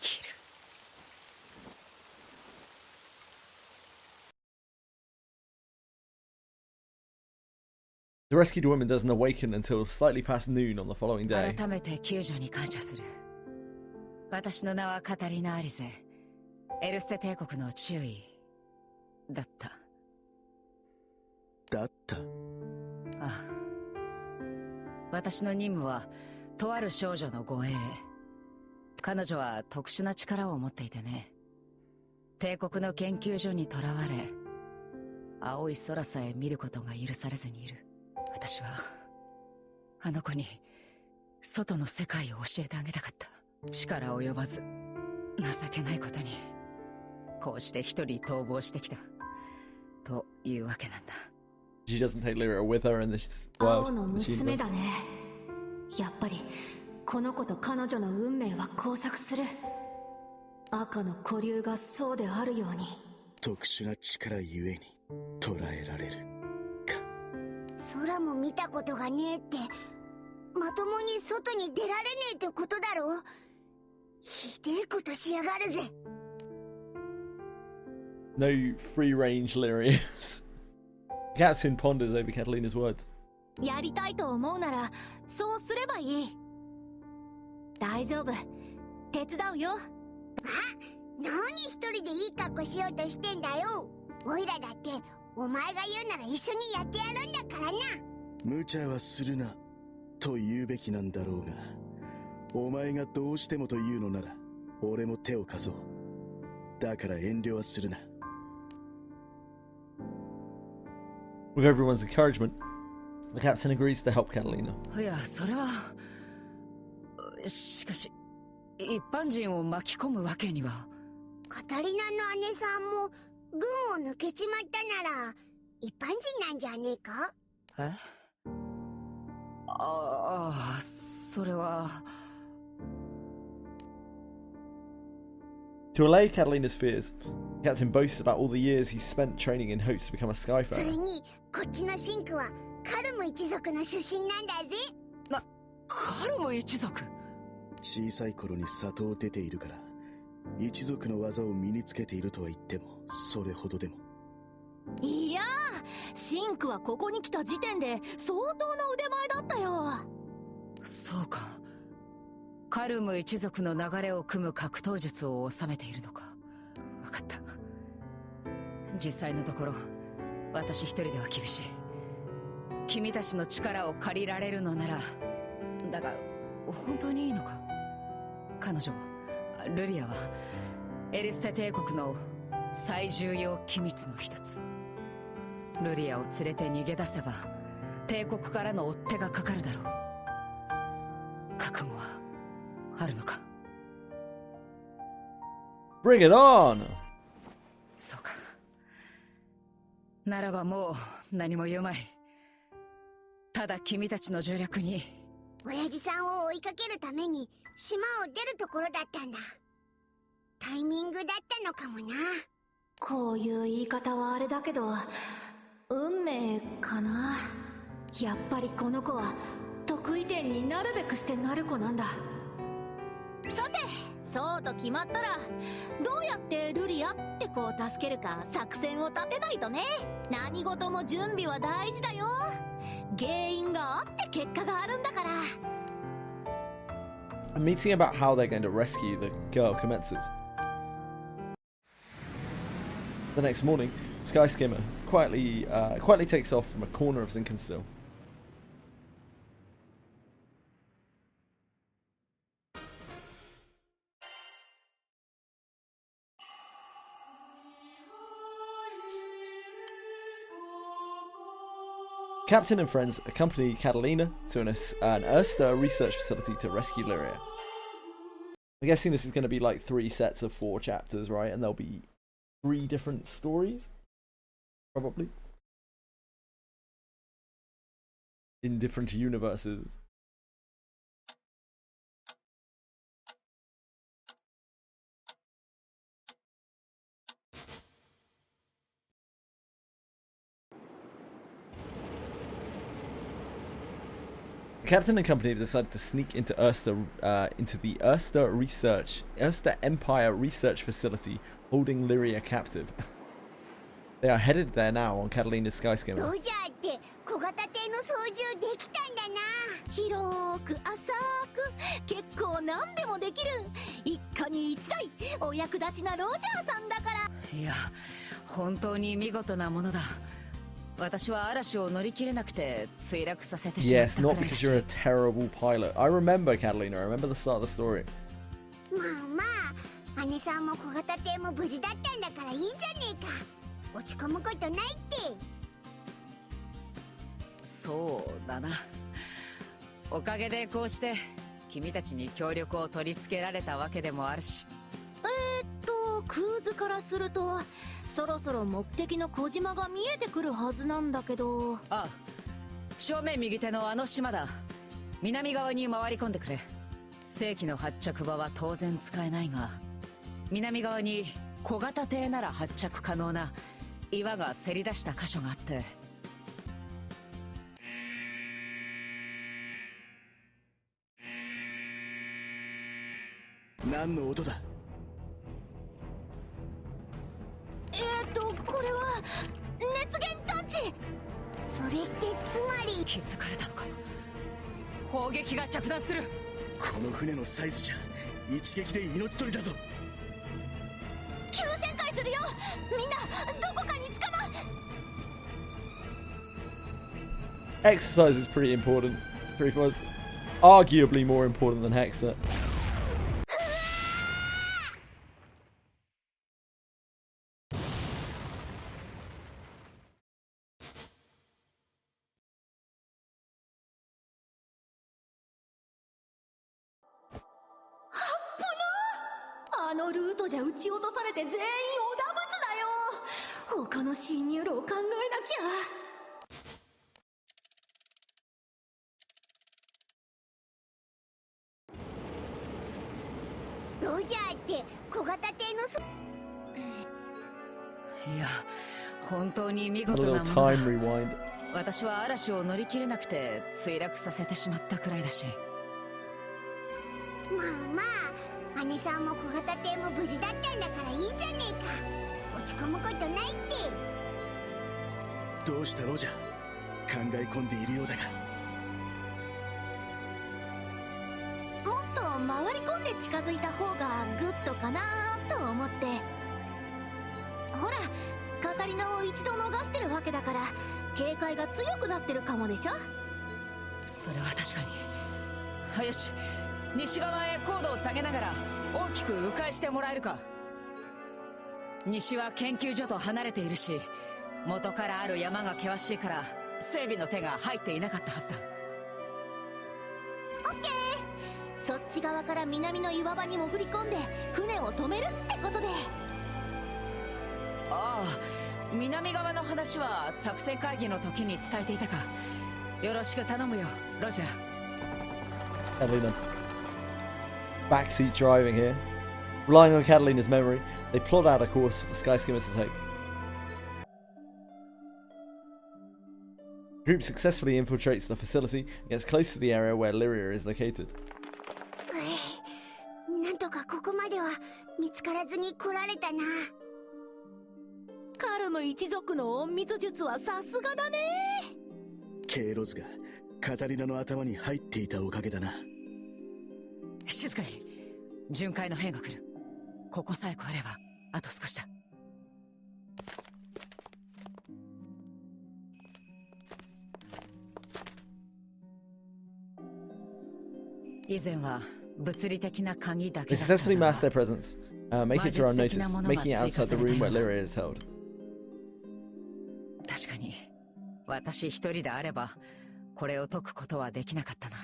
The rescued woman doesn't awaken until slightly past noon on the following day. 改めて救助に感謝する。私の名はカタリナ・アリゼ。エルステ帝国の中尉だった。だった。ああ。私の任務はとある少女の護衛。彼女は特殊な力を持っていてね。帝国の研究所に囚われ、青い空さえ見ることが許されずにいる。私はあの子に外の世界を教えてあげたかった。力及ばず情けないことにこうして一人逃亡してきたというわけなんだ。 She doesn't take Lyria with her in this world. 青の娘だね。やっぱりこの子と彼女の運命は交錯する。赤の古流がそうであるように。特殊な力ゆえに捉えられる。空も見たことがねえってまともに外に出られねえってことだろ。ひでえことしやがるぜ。 No free range Lyrias. Captain ponders over Catalina's words. やりたいと思うならそうすればいい。大丈夫、手伝うよ。あ、何一人でいい格好しようとしてんだよ。おいらだってお前が言うなら一緒にやってやるんだからな。無茶はするなと言うべきなんだろうが、お前がどうしてもと言うのなら俺も手を貸そう。だから遠慮はするな。With everyone's encouragement, the captain agrees to help Catalina. いや、それはしかし一般人を巻き込むわけには。カタリナの姉さんも軍を抜けちまったなら一般人なんじゃねえか。え？ああ、それは。To allay Catalina's fears, the captain boasts about all the years he's spent training in hopes to become a そ skyfarer. れにこっちのシンクはカルム一族の出身なんだぜ。カルム一族？小さい頃に里を出ているから一族の技を身につけているとは言ってもそれほどでも。いやー、シンクはここに来た時点で相当な腕前だったよ。そうか、カルム一族の流れを組む格闘術を収めているのか。分かった。実際のところ私一人では厳しい。君たちの力を借りられるのなら。だが本当にいいのか？彼女ルリアはエルステ帝国の最重要機密の一つ。ルリアを連れて逃げ出せば帝国からの追っ手がかかるだろう。覚悟はあるのか？ Bring it on! そうか。ならばもう何も言うまい。ただ君たちの助力に。親父さんを追いかけるために島を出るところだったんだ。タイミングだったのかもな。こういう言い方はあれだけど、運命かな。やっぱりこの子は得意点になるべくしてなる子なんだ。さて、そうと決まったらどうやってルリアって子を助けるか作戦を立てないとね。何事も準備は大事だよ。原因があって結果があるんだから。 A meeting about how they're going to rescue the girl commences. The next morning, Sky Skimmer quietly takes off from a corner of Zinkenstill. Captain and friends accompany Catalina to an Erster research facility to rescue Lyria. I'm guessing this is going to be like 3 sets of 4 chapters, right? And there'll be 3 different stories, probably, in different universes. The captain and company have decided to sneak into the Erster Empire research facility, holding Lyria captive. They are headed there now on Catalina's Sky Skimmer. ロジャーって小型艇の操縦できたんだな。広く浅く結構何でもできる一家に一台お役立ちなロジャーさんだから。いや、本当に見事なものだ。私は嵐を乗り切れなくて墜落させてしまっ Yes, たくら not いだ because し。 you're a terrible pilot. I remember Catalina. I remember the start of the story. まあまあ、姉さんも小型艇も無事だったんだからいいじゃねえか。落ち込むことないって。そうだな。おかげでこうして君たちに協力を取り付けられたわけでもあるし。クーズからするとそろそろ目的の小島が見えてくるはずなんだけど。ああ、正面右手のあの島だ。南側に回り込んでくれ。正規の発着場は当然使えないが、南側に小型艇なら発着可能な岩がせり出した箇所があって。何の音だ？これは熱源探知。それってつまり気づかれたのか。砲撃が着弾する。この船のサイズじゃ一撃で命取りだぞ。急旋回するよ。みんなどこかに捕ま。 Exercise is pretty important. Pretty was arguably more important than Hexa.「あのルートじゃ撃ち落とされて全員おだぶつだよ。他の侵入路を考えなきゃ。」ロジャーって小型艇のいや、本当に見 A 事 little なもの time だ。 rewind. 私は嵐を乗り切れなくて墜落させてしまったくらいだし。まあまあ、姉さんも小型艇も無事だったんだからいいじゃねえか。落ち込むことないって。どうしたロジャー？考え込んでいるようだが。もっと回り込んで近づいた方がグッドかなと思って。ほら、カタリナを一度逃してるわけだから警戒が強くなってるかもでしょ。それは確かに。よし、西側へ高度を下げながら大きく迂回してもらえるか。西は研究所と離れているし、元からある山が険しいから整備の手が入っていなかったはずだ。オッケー。そっち側から南の岩場に潜り込んで船を止めるってことで。ああ、南側の話は作戦会議の時に伝えていたか。よろしく頼むよ、ロジャー。Catalina. Backseat driving here. Relying on Catalina's memory, they plot out a course for the Sky Skimmers to take. The group successfully infiltrates the facility and gets close to the area where Lyria is located. なんとかここまでは見つからずに来られたな。カルム一族の隠密術はさすがだね。経路図がカタリナの頭に入っていたおかげだな。静かに。巡回の兵が来る。ここさえ越えればあと少しだ。以前は物理的な鍵だけ They だった successfully が masked their presence, making it to our notice, making it outside the room where Lyria is held. 確かに私一人であればこれを解くことはできなかったな。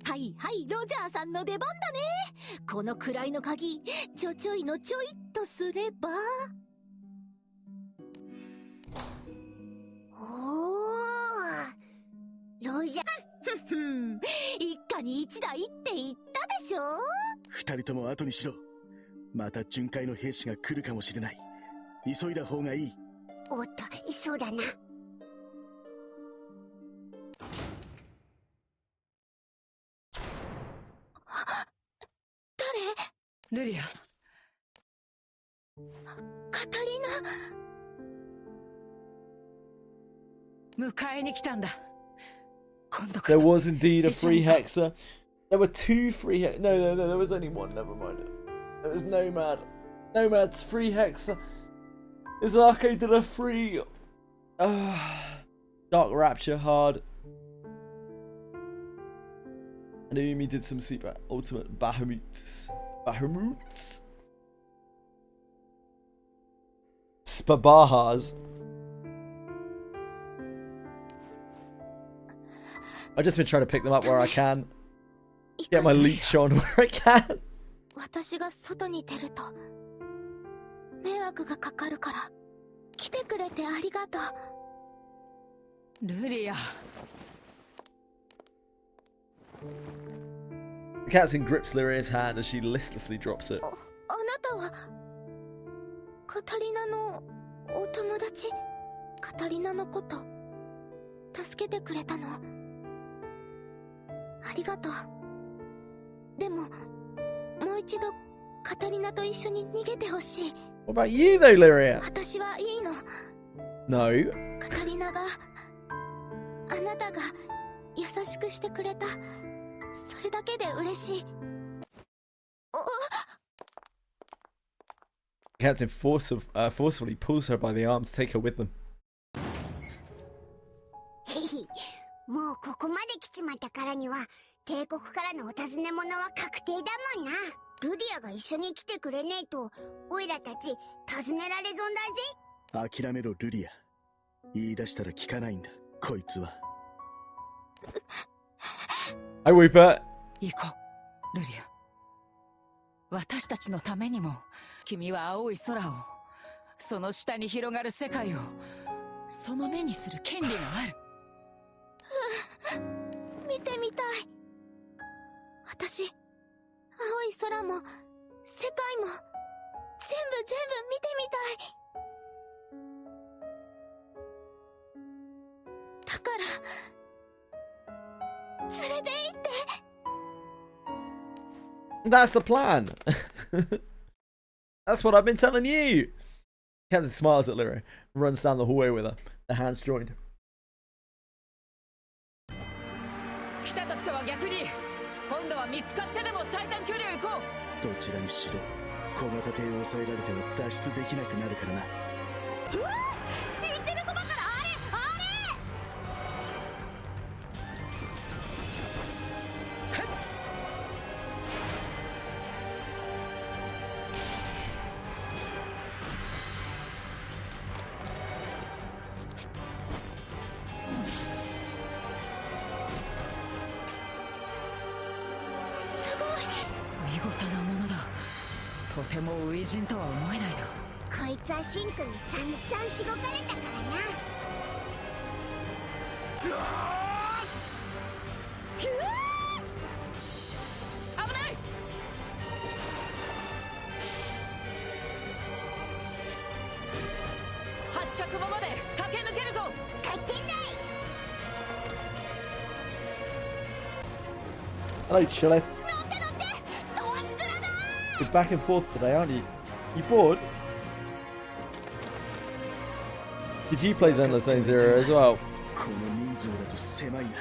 はいはい、ロジャーさんの出番だね。このくらいの鍵ちょちょいのちょいっとすれば。ロジャー一家に一台って言ったでしょ。二人とも後にしろ。また巡回の兵士が来るかもしれない。急いだ方がいい。おっと、そうだな。ルリア。カタリナ。迎えに来たんだ。今度こ There そ。 was indeed a free hexer. There were two free no, there was only one, never mind. There was Nomad. Nomad's free hexer. Izako did a free... Dark Rapture hard. And Umi did some super ultimate Bahamutes. Spabahas. I've just been trying to pick them up where I can. Get my leech on where I can. 私が外に出ると迷惑がかかるから来てくれてありがとう。ルリア。The captain grips Lyria's hand as she listlessly drops it. あなたはカタリナのお友達？カタリナのこと助けてくれたの？ありがとう。でももう一度カタリナと一緒に逃げてほしい。 What about you though, Lyria? 私はいいの。 No. カタリナがあなたが優しくしてくれた。それだけで嬉しい。Captain forcefully pulls her by the arm to take her with them. もうここまで来ちまったからには帝国からのお尋ね物は確定だもんな。ルリアが一緒に来てくれねえとオイラたち尋ねられ損だぜ。諦めろルリア。言い出したら聞かないんだこいつは。Hi, Weeper. 行こう、ルリア。私たちのためにも、君は青い空を、その下に広がる世界を、その目にする権利がある。見てみたい。私、青い空も、世界も、全部見てみたい。だから、連れて行って。That's the plan. That's what I've been telling you. Captain smiles at Lyria and runs down the hallway with her, their hands joined. 来た時とは逆に、今度は見つかってでも最短距離を行こう。どちらにしろ小型艇を抑えられては脱出できなくなるからな。うわっ、言ってるそばからあれあれ。ても初陣とは思えないな。こいつはシンくんに散々しごかれたからな。危ない。発着場まで駆け抜けるぞ。勝てない。 Hello, Chilleth. You're back and forth today, aren't you? You bored? Did you play Zenless Zone Zero as well? この人数だと狭いな。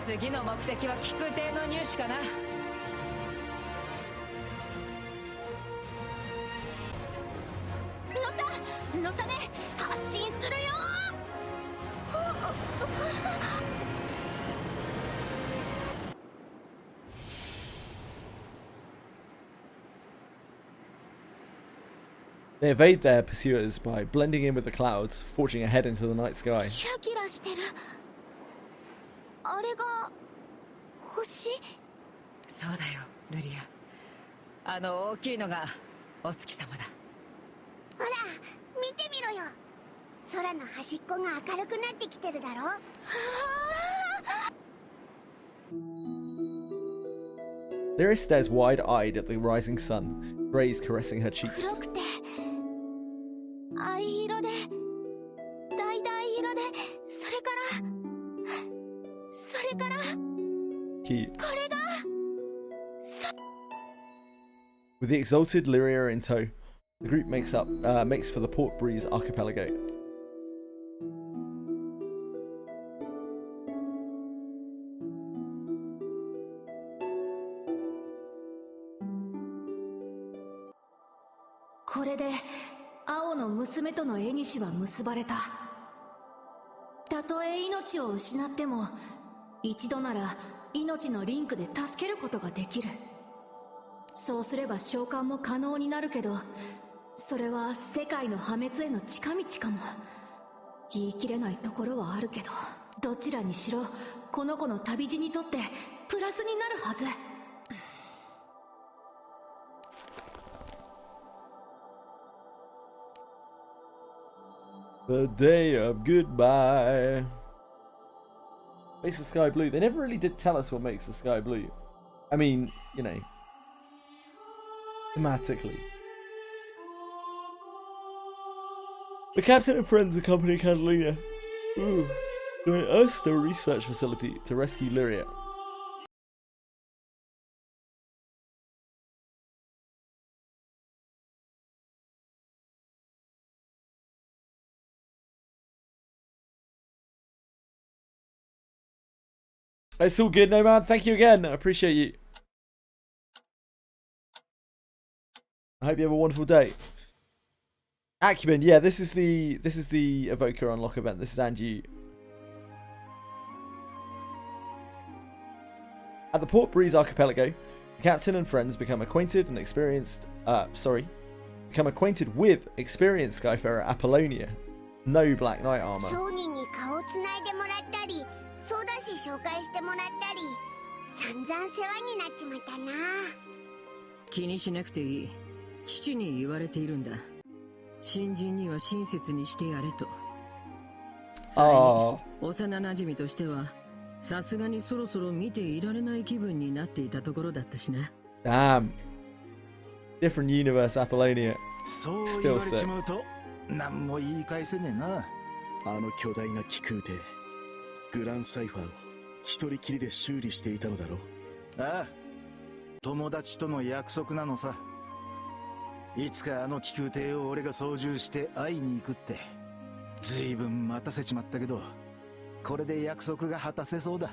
次の目的は飛空艇の入手かな。乗ったね。発進するよ。 They evade their pursuers by blending in with the clouds, forging ahead into the night sky. キラキラしてる。あれが星？そうだよ、ルリア。あの大きいのがお月様だ。ほら見てみろよ。空の端っこが明るくなってきてるだろ。 Lyria stares wide-eyed at the rising sun, rays caressing her cheeks. 黒くて藍色で橙色でそれから Cute. これが With the exalted Lyria in tow, the group makes for the Port Breeze archipelago. "これで青の娘との縁は結ばれた。たとえ命を失っても一度なら命のリンクで助けることができる。そうすれば召喚も可能になるけど、それは世界の破滅への近道かも。言い切れないところはあるけど、どちらにしろこの子の旅路にとってプラスになるはず。 The day of goodbye. Makes the sky blue. They never really did tell us what makes the sky blue. I mean, you know, thematically. The captain and friends accompany Catalina to an Earthstar research facility to rescue Lyria. It's all good, no man. Thank you again. I appreciate you. I hope you have a wonderful day. Acumen, yeah, this is the Evoker Unlock event. This is Angie. At the Port Breeze archipelago, the captain and friends become acquainted with experienced Skyfarer Apollonia. No Black Knight armor. 商人に顔をつないでもらったり、ソーダ師紹介してもらったり、散々世話になっちまったな。気にしなくていい。父に言われているんだ。新人には親切にしてやれと。それに幼馴染としてはさすがにそろそろ見ていられない気分になっていたところだったしな。Damn. Different universe Apollonia. そう言われちまうと何も言い返せねえな。あの巨大な気空艇グランサイファーを一人きりで修理していたのだろう。ああ、友達との約束なのさ。いつかあの気空艇を俺が操縦して会いに行くって。ずいぶん待たせちまったけど、これで約束が果たせそうだ。は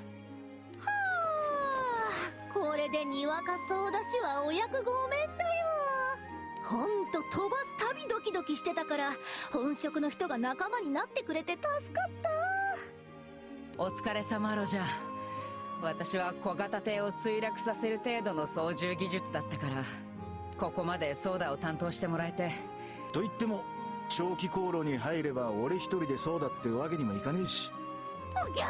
あ、これでにわかソーダ師はお役御免だよ。ほんと飛ばす旅ドキドキしてたから、本職の人が仲間になってくれて助かった。お疲れ様ロジャー。私は小型艇を墜落させる程度の操縦技術だったから、ここまでソーダを担当してもらえて。と言っても長期航路に入れば俺一人でそうだってわけにもいかねえし。おぎゃ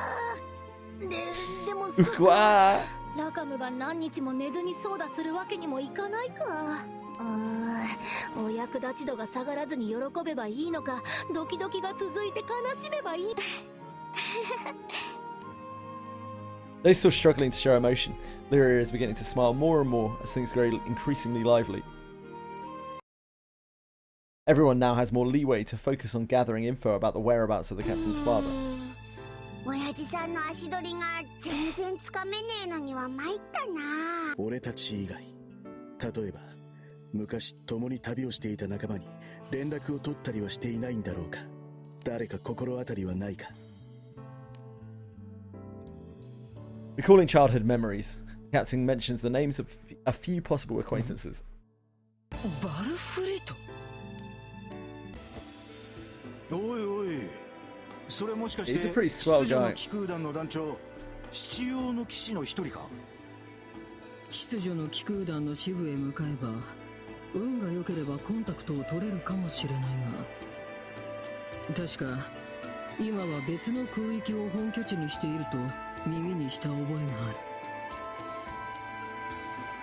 ー、でもそっうわか、ラカムが何日も寝ずにソーダするわけにもいかないか。お役立ち度が下がらずに喜べばいいのか、ドキドキが続いて悲しめばいい。They're still struggling to show emotion. Lyria is beginning to smile more and more as things grow increasingly lively. Everyone now has more leeway to focus on gathering info about the whereabouts of the captain's father. 親父さんの足取りが全然つかめねえのには参ったな。俺たち以外、例えば昔共に旅をしていた仲間に連絡を取ったりはしていないんだろうか。誰か心当たりはないか。Recalling childhood memories, the captain mentions the names of a few possible acquaintances. バルフレット。おいおい、それもしかして He's a pretty swell 秩序 guy. の機空団の団長、七葉の騎士の一人か。秩序の機空団の支部へ向かえば運が良ければコンタクトを取れるかもしれないが、確か今は別の空域を本拠地にしていると耳にした覚えがある。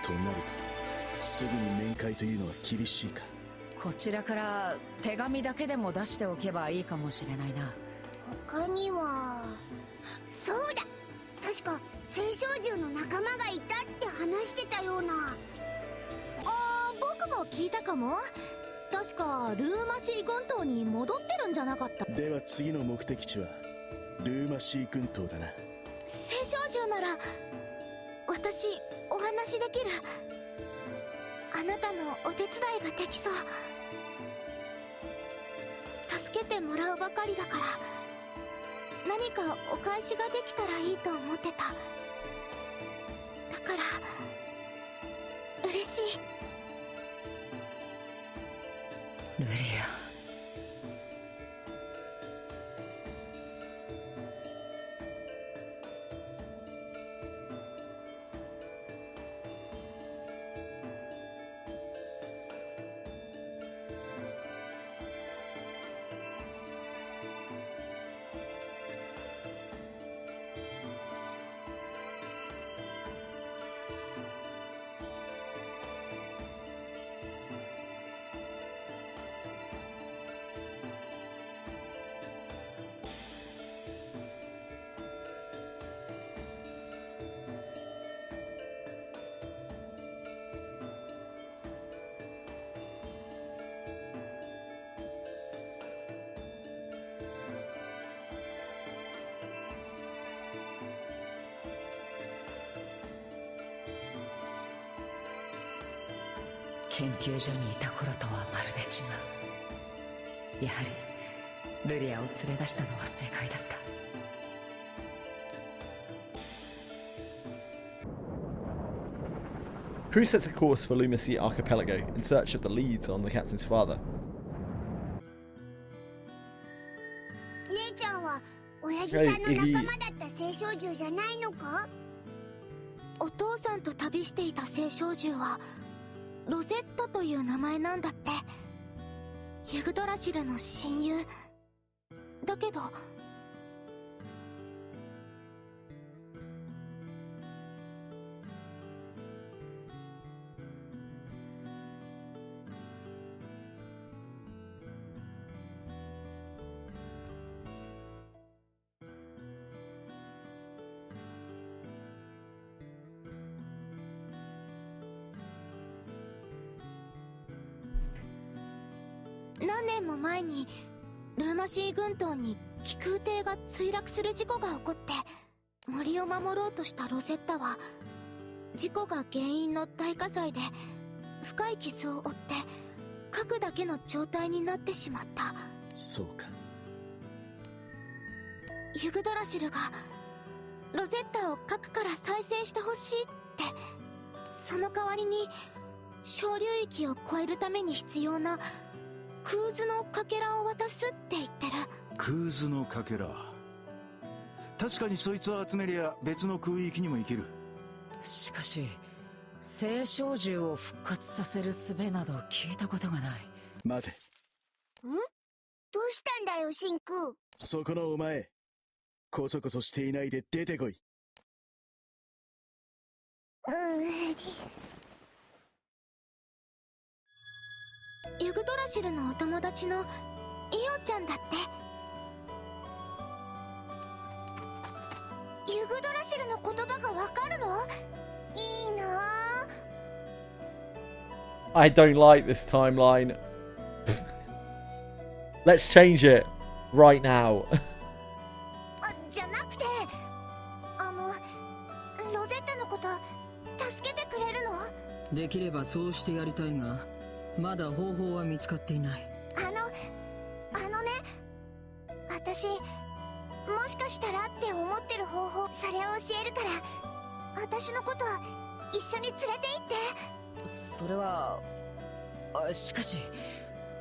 となるとすぐに面会というのは厳しいか。こちらから手紙だけでも出しておけばいいかもしれないな。他には、そうだ、確か青少獣の仲間がいたって話してたような。僕も聞いたかも。確かルーマシー軍島に戻ってるんじゃなかった？では次の目的地はルーマシー軍島だな。青少獣なら私お話しできる。あなたのお手伝いができそう。助けてもらうばかりだから何かお返しができたらいいと思ってた。だから嬉しい。ルリア。研究所にいた頃とはまるで違う。やはりルリアを連れ出したのは正解だった。Crew sets a course for Lumacy Archipelago in search of the leads on the captain's father. 姉ちゃんは親父さんの仲間だった青少獣じゃないのか？お父さんと旅していた青少獣はロゼッタという名前なんだって。ユグドラシルの親友だけど、何年も前にルーマシー群島に気空艇が墜落する事故が起こって森を守ろうとしたロゼッタは事故が原因の大火災で深い傷を負って書くだけの状態になってしまった。そうか。ユグドラシルがロゼッタを核から再生してほしいって、その代わりに小流域を越えるために必要な空図のかけらを渡すって言ってる。空図のかけら。確かにそいつを集めりゃ別の空域にも行ける。しかし青少獣を復活させる術など聞いたことがない。待て。ん？どうしたんだよ、シンク。そこのお前、こそこそしていないで出てこい。ユグドラシルのお友達のイオちゃんだって。ユグドラシルの言葉がわかるの？いいなぁ。 I don't like this timeline. Let's change it right now. じゃなくて、ロゼッタのこと助けてくれるの？できればそうしてやりたいが、まだ方法は見つかっていない。ね、私もしかしたらって思ってる方法、それを教えるから、私のこと一緒に連れて行って。それは、しかし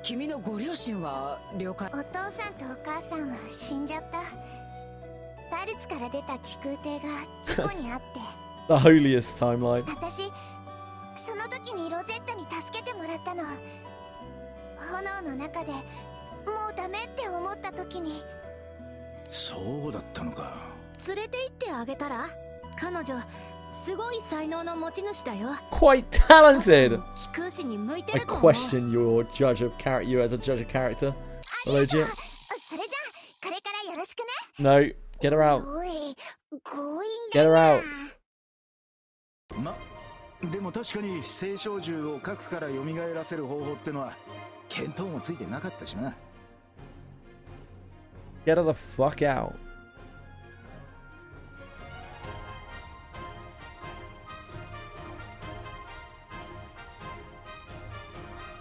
君のご両親は了解？お父さんとお母さんは死んじゃった。タルツから出た気空艇が事故にあって。The holiest timeline. 私その時にロゼッタに助けてもらったの。炎の中でもうダメって思った時に。そうだったのか。連れて行ってあげたら？彼女すごい才能の持ち主だよ。 Quite talented. 飛空士に向いて I ると思う。 question your judge of character. You as a judge of character. Legit. それじゃあこれからよろしくね。 No, get her out. おい、強引 Get だ her な。 out. でも確かに聖少獣を核から蘇らせる方法ってのは見当もついてなかったしな。 Get her the fuck out.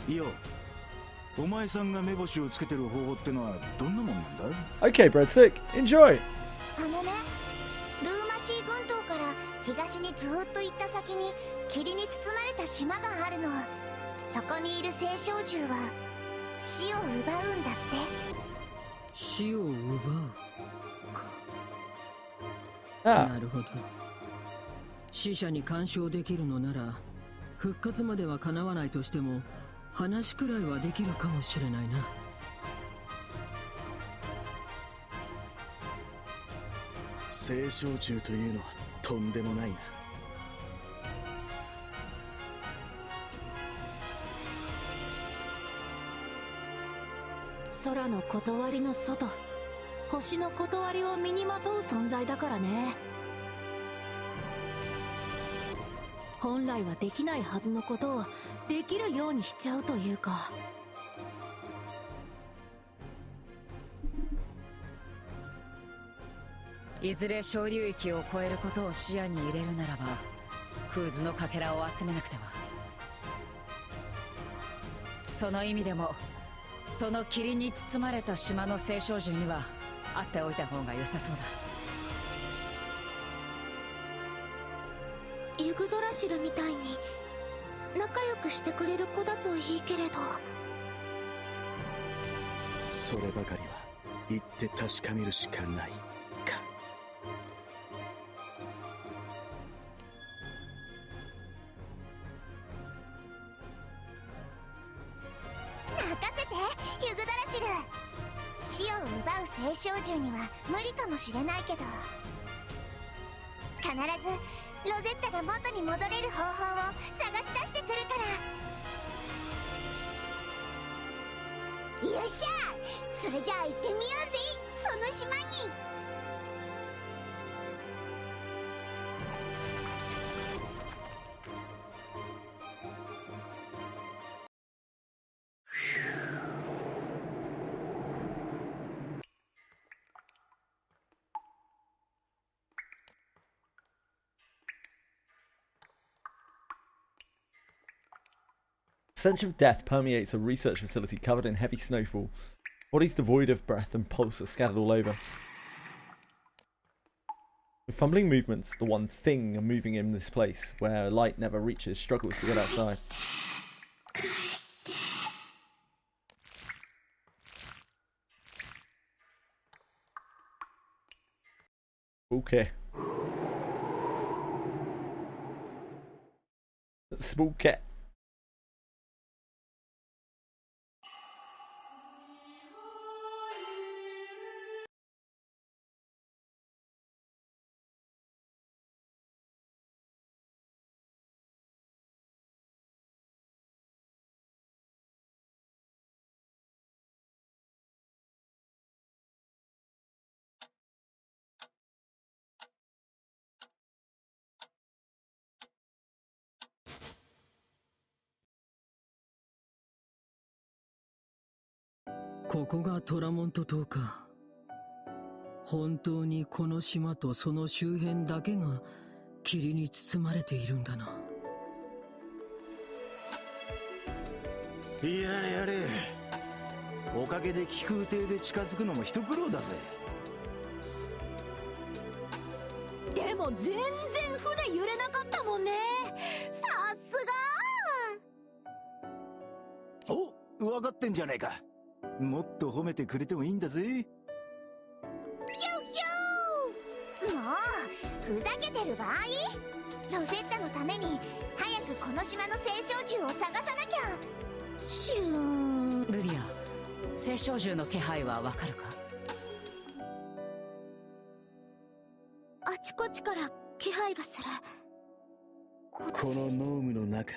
いいよ。お前さんが目星をつけてる方法ってのはどんなもんなんだ？ Okay, breadstick. Enjoy. ね、ルーマシー群島から東にずーっと行った先に霧に包まれた島があるの。そこにいる聖少獣は死を奪うんだって。死を奪うああ。なるほど。死者に干渉できるのなら復活までは叶わないとしても話くらいはできるかもしれないな。聖少獣というのはとんでもないな。空の断りの外、星の断りを身にまとう存在だからね。本来はできないはずのことをできるようにしちゃうというか。いずれ小流域を越えることを視野に入れるならば、フーズのかけらを集めなくては。その意味でもその霧に包まれた島の聖少獣には会っておいた方が良さそうだ。ユグドラシルみたいに仲良くしてくれる子だといいけれど。そればかりは言って確かめるしかないか。任せてユグドラシル。死を奪う聖少獣には無理かもしれないけど、必ずロゼッタが元に戻れる方法を探し出してくるから。よっしゃ、それじゃあ行ってみようぜ、その島に。The stench of death permeates a research facility covered in heavy snowfall. Bodies devoid of breath and pulse are scattered all over. With fumbling movements, the one thing moving in this place, where light never reaches, struggles to get outside. Okay. Spooky. ここがトラモント島か。本当にこの島とその周辺だけが霧に包まれているんだな。やれやれ、おかげで気空艇で近づくのも一苦労だぜ。でも全然船揺れなかったもんね。さすが。お、分かってんじゃねえか。もっと褒めてくれてもいいんだぜ。ヒューヒュー。もうふざけてる場合？ロゼッタのために早くこの島の青少獣を探さなきゃ。シューン。ルリア、青少獣の気配はわかるか？あちこちから気配がする。このノームの中、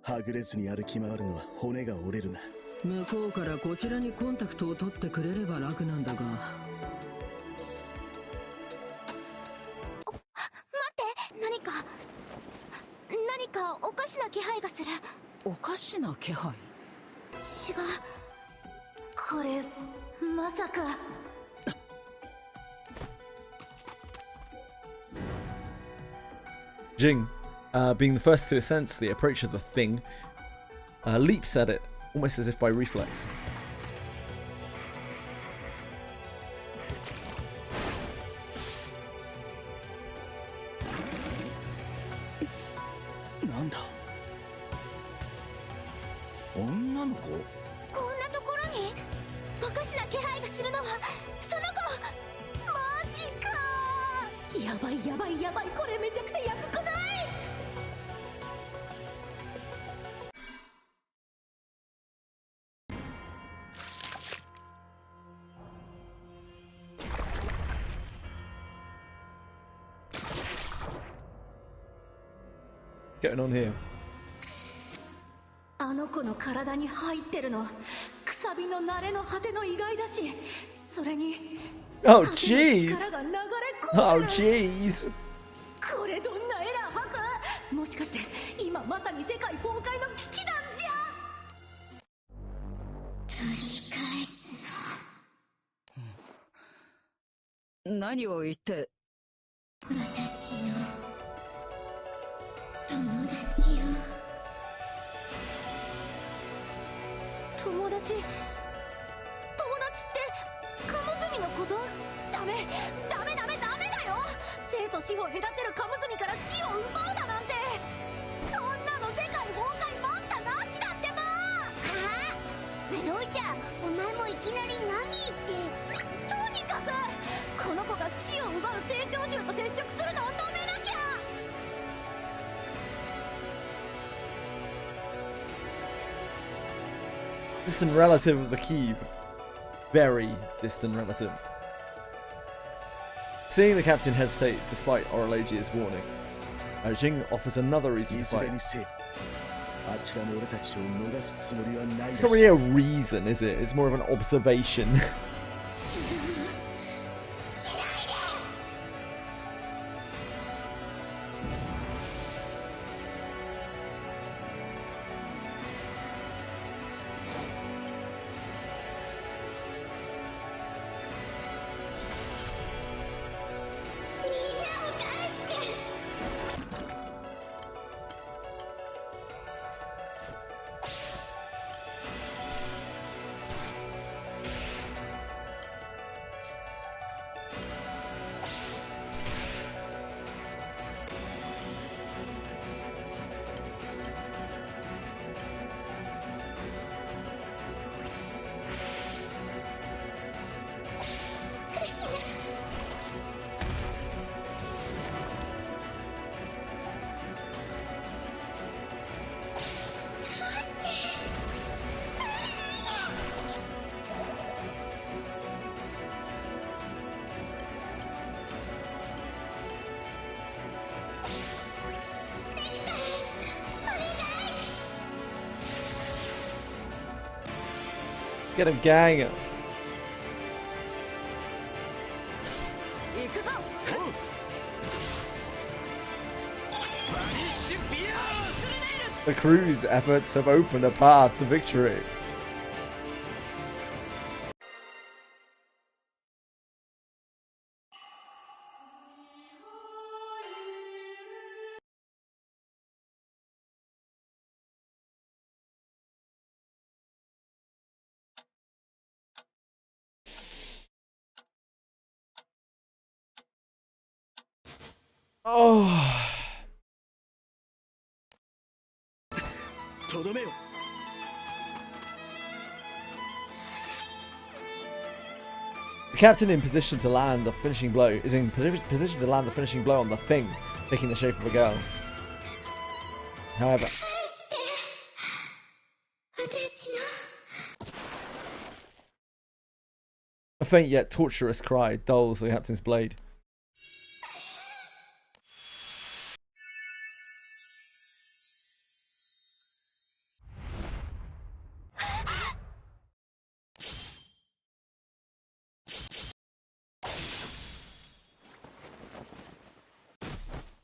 はぐれずに歩き回るのは骨が折れるな。向こうからこちらにコンタクトを取ってくれれば楽なんだが。待って、何かおかしな気配がする。おかしな気配？違う。これまさか。Jing, being the first to sense the approach of the thing, leaps at it, almost as if by reflex. Nanda? 女の子？こんなところにおかしな気配がするのはその子。マジか。やばいやばいやばい、これめちゃくちゃやばくない？Getting on here. あの子の体に入ってるのくさびの慣れの果ての意外だし、それに Oh jeez! 力が流れ込んでる。 Oh jeez! これどんなエラー吐く？もしかして今まさに世界崩壊の危機なんじゃ。取り返すの。何を言って。私の友達よ。友達ってカモズミのこと？ダメだよ。生と死を隔てるカモズミから死を奪うだなんて、そんなの世界崩壊待ったなしだってば。はあ、ロイちゃん、お前もいきなり何言って。とにかくこの子が死を奪う青少獣と接触するのを止めなきゃ。Distant relative of the keep. Very distant relative. Seeing the captain hesitate despite Orologia's warning, Jing offers another reason to fight. It's not really a reason, is it? It's more of an observation. Get him, gang! The crew's efforts have opened a path to victory. Oh. とどめよ。 The captain in position to land the finishing blow is in position to land the finishing blow on the thing, taking the shape of a girl. However, a faint yet torturous cry dulls the captain's blade.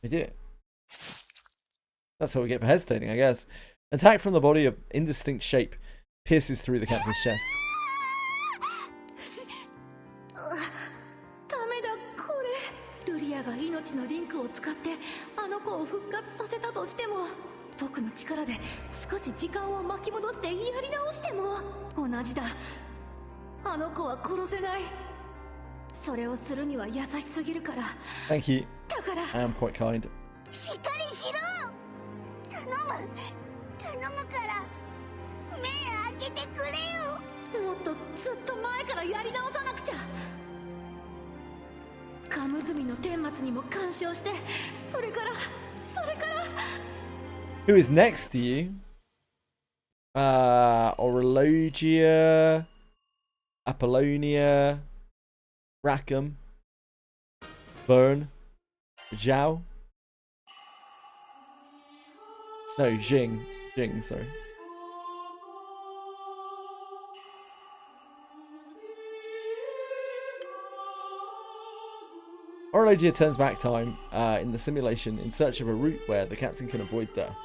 We did it. That's what we get for hesitating, I guess. An attack from the body of indistinct shape pierces through the captain's chest. ダメだこれ。ルリアが命のリンクを使ってあの子を復活させたとしても、僕の力で少し時間を巻き戻してやり直しても同じだ。あの子は殺せない。それをするには優しすぎるから。 Thank you. だから I am quite kind. しっかりしろ。頼むから目開けてくれよ。もっとずっと前からやり直さなくちゃ。カムズミの顛末にも干渉して、それから Who is next to you? Orologia, Apollonia, Rackham, Byrne, Zhao. No, Jing, sorry. Orologia turns back time in the simulation in search of a route where the captain can avoid death.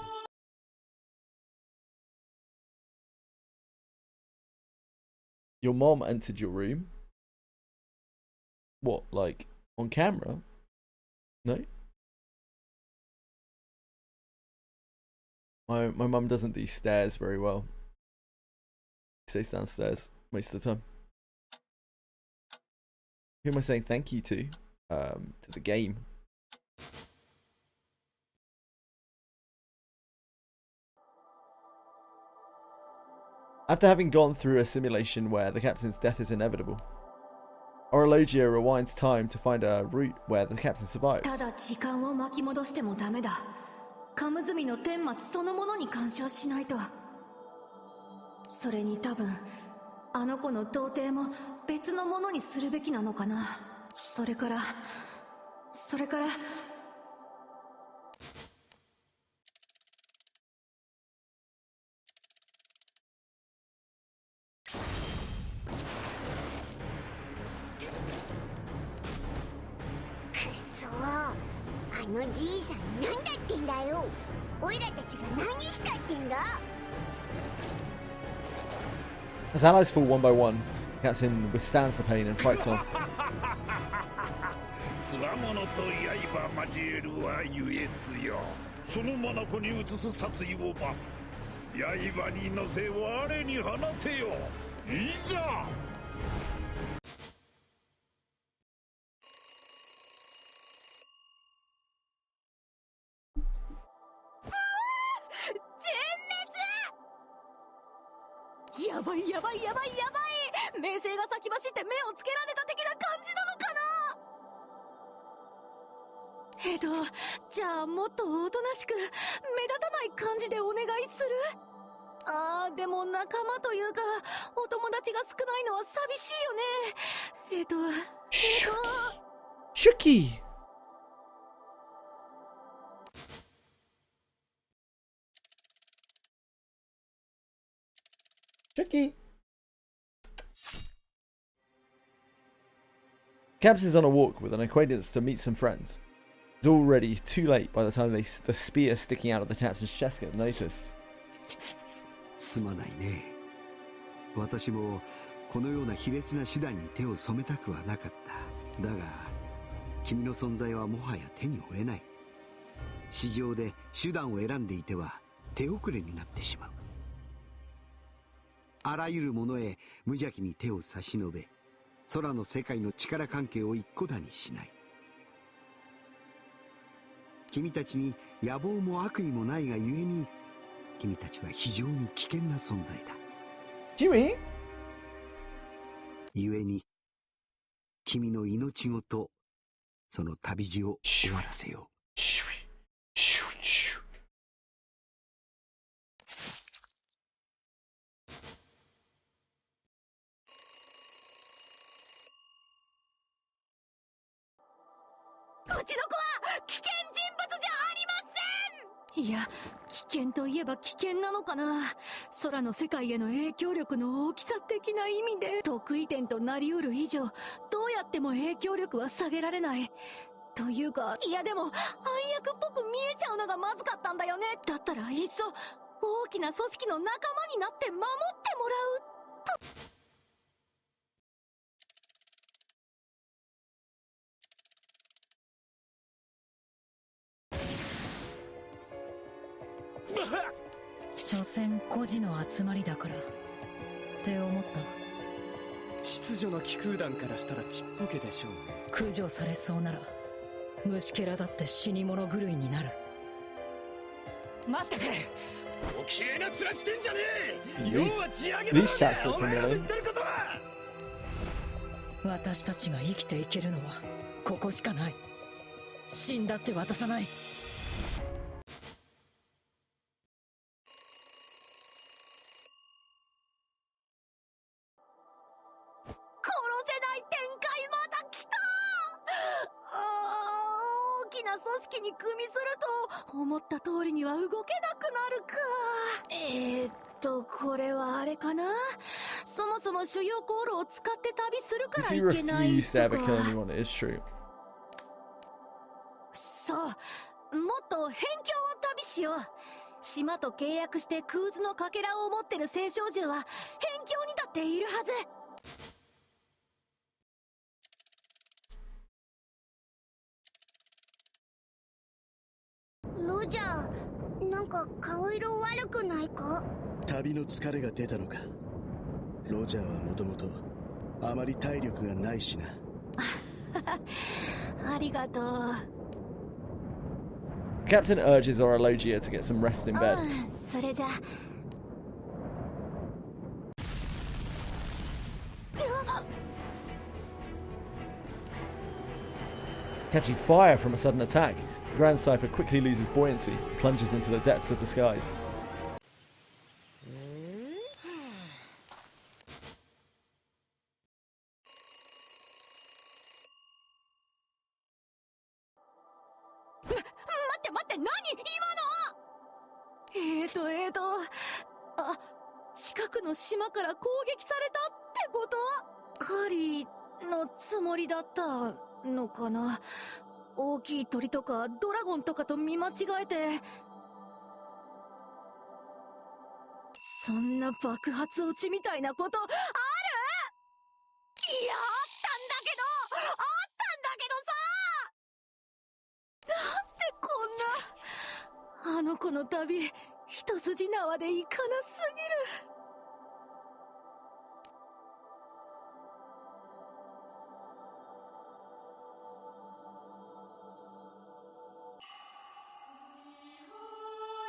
Your mom entered your room? What, like, on camera? No? My mum doesn't do stairs very well. She stays downstairs most of the time. Who am I saying thank you to? To the game. After having gone through a simulation where the captain's death is inevitable, Orologia rewinds time to find a route where the captain survives. ただ時間を巻き戻してもダメだ。カムズミの顛末そのものに干渉しないと。それに多分あの子の童貞も別のものにするべきなのかな。それからあのじいさんなんだってんだよ。オイラたちが何したってんだ。 As allies fall one by one, the captain withstands the pain and fights on. つわものと刃交えるはゆえ強。その眼に映す殺意をば刃に乗せ我に放てよ。いざ。やばい。名声が先走って目をつけられた的な感じなのかな。じゃあもっとおとなしく目立たない感じでお願いする。でも仲間というかお友達が少ないのは寂しいよね。シュキTricky. Captain's on a walk with an acquaintance to meet some friends. It's already too late by the time the spear sticking out of the captain's chest gets noticed. すまないね。私もこのような卑劣な手段に手を染めたくはなかった。だが、君の存在はもはや手に負えない。市場で手段を選んでいては手遅れになってしまう。あらゆるものへ無邪気に手を差し伸べ、空の世界の力関係を一個だにしない。君たちに野望も悪意もないがゆえに、君たちは非常に危険な存在だ。君？ゆえに、君の命ごと、その旅路を終わらせよう。うちの子は危険人物じゃありません。いや、危険といえば危険なのかな。空の世界への影響力の大きさ的な意味で得意点となりうる以上、どうやっても影響力は下げられない。というか、いやでも暗躍っぽく見えちゃうのがまずかったんだよね。だったらいっそ大きな組織の仲間になって守ってもらうと。所詮孤児の集まりだからって思った。秩序の気空団からしたらちっぽけでしょうね。駆除されそうなら虫けらだって死に物狂いになる。待ってくれ。おきれいな面してんじゃねえ。 These- 要は地上げ these chaps だろ look お前が familiar. 言ってることは。私たちが生きていけるのはここしかない。死んだって渡さない。殺せない展開また来た。大きな組織に組みすると思った通りには動けなくなるか。これはあれかな。そもそも主要航路を使って旅するから You いけない refuse to と ever か。 kill anyone, it is true. そう、もっと辺境を旅しよう。島と契約して空図のかけらを持ってる青少獣は辺境にだっているはず。ロジャー、なんか顔色悪くないか？旅の疲れが出たのか。ロジャーはもともとあまり体力がないしな。ありがとう。 Captain urges Orologia to get some rest in bed. それじゃ。Catching fire from a sudden attack, the Grand Cypher quickly loses buoyancy, plunges into the depths of the skies. 待って待って、何今の。あ、近くの島から攻撃されたってこと？狩りのつもりだったのかな。大きい鳥とかドラゴンとかと見間違えて。そんな爆発落ちみたいなことある？いや、あったんだけどさ。なんでこんな。あの子の旅一筋縄でいかなすぎる。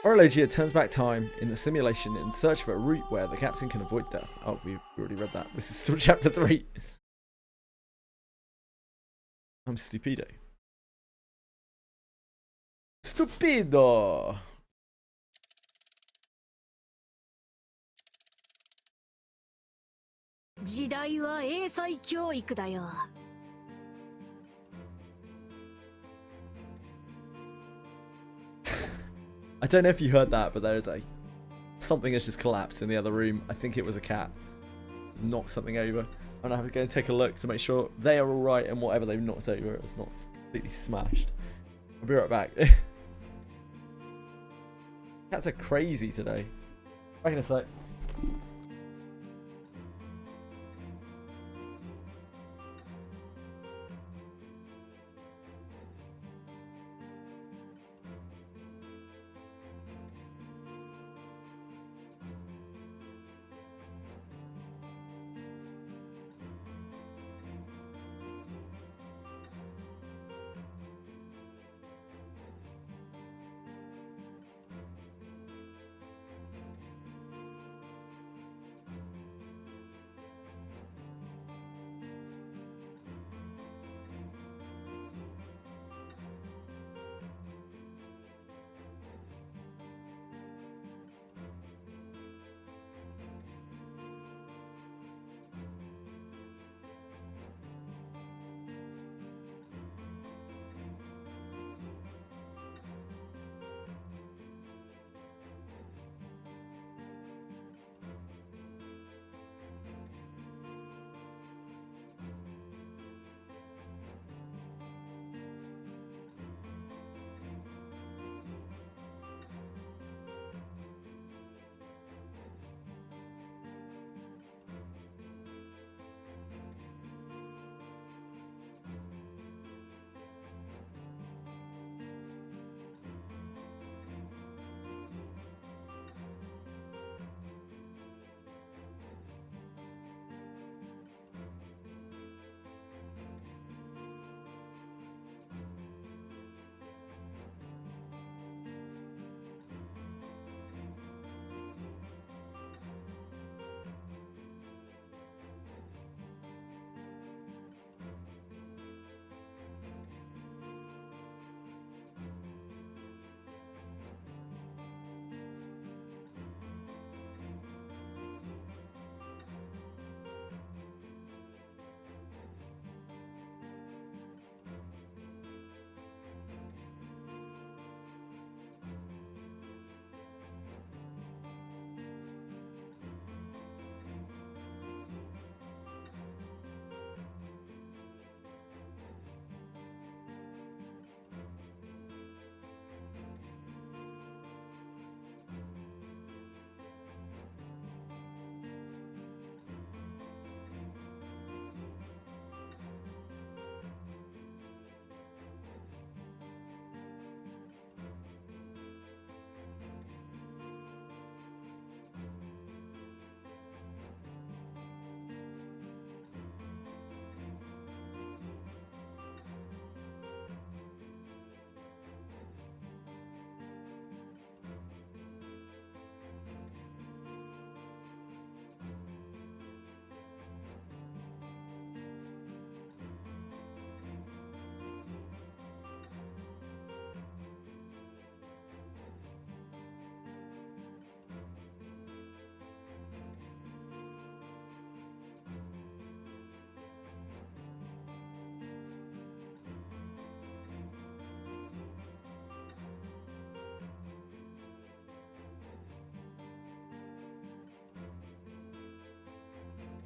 Orologia turns back time in the simulation in search of a route where the captain can avoid death. Oh, we already read that. This is still chapter 3. I'm stupido. Stupido! 時代は英才教育だよ。I don't know if you heard that, but there's something has just collapsed in the other room. I think it was a cat. Knocked something over. And I have to go and take a look to make sure they are alright and whatever they've knocked over is not completely smashed. I'll be right back. Cats are crazy today. Back in a sec.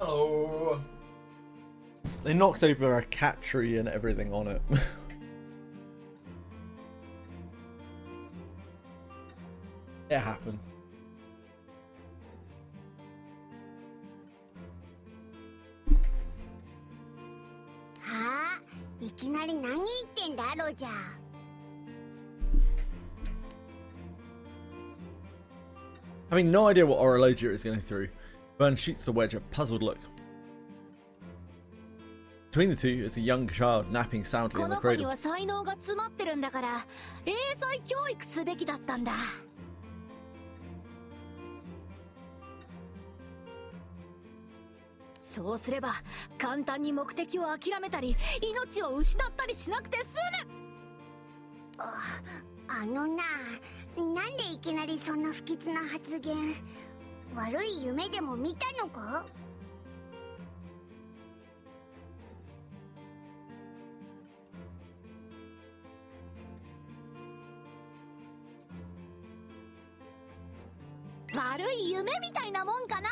Oh. They knocked over a cat tree and everything on it. It happens. Ah, いきなり何言ってんだロジャー。Having no idea what Orologia is going through, Vern shoots the wedge a puzzled look. Between the two is a young child napping soundly こ in the の子に cradle. は才能が詰まってるんだから英才教育すべきだったんだ。そうすれば簡単に目的を諦めたり命を失ったりしなくて済む。あのな、なんでいきなりそんな不吉な発言。悪い夢でも見たのか？悪い夢みたいなもんかな。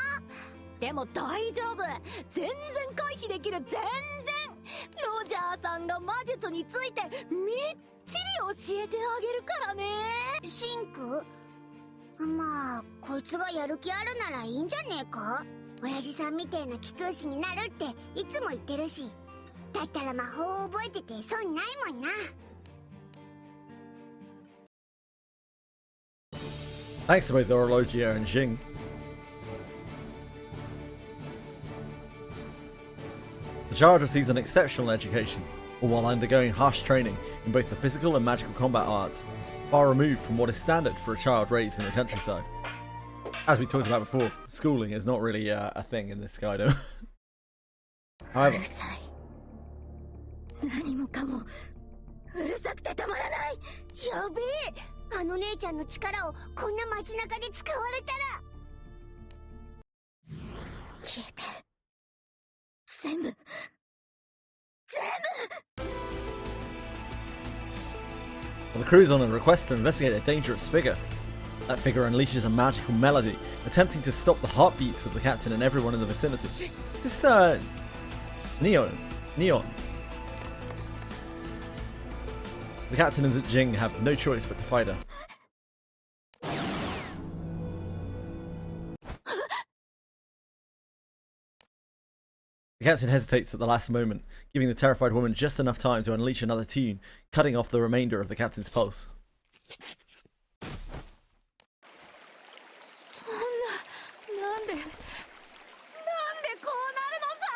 でも大丈夫、全然回避できる。全然ロジャーさんが魔術についてみっちり教えてあげるからね。シンク？まあこいつがやる気あるならいいんじゃねえか。親父さんみてえな貴公子になるっていつも言ってるし、だったら魔法を覚えてて損ないもんな。Thanks to both Orologia and Jing. The child receives an exceptional education, all while undergoing harsh training in both the physical and magical combat arts, far removed from what is standard for a child raised in the countryside. As we talked about before, schooling is not really a thing in this Kaido. However, 何もかもうるさくてたまらない。やべえ、あの姉ちゃんの力をこんな街中で使われたら。消えて全部 the crew is on a request to investigate a dangerous figure. That figure unleashes a magical melody, attempting to stop the heartbeats of the captain and everyone in the vicinity. Just, Neon. The captain and Jing have no choice but to fight her. The captain hesitates at the last moment, giving the terrified woman just enough time to unleash another tune, cutting off the remainder of the captain's pulse. そんな、なんでこうなるのさ。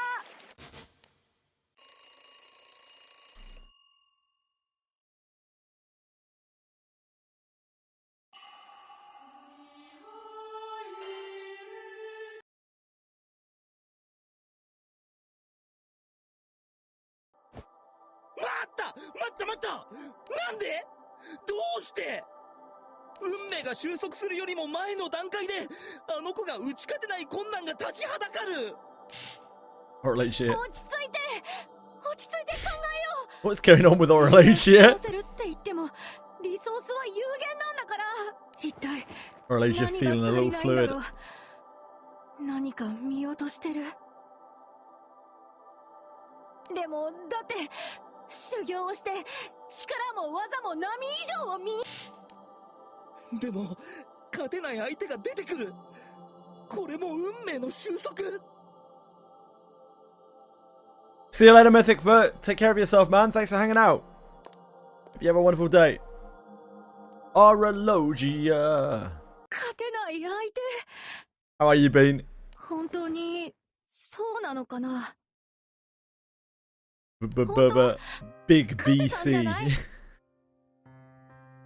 待ったなんでどうして運命が収束するよりも前の段階であの子が打ち勝てない困難が立ちはだかる。 Orologia. 落ち着いて考えよう。 What's going on with Orologia? させるって言ってもリソースは有限なんだから。一体 Orologia feeling a little fluid. 何か見落としてる。でもだって修行をして力も技も波以上を身に。でも勝てない相手が出てくる。これも運命の収束。 See you later, Mythic Vert. Take care of yourself, man. Thanks for hanging out. Hope you have a wonderful day. Orologia. 勝てない相手。 How are you been? 本当にそうなのかな。 Big BC.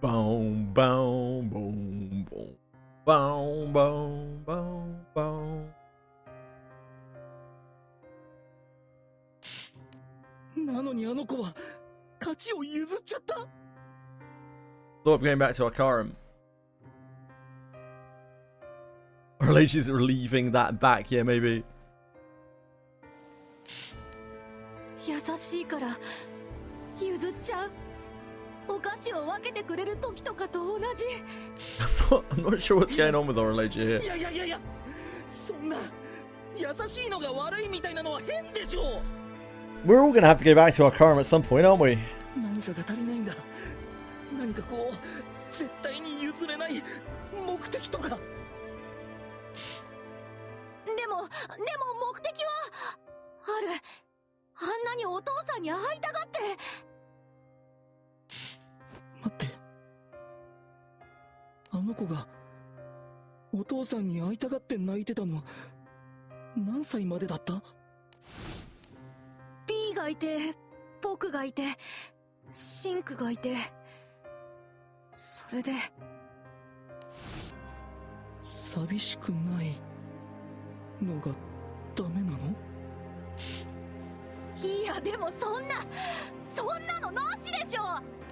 Boom, boom, boom, boom. Boom, boom, boom, boom. なのにあの子は勝ちを譲っちゃった。 Thought of going back to Akaram. Orologia's relieving that back, yeah, maybe. 優しいから譲っちゃう。お菓子を分けてくれる時とかと同じ。 I'm not sure what's going on with Orologia here. いやそんな優しいのが悪いみたいなのは変でしょ。 We're all gonna have to go back to our car at some point, aren't we? 何かが足りないんだ。何かこう絶対に譲れない目的とか。でも目的はある。あんなにお父さんに会いたがって。待って、あの子がお父さんに会いたがって泣いてたの何歳までだった？ B がいて、僕がいて、シンクがいて、それで寂しくないのがダメなの？いやでもそんなのなしでしょ。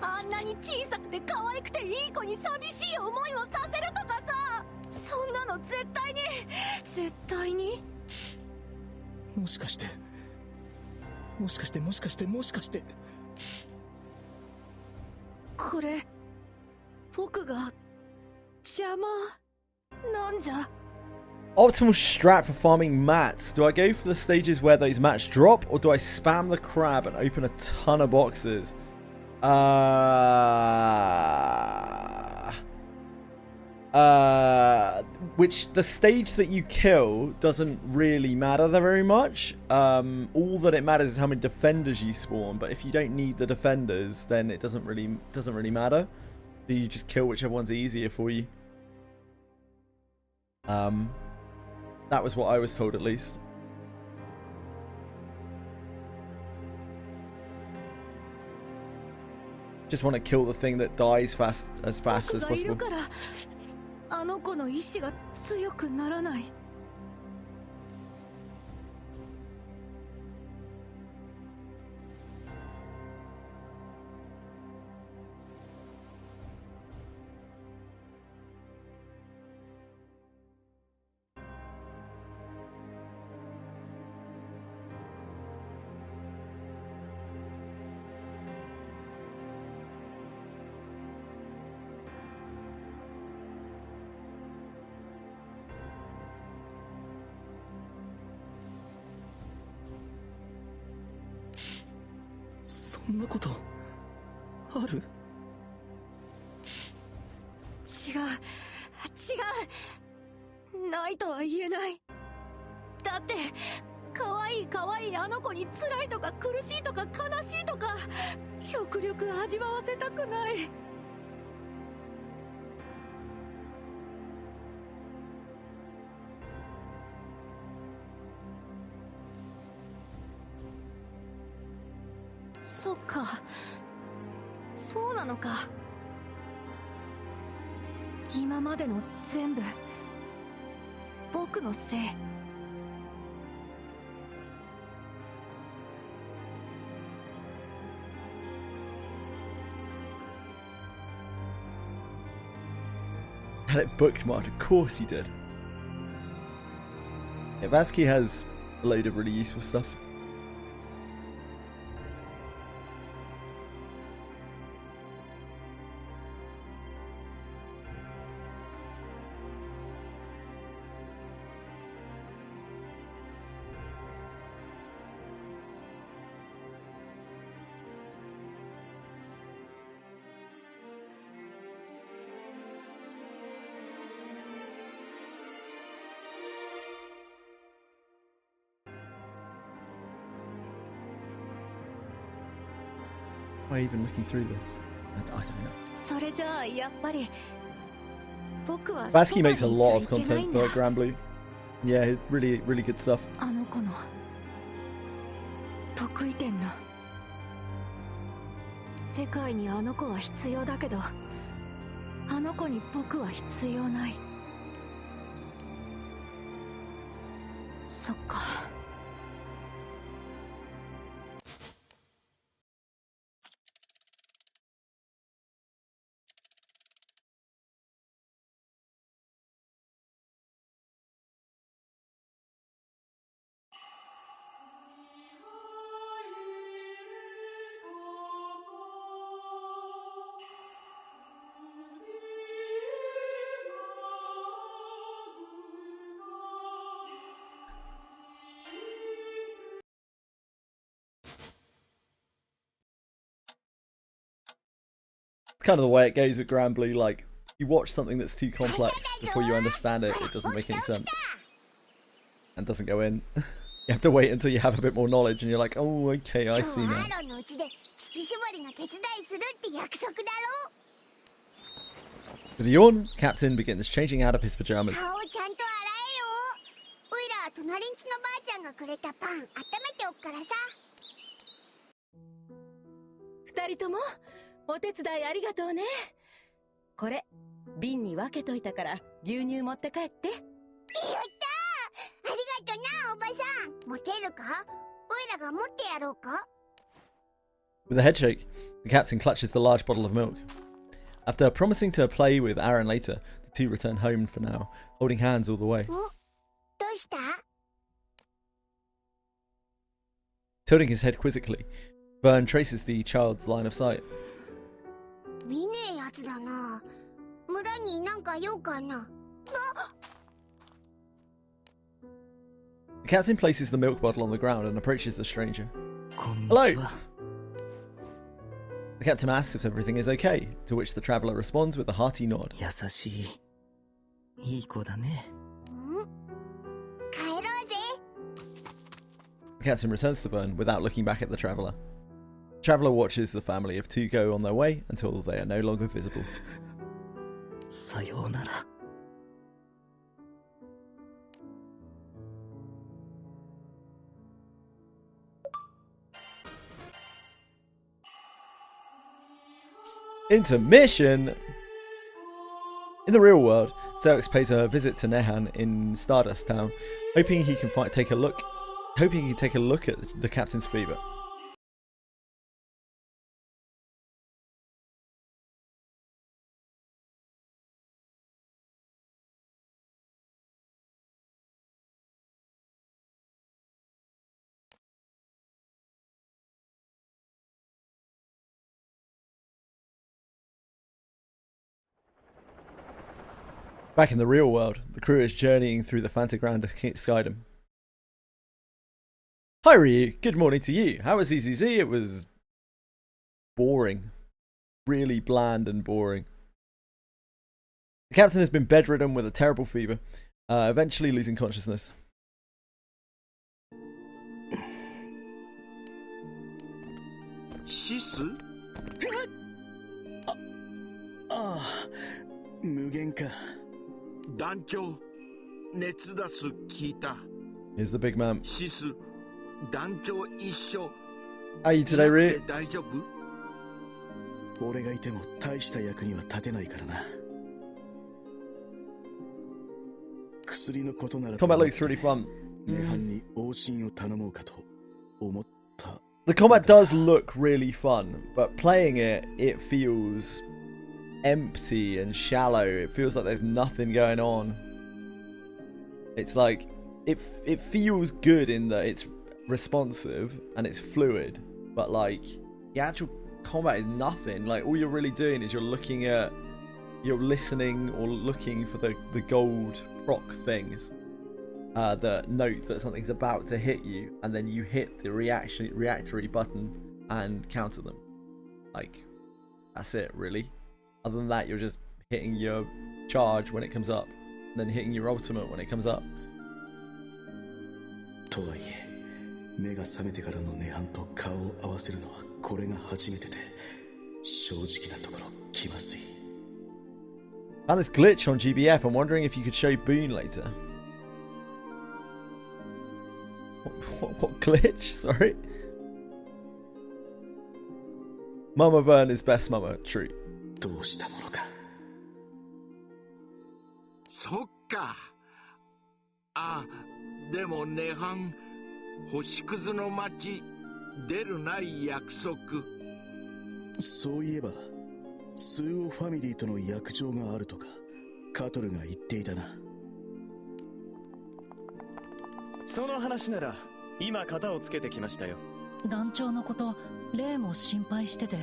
あんなに小さくて可愛くていい子に寂しい思いをさせるとかさ、そんなの絶対にもしかしてこれ僕が邪魔なんじゃ。 Optimal strat for farming mats. Do I go for the stages where those mats drop, or do I spam the crab and open a ton of boxes? Which the stage that you kill doesn't really matter very much. All that it matters is how many defenders you spawn. But if you don't need the defenders, then it doesn't really matter. So you just kill whichever one's easier for you. That was what I was told, at least. Just want to kill the thing that dies as fast as possible. あの子の意志が強くならない。そんなことある？違うないとは言えない。だって可愛いあの子に辛いとか苦しいとか悲しいとか極力味わわせたくない。そっか、そうなのか。今までの全部僕のせい。Had it bookmarked, of course he did. Yeah, Vasky has a load of really useful stuff. Why are you even looking through this? I don't know. それじゃあやっぱり僕は Vasky makes a lot of content for Granblue. Yeah, really good stuff. あの子の得意点の世界にあの子は必要だけどあの子に僕は必要ない。そっか。It's kind of the way it goes with Granblue. Like, you watch something that's too complex before you understand it, it doesn't make any sense. And doesn't go in. You have to wait until you have a bit more knowledge and you're like, oh, okay, I see now. With a yawn, Captain begins changing out of his pajamas. 二人ともお手伝いありがとうね。これ瓶に分けといたから牛乳持って帰って。やったー。ありがとなおばさん。持てるか？おいらが持ってやろうか？ With a head shake, the captain clutches the large bottle of milk. After promising to play with Aaron later, the two return home for now, holding hands all the way. どうした？ Tilting his head quizzically, Vern traces the child's line of sight. 見ねえやつだな。村になんか用かな。The captain places the milk bottle on the ground and approaches the stranger. Hello! The captain asks if everything is okay, to which the traveller responds with a hearty nod. 優しい。いい子だね。帰ろうぜ。 The captain returns to Vern without looking back at the traveller. The traveller watches the family of two go on their way until they are no longer visible. さようなら。Intermission! In the real world, Xerix pays a visit to Nehan in Stardust Town, hoping he can take a look at the captain's fever. Back in the real world, the crew is journeying through the Fantagrand Skydom. Hi Ryu, good morning to you. How was EZZ? It was boring. Really bland and boring. The captain has been bedridden with a terrible fever, eventually losing consciousness. シス？無限か。団長、熱出す聞いた。Here's the big man. シス、団長一緒。How are you today, Ryu? 大丈夫？俺がいても大した役には立てないからな。薬のことなら。Combat looks really fun. 涅槃に往診を頼もうかと思った。The combat does look really fun, but playing it, it feels empty and shallow. It feels like there's nothing going on. It's like it feels good in that it's responsive and it's fluid, but like the actual combat is nothing. Like all you're really doing is you're listening or looking for the gold proc things that note that something's about to hit you, and then you hit the reactory button and counter them. Like that's it really. Other than that, you're just hitting your charge when it comes up, and then hitting your ultimate when it comes up. とはいえ、目が覚めてからの涅槃と顔を合わせるのはこれが初めてで、正直なところ気まずい。Found this glitch on GBF. I'm wondering if you could show Boone later. What glitch? Sorry. Mama Vern is best mama. True. どうしたものか。そっか。あ、でも涅槃、星屑の町出るない約束。そういえば、スーオファミリーとの約定があるとか、カトルが言っていたな。その話なら今型をつけてきましたよ。団長のことレイも心配してて、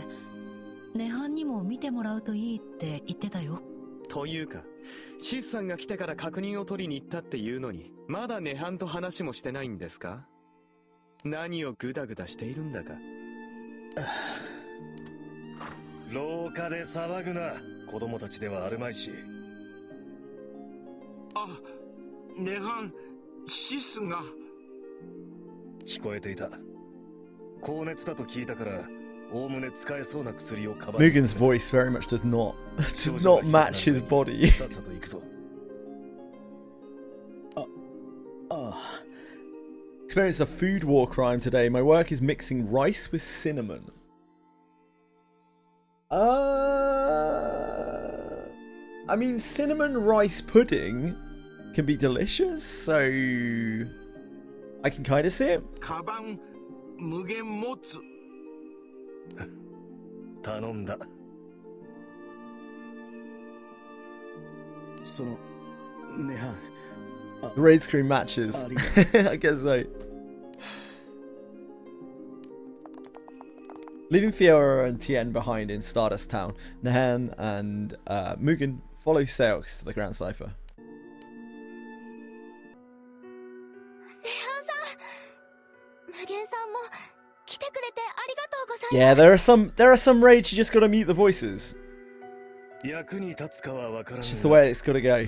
涅槃にも見てもらうといいって言ってたよ。というかシスさんが来てから確認を取りに行ったっていうのに、まだ涅槃と話もしてないんですか？何をグダグダしているんだか。廊下で騒ぐな。子供たちではあるまいし。あ、涅槃、シスが。聞こえていた。高熱だと聞いたから、おおむね使えそうな薬をかば Mugen's voice very much does not match his body. さっさと行くぞ。Experienced a food war crime today. My work is mixing rice with cinnamon. I mean, cinnamon rice pudding can be delicious, so I can kind of see it. カバン、無限持つ。頼んだ。その、涅槃。The raid screen matches. I guess so. Leaving Fiora and Tien behind in Stardust Town, Nahan and Mugen follow Seox to the Grand Cipher. Yeah, there are some raids you just gotta mute the voices. It's just the way it's gotta go.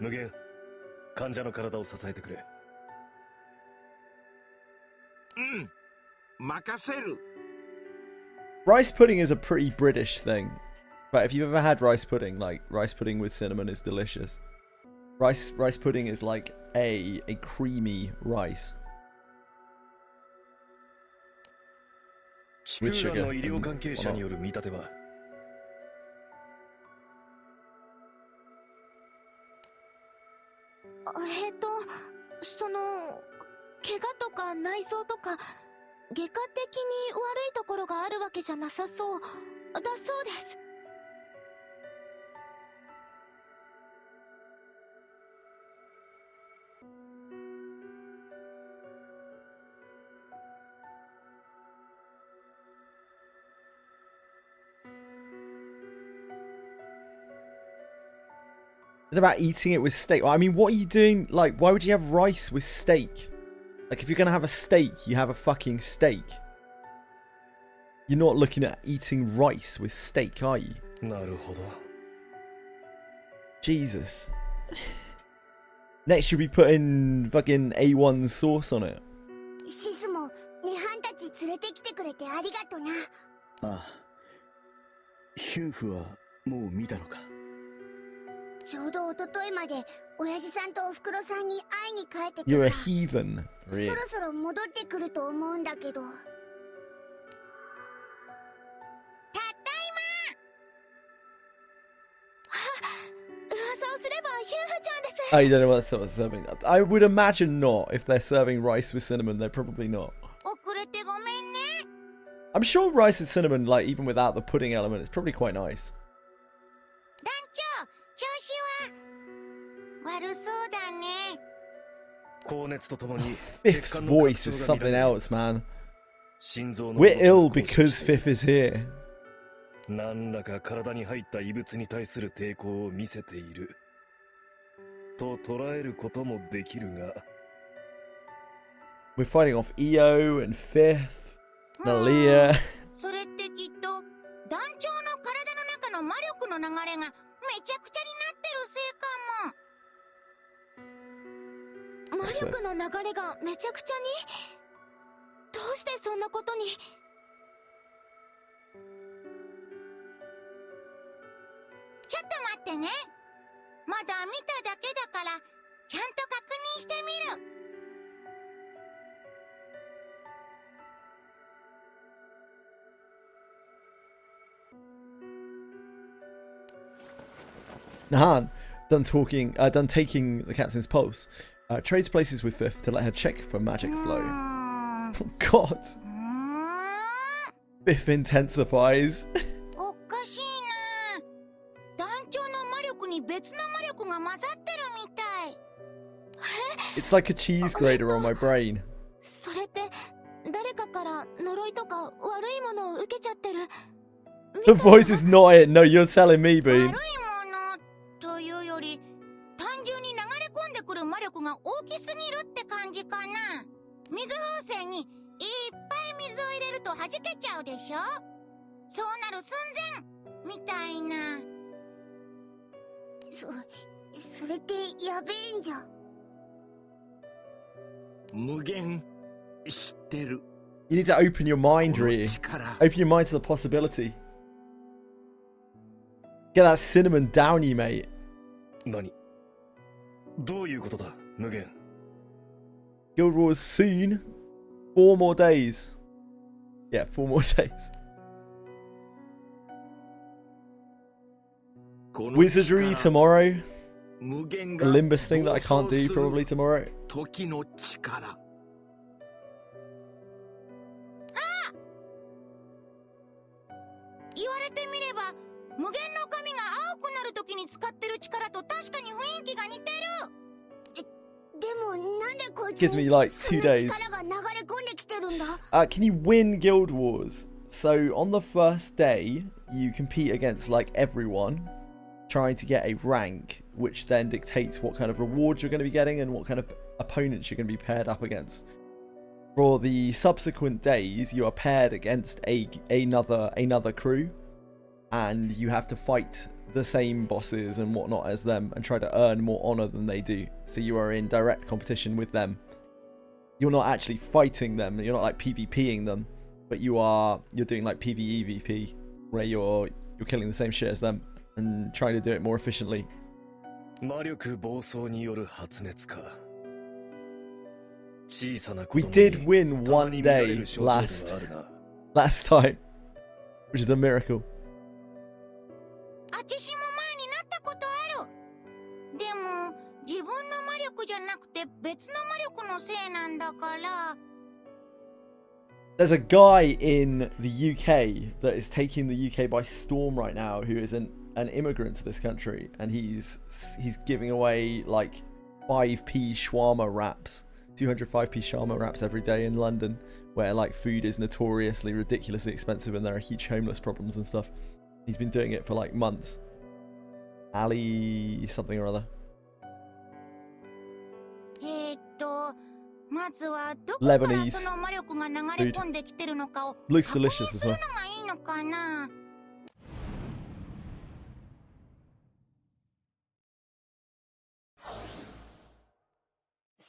無限、患者の体を支えてくれ。任せる。Rice pudding is a pretty British thing. But if you've ever had rice pudding, like rice pudding with cinnamon is delicious. Rice pudding is like a creamy rice. With sugar. の医療関係者による見立ては。その怪我とか内臓とか外科的に悪いところがあるわけじゃなさそうだそうです。About eating it with steak. I mean, what are you doing? Like, why would you have rice with steak? Like, if you're gonna have a steak, you have a fucking steak. You're not looking at eating rice with steak, are you? Jesus. Next, you'll be putting fucking A1 sauce on it. シスも涅槃たち連れてきてくれてありがとな。ああ。ヒュンフはもう見たのか。ちょうど一昨日まで親父さんとおふくろさんに会いに帰ってて You're a さ heathen. そろそろ戻ってくると思うんだけど。たった今噂をすればヒュンフちゃんです。 Oh, you don't know what they're serving. I would imagine not. If they're serving rice with cinnamon, they're probably not. 遅れてごめんね。I'm sure rice and cinnamon, like even without the pudding element, it's probably quite nice. 団長、調子は悪そうだね。高熱とともに Fifth's voice is something else, man. We're ill because Fifth is here. 何らか体に入った異物に対する抵抗を見せていると捉えることもできるが。We're fighting off EO and Fifth, Nalia. それってきっと団長の体の中の魔力の流れがめちゃくちゃになってるせいかも。魔力の流れがめちゃくちゃに？どうしてそんなことに？ちょっと待ってね。まだ見ただけだからちゃんと確認してみる。Nahan, done taking the captain's pulse, trades places with Fifth to let her check for magic flow. Oh God! Fifth intensifies. おかしいな。団長の魔力に別の魔力が混ざってるみたい。It's like a cheese grater on my brain. それって誰かから呪いとか悪いものを受けちゃってる。The voice is not it. No, you're telling me, Bean. というより単純に流れ込んでくる魔力が大きすぎるって感じかな。水風船にいっぱい入れると弾けちゃうでしょ。そうなる寸前みたいな。それってやべえんじゃ。無限知ってる。 You need to open your mind, Ryu. Open your mind to the possibility. Get that cinnamon down you, mate. 何？どういうことだ、無限。Guild Wars soon. 4 more days. Yeah, 4 more days. Wizardry tomorrow. The Limbus thing that I can't do probably tomorrow. 時の力。言われてみれば無限の髪が青くなるときに使ってる力と確かに雰囲気が似てる。でもなんでこいつ Gives me like 2 days. 力が流れ込んできてるんだ。Can you win Guild Wars? So on the first day, you compete against like everyone, trying to get a rank, which then dictates what kind of rewards you're going to be getting and what kind of opponents you're going to be paired up against. For the subsequent days, you are paired against another crew, and you have to fight the same bosses and whatnot as them and try to earn more honor than they do. So you are in direct competition with them. You're not actually fighting them. You're not like PvPing them, but you're doing like PvEVP, where you're killing the same shit as them and trying to do it more efficiently. 魔力暴走による発熱か。 We did win 1 day last time, which is a miracle. 私も前になったことある。でも自分の魔力じゃなくて別の魔力のせいなんだから。 There's a guy in the UK that is taking the UK by storm right now, who is an immigrant to this country, and he's giving away like 5p shawarma wraps. 205p shawarma wraps every day in London, where like food is notoriously ridiculously expensive and there are huge homeless problems and stuff. He's been doing it for like months. Ali something or other. Lebanese food. Looks delicious as well.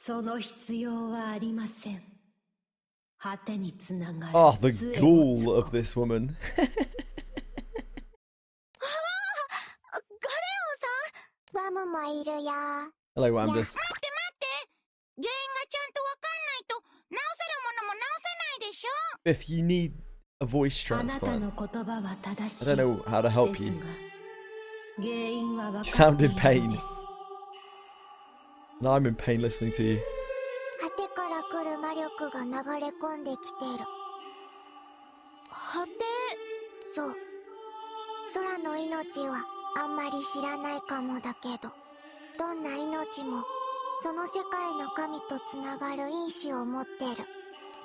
その必要はありません。果てにつながる。 Oh, the ghoul of this woman. ガレオさん、ワムもいるよ。 Hello, Wamdus. 待って待って、原因がちゃんとわかんないと直せるものも直せないでしょ。 If you need a voice あなた transplant, の言葉は正しい。 I don't know how to help you. 原因は分か You って sound い in る pain. のです。 No, I'm in pain listening to you. 果てから来る魔力が流れ込んできてる。果て？そう。空の命はあんまり知らないかもだけど、どんな命もその世界の神とつながる因子を持ってる。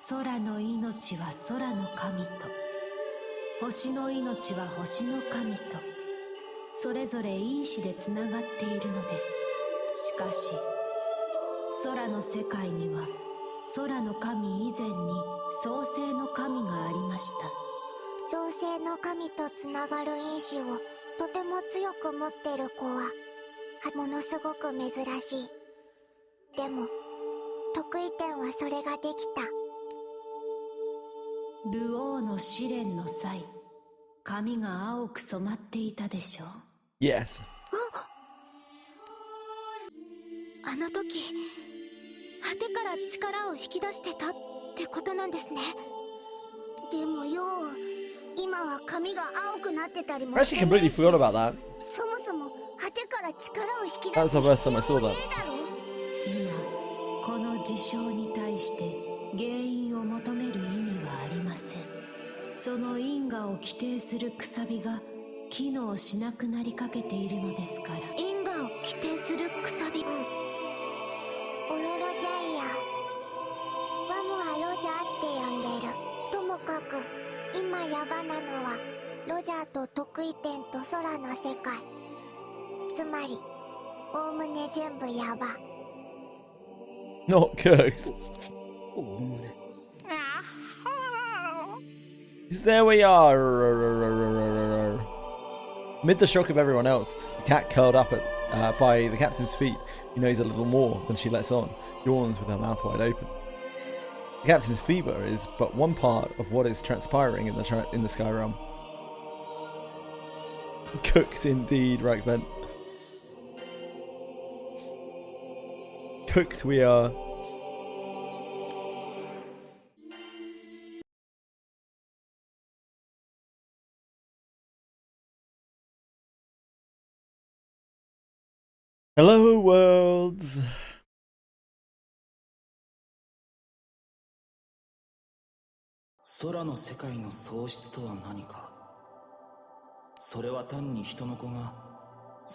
空の命は空の神と、星の命は星の神と、それぞれ因子でつながっているのです。しかし、空の世界には空の神以前に創世の神がありました。創世の神とつながる因子をとても強く持ってる子はものすごく珍しい。でも得意点はそれができた。ルオーの試練の際、髪が青く染まっていたでしょう。 Yes. あの時果てから力を引き出してたってことなんですね。でもよ、今は髪が青くなってたりも I し actually てない completely し、 forgot about that. そもそも果てから力を引き That 出 was す the first time I 必 saw 要ね that. えだろ。今この事象に対して原因を求める意味はありません。その因果を規定するくさびが機能しなくなりかけているのですから。因果を規定するくさび。オロロジャイヤ。ワムはロジャーって呼んでる。ともかく今ヤバなのはロジャーと得意点と空の世界。つまりおおむね全部ヤバ。 Not good. There we are. Amid the shock of everyone else, the cat curled up by the captain's feet, who knows a little more than she lets on, yawns with her mouth wide open. The captain's fever is but one part of what is transpiring in the Sky Realm. Cooked indeed, Rackman. Cooked we are. Hello, worlds.空の世界の喪失とは何か。それは単に人の子が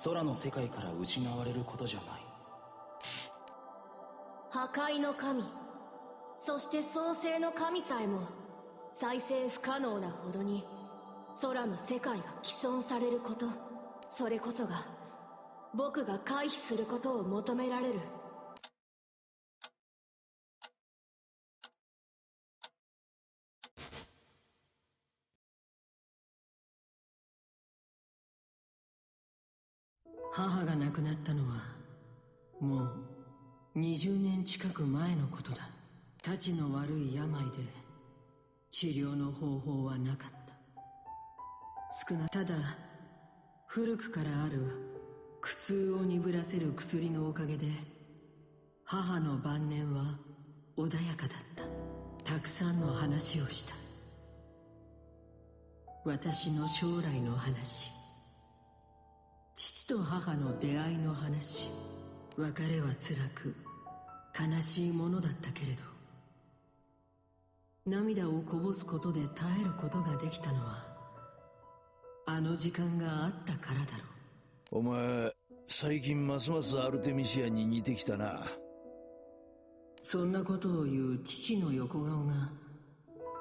空の世界から失われることじゃない。破壊の神、そして創世の神さえも再生不可能なほどに空の世界が毀損されること、それこそが僕が回避することを求められる。母が亡くなったのはもう20年近く前のことだ。たちの悪い病で治療の方法はなかった。ただ古くからある苦痛を鈍らせる薬のおかげで母の晩年は穏やかだった。たくさんの話をした。私の将来の話、父と母の出会いの話。別れは辛く悲しいものだったけれど、涙をこぼすことで耐えることができたのはあの時間があったからだろう。お前、最近ますますアルテミシアに似てきたな。そんなことを言う父の横顔が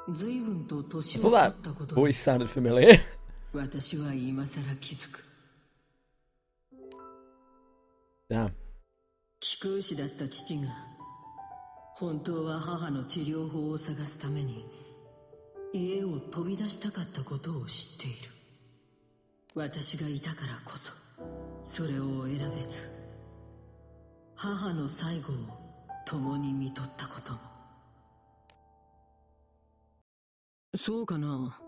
随分と年を I 取 thought った that ことに voice sounded familiar. 私は今さら気づく。 Damn. 気空師だった父が本当は母の治療法を探すために家を飛び出したかったことを知っている。私がいたからこそそれを選べず、母の最後を共に見とったことも。そうかな。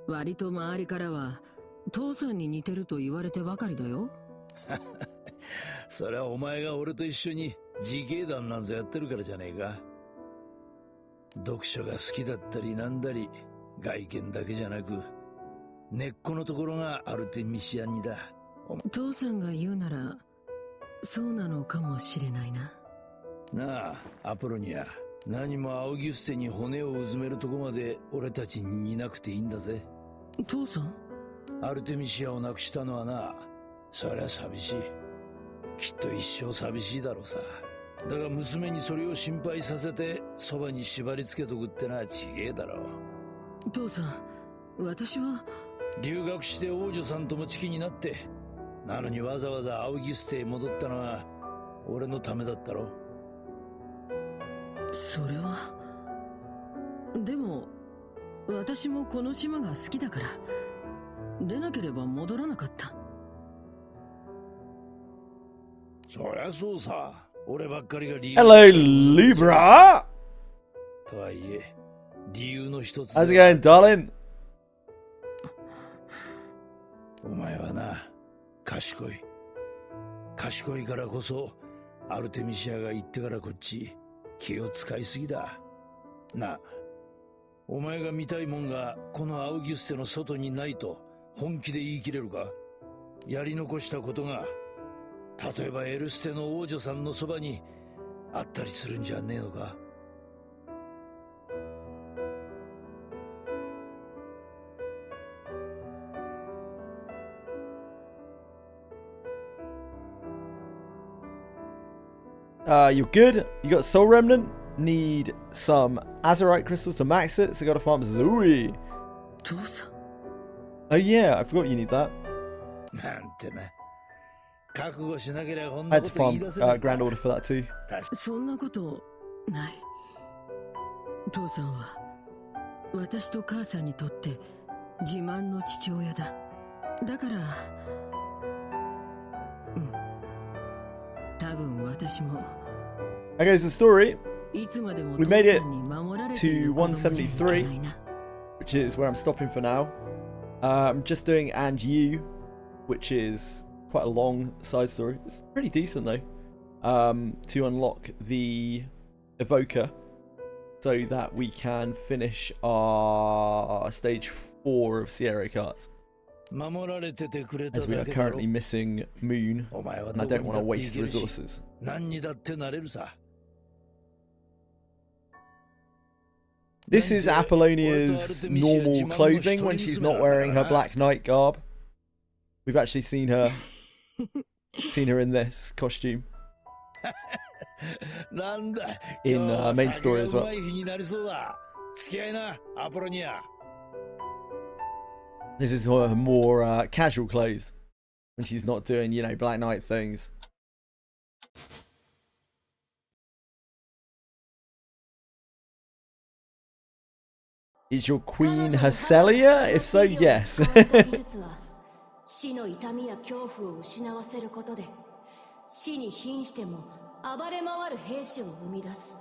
割と周りからは父さんに似てると言われてばかりだよ。それはお前が俺と一緒に自警団なんぞやってるからじゃねえか。読書が好きだったりなんだり、外見だけじゃなく根っこのところがアルテミシアにだ。父さんが言うならそうなのかもしれないな。なあ、アポロニア。何もアウギュステに骨をうずめるとこまで俺たちに似なくていいんだぜ。父さん？アルテミシアを亡くしたのはな、そりゃ寂しい。きっと一生寂しいだろうさ。だが娘にそれを心配させてそばに縛り付けとくってのはちげえだろう。父さん、私は留学して王女さんともチキになって、なのにわざわざアウギュステへ戻ったのは俺のためだったろ。それはでも私もこの島が好きだから出なければ戻らなかった。そりゃそうさ。俺ばっかりが理由。 Hello, Libra! とはいえ理由の一つ。 How's it going, darling? お前はな、賢いからこそアルテミシアが行ってからこっち気を使いすぎだ。なあ、お前が見たいもんがこのアウギュステの外にないと本気で言い切れるか？やり残したことが例えばエルステの王女さんのそばにあったりするんじゃねえのか？You're good. You got Soul Remnant. Need some Azurite crystals to max it, so gotta farm Zuri. Oh yeah, I forgot you need that. なんてな。覚悟しなければこん I な had こ to と言い farm 出せない。 Grand Order for that too. そんなことない。父さんは私と母さんにとって自慢の父親だ。だから、多分私も。Okay, so the story. いつまでも We made it 父さんに守られてい to る子供じゃいけないな。 173, which is where I'm stopping for now. I'm just doing And You, which is quite a long side story. It's pretty decent though. To unlock the Evoker so that we can finish our stage 4 of Sierra Carts. As we are currently missing Moon, and I don't want to waste resources. This is Apollonia's normal clothing when she's not wearing her Black Knight garb. We've actually seen her in this costume in main story as well. This is her more casual clothes when she's not doing, you know, Black Knight things. Is your queen Hercelia? If so, yes. 死の痛みや恐怖を失わせることで、死に瀕しても暴れ回る兵士を生み出す。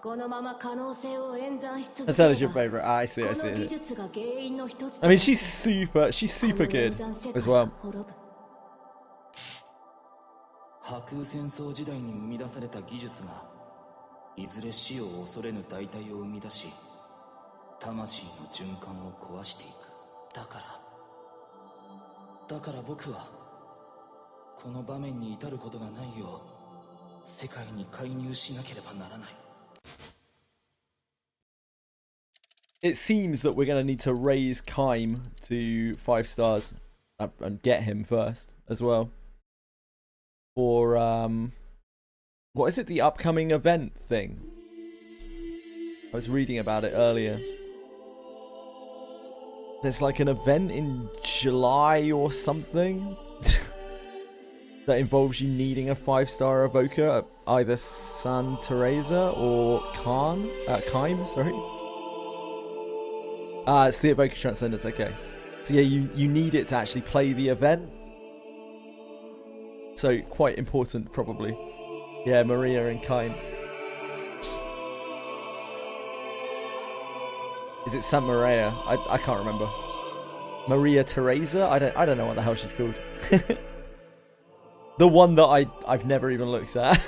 このまま可能性を演算し続ければ、 Hercelia's your favorite. I see, I こ see. の技術が原因の一つ I mean, she's super good as well. 波空戦争時代に生み出された技術がいずれ死を恐れぬ代替を生み出し、魂の循環を壊していく。だから僕はこの場面に至ることがないよう世界に介入しなければならない。 It seems that we're going to need to raise Kaim to 5 stars and get him first as well. For what is it, the upcoming event thing? I was reading about it earlier. There's like an event in July or something that involves you needing a 5-star evoker at either San Teresa or Kaim, sorry. It's the Evoker Transcendence, okay. So yeah, you need it to actually play the event. So quite important, probably. Yeah, Maria and Kaim. Is it Santa Maria? I can't remember. Maria Teresa? I don't know what the hell she's called. The one that I've never even looked at.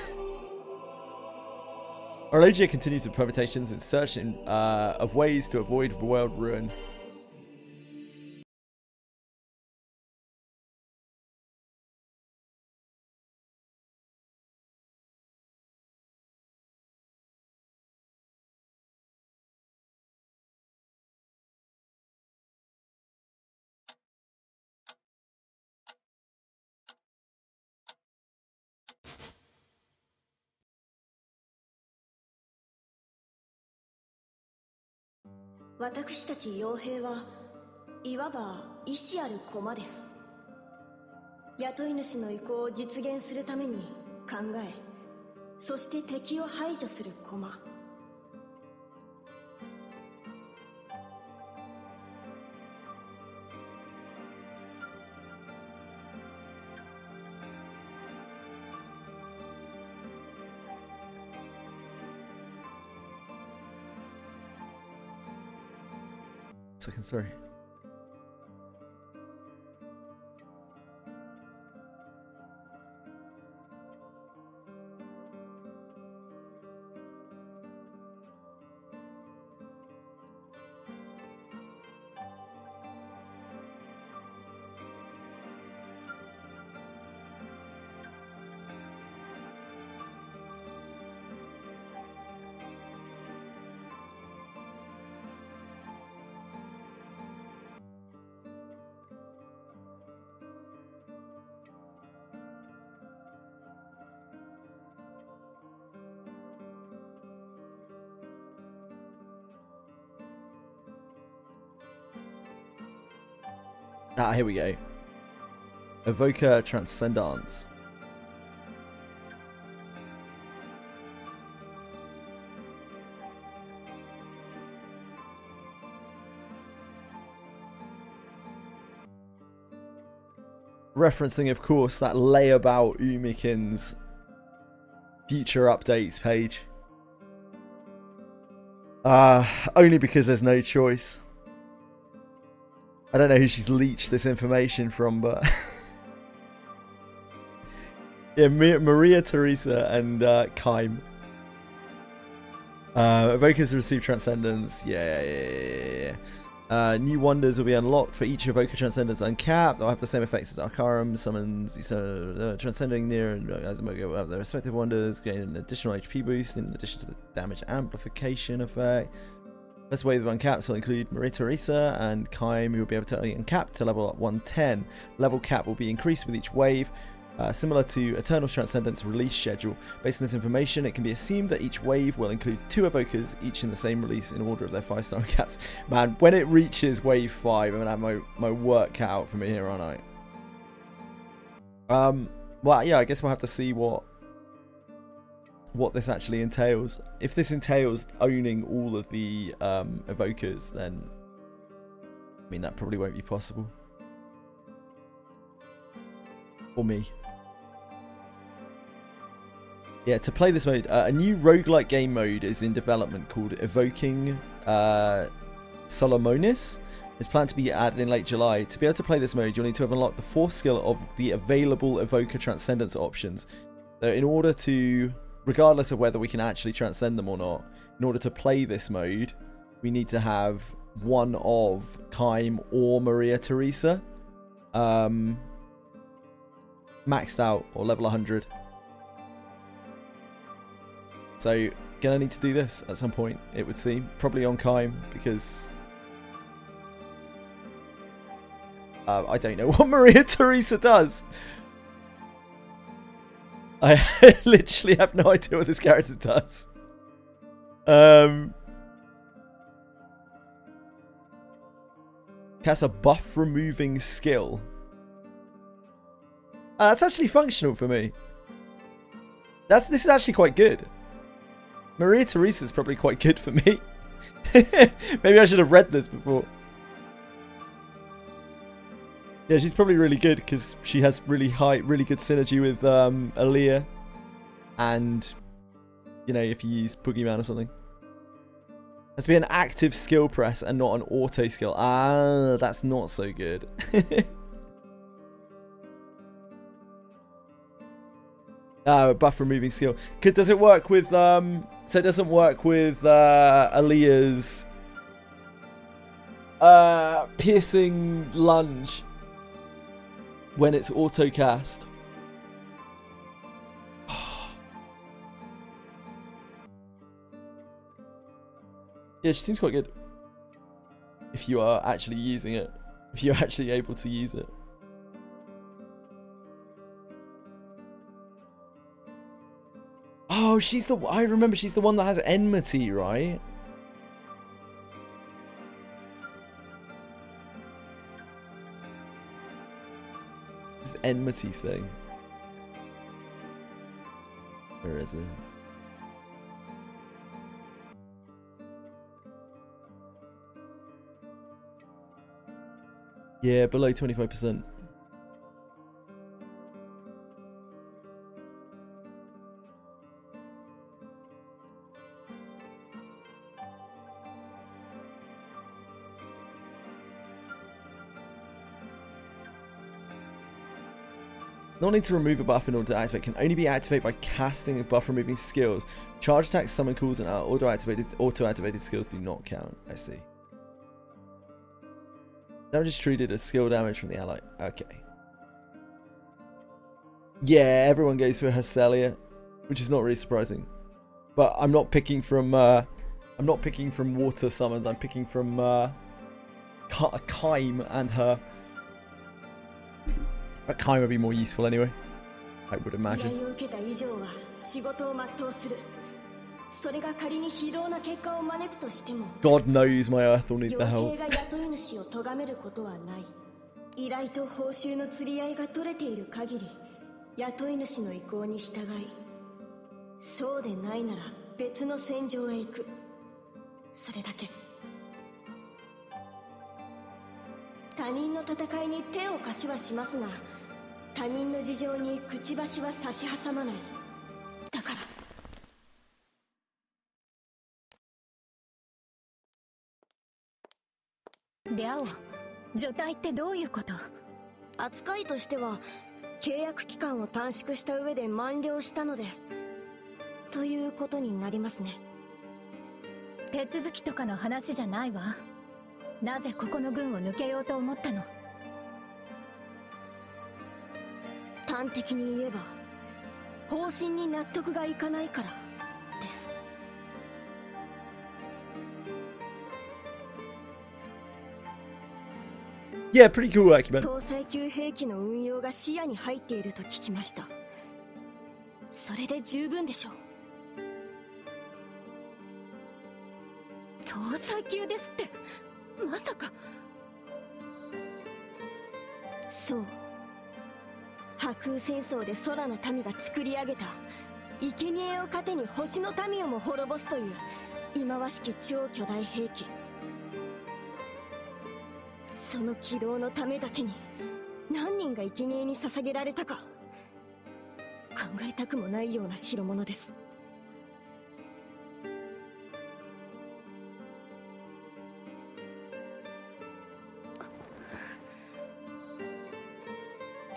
Orologia continues with permutations in search of ways to avoid world ruin.「私たち傭兵はいわば意志ある駒です」「雇い主の意向を実現するために考え、そして敵を排除する駒」Second, sorry. Ah, here we go. Evoker Transcendence. Referencing, of course, that layabout Umikin's future updates page. Only because there's no choice. I don't know who she's leached this information from, but yeah, Maria Teresa and Kaim. Evokers receive transcendence. Yeah. New wonders will be unlocked for each evoker transcendence uncapped. They'll have the same effects as Arcarum summons. Transcending near and as will have their respective wonders, gain an additional HP boost in addition to the damage amplification effect. First wave of uncaps will include Maria Teresa and Kaim, who will be able to uncap to level up 110. Level cap will be increased with each wave. Similar to Eternal's Transcendence release schedule. Based on this information, it can be assumed that each wave will include 2 evokers, each in the same release in order of their 5-star caps. Man, when it reaches wave 5, I'm going to have my work cut out for me here, aren't I? Well, yeah, I guess we'll have to see what this actually entails. If this entails owning all of the evokers, then I mean, that probably won't be possible. For me. Yeah, to play this mode, a new roguelike game mode is in development called Evoking Solomonis. It's planned to be added in late July. To be able to play this mode, you'll need to have unlocked the 4th skill of the available Evoker Transcendence options. So in order to, regardless of whether we can actually transcend them or not, in order to play this mode, we need to have one of Kaim or Maria Teresa maxed out or level 100. So gonna need to do this at some point, it would seem. Probably on Kaim, because I don't know what Maria Teresa does. I literally have no idea what this character does. Casts a buff removing skill. That's actually functional for me. This is actually quite good. Maria Teresa is probably quite good for me. Maybe I should have read this before. Yeah, she's probably really good because she has really good synergy with Aaliyah. And, you know, if you use Boogeyman or something. Has to be an active skill press and not an auto skill. Ah, that's not so good. Buff removing skill. Does it work with so it doesn't work with Aaliyah's piercing lunge when it's auto cast? Yeah, she seems quite good. If you are actually using it. If you're actually able to use it. Oh, I remember she's the one that has enmity, right? This enmity thing. Where is it? Yeah, below 25%. Not need to remove a buff in order to activate. Can only be activated by casting buff removing skills. Charge attacks, summon calls, and auto-activated skills do not count. I see. Damage is treated as skill damage from the ally. Okay. Yeah, everyone goes for Hesselia, which is not really surprising. But I'm not picking from water summons. I'm picking from Kaim and her. A Kaim would be more useful anyway, I would imagine. God knows my Earth will need the help. 他人の事情にくちばしは差し挟まない。だからリャオ、除隊ってどういうこと？扱いとしては契約期間を短縮した上で満了したのでということになりますね。手続きとかの話じゃないわ。なぜここの軍を抜けようと思ったの？端的に言えば方針に納得がいかないからです。Yeah, pretty cool argument. 搭載級兵器の運用が視野に入っていると聞きました。それで十分でしょう。搭載級ですって、まさか。そう、破空戦争で空の民が作り上げた生贄を糧に星の民をも滅ぼすという忌まわしき超巨大兵器。その起動のためだけに何人が生贄に捧げられたか考えたくもないような代物です。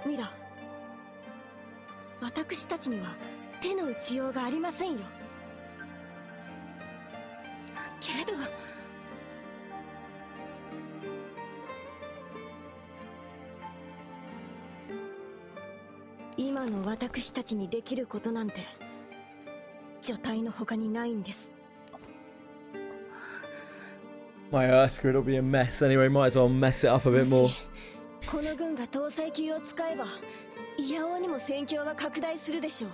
ミラ、私たちには手の打ちようがありませんよ。けど今の私たちにできることなんて除隊の他にないんです。My Earth grid will be a mess anyway, might as well mess it up a bit more. この軍が搭載機を使えばいやおうにも戦況は拡大するでしょう。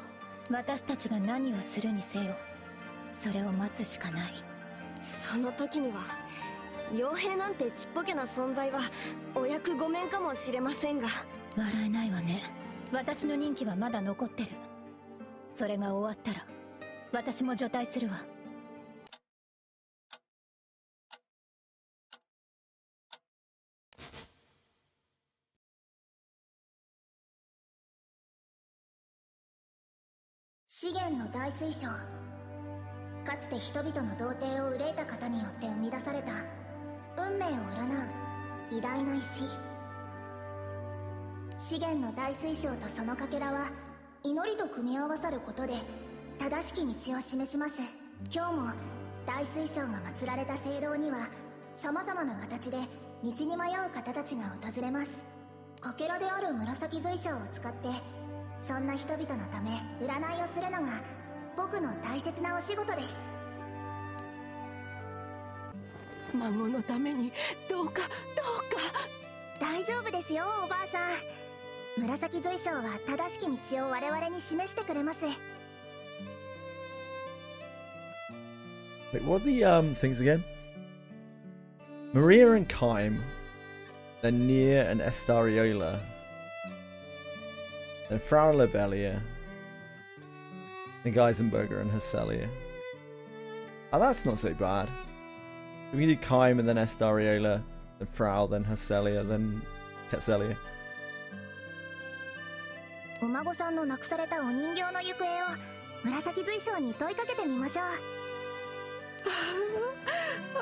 私たちが何をするにせよ、それを待つしかない。その時には傭兵なんてちっぽけな存在はお役御免かもしれませんが。笑えないわね。私の任期はまだ残ってる。それが終わったら私も除隊するわ。資源の大水晶、かつて人々の童貞を憂えた方によって生み出された運命を占う偉大な石。資源の大水晶とそのかけらは祈りと組み合わさることで正しき道を示します。今日も大水晶が祀られた聖堂には様々な形で道に迷う方たちが訪れます。かけらである紫水晶を使ってそんな人々のため占いをするのが僕の大切なお仕事です。孫のためにどうかどうか。大丈夫ですよ、おばあさん。紫水晶は正しき道を我々に示してくれます。 Wait, what are the things again? Maria and Kaim, then Nia and Estariola, then Frau Lobelia, then Geisenberger and Hesselia. Oh, that's not so bad. We can do Kaim and then Estariola, then Frau, then Hesselia, then Ketselia. お孫さんのなくされたお人形の行方を紫水晶に問いかけてみましょう。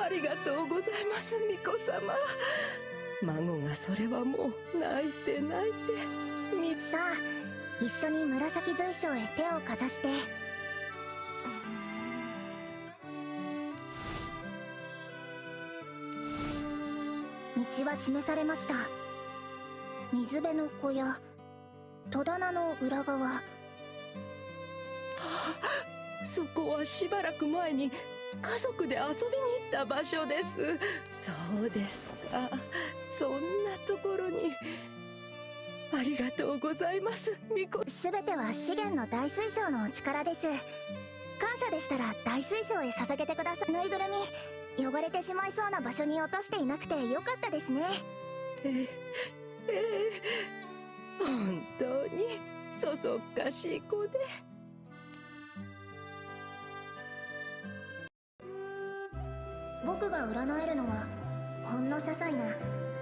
ありがとうございます、巫女様。孫がそれはもう泣いて泣いて。さあ、一緒に紫水晶へ手をかざして。道は示されました。水辺の小屋、戸棚の裏側。そこはしばらく前に家族で遊びに行った場所です。そうですか。そんなところに。ありがとうございます、巫女。すべては資源の大水晶のお力です。感謝でしたら大水晶へ捧げてください。ぬいぐるみ、汚れてしまいそうな場所に落としていなくてよかったですね。本当にそそっかしい子で。僕が占えるのはほんの些細な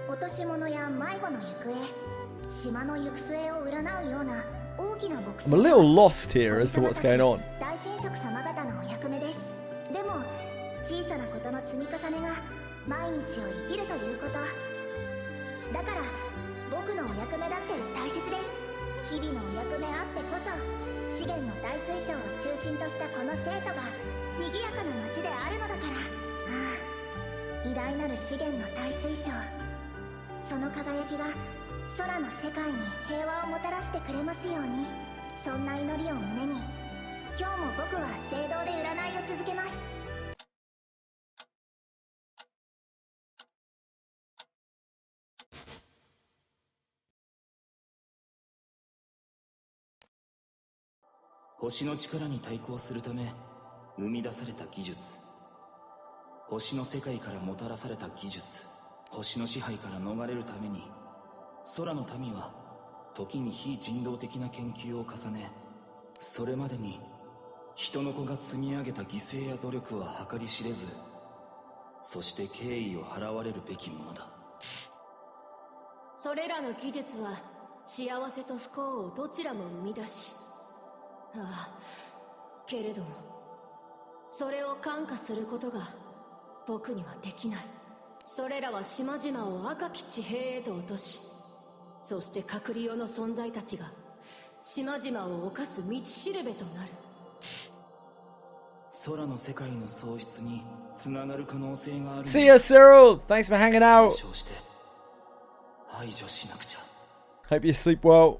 落とし物や迷子の行方。島の行く末を占うような大きな牧 I'm a little lost here as to what's going on. 大神職様方のお役目です。でも小さなことの積み重ねが毎日を生きるということ。だから僕のお役目だって大切です。日々のお役目あってこそ資源の大水晶を中心としたこの生徒が賑やかな街であるのだから。ああ、偉大なる資源の大水晶、その輝きが空の世界に平和をもたらしてくれますように。そんな祈りを胸に今日も僕は聖堂で占いを続けます。星の力に対抗するため生み出された技術、星の世界からもたらされた技術、星の支配から逃れるために空の民は時に非人道的な研究を重ね、それまでに人の子が積み上げた犠牲や努力は計り知れず、そして敬意を払われるべきものだ。それらの技術は幸せと不幸をどちらも生み出し、ああ、けれどもそれを感化することが僕にはできない。それらは島々を赤き地平へと落とし、そして閣僚の存在たちが島々を侵す道しるべとなる。空の世界の喪失につながる可能性がある。 See ya, Cyril! Thanks for hanging out! 排除しなくちゃ。 Hope you sleep well.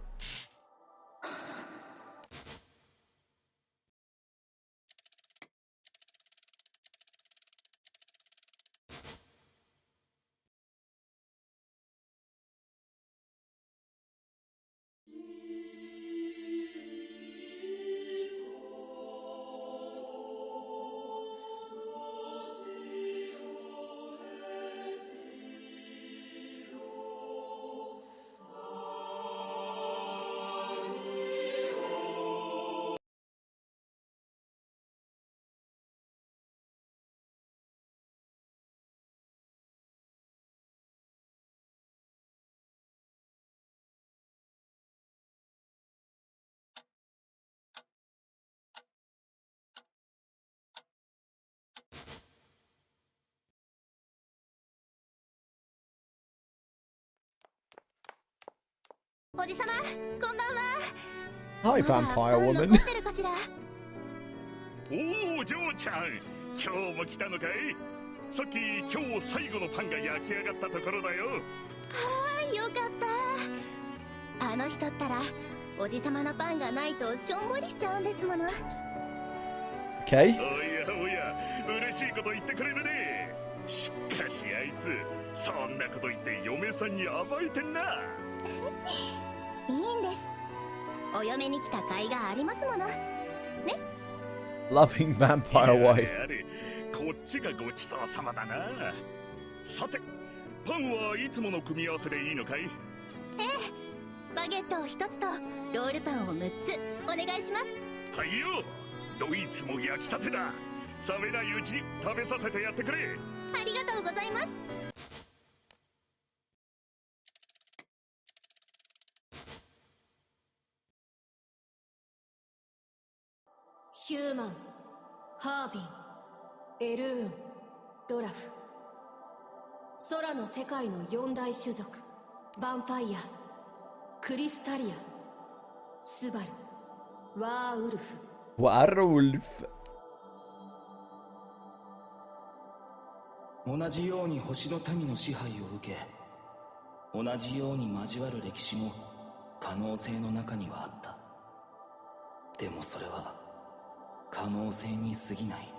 Hi, vampire woman. おお、ジョーちゃん、今日も来たのかい。さっき今日最後のパンが焼き上がったところだよ。はあ、よかった。あの人ったらおじさまのパンがないとしょんぼりしちゃうんですもの。 Okay. おやおや、嬉しいこと言ってくれるね。しかしあいつそんなこと言って嫁さんに甘えてんな。いいんです。お嫁に来た甲斐がありますものね。 Loving vampire wife. やれ、こっちがごちそうさまだな。さて、パンはいつもの組み合わせでいいのかい。ええ、バゲットを一つとロールパンを6つお願いします。はいよ、どいつも焼きたてだ。冷めないうちに食べさせてやってくれ。ありがとうございます。 ヒューマン、ハービン、エルーン、ドラフ。空の世界の四大種族、ヴァンパイア、クリスタリア、スバル、ワーウルフ。Werewolf. 同じように星の民の支配を受け、同じように交わる歴史も可能性の中にはあった。でもそれは可能性に過ぎない。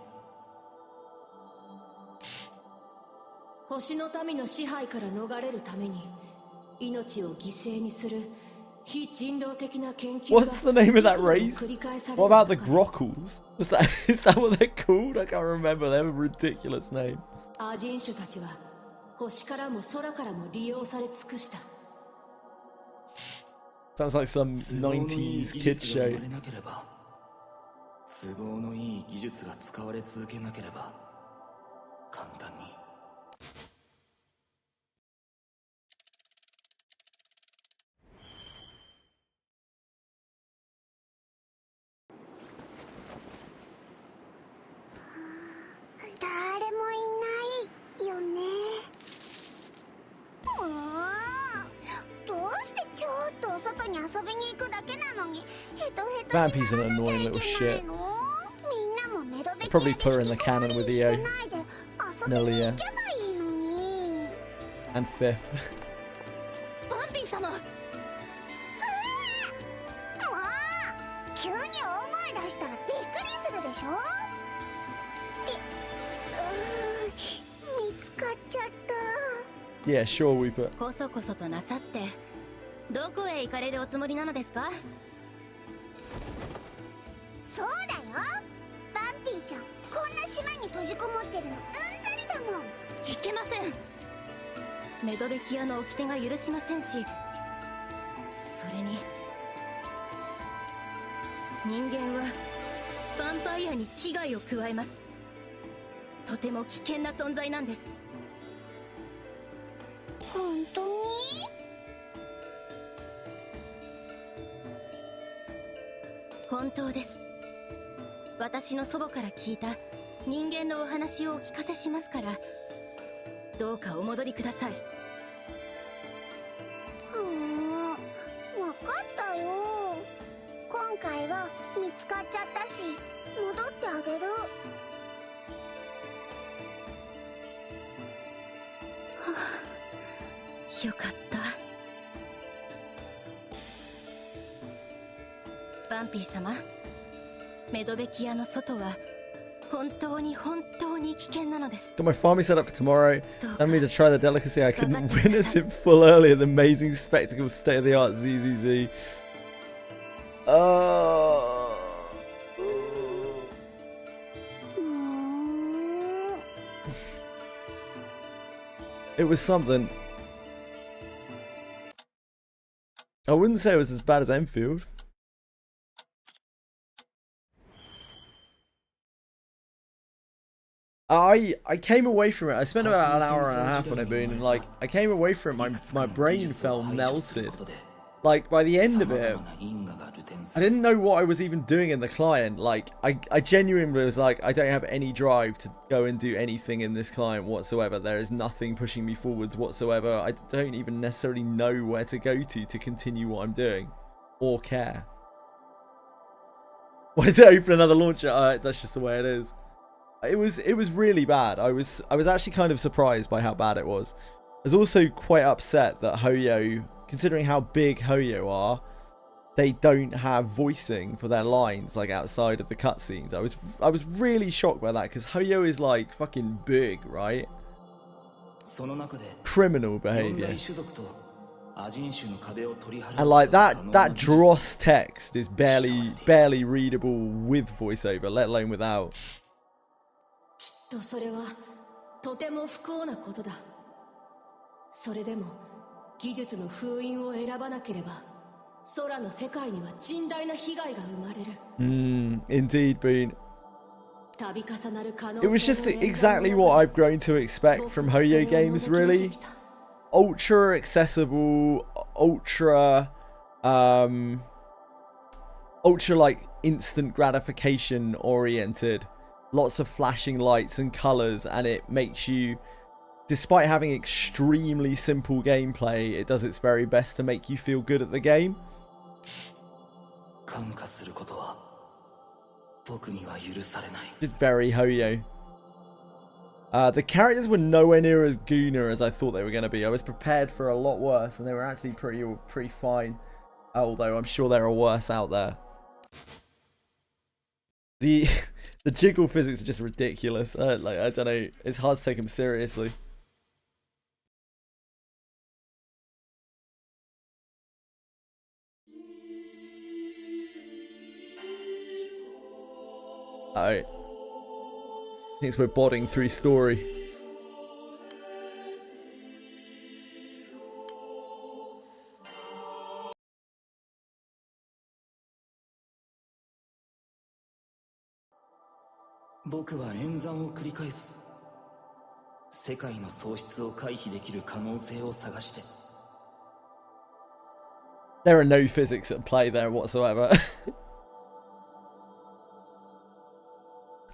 星の民の支配から逃れるために命を犠牲にする非人道的な研究が What's the name of that race? 繰り返される。 What about the Grockles? Is that what they're called? I can't remember. They have a ridiculous name. アジン種たちは星からも空からも利用され尽くした。 Sounds like some 90s kids show. 都合のいい技術が使われ続けなければ簡単に。外に遊びに行くだけなのにヘトヘト Vampy's an annoying little shit. みんなもメドベキ Probably アで put her 引 in き the こも canon り with して EO ないで遊び and に Leah 行けばいいのに and Fifth. バンピー様。もう急に大声出したらびっくりするでしょ。見つかっちゃった。 Yeah, sure, we put. こそこそとなさってどこへ行かれるおつもりなのですか？そうだよ。バンピーちゃん、こんな島に閉じこもってるのうんざりだもん。いけません。メドベキアの掟が許しませんし、それに人間はヴァンパイアに危害を加えます。とても危険な存在なんです。本当に？本当です。私の祖母から聞いた人間のお話をお聞かせしますから、どうかお戻りください。わかったよ。今回は見つかっちゃったし戻ってあげる。よかった。バンピー様、メドベキアの外は本当に本当に危険なのです。 Got my farming set up for tomorrow. Time me to try the delicacy I couldn't witness in full earlier. The amazing spectacle, state of the art ZZZ. It was something. I wouldn't say it was as bad as Enfield. I came away from it. I spent about an hour and a half on it, Boone, and like I came away from it. My brain felt melted. Like by the end of it, I didn't know what I was even doing in the client. Like I genuinely was like, I don't have any drive to go and do anything in this client whatsoever. There is nothing pushing me forwards whatsoever. I don't even necessarily know where to go to continue what I'm doing, or care. Wanted to open another launcher. That's just the way it is. It was really bad. I was actually kind of surprised by how bad it was. I was also quite upset that Hoyo, considering how big Hoyo are, they don't have voicing for their lines like outside of the cutscenes. I was really shocked by that because Hoyo is like fucking big, right? Criminal behavior. And like that dross text is barely readable with voiceover, let alone without. きっとそれはとても不幸なことだ。それでも技術の封印を選ばなければ空の世界には甚大な被害が生まれる。Indeed, Boone. 度重なる可能性 It was just exactly what I've grown to expect from Hoyo games, really. Ultra accessible, ultra like instant gratification oriented. Lots of flashing lights and colors, and it makes you, despite having extremely simple gameplay, it does its very best to make you feel good at the game. Just very Hoyo. The characters were nowhere near as gooner as I thought they were going to be. I was prepared for a lot worse, and they were actually pretty fine. Although I'm sure there are worse out there. The jiggle physics are just ridiculous. Like I don't know, it's hard to take them seriously. Alright. Thinks we're bodding through story. There are no physics at play there whatsoever.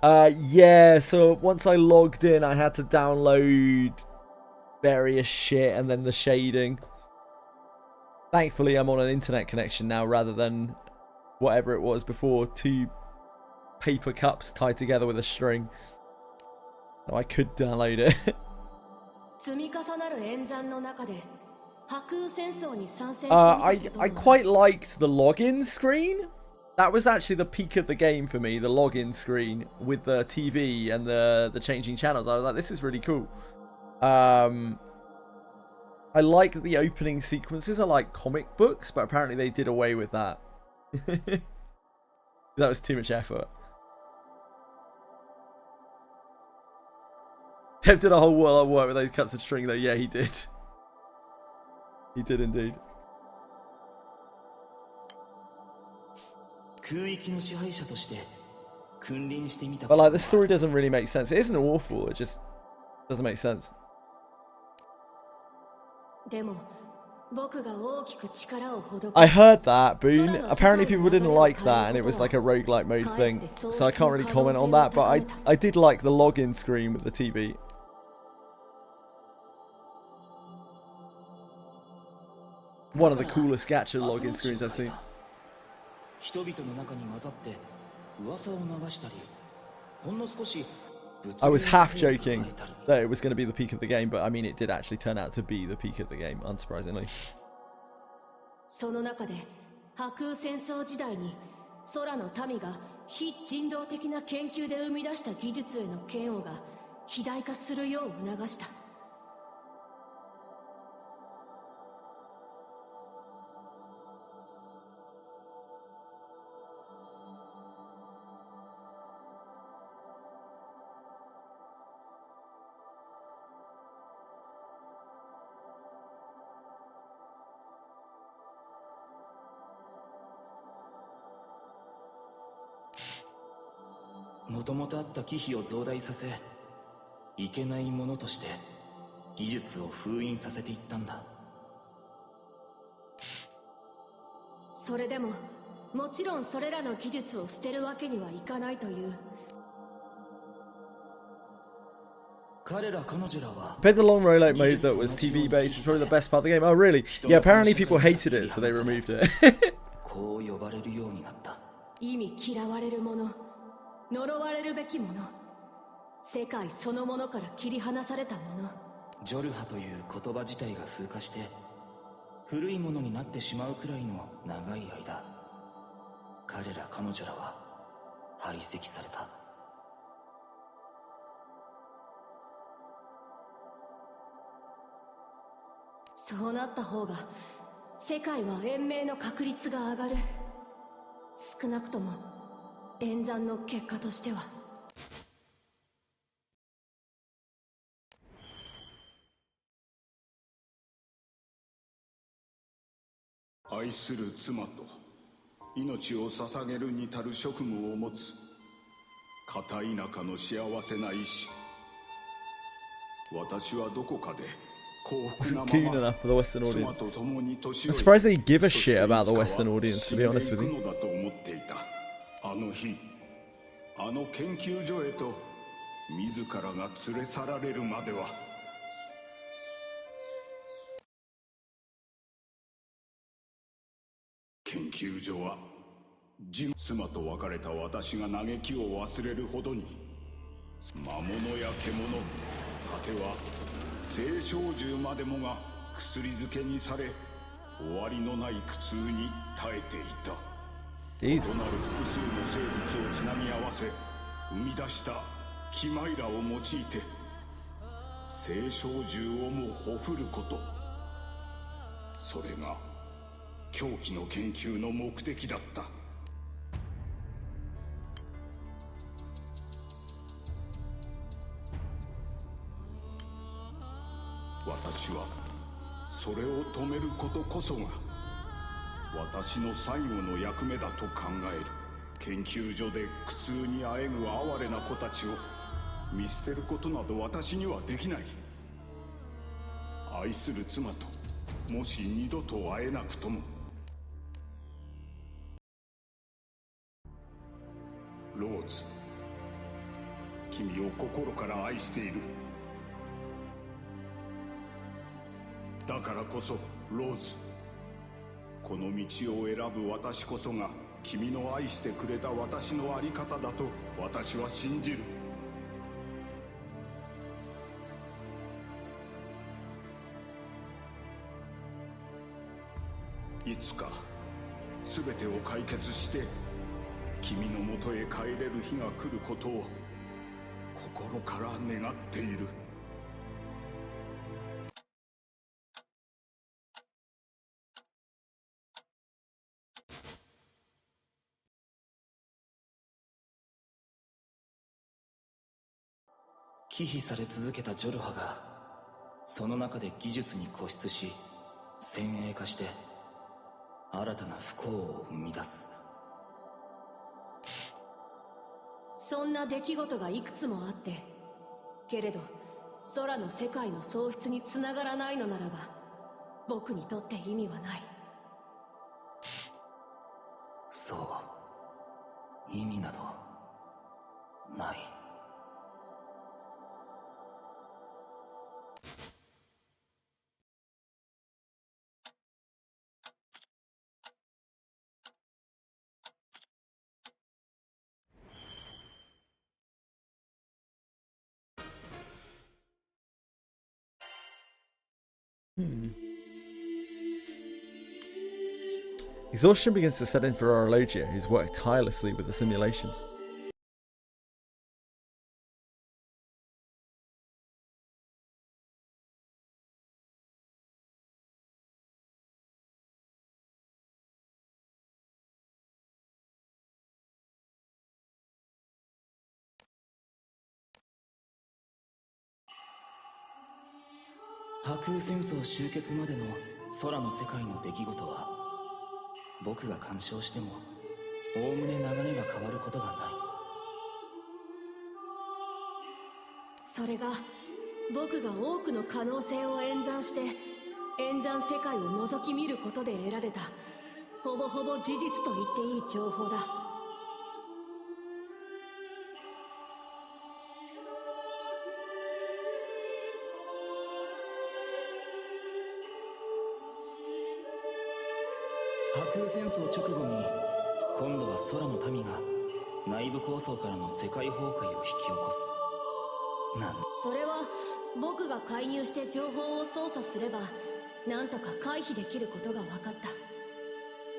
Yeah, so once I logged in, I had to download various shit and then the shading. Thankfully, I'm on an internet connection now rather than whatever it was before, 2 paper cups tied together with a string. So I could download it. I quite liked the login screen. That was actually the peak of the game for me, the login screen with the TV and the changing channels. I was like, this is really cool. I like the opening sequences are like comic books, but apparently they did away with that. That was too much effort. Dev did a whole lot of work with those cups of string though. Yeah, he did. He did indeed. But like the story doesn't really make sense. It isn't awful, it just doesn't make sense. I heard that, Boone. Apparently people didn't like that and it was like a roguelike mode thing. So I can't really comment on that, but I did like the login screen with the TV. One of the coolest gacha login screens I've seen. I was half joking that it was going to be the peak of the game, but I mean it did actually turn out to be the peak of the game, unsurprisingly. その中で波空戦争時代に空の民が非人道的な研究で生み出した技術への嫌悪が肥大化するよう促した。もともとあった忌避を増大させ、いけないものとして技術を封印させていったんだ。それでももちろんそれらの技術を捨てるわけにはいかないという。彼ら彼女らは Played the long roguelike mode that was TV based. It's probably the best part of the game. Oh really? Yeah, apparently people hated it, so they removed it. こう呼ばれるようになった。意味嫌われるもの。呪われるべきもの、世界そのものから切り離されたもの。ジョルハという言葉自体が風化して古いものになってしまうくらいの長い間、彼ら彼女らは排斥された。そうなった方が世界は延命の確率が上がる。少なくとも演算の結果としては。愛する妻と命を捧げるに足る職務を持つ片田舎の幸せな医師。私はどこかでIsn't keen enough for the Western audience. I'm surprised they give a shit about the Western audience, to be honest with you. あの日、あの研究所へと自らが連れ去られるまでは。研究所は妻と別れた私が嘆きを忘れるほどに魔物や獣、果ては青少獣までもが薬漬けにされ終わりのない苦痛に耐えていた。異なる複数の生物をつなぎ合わせ生み出したキマイラを用いて青少獣をもほふること、それが狂気の研究の目的だった。私はそれを止めることこそが私の最後の役目だと考える。研究所で苦痛にあえぐ哀れな子たちを見捨てることなど私にはできない。愛する妻ともし二度と会えなくとも。ローズ、君を心から愛している。だからこそローズ、この道を選ぶ私こそが君の愛してくれた私の在り方だと私は信じる。いつか全てを解決して君のもとへ帰れる日が来ることを心から願っている。忌避され続けたジョルハがその中で技術に固執し先鋭化して新たな不幸を生み出す。そんな出来事がいくつもあって、けれど空の世界の喪失につながらないのならば僕にとって意味はない。そう意味などない。Exhaustion begins to set in for Orologia, who's worked tirelessly with the simulations.「波空戦争終結までの空の世界の出来事は僕が干渉してもおおむね流れが変わることがない。それが僕が多くの可能性を演算して演算世界を覗き見ることで得られたほぼほぼ事実と言っていい情報だ。波空戦争直後に今度は空の民が内部構想からの世界崩壊を引き起こす。それは僕が介入して情報を操作すればなんとか回避できることが分かった。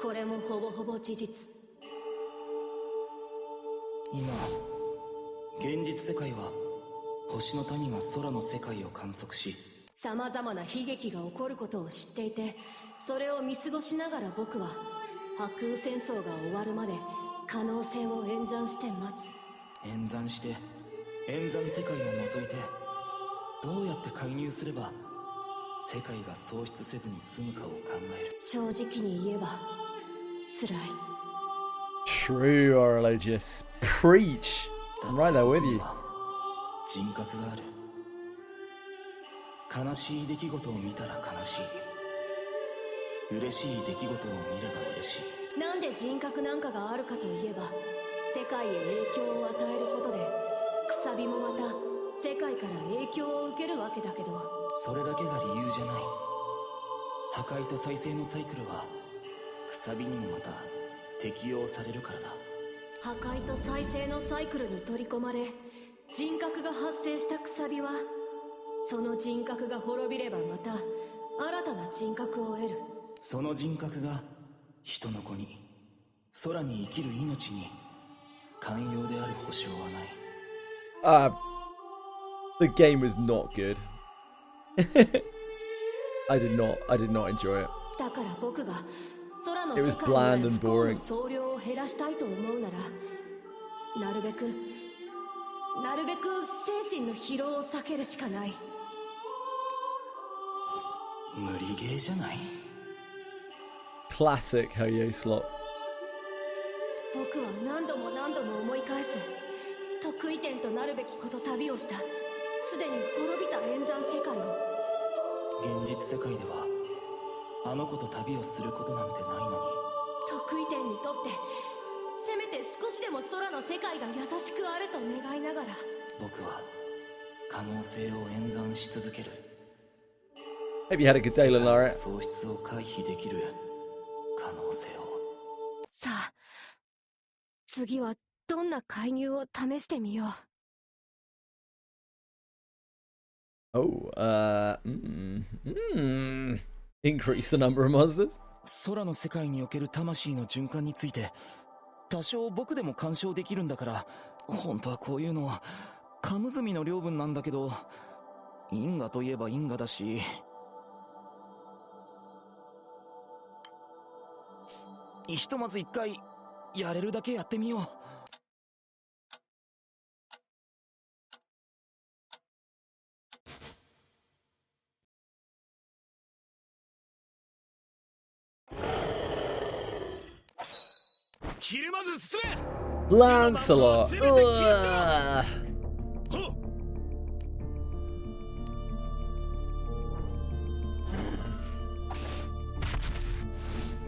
これもほぼほぼ事実。今現実世界は星の民が空の世界を観測し様々な悲劇が起こることを知っていて、それを見過ごしながら僕は波空戦争が終わるまで可能性を演算して待つ。演算して演算世界を除いてどうやって介入すれば世界が喪失せずに済むかを考える。正直に言えば辛い。 True, Orologius. Preach. I'm right there with you. 人格がある。悲しい出来事を見たら悲しい。嬉しい出来事を見れば嬉しい。なんで人格なんかがあるかといえば世界へ影響を与えることでくさびもまた世界から影響を受けるわけだけど、それだけが理由じゃない。破壊と再生のサイクルはくさびにもまた適用されるからだ。破壊と再生のサイクルに取り込まれ人格が発生したくさびはその人格が滅びればまた新たな人格を得る。その人格が人の子に空に生きる命に寛容である保証はない。The game was not good. I did not enjoy it. だから僕が空の It 世 was 界にあ bland る and 不幸 boring. の総量を減らしたいと思うならなるべく精神の疲労を避けるしかない。無理ゲーじゃない。 Classic Hoyo slot. 僕は何度も思い返す得意点となるべきこと旅をしたすでに滅びた演算世界を。現実世界ではあの子と旅をすることなんてないのに。得意点にとってせめて少しでも空の世界が優しくあると願いながら僕は可能性を演算し続ける。 Hope you had a good day, Lalaret. 喪失を回避できる可能性を。さあ、次はどんな介入を試してみよう。Oh, increase the number of monsters? 空の世界における魂の循環について多少僕でも干渉できるんだから、本当はこういうのはカムズミの領分なんだけど、因果といえば因果だし、ひとまず一回やれるだけやってみよう。ひるまず進め。 Lancelot. Ugh.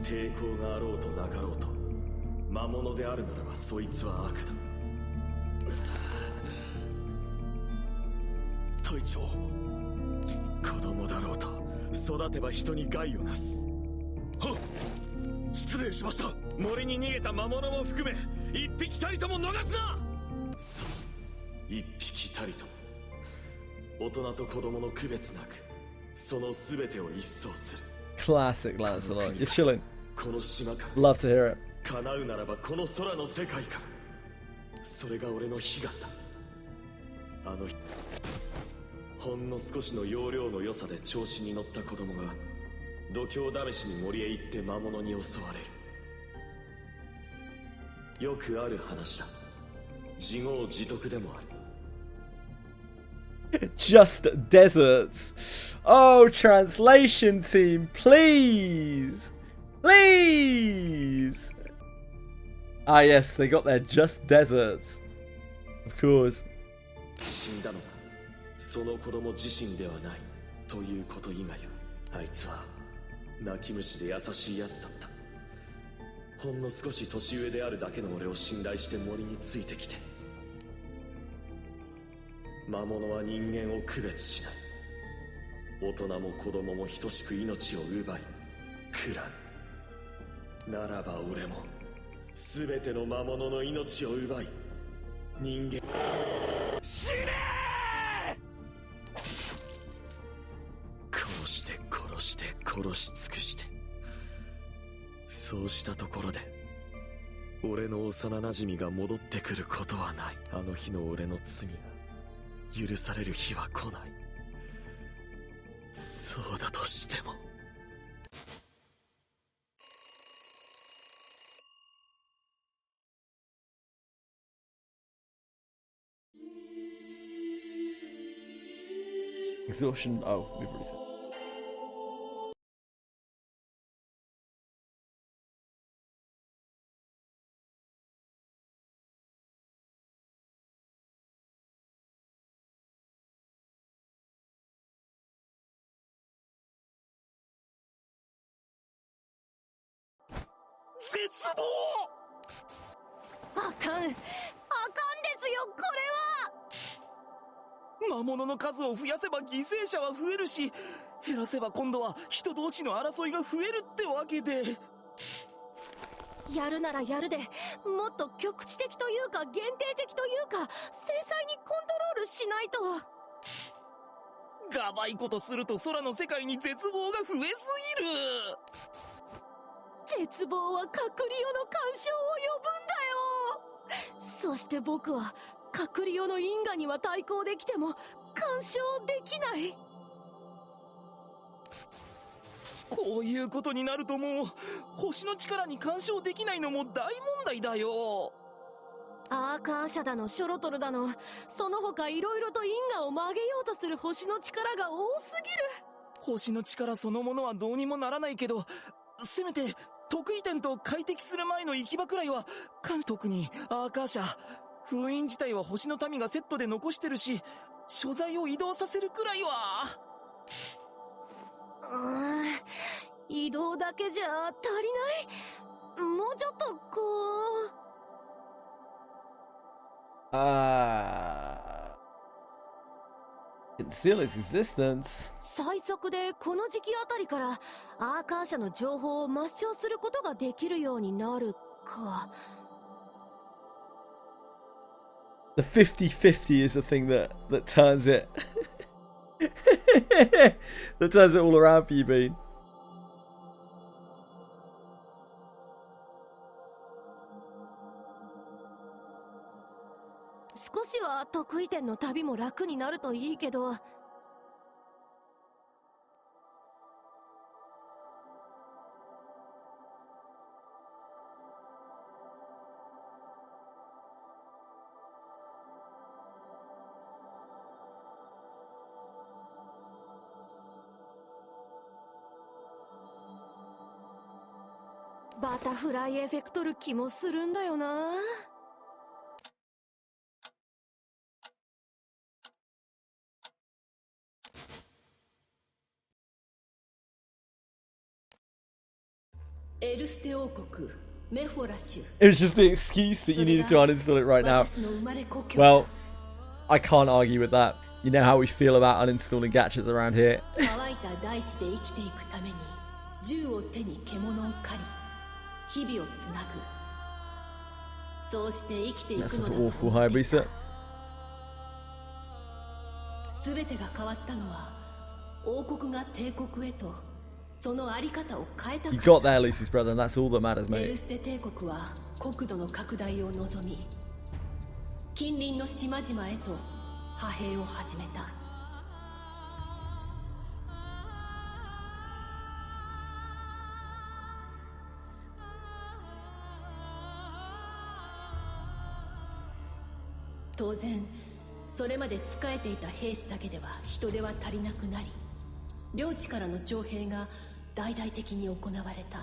抵抗があろうとなかろうと、魔物であるならばそいつは悪だ。隊長、子供だろうと育てば人に害をなす。はっ、失礼しました。森に逃げた魔物も含め一匹たりとも逃すな。そう、一匹たりとも。大人と子供の区別なく、その全てを一掃する。 Classic Lancelot. You're chilling. この島から Love to hear it. 叶うならばこの空の世界から。それが俺の悲願だ。あの日、ほんの少しの容量の良さで調子に乗った子供が度胸試しに森へ行って魔物に襲われる。よくある話だ。自業自得でもある。Just deserts. Oh, translation team, please. Please. Ah, yes, they got their just deserts. Of course. 死んだのはその子供自身ではないということ以外は、あいつは泣き虫で優しいやつだった。ほんの少し年上であるだけの俺を信頼して森についてきて。魔物は人間を区別しない。大人も子供も等しく命を奪い食らう。ならば俺も全ての魔物の命を奪い人間。死ねー。殺して殺して殺し尽くして、そうしたところで俺の幼馴染が戻ってくることはない。あの日の俺の罪が許される日は来ない。そうだとしても。Exhaustion. Oh, we've already said.あかんですよ、これは。魔物の数を増やせば犠牲者は増えるし、減らせば今度は人同士の争いが増えるってわけで。やるならやるで、もっと局地的というか限定的というか繊細にコントロールしないと。ガバいことすると空の世界に絶望が増えすぎる。絶望はカクリオの干渉を呼ぶんだよ。そして僕はカクリオの因果には対抗できても干渉できない。こういうことになるともう星の力に干渉できないのも大問題だよ。アーカーシャだのショロトルだの、その他いろいろと因果を曲げようとする星の力が多すぎる。星の力そのものはどうにもならないけど、せめて得意点と快適する前の行き場くらいは。特にアーカーシャ、封印自体は星の民がセットで残してるし、所在を移動させるくらいは。移動だけじゃ足りない。もうちょっとこう。Conceal its existence. 最速でこの時期あたりからアーカー社の情報を抹消することができるようになるか。The 50-50 is the thing that turns it. That turns it all around for you, Bean. 少しは得意点の旅も楽になるといいけど。バタフライエフェクトる気もするんだよな。エルステ王国メフォラ州。 It was just the excuse that you needed to uninstall it right now. Well, I can't argue with that. You know how we feel about uninstalling gadgets around here. 乾いた大地で生きていくために銃を手に獣を狩り日々をつなぐ。そうして生きていくの That's だ such と an 思 awful って high いた。 reset. 全てが変わったのは王国が帝国へとそのあり方を変えたか You ら got there, Lucy's brother, and that's all that matters, エル mate. ステ帝国は国土の拡大を望み近隣の島々へと派兵を始めた。当然それまで仕えていた兵士だけでは人手は足りなくなり領地からの徴兵が大々的に行われた。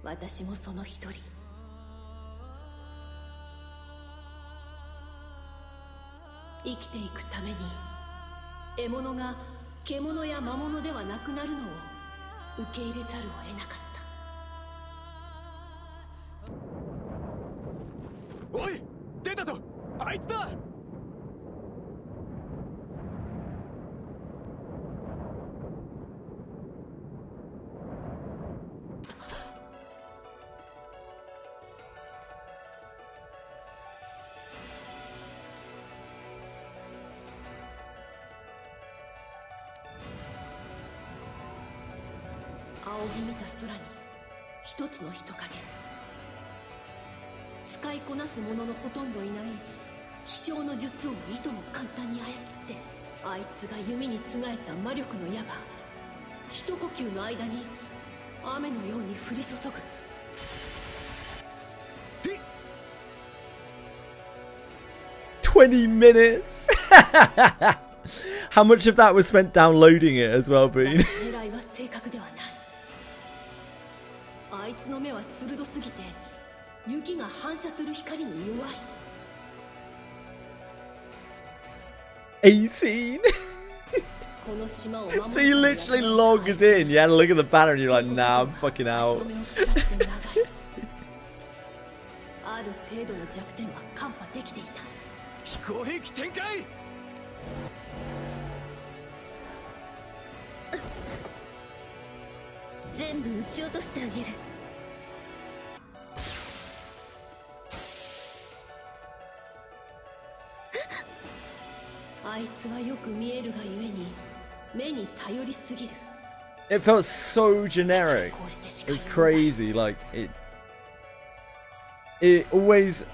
私もその一人。生きていくために獲物が獣や魔物ではなくなるのを受け入れざるを得なかった。おい、出たぞ、あいつだ。仰ぎ見た空に一つの人影。使いこなす者のほとんどいない飛翔の術をいとも簡単に操ってあいつが弓につがえた魔力の矢が一呼吸の間に雨のように降り注ぐ。20 minutes. How much of that was spent downloading it as well, Bean? 狙いは正確ではない。あいつの目は鋭すぎて雪が反射する光に弱い。18. この島を守る So you literally logged in, you had a look at the banner and you're like, nah, I'm fucking out. ある程度の弱点はカンパできていた。飛行兵器展開。全部撃ち落としてあげる。あいつはよく見えるがゆえに目に頼りすぎる。 It felt so generic. It was crazy. Like it always.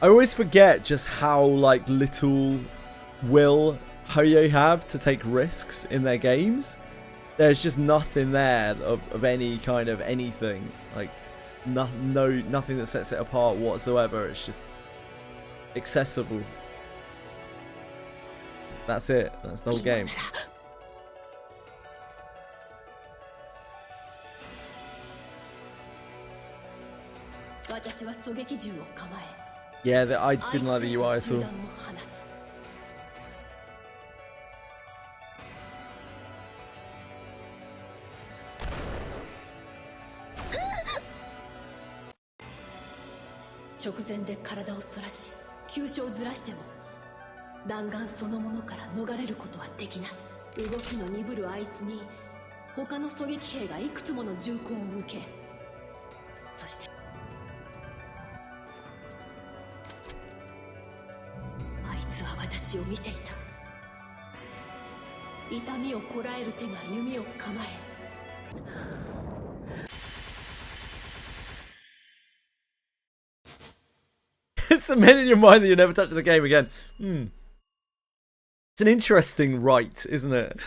I always forget just how like little will Hoyo have to take risks in their games. There's just nothing there of any kind of anything. Like nothing that sets it apart whatsoever. It's just accessible. That's it. That's the whole game. Yeah, I didn't like the UI at all. 弾丸そのものから逃れることはできない。動きの鈍るあいつに他の狙撃兵がいくつもの銃口を向け、そしてあいつは私を見ていた。痛みをこらえる手が弓を構え、Cement in your mind that you never touch the game again. It's an interesting right, isn't it? .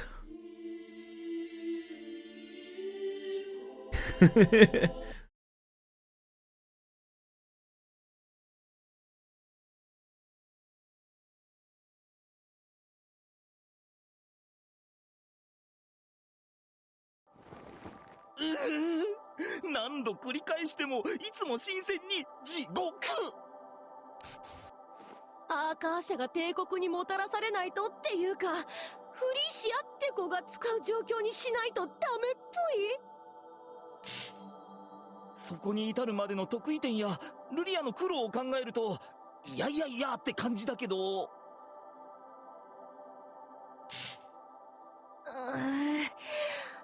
何度繰り返してもいつも新鮮に地獄。アーカー社が帝国にもたらされないとっていうか、フリーシアって子が使う状況にしないとダメっぽい。そこに至るまでの得意点やルリアの苦労を考えると、いやいやいやって感じだけど。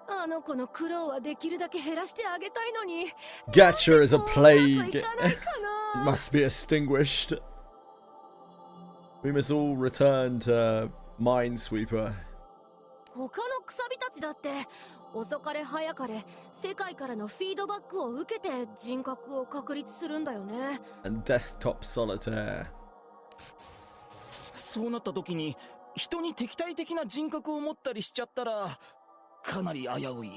あの子の苦労はできるだけ減らしてあげたいのに。Gacha is a plague. Must be extinguished. We must all return to Minesweeper. 他のくさびたちだって遅かれ早かれ世界からのフィードバックを受けて人格を確立するんだよね。And desktop solitaire. そうなった時に人に敵対的な人格を持ったりしちゃったらかなり危うい。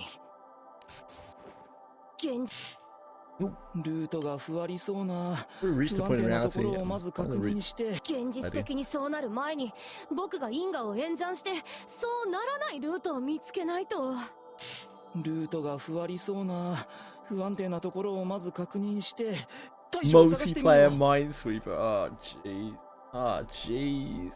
ルートが不ありそうな不安定なところをまず確認して、現実的にそうなる前に僕が因果を演算してそうならないルートを見つけないと。ルートが不ありそうな不安定なところをまず確認して対処を探してみよう。 Multiplayer Minesweeper. Oh jeez. Oh jeez.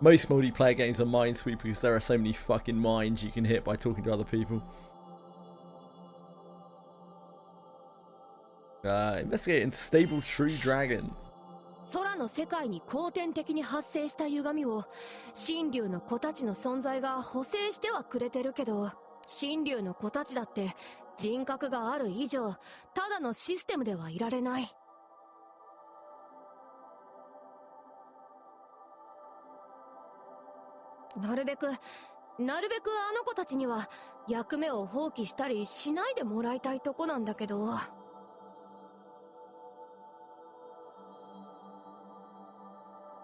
Most multiplayer games are Minesweeper because there are so many fucking mines you can hit by talking to other people. Investigate unstable true dragons. 空の世界に後天的に発生した歪みを神竜の子たちの存在が補正してはくれてるけど、神竜の子たちだって人格がある以上ただのシステムではいられない。なるべくあの子たちには役目を放棄したりしないでもらいたいとこなんだけど。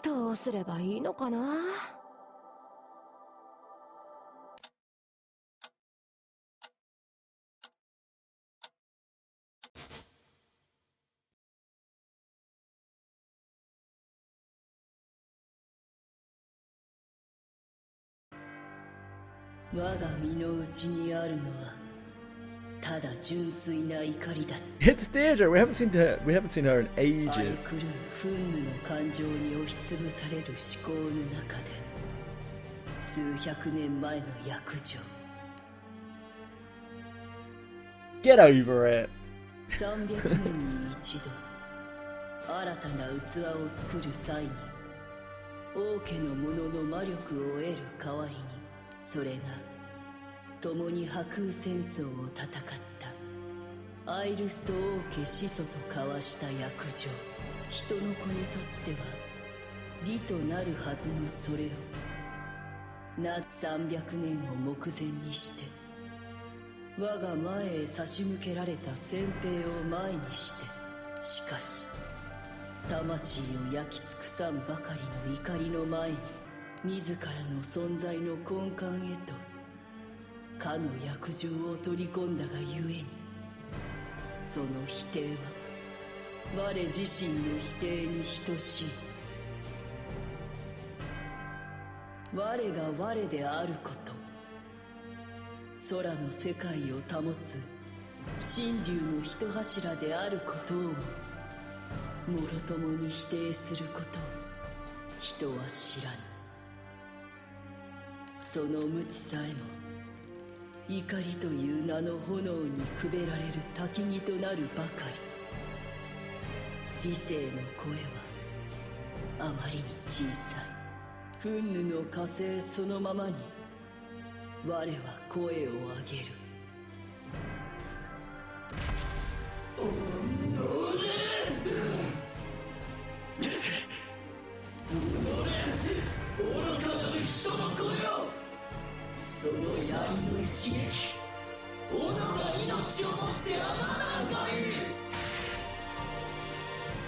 どうすればいいのかな。我が身の内にあるのはただ純粋な怒りだ。 It's Deirdre. We haven't seen her in 荒れ ages. 狂う憤怒の感情に押しつぶされる思考の中で数百年前の約定。 Get over it. 300年に一度新たな器を作る際に王家の者の魔力を得る代わりに、それが共に破空戦争を戦ったアイルスと王家始祖と交わした約定。人の子にとっては利となるはずのそれをな300年を目前にして我が前へ差し向けられた先兵を前にして、しかし魂を焼き尽くさんばかりの怒りの前に自らの存在の根幹へとかの約定を取り込んだがゆえに、その否定は我自身の否定に等しい。我が我であること、空の世界を保つ神竜の一柱であることをもろともに否定することを人は知らぬ。その無知さえも怒りという名の炎にくべられる焚き木となるばかり。理性の声はあまりに小さい。憤怒の火星そのままに我は声を上げる。愚かなる人の声を、その槍の一撃、己が命をもってあがなうがいい。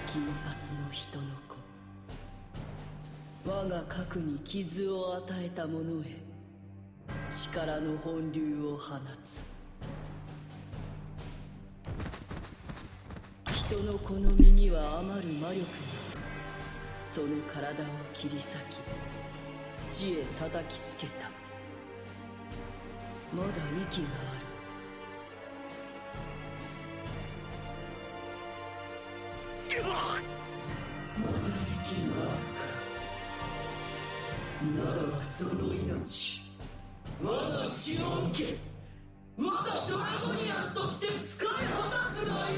金髪の人の子、我が核に傷を与えた者へ力の本流を放つ。人の子の身には余る魔力がその体を切り裂き地へ叩きつけた。まだ息がある。まだ息があるか。ならばその命、我が血を受け、我がドラゴニアンとして使い果たすがいい。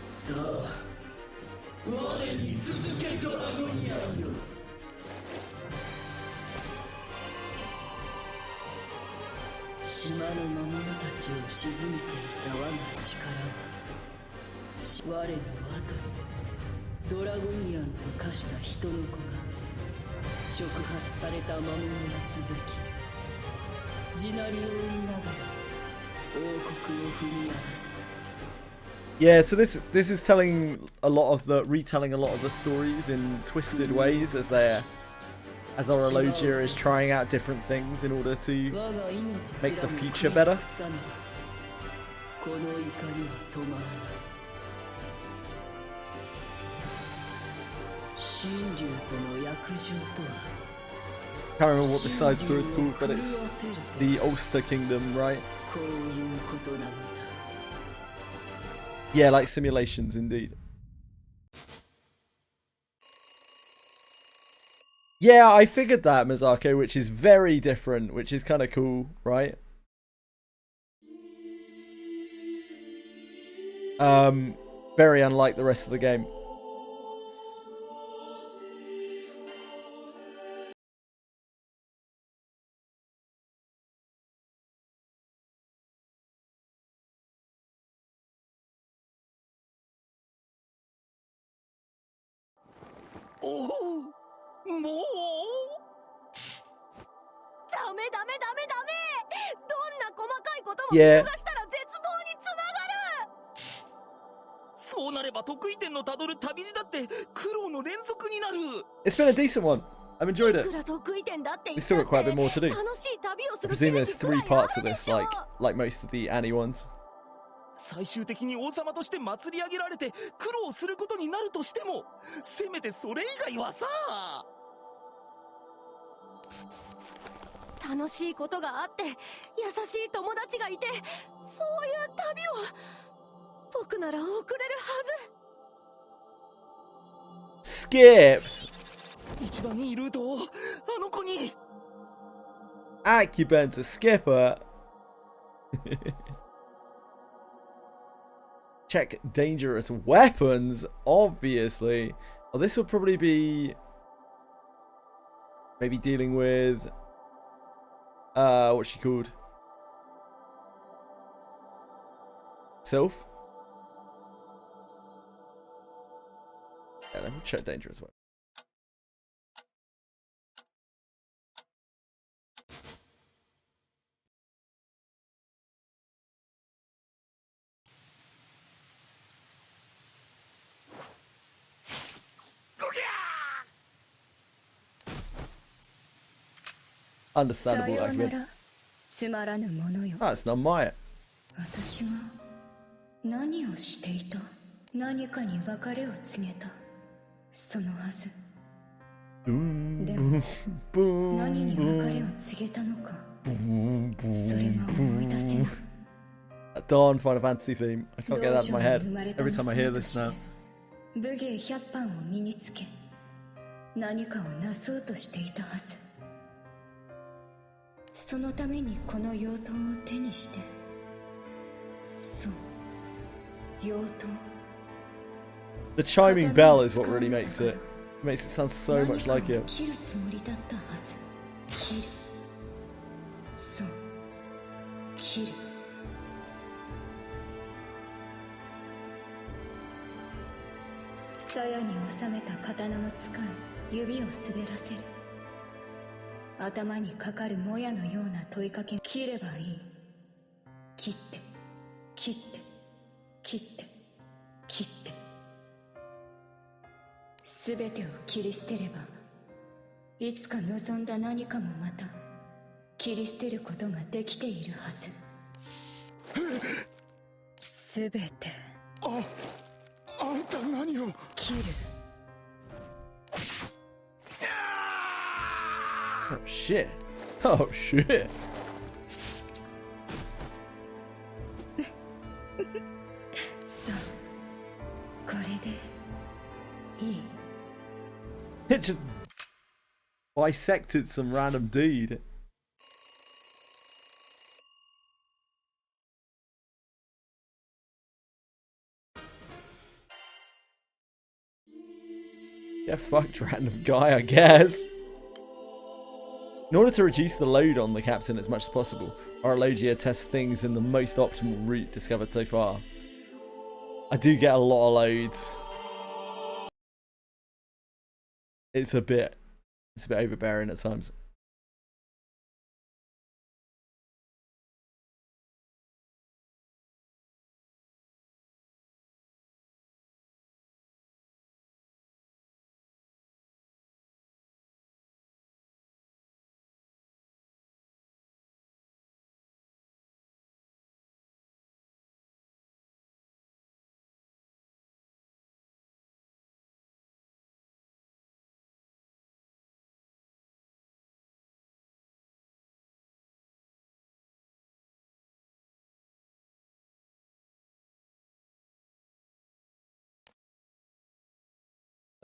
さあ、我に続けドラゴニアンよ。島の魔物たちを鎮めていた我が力は、我の後にドラゴニアンと化した人の子が触発された魔物が続き、地鳴りを生みながら王国を踏み荒らす。Yeah, so this is telling a lot of the retelling a lot of the stories in twisted ways as our Alogia is trying out different things in order to make the future better. Can't remember what the side story is called, but it's the Ulster Kingdom, right? Yeah, like simulations, indeed. Yeah, I figured that, Mizako, which is very different, which is kind of cool, right? Very unlike the rest of the game. Oh, もうダメダメダメダメ。どんな細かいことも見逃したら絶望につながる。そうなれば得意点のたどる旅路だって苦労の連続になる。 It's been a decent one. I've enjoyed it. We still got quite a bit more to do. I presume there's 3 parts of this, like most of the Annie ones. 最終的に王様として祭り上げられて苦労することになるとしても、せめてそれ以外はさ。楽しいことがあって優しい友達がいて、そういう旅を僕なら送れるはず。Skips. 一番いいルートをあの子に。Accubant's a skipper. Check dangerous weapons, obviously. Oh, this will probably be maybe dealing with what's she called? Sylph? Yeah, let me check dangerous weapons. Understandable, Accubant. Ah, it's not Maya. 私は何をしていた？何かに別れを告げた。そのはず。でも何に別れを告げたのか、それが思い出せない。 Darn Final Fantasy theme. I can't get that out of my head every time I hear this now. 武芸100般を身につけ、何かをなそうとしていたはず。そのためにこの妖刀を手にして。そう、妖刀。The chiming bell is what really makes it sound so much like it. 切るつもりだったはず。切る。そう、切る。鞘に収めた刀の使い、指を滑らせる。頭にかかるもやのような問いかけ。切ればいい。切って切って切って切って、すべてを切り捨てれば、いつか望んだ何かもまた切り捨てることができているはず。すべてあんた何を。切る。Oh shit. Oh shit. そう、これでいい。 It just bisected some random dude. Yeah, fucked random guy, I guess. In order to reduce the load on the captain as much as possible, Orologia tests things in the most optimal route discovered so far. I do get a lot of loads. It's a bit overbearing at times.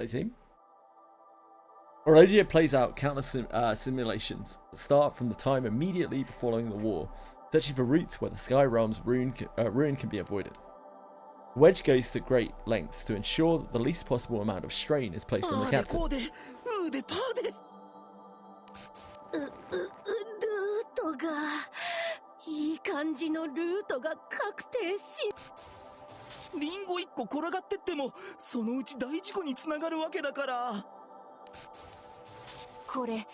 Team. Orologia plays out countless simulations that start from the time immediately following the war, searching for routes where the Sky Realm's ruin can be avoided. Wedge goes to great lengths to ensure that the least possible amount of strain is placed on the captain. ルートがいい感じのルートが確定し、リンゴ1個転がってってもそのうち大事故につながるわけだから。これ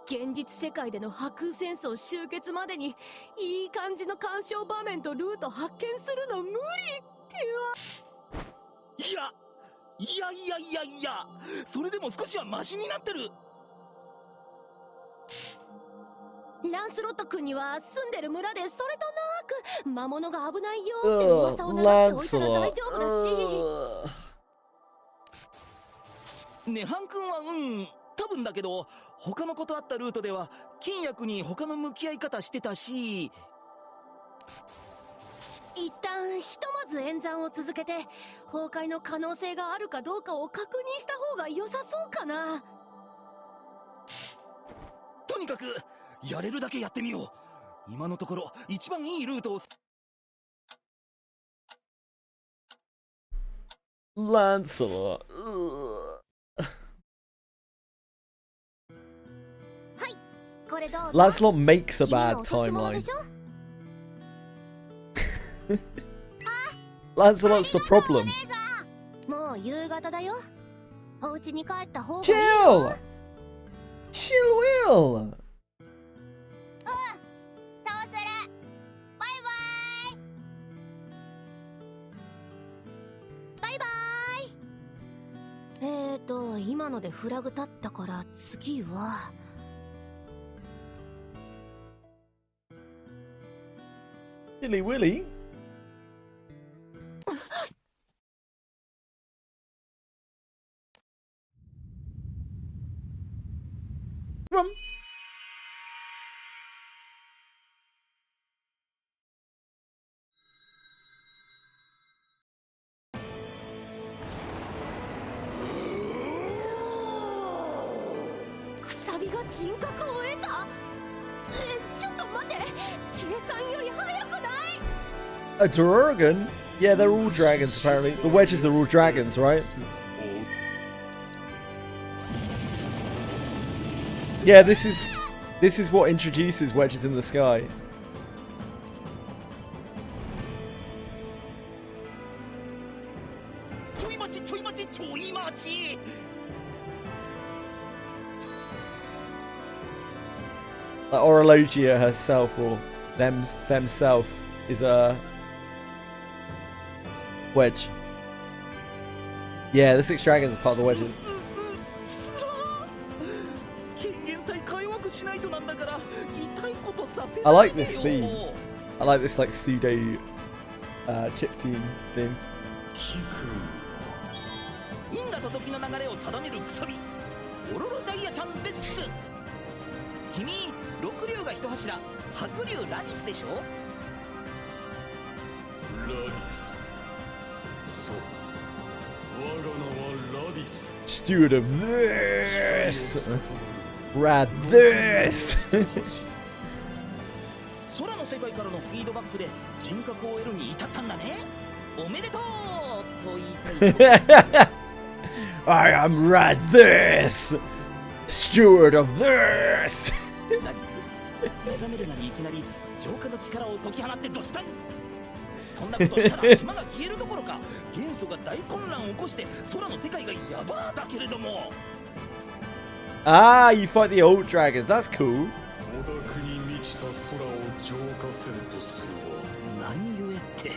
現実世界での破空戦争終結までにいい感じの干渉場面とルート発見するの無理っては。いや、それでも少しはマシになってる。ランスロット君には住んでる村でそれとなく魔物が危ないよって噂を流しておいたら大丈夫だし。ネハン君は多分だけど他のことあったルートでは金薬に他の向き合い方してたし。一旦ひとまず演算を続けて崩壊の可能性があるかどうかを確認した方が良さそうかな。とにかくやれるだけやってみよう。今のところ一番いいルートを。Lancelot. Lancelot makes a bad timeline. Lancelot's the problem. もう夕方だよ。お家に帰った方がいい Chill! Chill will! 今のでフラグ立ったから次はSilly Willy? Come on. びが人格を得た。ちょっと待って、計算より早くない？ A dragon? Yeah, they're all dragons apparently. The wedges are all dragons, right? Yeah, this is what introduces wedges in the sky. Like Orologia herself, or themself, is a wedge. Yeah, the 6 dragons are part of the wedges. I like this theme. I like this like pseudo chiptune theme. 因果と時の流れを定めるくさびオロロジャイアちゃんです。君六竜が一柱白竜ラディスでしょ。ラディス、そう、我が名はラディス。 Steward of this, Rad this. 空の世界からのフィードバックで人格を得るに至ったんだね。おめでとうと言いたい。I am Rad this, Steward of this. ラディス、目覚めるなりいきなり浄化の力を解き放ってどしたん。そんなことしたら島が消えるどころか元素が大混乱を起こして空の世界がヤバーだけれども。Ah, you fight the old dragons. That's cool. 小田に満ちた空を浄化せんとするわ。何故って。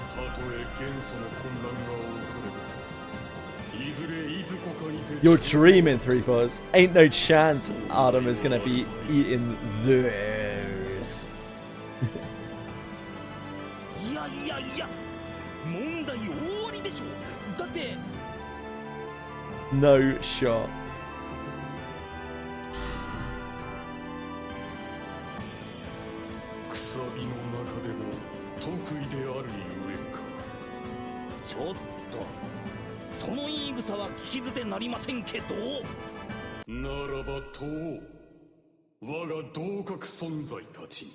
たとえ元素の混乱が起これど。 You're dreaming, 3-4s. Ain't no chance Adam is gonna be eating this. いやいやいや、問題大ありでしょ。だって No shot. くさびの中でも得意であるゆえか。ちょっと。 その言い草は聞き捨てなりませんけど。ならばと我が同格存在たち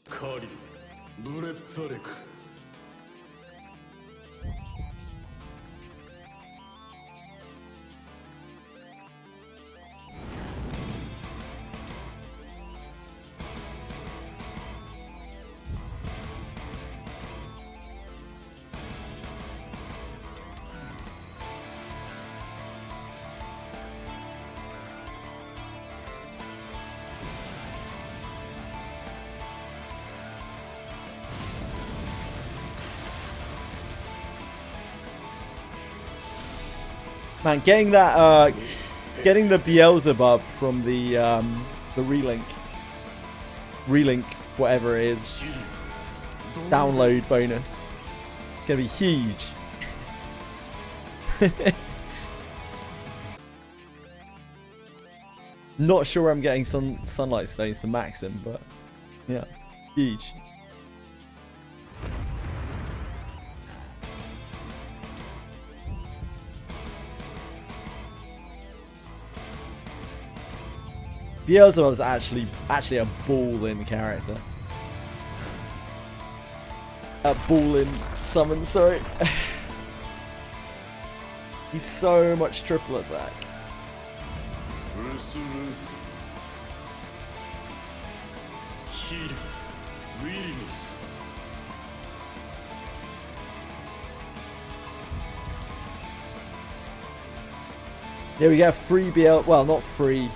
カリル、ブレッザレク。 Man, getting that, getting the Beelzebub from the relink, whatever it is, download bonus, gonna be huge. Not sure I'm getting sunlight stones to max him, but yeah, huge. Beelzebub's actually a ball-in character. A ball-in summon, sorry. He's so much triple attack. Yeah, we get free BL. Well, not free.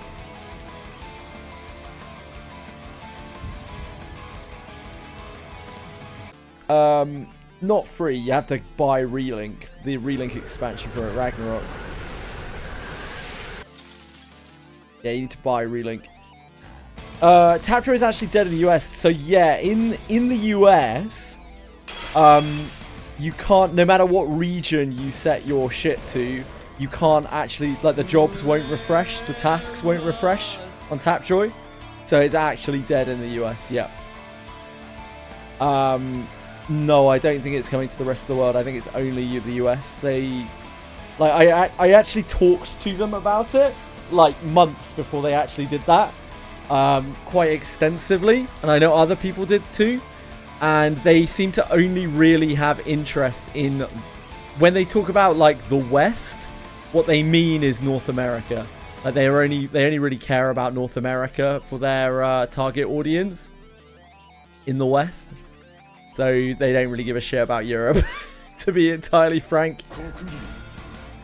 Not free. You have to buy Relink, the Relink expansion for Ragnarok. Yeah, you need to buy Relink. Tapjoy is actually dead in the US, so yeah, in the US, you can't, no matter what region you set your shit to, you can't actually, like, the jobs won't refresh, the tasks won't refresh on Tapjoy, so it's actually dead in the US. Yep. No, I don't think it's coming to the rest of the world. I think it's only the US. They, like, I actually talked to them about it, like, months before they actually did that, quite extensively, and I know other people did too, and they seem to only really have interest in, when they talk about, like, the West, what they mean is North America. Like, they only really care about North America for their target audience in the West. So they don't really give a shit about Europe, to be entirely frank.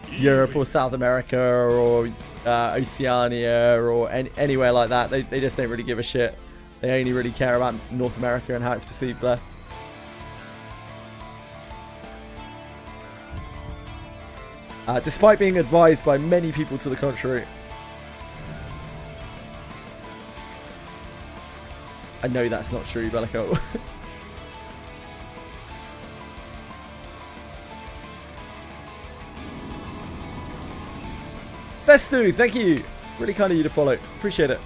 Europe or South America or Oceania or anywhere like that. They just don't really give a shit. They only really care about North America and how it's perceived there. Despite being advised by many people to the contrary. I know that's not true, Bellico. Bestu, thank you. Really kind of you to follow. Appreciate it.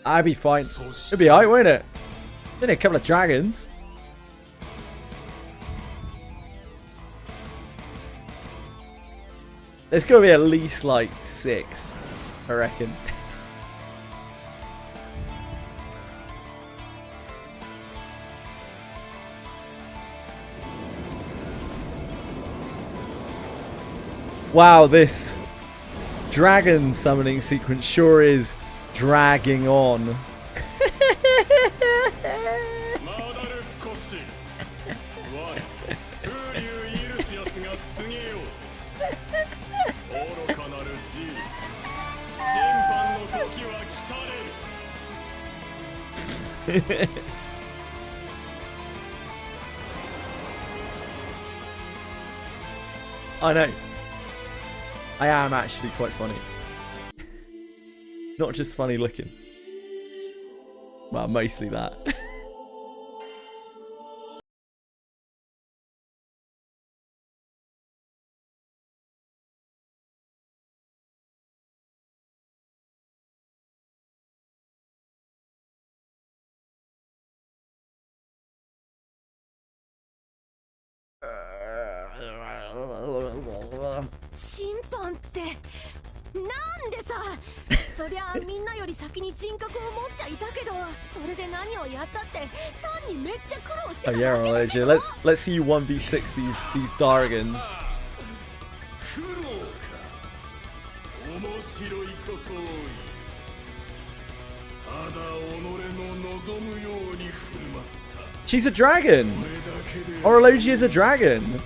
I'd be fine. It'd be alright, won't it? Then a couple of dragons. There's got to be at least like 6, I reckon. Wow, this dragon summoning sequence sure is dragging on. I know. I am actually quite funny. Not just funny looking. Well, mostly that. Oh yeah, Religion. Let's see you 1v6 these Dargans. She's a dragon. Orology is a dragon.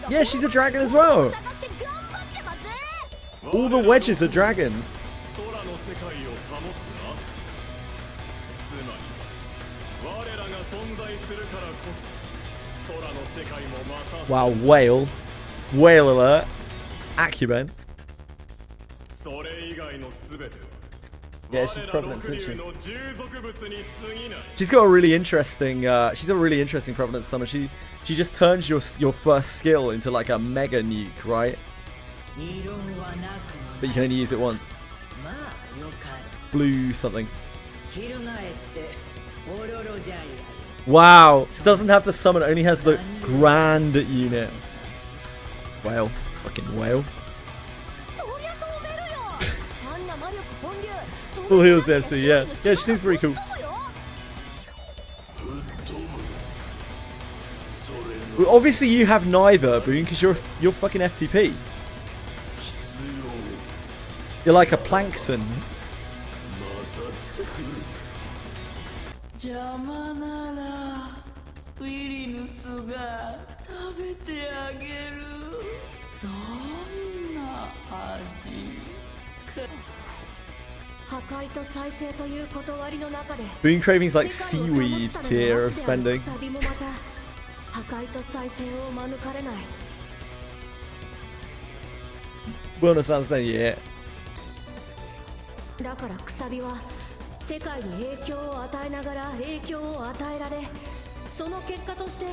Yeah, she's a dragon as well. All the wedges are dragons. Wow, whale. Whale alert. Acumen. Yeah, she's provenance, isn't she? She's got a really interesting provenance summon. She just turns your first skill into like a mega nuke, right? But you can only use it once. Blue something. Wow, doesn't have the summon, only has the grand unit. Whale, fucking whale. Full heals FC, yeah. Yeah, she seems pretty cool. Well, obviously you have neither, Boone, because you're fucking FTP. You're like a plankton. Boon Craving's like seaweed tier of spending. Wellness understand, yeah. 世界に影響を与えながら影響を与えられ、その結果として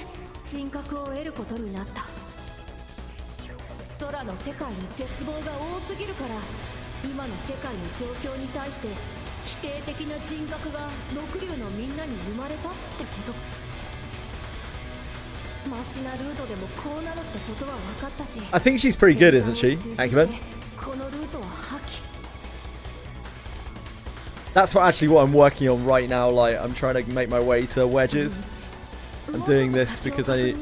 人格を得ることになった。空の世界に絶望が多すぎるから、今の世界の状況に対して否定的な人格が六竜のみんなに生まれたってこと。マシなルートでもこうなるってことは分かったし。 I think she's pretty good, isn't she, Akiman? このルートは破棄。 That's what I'm working on right now. Like, I'm trying to make my way to wedges. I'm doing this because I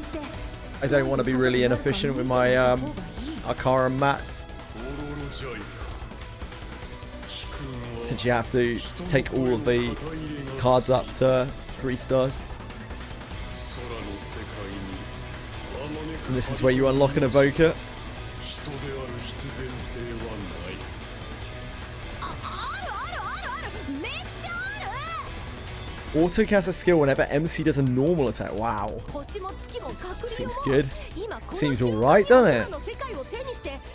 don't want to be really inefficient with my Akara mats. Since you have to take all of the cards up to 3 stars. And this is where you unlock an evoker. Auto casts a skill whenever MC does a normal attack. Wow. Seems good. Seems alright, doesn't it?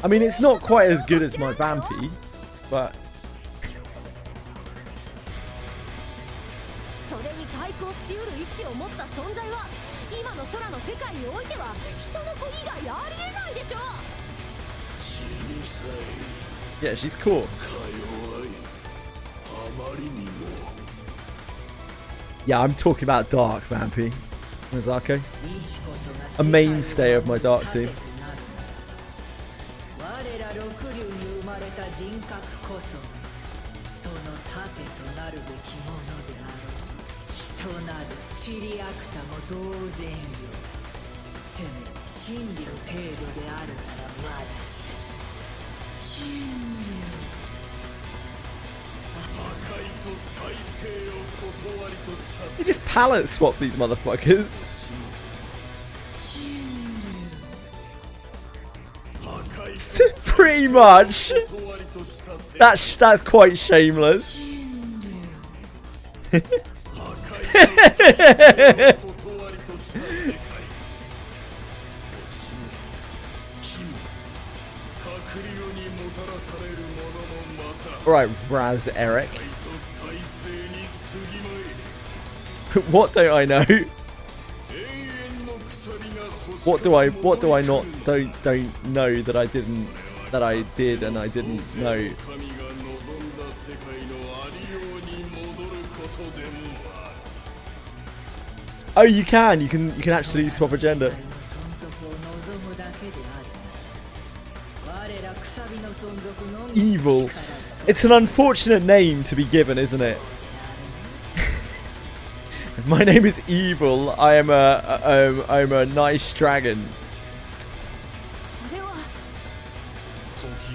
I mean, it's not quite as good as my Vampy, but... Yeah, she's cool. Yeah, I'm talking about Dark Vampy. Mizako. A mainstay of my Dark team. You just palette swap these motherfuckers. Pretty much. That's quite shameless. Alright, Vraz Eric. What don't I know? What do I not don't know that I did and I didn't know? Oh, you can actually swap a gender. Evil. It's an unfortunate name to be given, isn't it? My name is Evil. I'm a nice dragon.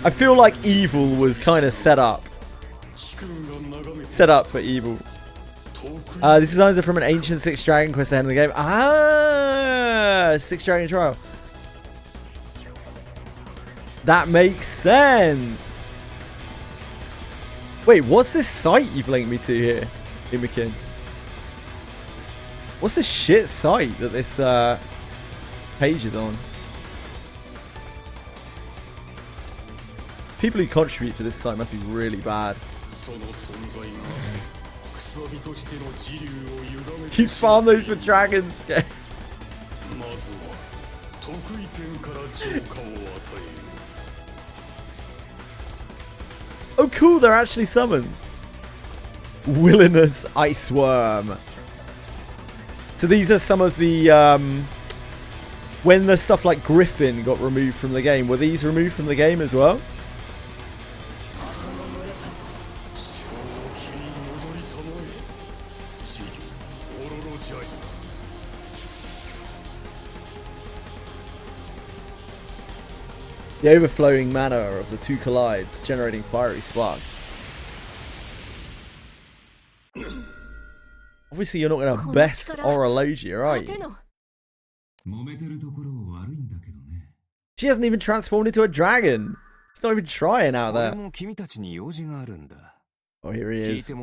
I feel like Evil was kind of set up for Evil. This is either from an ancient 6 dragon quest ahead in the game. Ah, 6 dragon trial. That makes sense. Wait, what's this site you've linked me to here, Imakin? What's this shit site that this page is on? People who contribute to this site must be really bad. You farm those for dragons. Oh cool, they're actually summons. Willinous Ice Worm. So these are some of the when the stuff like Griffin got removed from the game, were these removed from the game as well? The overflowing mana of the 2 collides, generating fiery sparks. Obviously, you're not going to best Orologia, right? She hasn't even transformed into a dragon. It's not even trying out there. Oh, here he is. The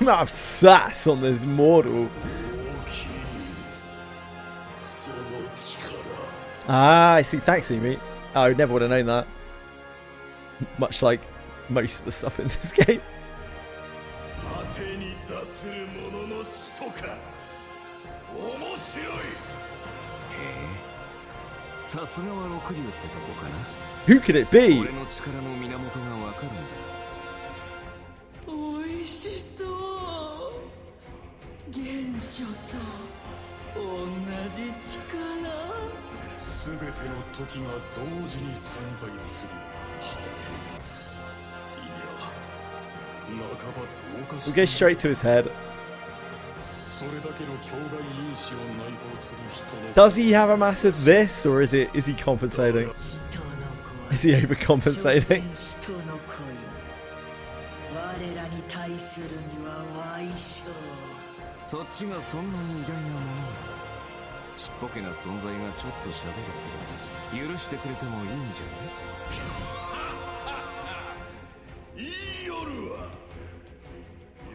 amount of sass on this mortal. Ah, I see. Thanks, Amy. Oh, I never would have known that. Much like most of the stuff in this game. 果てに座する者の死とか面白い。さすがは六竜ってとこかな。 Who could it be? 俺の力の源がわかるんだ。おいしそう。原初と同じ力。すべての時が同時に存在する果て。いや、半ば同化し We'll て go straight to his head. それだけの境外因子を内包する人の Does he have a massive this, or is he compensating? Is he overcompensating? 人の恋。我らに対するには歪小。そっちがそんなに偉大なものならちっぽけな存在がちょっと喋るけど許してくれてもいいんじゃない言いよるわ。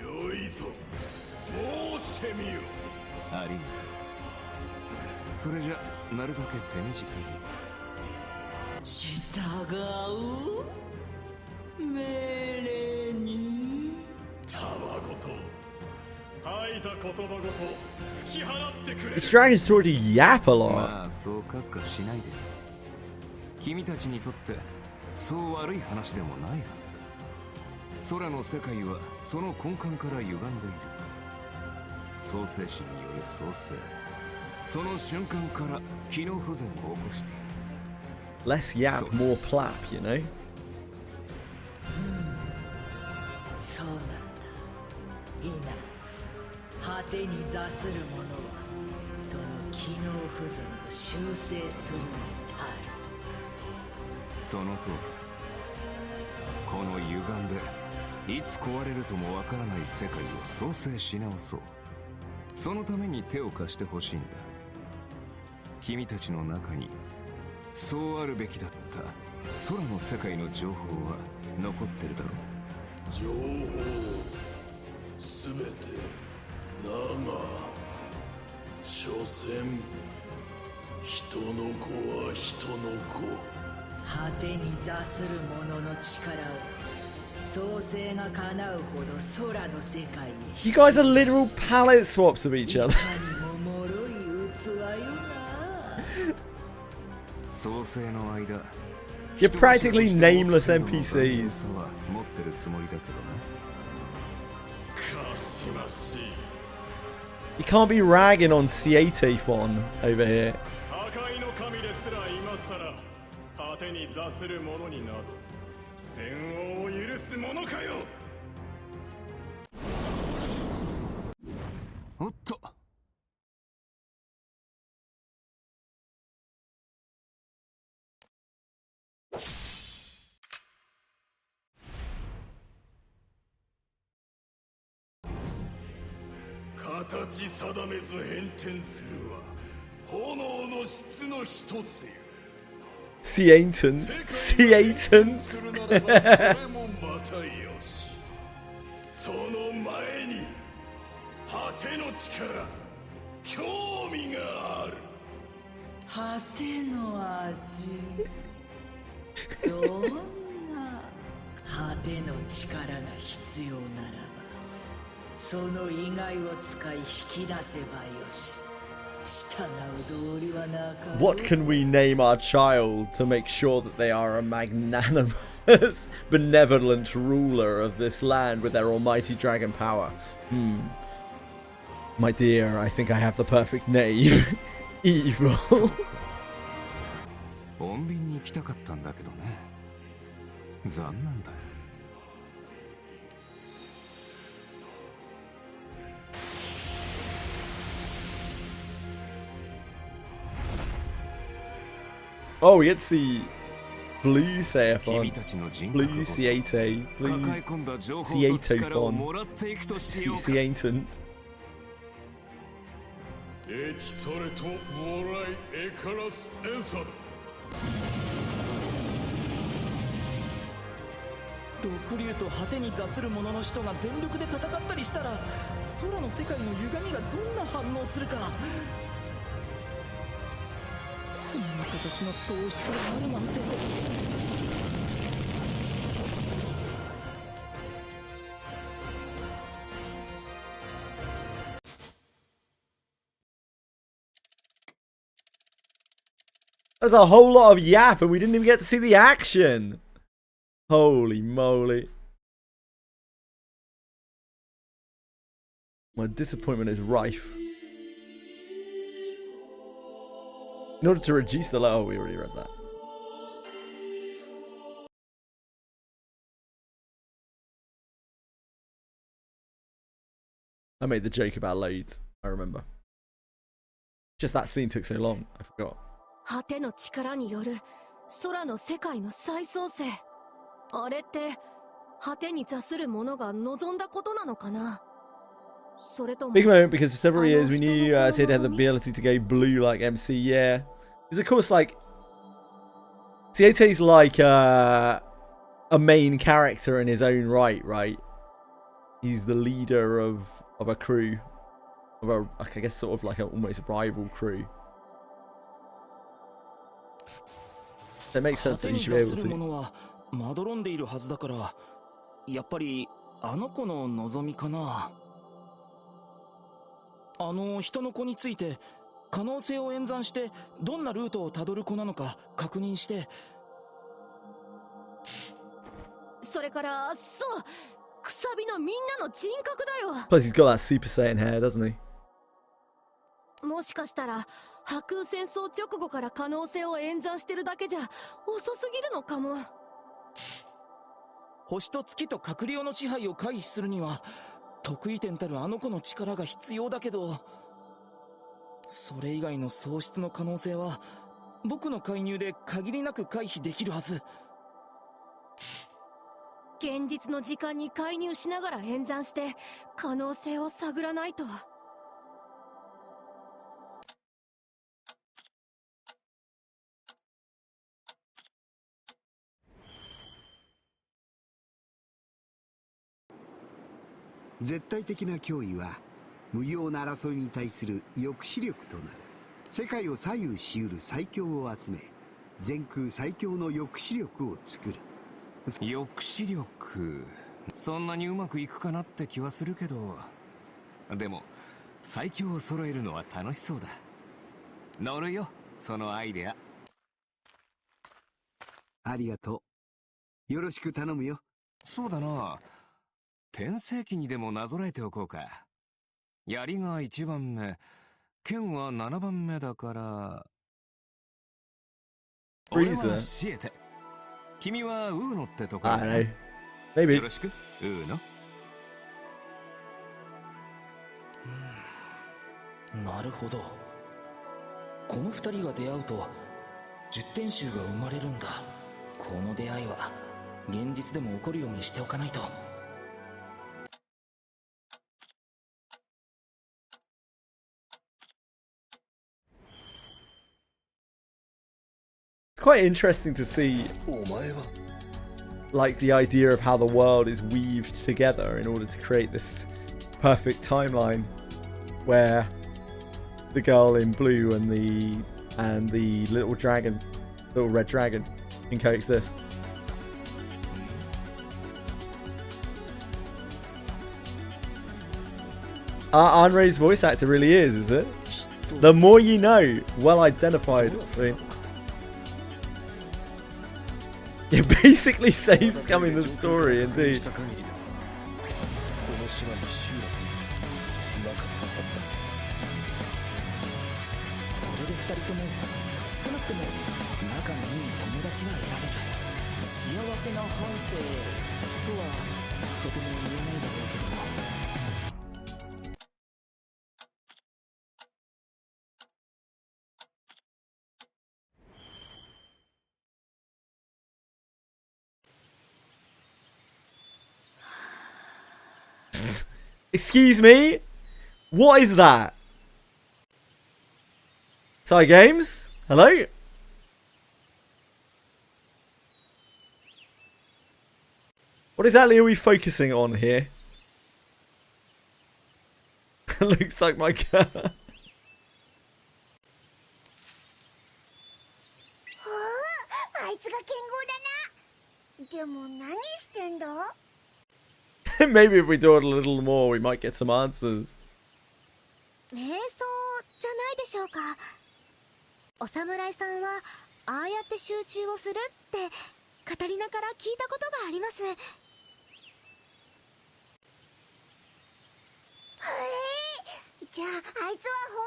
よいぞ、申してみよ。ありがとう。それじゃなるだけ手短従う命令に。たわごと吐いた言葉ごと吹き払ってくれ。 This dragon's taught to yap a に。 lot. まあそう閣下しないで。君たちにとってそう悪い話でもないはずだ。空の世界はその根幹から歪んでいる。創世神による創生、その瞬間から機能不全を起こしている。 Less yap, more plap, you know? そうなんだ。いいな。果てに座する者はその機能不全を修正するに足る。その通り。この歪んでいつ壊れるともわからない世界を創生し直そう。そのために手を貸してほしいんだ。君たちの中にそうあるべきだった空の世界の情報は残ってるだろう。情報すべてだが、所詮人の子は人の子。果てに座する者の力を創生が叶うほど空の世界へ。 You guys are literal palette swaps of each other. もろい器よな。創生の間 You're practically nameless NPCs. 持ってるつもりだけどね。かしましい。 You can't be ragging on Cietefon over here. 破壊の神ですら今さら果てに座する者になど戦王を許す者かよ。おっと。形定めず変転するは炎の質の一つよ。Cietans. す Cietans. るならばそれもまたよし。その前に果ての力、興味がある。果ての味。どんな果ての力が必要ならばその意外を使い引き出せばよし。従う道理はなかろう。 What can we name our child to make sure that they are a magnanimous, benevolent ruler of this land with their almighty dragon power? My dear, I think I have the perfect name. Evil. 穏便に行きたかったんだけどね。残念だよ。Oh, we get to see Blue Seiphon, Blue Ciete, Blue Cietefon, Cientant. エキサレとモライエカラスエンサだ。六竜と果てに座する者の人が全力で戦ったりしたら空の世界の歪みがどんな反応するか。こんな形の喪失があるなんて。That's a whole lot of yap, and we didn't even get to see the action. Holy moly. My disappointment is rife. In order to reduce the level, we already read that. I made the joke about loads, I remember. Just that scene took so long, I forgot. 果ての力による空の世界の再創生。あれって果てに座する者が望んだことなのかな。それとも Big moment because for several years we knew Sid had the ability to go blue like MC, yeah. Because of course, like, Siete's like a main character in his own right, right? He's the leader of a crew, of a, I guess, sort of like a almost rival crew. So it makes sense that he should be able to. まどろんでいるはずだから、やっぱりあの子の望みかな。あの人の子について可能性を演算してどんなルートをたどる子なのか確認して。それからそう、くさびのみんなの人格だよ。 Plus he's got that Super Saiyan hair, doesn't he? もしかしたら破空戦争直後から可能性を演算してるだけじゃ遅すぎるのかも。星と月と閣僚の支配を回避するには得意点たるあの子の力が必要だけど、それ以外の喪失の可能性は僕の介入で限りなく回避できるはず。現実の時間に介入しながら演算して可能性を探らないと。絶対的な脅威は無用な争いに対する抑止力となる。世界を左右しうる最強を集め、全空最強の抑止力を作る。抑止力、そんなにうまくいくかなって気はするけど、でも最強を揃えるのは楽しそうだ。乗るよ、そのアイデア。ありがとう。よろしく頼むよ。そうだな。天聖機にでもなぞらえておこうか。槍が1番目、剣は7番目だから。俺はシエテ。君はウーノってところだ。Maybe. よろしく、ウーノ。なるほど。この二人が出会うと十天衆が生まれるんだ。この出会いは現実でも起こるようにしておかないと。It's quite interesting to see, like, the idea of how the world is weaved together in order to create this perfect timeline where the girl in blue and the little red dragon can coexist. Anre's voice actor really is it? The more you know. Well identified. I mean, it basically saves coming the story, indeed. 'Excuse me? What is that? Sorry, games? Hello? What exactly are we focusing on here? Looks like my cat. あいつが剣豪だな。でも何してんだ？ Maybe if we do it a little more, we might get some answers. 瞑想じゃないでしょうか。お侍さんはああやって集中をするってカタリナから聞いたことがあります。へえ、じゃああいつは本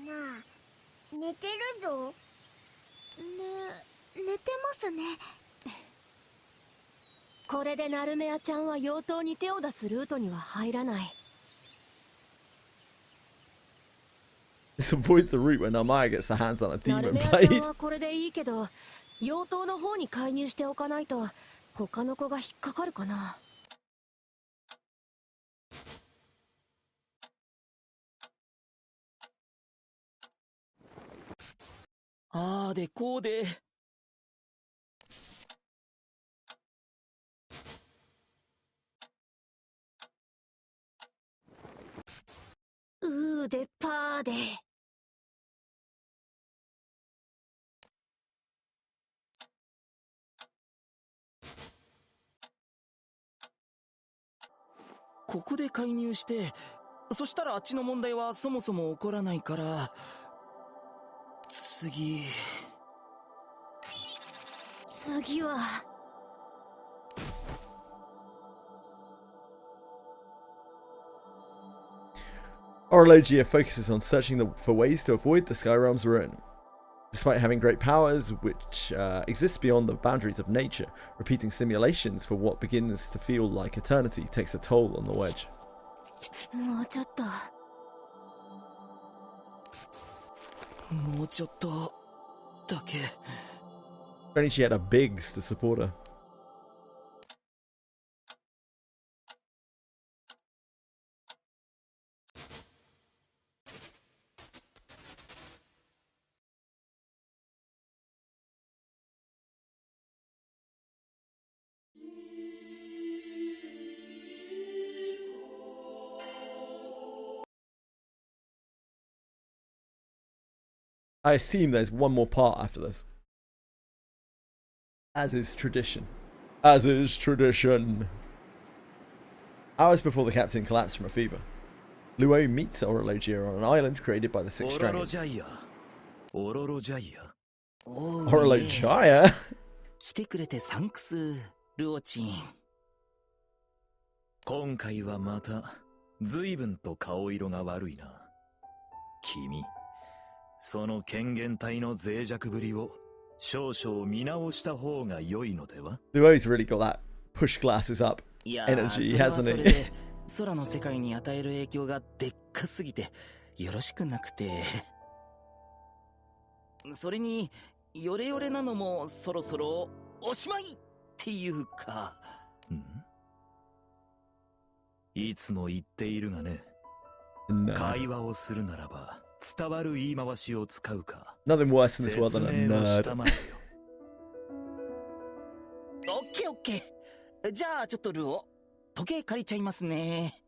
物のなあ、寝てるぞ。寝てますね。これでナルメアちゃんは妖刀に手を出すルートには入らない。This avoids the route when Narmaya gets her hands on a ナル demon メアちゃん blade. はこれでいいけど、妖刀の方に介入しておかないと他の子が引っかかるかな。ああでこうで。でっぱーで。ここで介入して、そしたらあっちの問題はそもそも起こらないから、次はOrologia focuses on searching for ways to avoid the Sky Realm's ruin. Despite having great powers, which exist beyond the boundaries of nature, repeating simulations for what begins to feel like eternity takes a toll on the wedge. もうちょっと。もうちょっとだけ。If only she had a Biggs to support her. I assume there's one more part after this. As is tradition. As is tradition. Hours before the captain collapsed from a fever, Luo meets Orologia on an island created by the Six Dragons. Orologia? 来てくれてサンクス、ルオチン。今回はまた随分と顔色が悪いな。君、その権限体の脆弱ぶりを少々見直した方が良いのでは？ Luo's really got that push glasses up energy, hasn't he? 空の世界に与える影響がでっかすぎてよろしくなくて。それにヨレヨレなのもそろそろおしまいっていうか。いつも言っているがね。会話をするならば伝わる言い回しを使うか。 Nothing worse in this world than a nerd. オッケーオッケー。じゃあちょっとルオ、時計借りちゃいますね。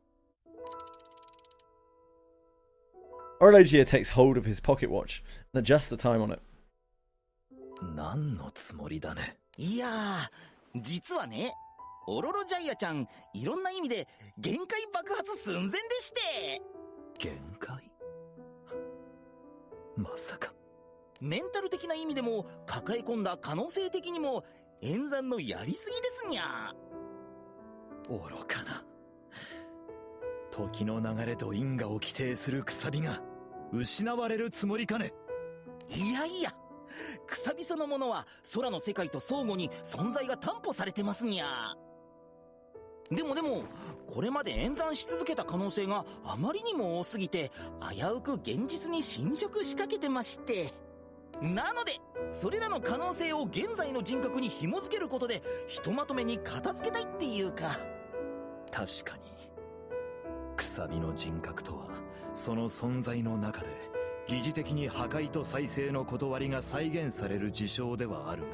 Orologia takes hold of his pocket watch and adjusts the time on it. 何のつもりだね。いやー、実はね、オロロジャイアちゃん、いろんな意味で限界爆発寸前でして。限界？まさか。メンタル的な意味でも抱え込んだ可能性的にも演算のやりすぎですにゃ。愚かな。時の流れと因果を規定するくさびが失われるつもりかね。いやいや、くさびそのものは空の世界と相互に存在が担保されてますにゃ。でもこれまで演算し続けた可能性があまりにも多すぎて危うく現実に侵食しかけてまして、なのでそれらの可能性を現在の人格に紐付けることでひとまとめに片付けたいっていうか。確かにくさびの人格とはその存在の中で疑似的に破壊と再生の断りが再現される事象ではあるが、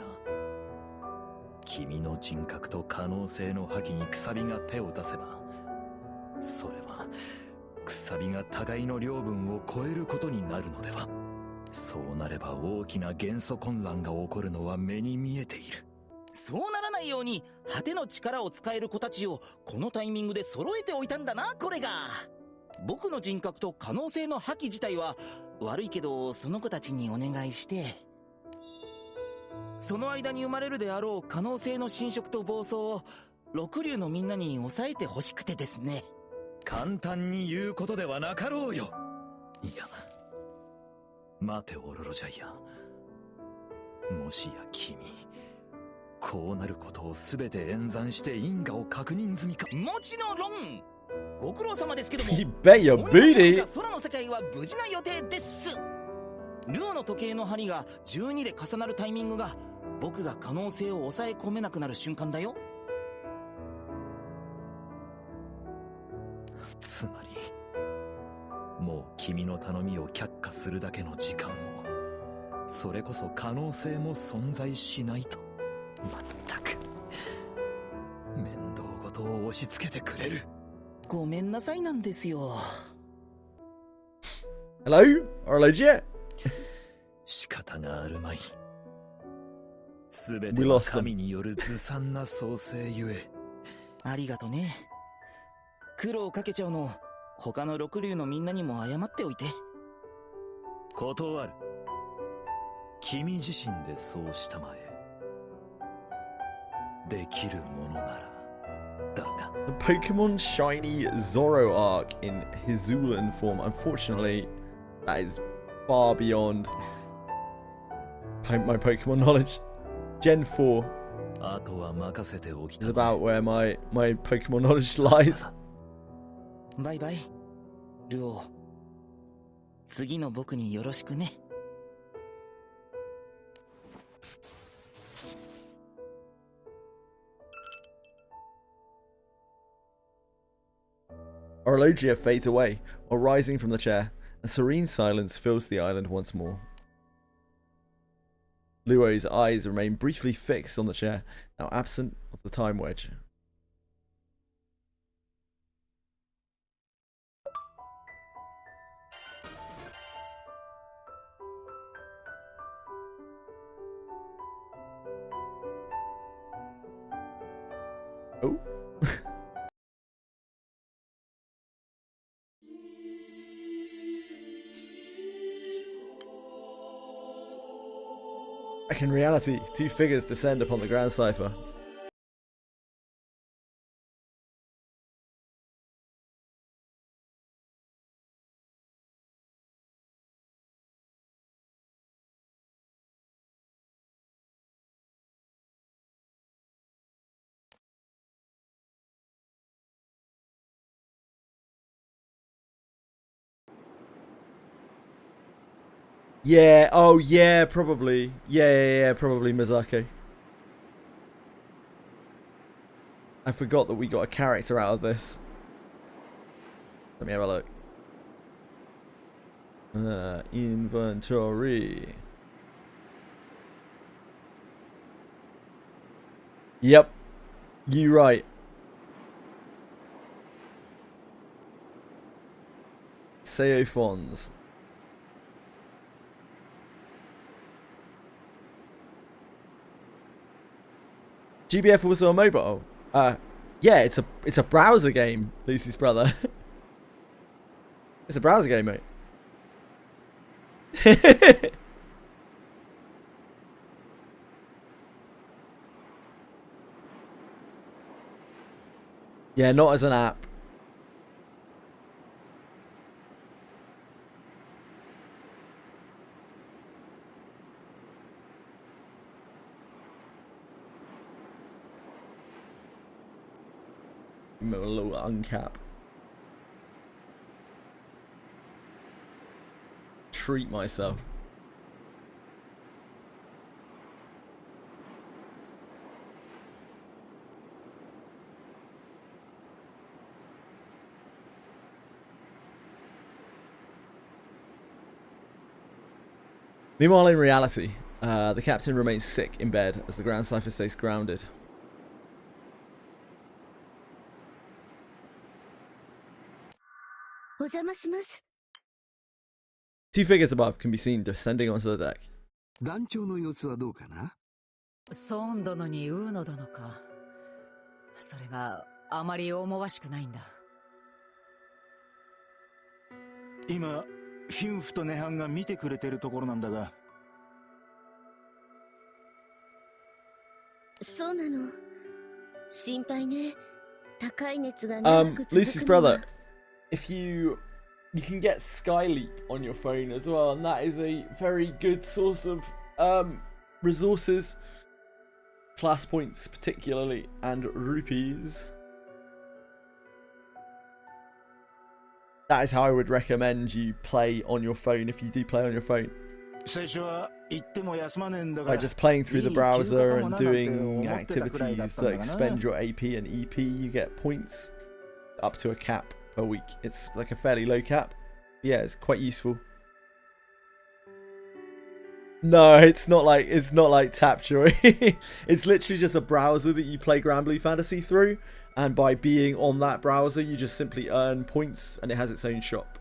君の人格と可能性の破棄にくさびが手を出せば、それはくさびが互いの領分を超えることになるのでは。そうなれば大きな元素混乱が起こるのは目に見えている。そうならないように果ての力を使える子たちをこのタイミングで揃えておいたんだな。これが僕の人格と可能性の破棄自体は悪いけど、その子たちにお願いして、その間に生まれるであろう可能性の侵食と暴走を六竜のみんなに抑えてほしくてですね。簡単に言うことではなかろうよ。いや、待てオロロジャイア。もしや君、こうなることを全て演算して因果を確認済みか。もちろんご苦労様ですけども、 You bet your 今 booty! 空の世界は無事な予定です。ルオの時計の針が12で重なるタイミングが僕が可能性を抑え込めなくなる瞬間だよ。つまりもう君の頼みを却下するだけの時間も、それこそ可能性も存在しないと。まったく面倒事を押し付けてくれる。ごめんなさいなんですよ。 Hello? Are legit? 仕方があるまい。全 We ては lost them. 神によるずさんな創生ゆえ。ありがとね。苦労かけちゃうの他の六竜のみんなにも謝っておいて。断る。君自身でそうしたまえ。できるものならだが。 The Pokemon Shiny Zoro arc in Hizulan form. Unfortunately, that is far beyond my Pokemon knowledge. Gen 4あとは任せておきた is about where my Pokemon knowledge lies. バイバイルオ。次の僕によろしくね。Orologia fades away while rising from the chair. A serene silence fills the island once more. Luo's eyes remain briefly fixed on the chair, now absent of the time wedge. Oh. Back in reality, two figures descend upon the Grand Cipher. Yeah, oh yeah, probably. Yeah, probably Mizako. I forgot that we got a character out of this. Let me have a look. Inventory. Yep. You right. Seo Fons. GBF also a mobile. Yeah, it's a browser game, Lucy's brother. It's a browser game, mate. Yeah, not as an app. A little uncap. Treat myself. Meanwhile, in reality, the captain remains sick in bed as the Grand Cipher stays grounded. Two figures above can be seen descending onto the deck. 団長の様子はどうかな？ソーン殿にウーノ殿か。それがあまり思わしくないんだ。今、フィンフとネハンが見てくれてるところなんだが。そうなの。心配ね。高い熱が長く続くのは。Lucy's brother, if you can get Skyleap on your phone as well, and that is a very good source of resources, class points particularly, and rupees. That is how I would recommend you play on your phone if you do play on your phone. By just playing through the browser and doing activities that expend your AP and EP, you get points up to a cap per week. It's like a fairly low cap. Yeah, it's quite useful. No, it's not like Tapjoy. It's literally just a browser that you play Granblue Fantasy through, and by being on that browser, you just simply earn points, and it has its own shop.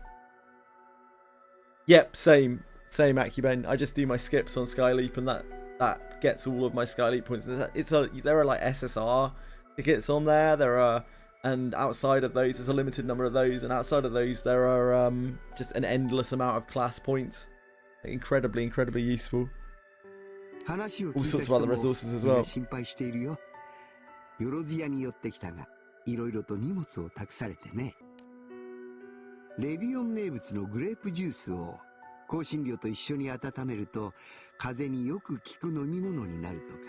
Yep, same Acuben. I just do my skips on Skyleap, and that gets all of my Skyleap points. There are like SSR tickets on there. There are, and outside of those, there's a limited number of those, and outside of those, there are just an endless amount of class points. Incredibly useful. All sorts of other resources as well. よろずやに寄ってきたが、いろいろと荷物を託されてね。レビオン名物のグレープジュースを香辛料と一緒に温めると風邪によく効く飲み物になるとか。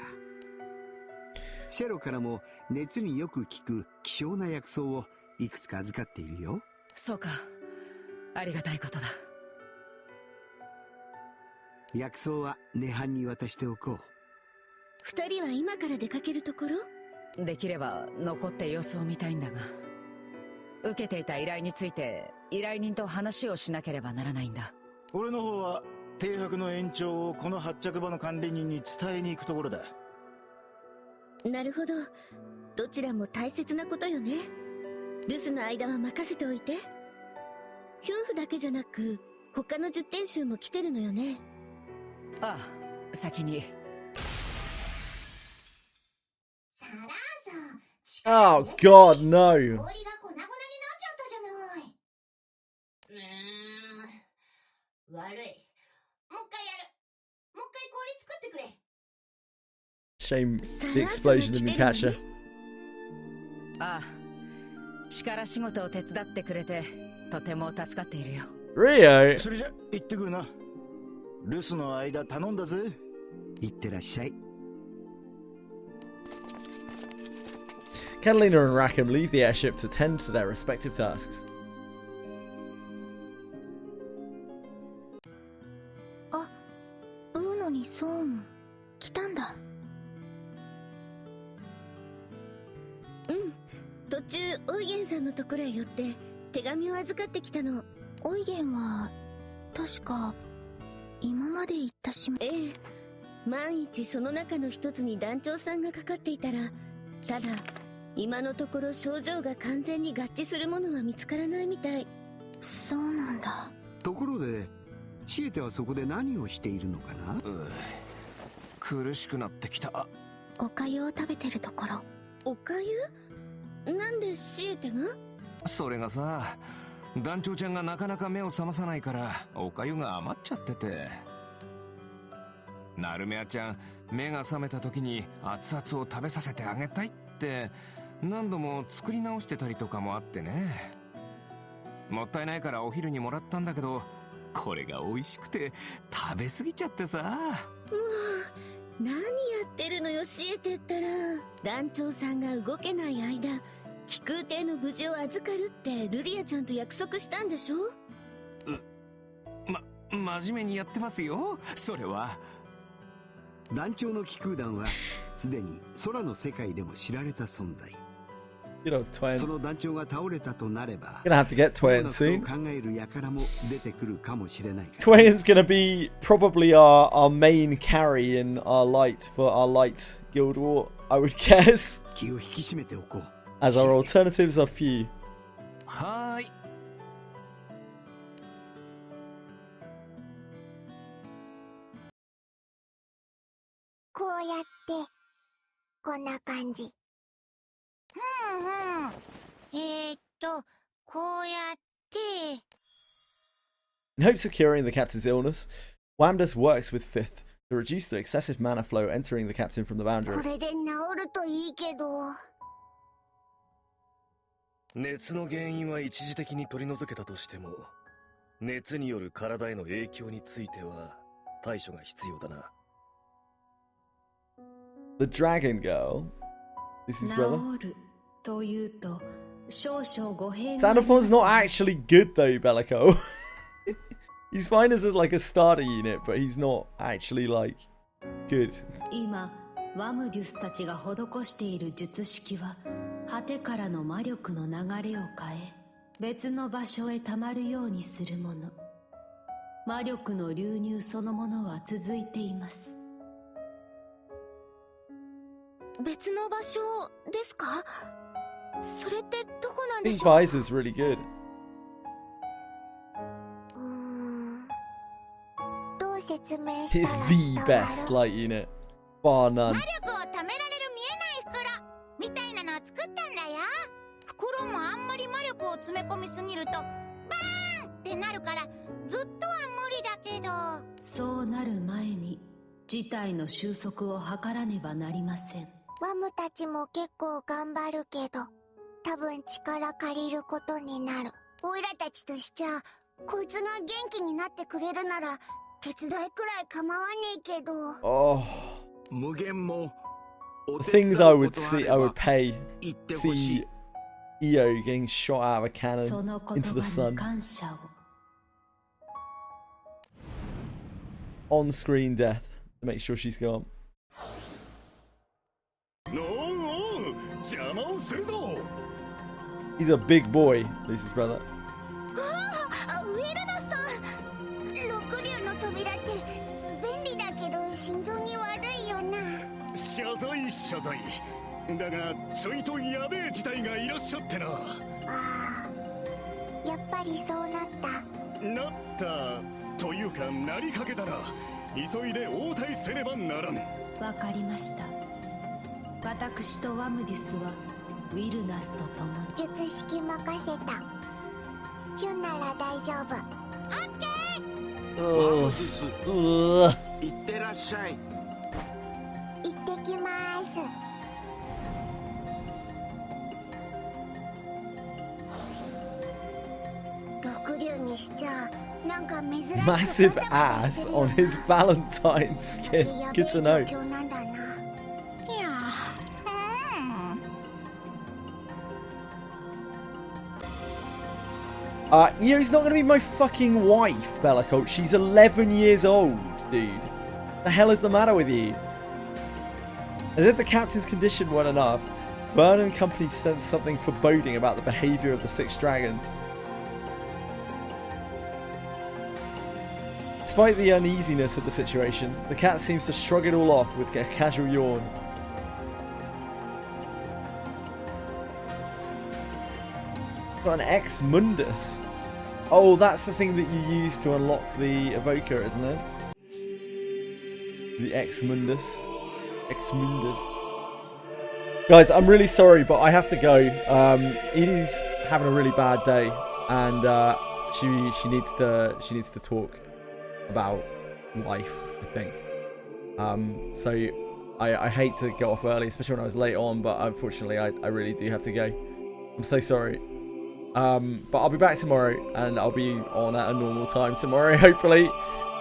シェロからも熱によく効く希少な薬草をいくつか預かっているよ。そうか。ありがたいことだ。薬草は涅槃に渡しておこう。二人は今から出かけるところ？できれば残って様子を見たいんだが、受けていた依頼について依頼人と話をしなければならないんだ。俺の方は停泊の延長をこの発着場の管理人に伝えに行くところだ。なるほど。どちらも大切なことよね。留守の間は任せておいて。夫婦だけじゃなく他の10点集も来てるのよね。ああ、先に。Oh God, no! 悪い。もう一回やる。もう一回氷作ってくれ。 Shame the explosion didn't catch her. ああ、力仕事を手伝ってくれてとても助かっているよ。Rio! それじゃ行ってくるな。留守の間頼んだぜ。行ってらっしゃい。Catalina and Rackham leave the airship to tend to their respective tasks. あ、ウーノにソーン来たんだ。うん、途中オイゲンさんのところへ寄って手紙を預かってきたの。オイゲンは確か今まで言った島。ええ、万一その中の一つに団長さんがかかっていたら、ただ今のところ症状が完全に合致するものは見つからないみたい。そうなんだ。ところでシエテはそこで何をしているのかな。苦しくなってきた。お粥を食べてるところ。お粥？なんでシエテが？それがさ、団長ちゃんがなかなか目を覚まさないからお粥が余っちゃってて。ナルメアちゃん、目が覚めた時に熱々を食べさせてあげたいって何度も作り直してたりとかもあってね。もったいないからお昼にもらったんだけど、これが美味しくて食べ過ぎちゃってさ。もう何やってるのよシエテったら。団長さんが動けない間、気空艇の無事を預かるってルリアちゃんと約束したんでしょ。真面目にやってますよ、それは。団長の気空団はすでに空の世界でも知られた存在。その団長が倒れたとなれば、Gonna have to get Twain soon. 考える輩も出てくるかもしれない。Twain's gonna be probably our main carry in our light for our light guild war, I would guess. 気を引き締めておこう。As our alternatives are few. はーい。こうやってしてこんな感じ。こうやって。 In hopes of curing the captain's illness, Wamdas works with Fifth to reduce the excessive mana flow entering the captain from the こ boundary. れで治るといいけど。熱の原因は一時的に取り除けたとしても、熱による体への影響については対処が必要だな。The dragon girl. This is brother. 治るというと少々語弊があります。 Xanophone's not actually good though, Bellico. He's fine as like a starter unit, but he's not actually like good. 今ワムデュスたちが施している術式は果てからの魔力の流れを変え別の場所へたまるようにするもの。魔力の流入そのものは続いています。別の場所ですか？それってどこなん I で think しょう？ Visor's really good. どう説明した It's ら the 伝わ best る？ light unit, bar none. 魔力を貯められる見えない袋みたいなのを作ったんだよ。袋もあんまり魔力を詰め込みすぎるとバーンってなるからずっとは無理だけど。そうなる前に事態の収束を図らねばなりません。ワムたちも結構頑張るけど多分力借りることになる。オイラたちとしちゃこいつが元気になってくれるなら手伝いくらい構わねえけど。 Oh, 無限も the things I would see, I would pay. See Io getting shot out of a cannon その言 into the 葉 sun. に感謝On を。screen death to make sure she's gone. 邪魔をするぞ。 He's a big boy, Lucy's brother. ウィルナさん、六竜の扉って便利だけど心臓に悪いよな。謝罪謝罪。だがちょいとやべえ事態がいらっしゃってな。ああ、やっぱりそうなった。なったというかなりかけたら急いで応対せねばならん。わかりました。私とワムデュスはウィルナスと共に術式任せた。ヒュンなら大丈夫。Ugh. いってらっしゃい。行ってきまーす。六竜にしちゃなんか珍しく Massive ass on his Valentine's skin. Good to know. 状況なんだな。いやIo's not gonna be my fucking wife, Bellacolt. She's 11 years old, dude. The hell is the matter with you? As if the captain's condition weren't enough, Byrne and company sensed something foreboding about the behavior of the 6 dragons. Despite the uneasiness of the situation, the cat seems to shrug it all off with a casual yawn. Got an Ex Mundus. Oh, that's the thing that you use to unlock the evoker, isn't it? The Ex Mundus. Ex Mundus. Guys, I'm really sorry, but I have to go. Edie's having a really bad day, and she needs to talk about life, I think. So I hate to get off early, especially when I was late on, but unfortunately I really do have to go. I'm so sorry. But I'll be back tomorrow, and I'll be on at a normal time tomorrow, hopefully.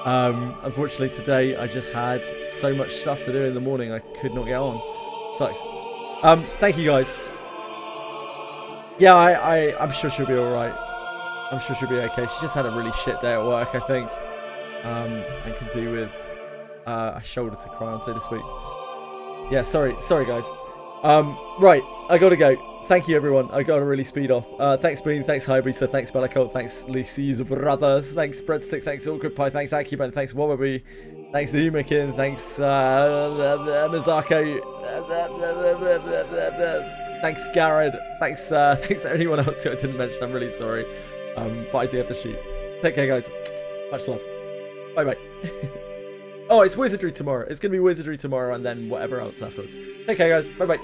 Unfortunately today I just had so much stuff to do in the morning I could not get on. Sucks. Thank you guys. Yeah, I'm sure she'll be alright. I'm sure she'll be okay. She just had a really shit day at work, I think. And can do with a shoulder to cry on, so to speak. Yeah, sorry guys. Right, I gotta go. Thank you everyone. I gotta really speed off. Thanks Bean, thanks Hybrisa, thanks Bellacolt, thanks Lucy's brothers, thanks Breadstick, thanks Awkward Pie, thanks Acuban, thanks Wallaby, thanks Umakin, thanks Mizako, thanks Garrett, thanks anyone else who I didn't mention. I'm really sorry. But I do have to shoot. Take care guys. Much love. Bye bye. Oh, it's Wizardry tomorrow. It's going to be Wizardry tomorrow and then whatever else afterwards. Okay, guys. Bye-bye.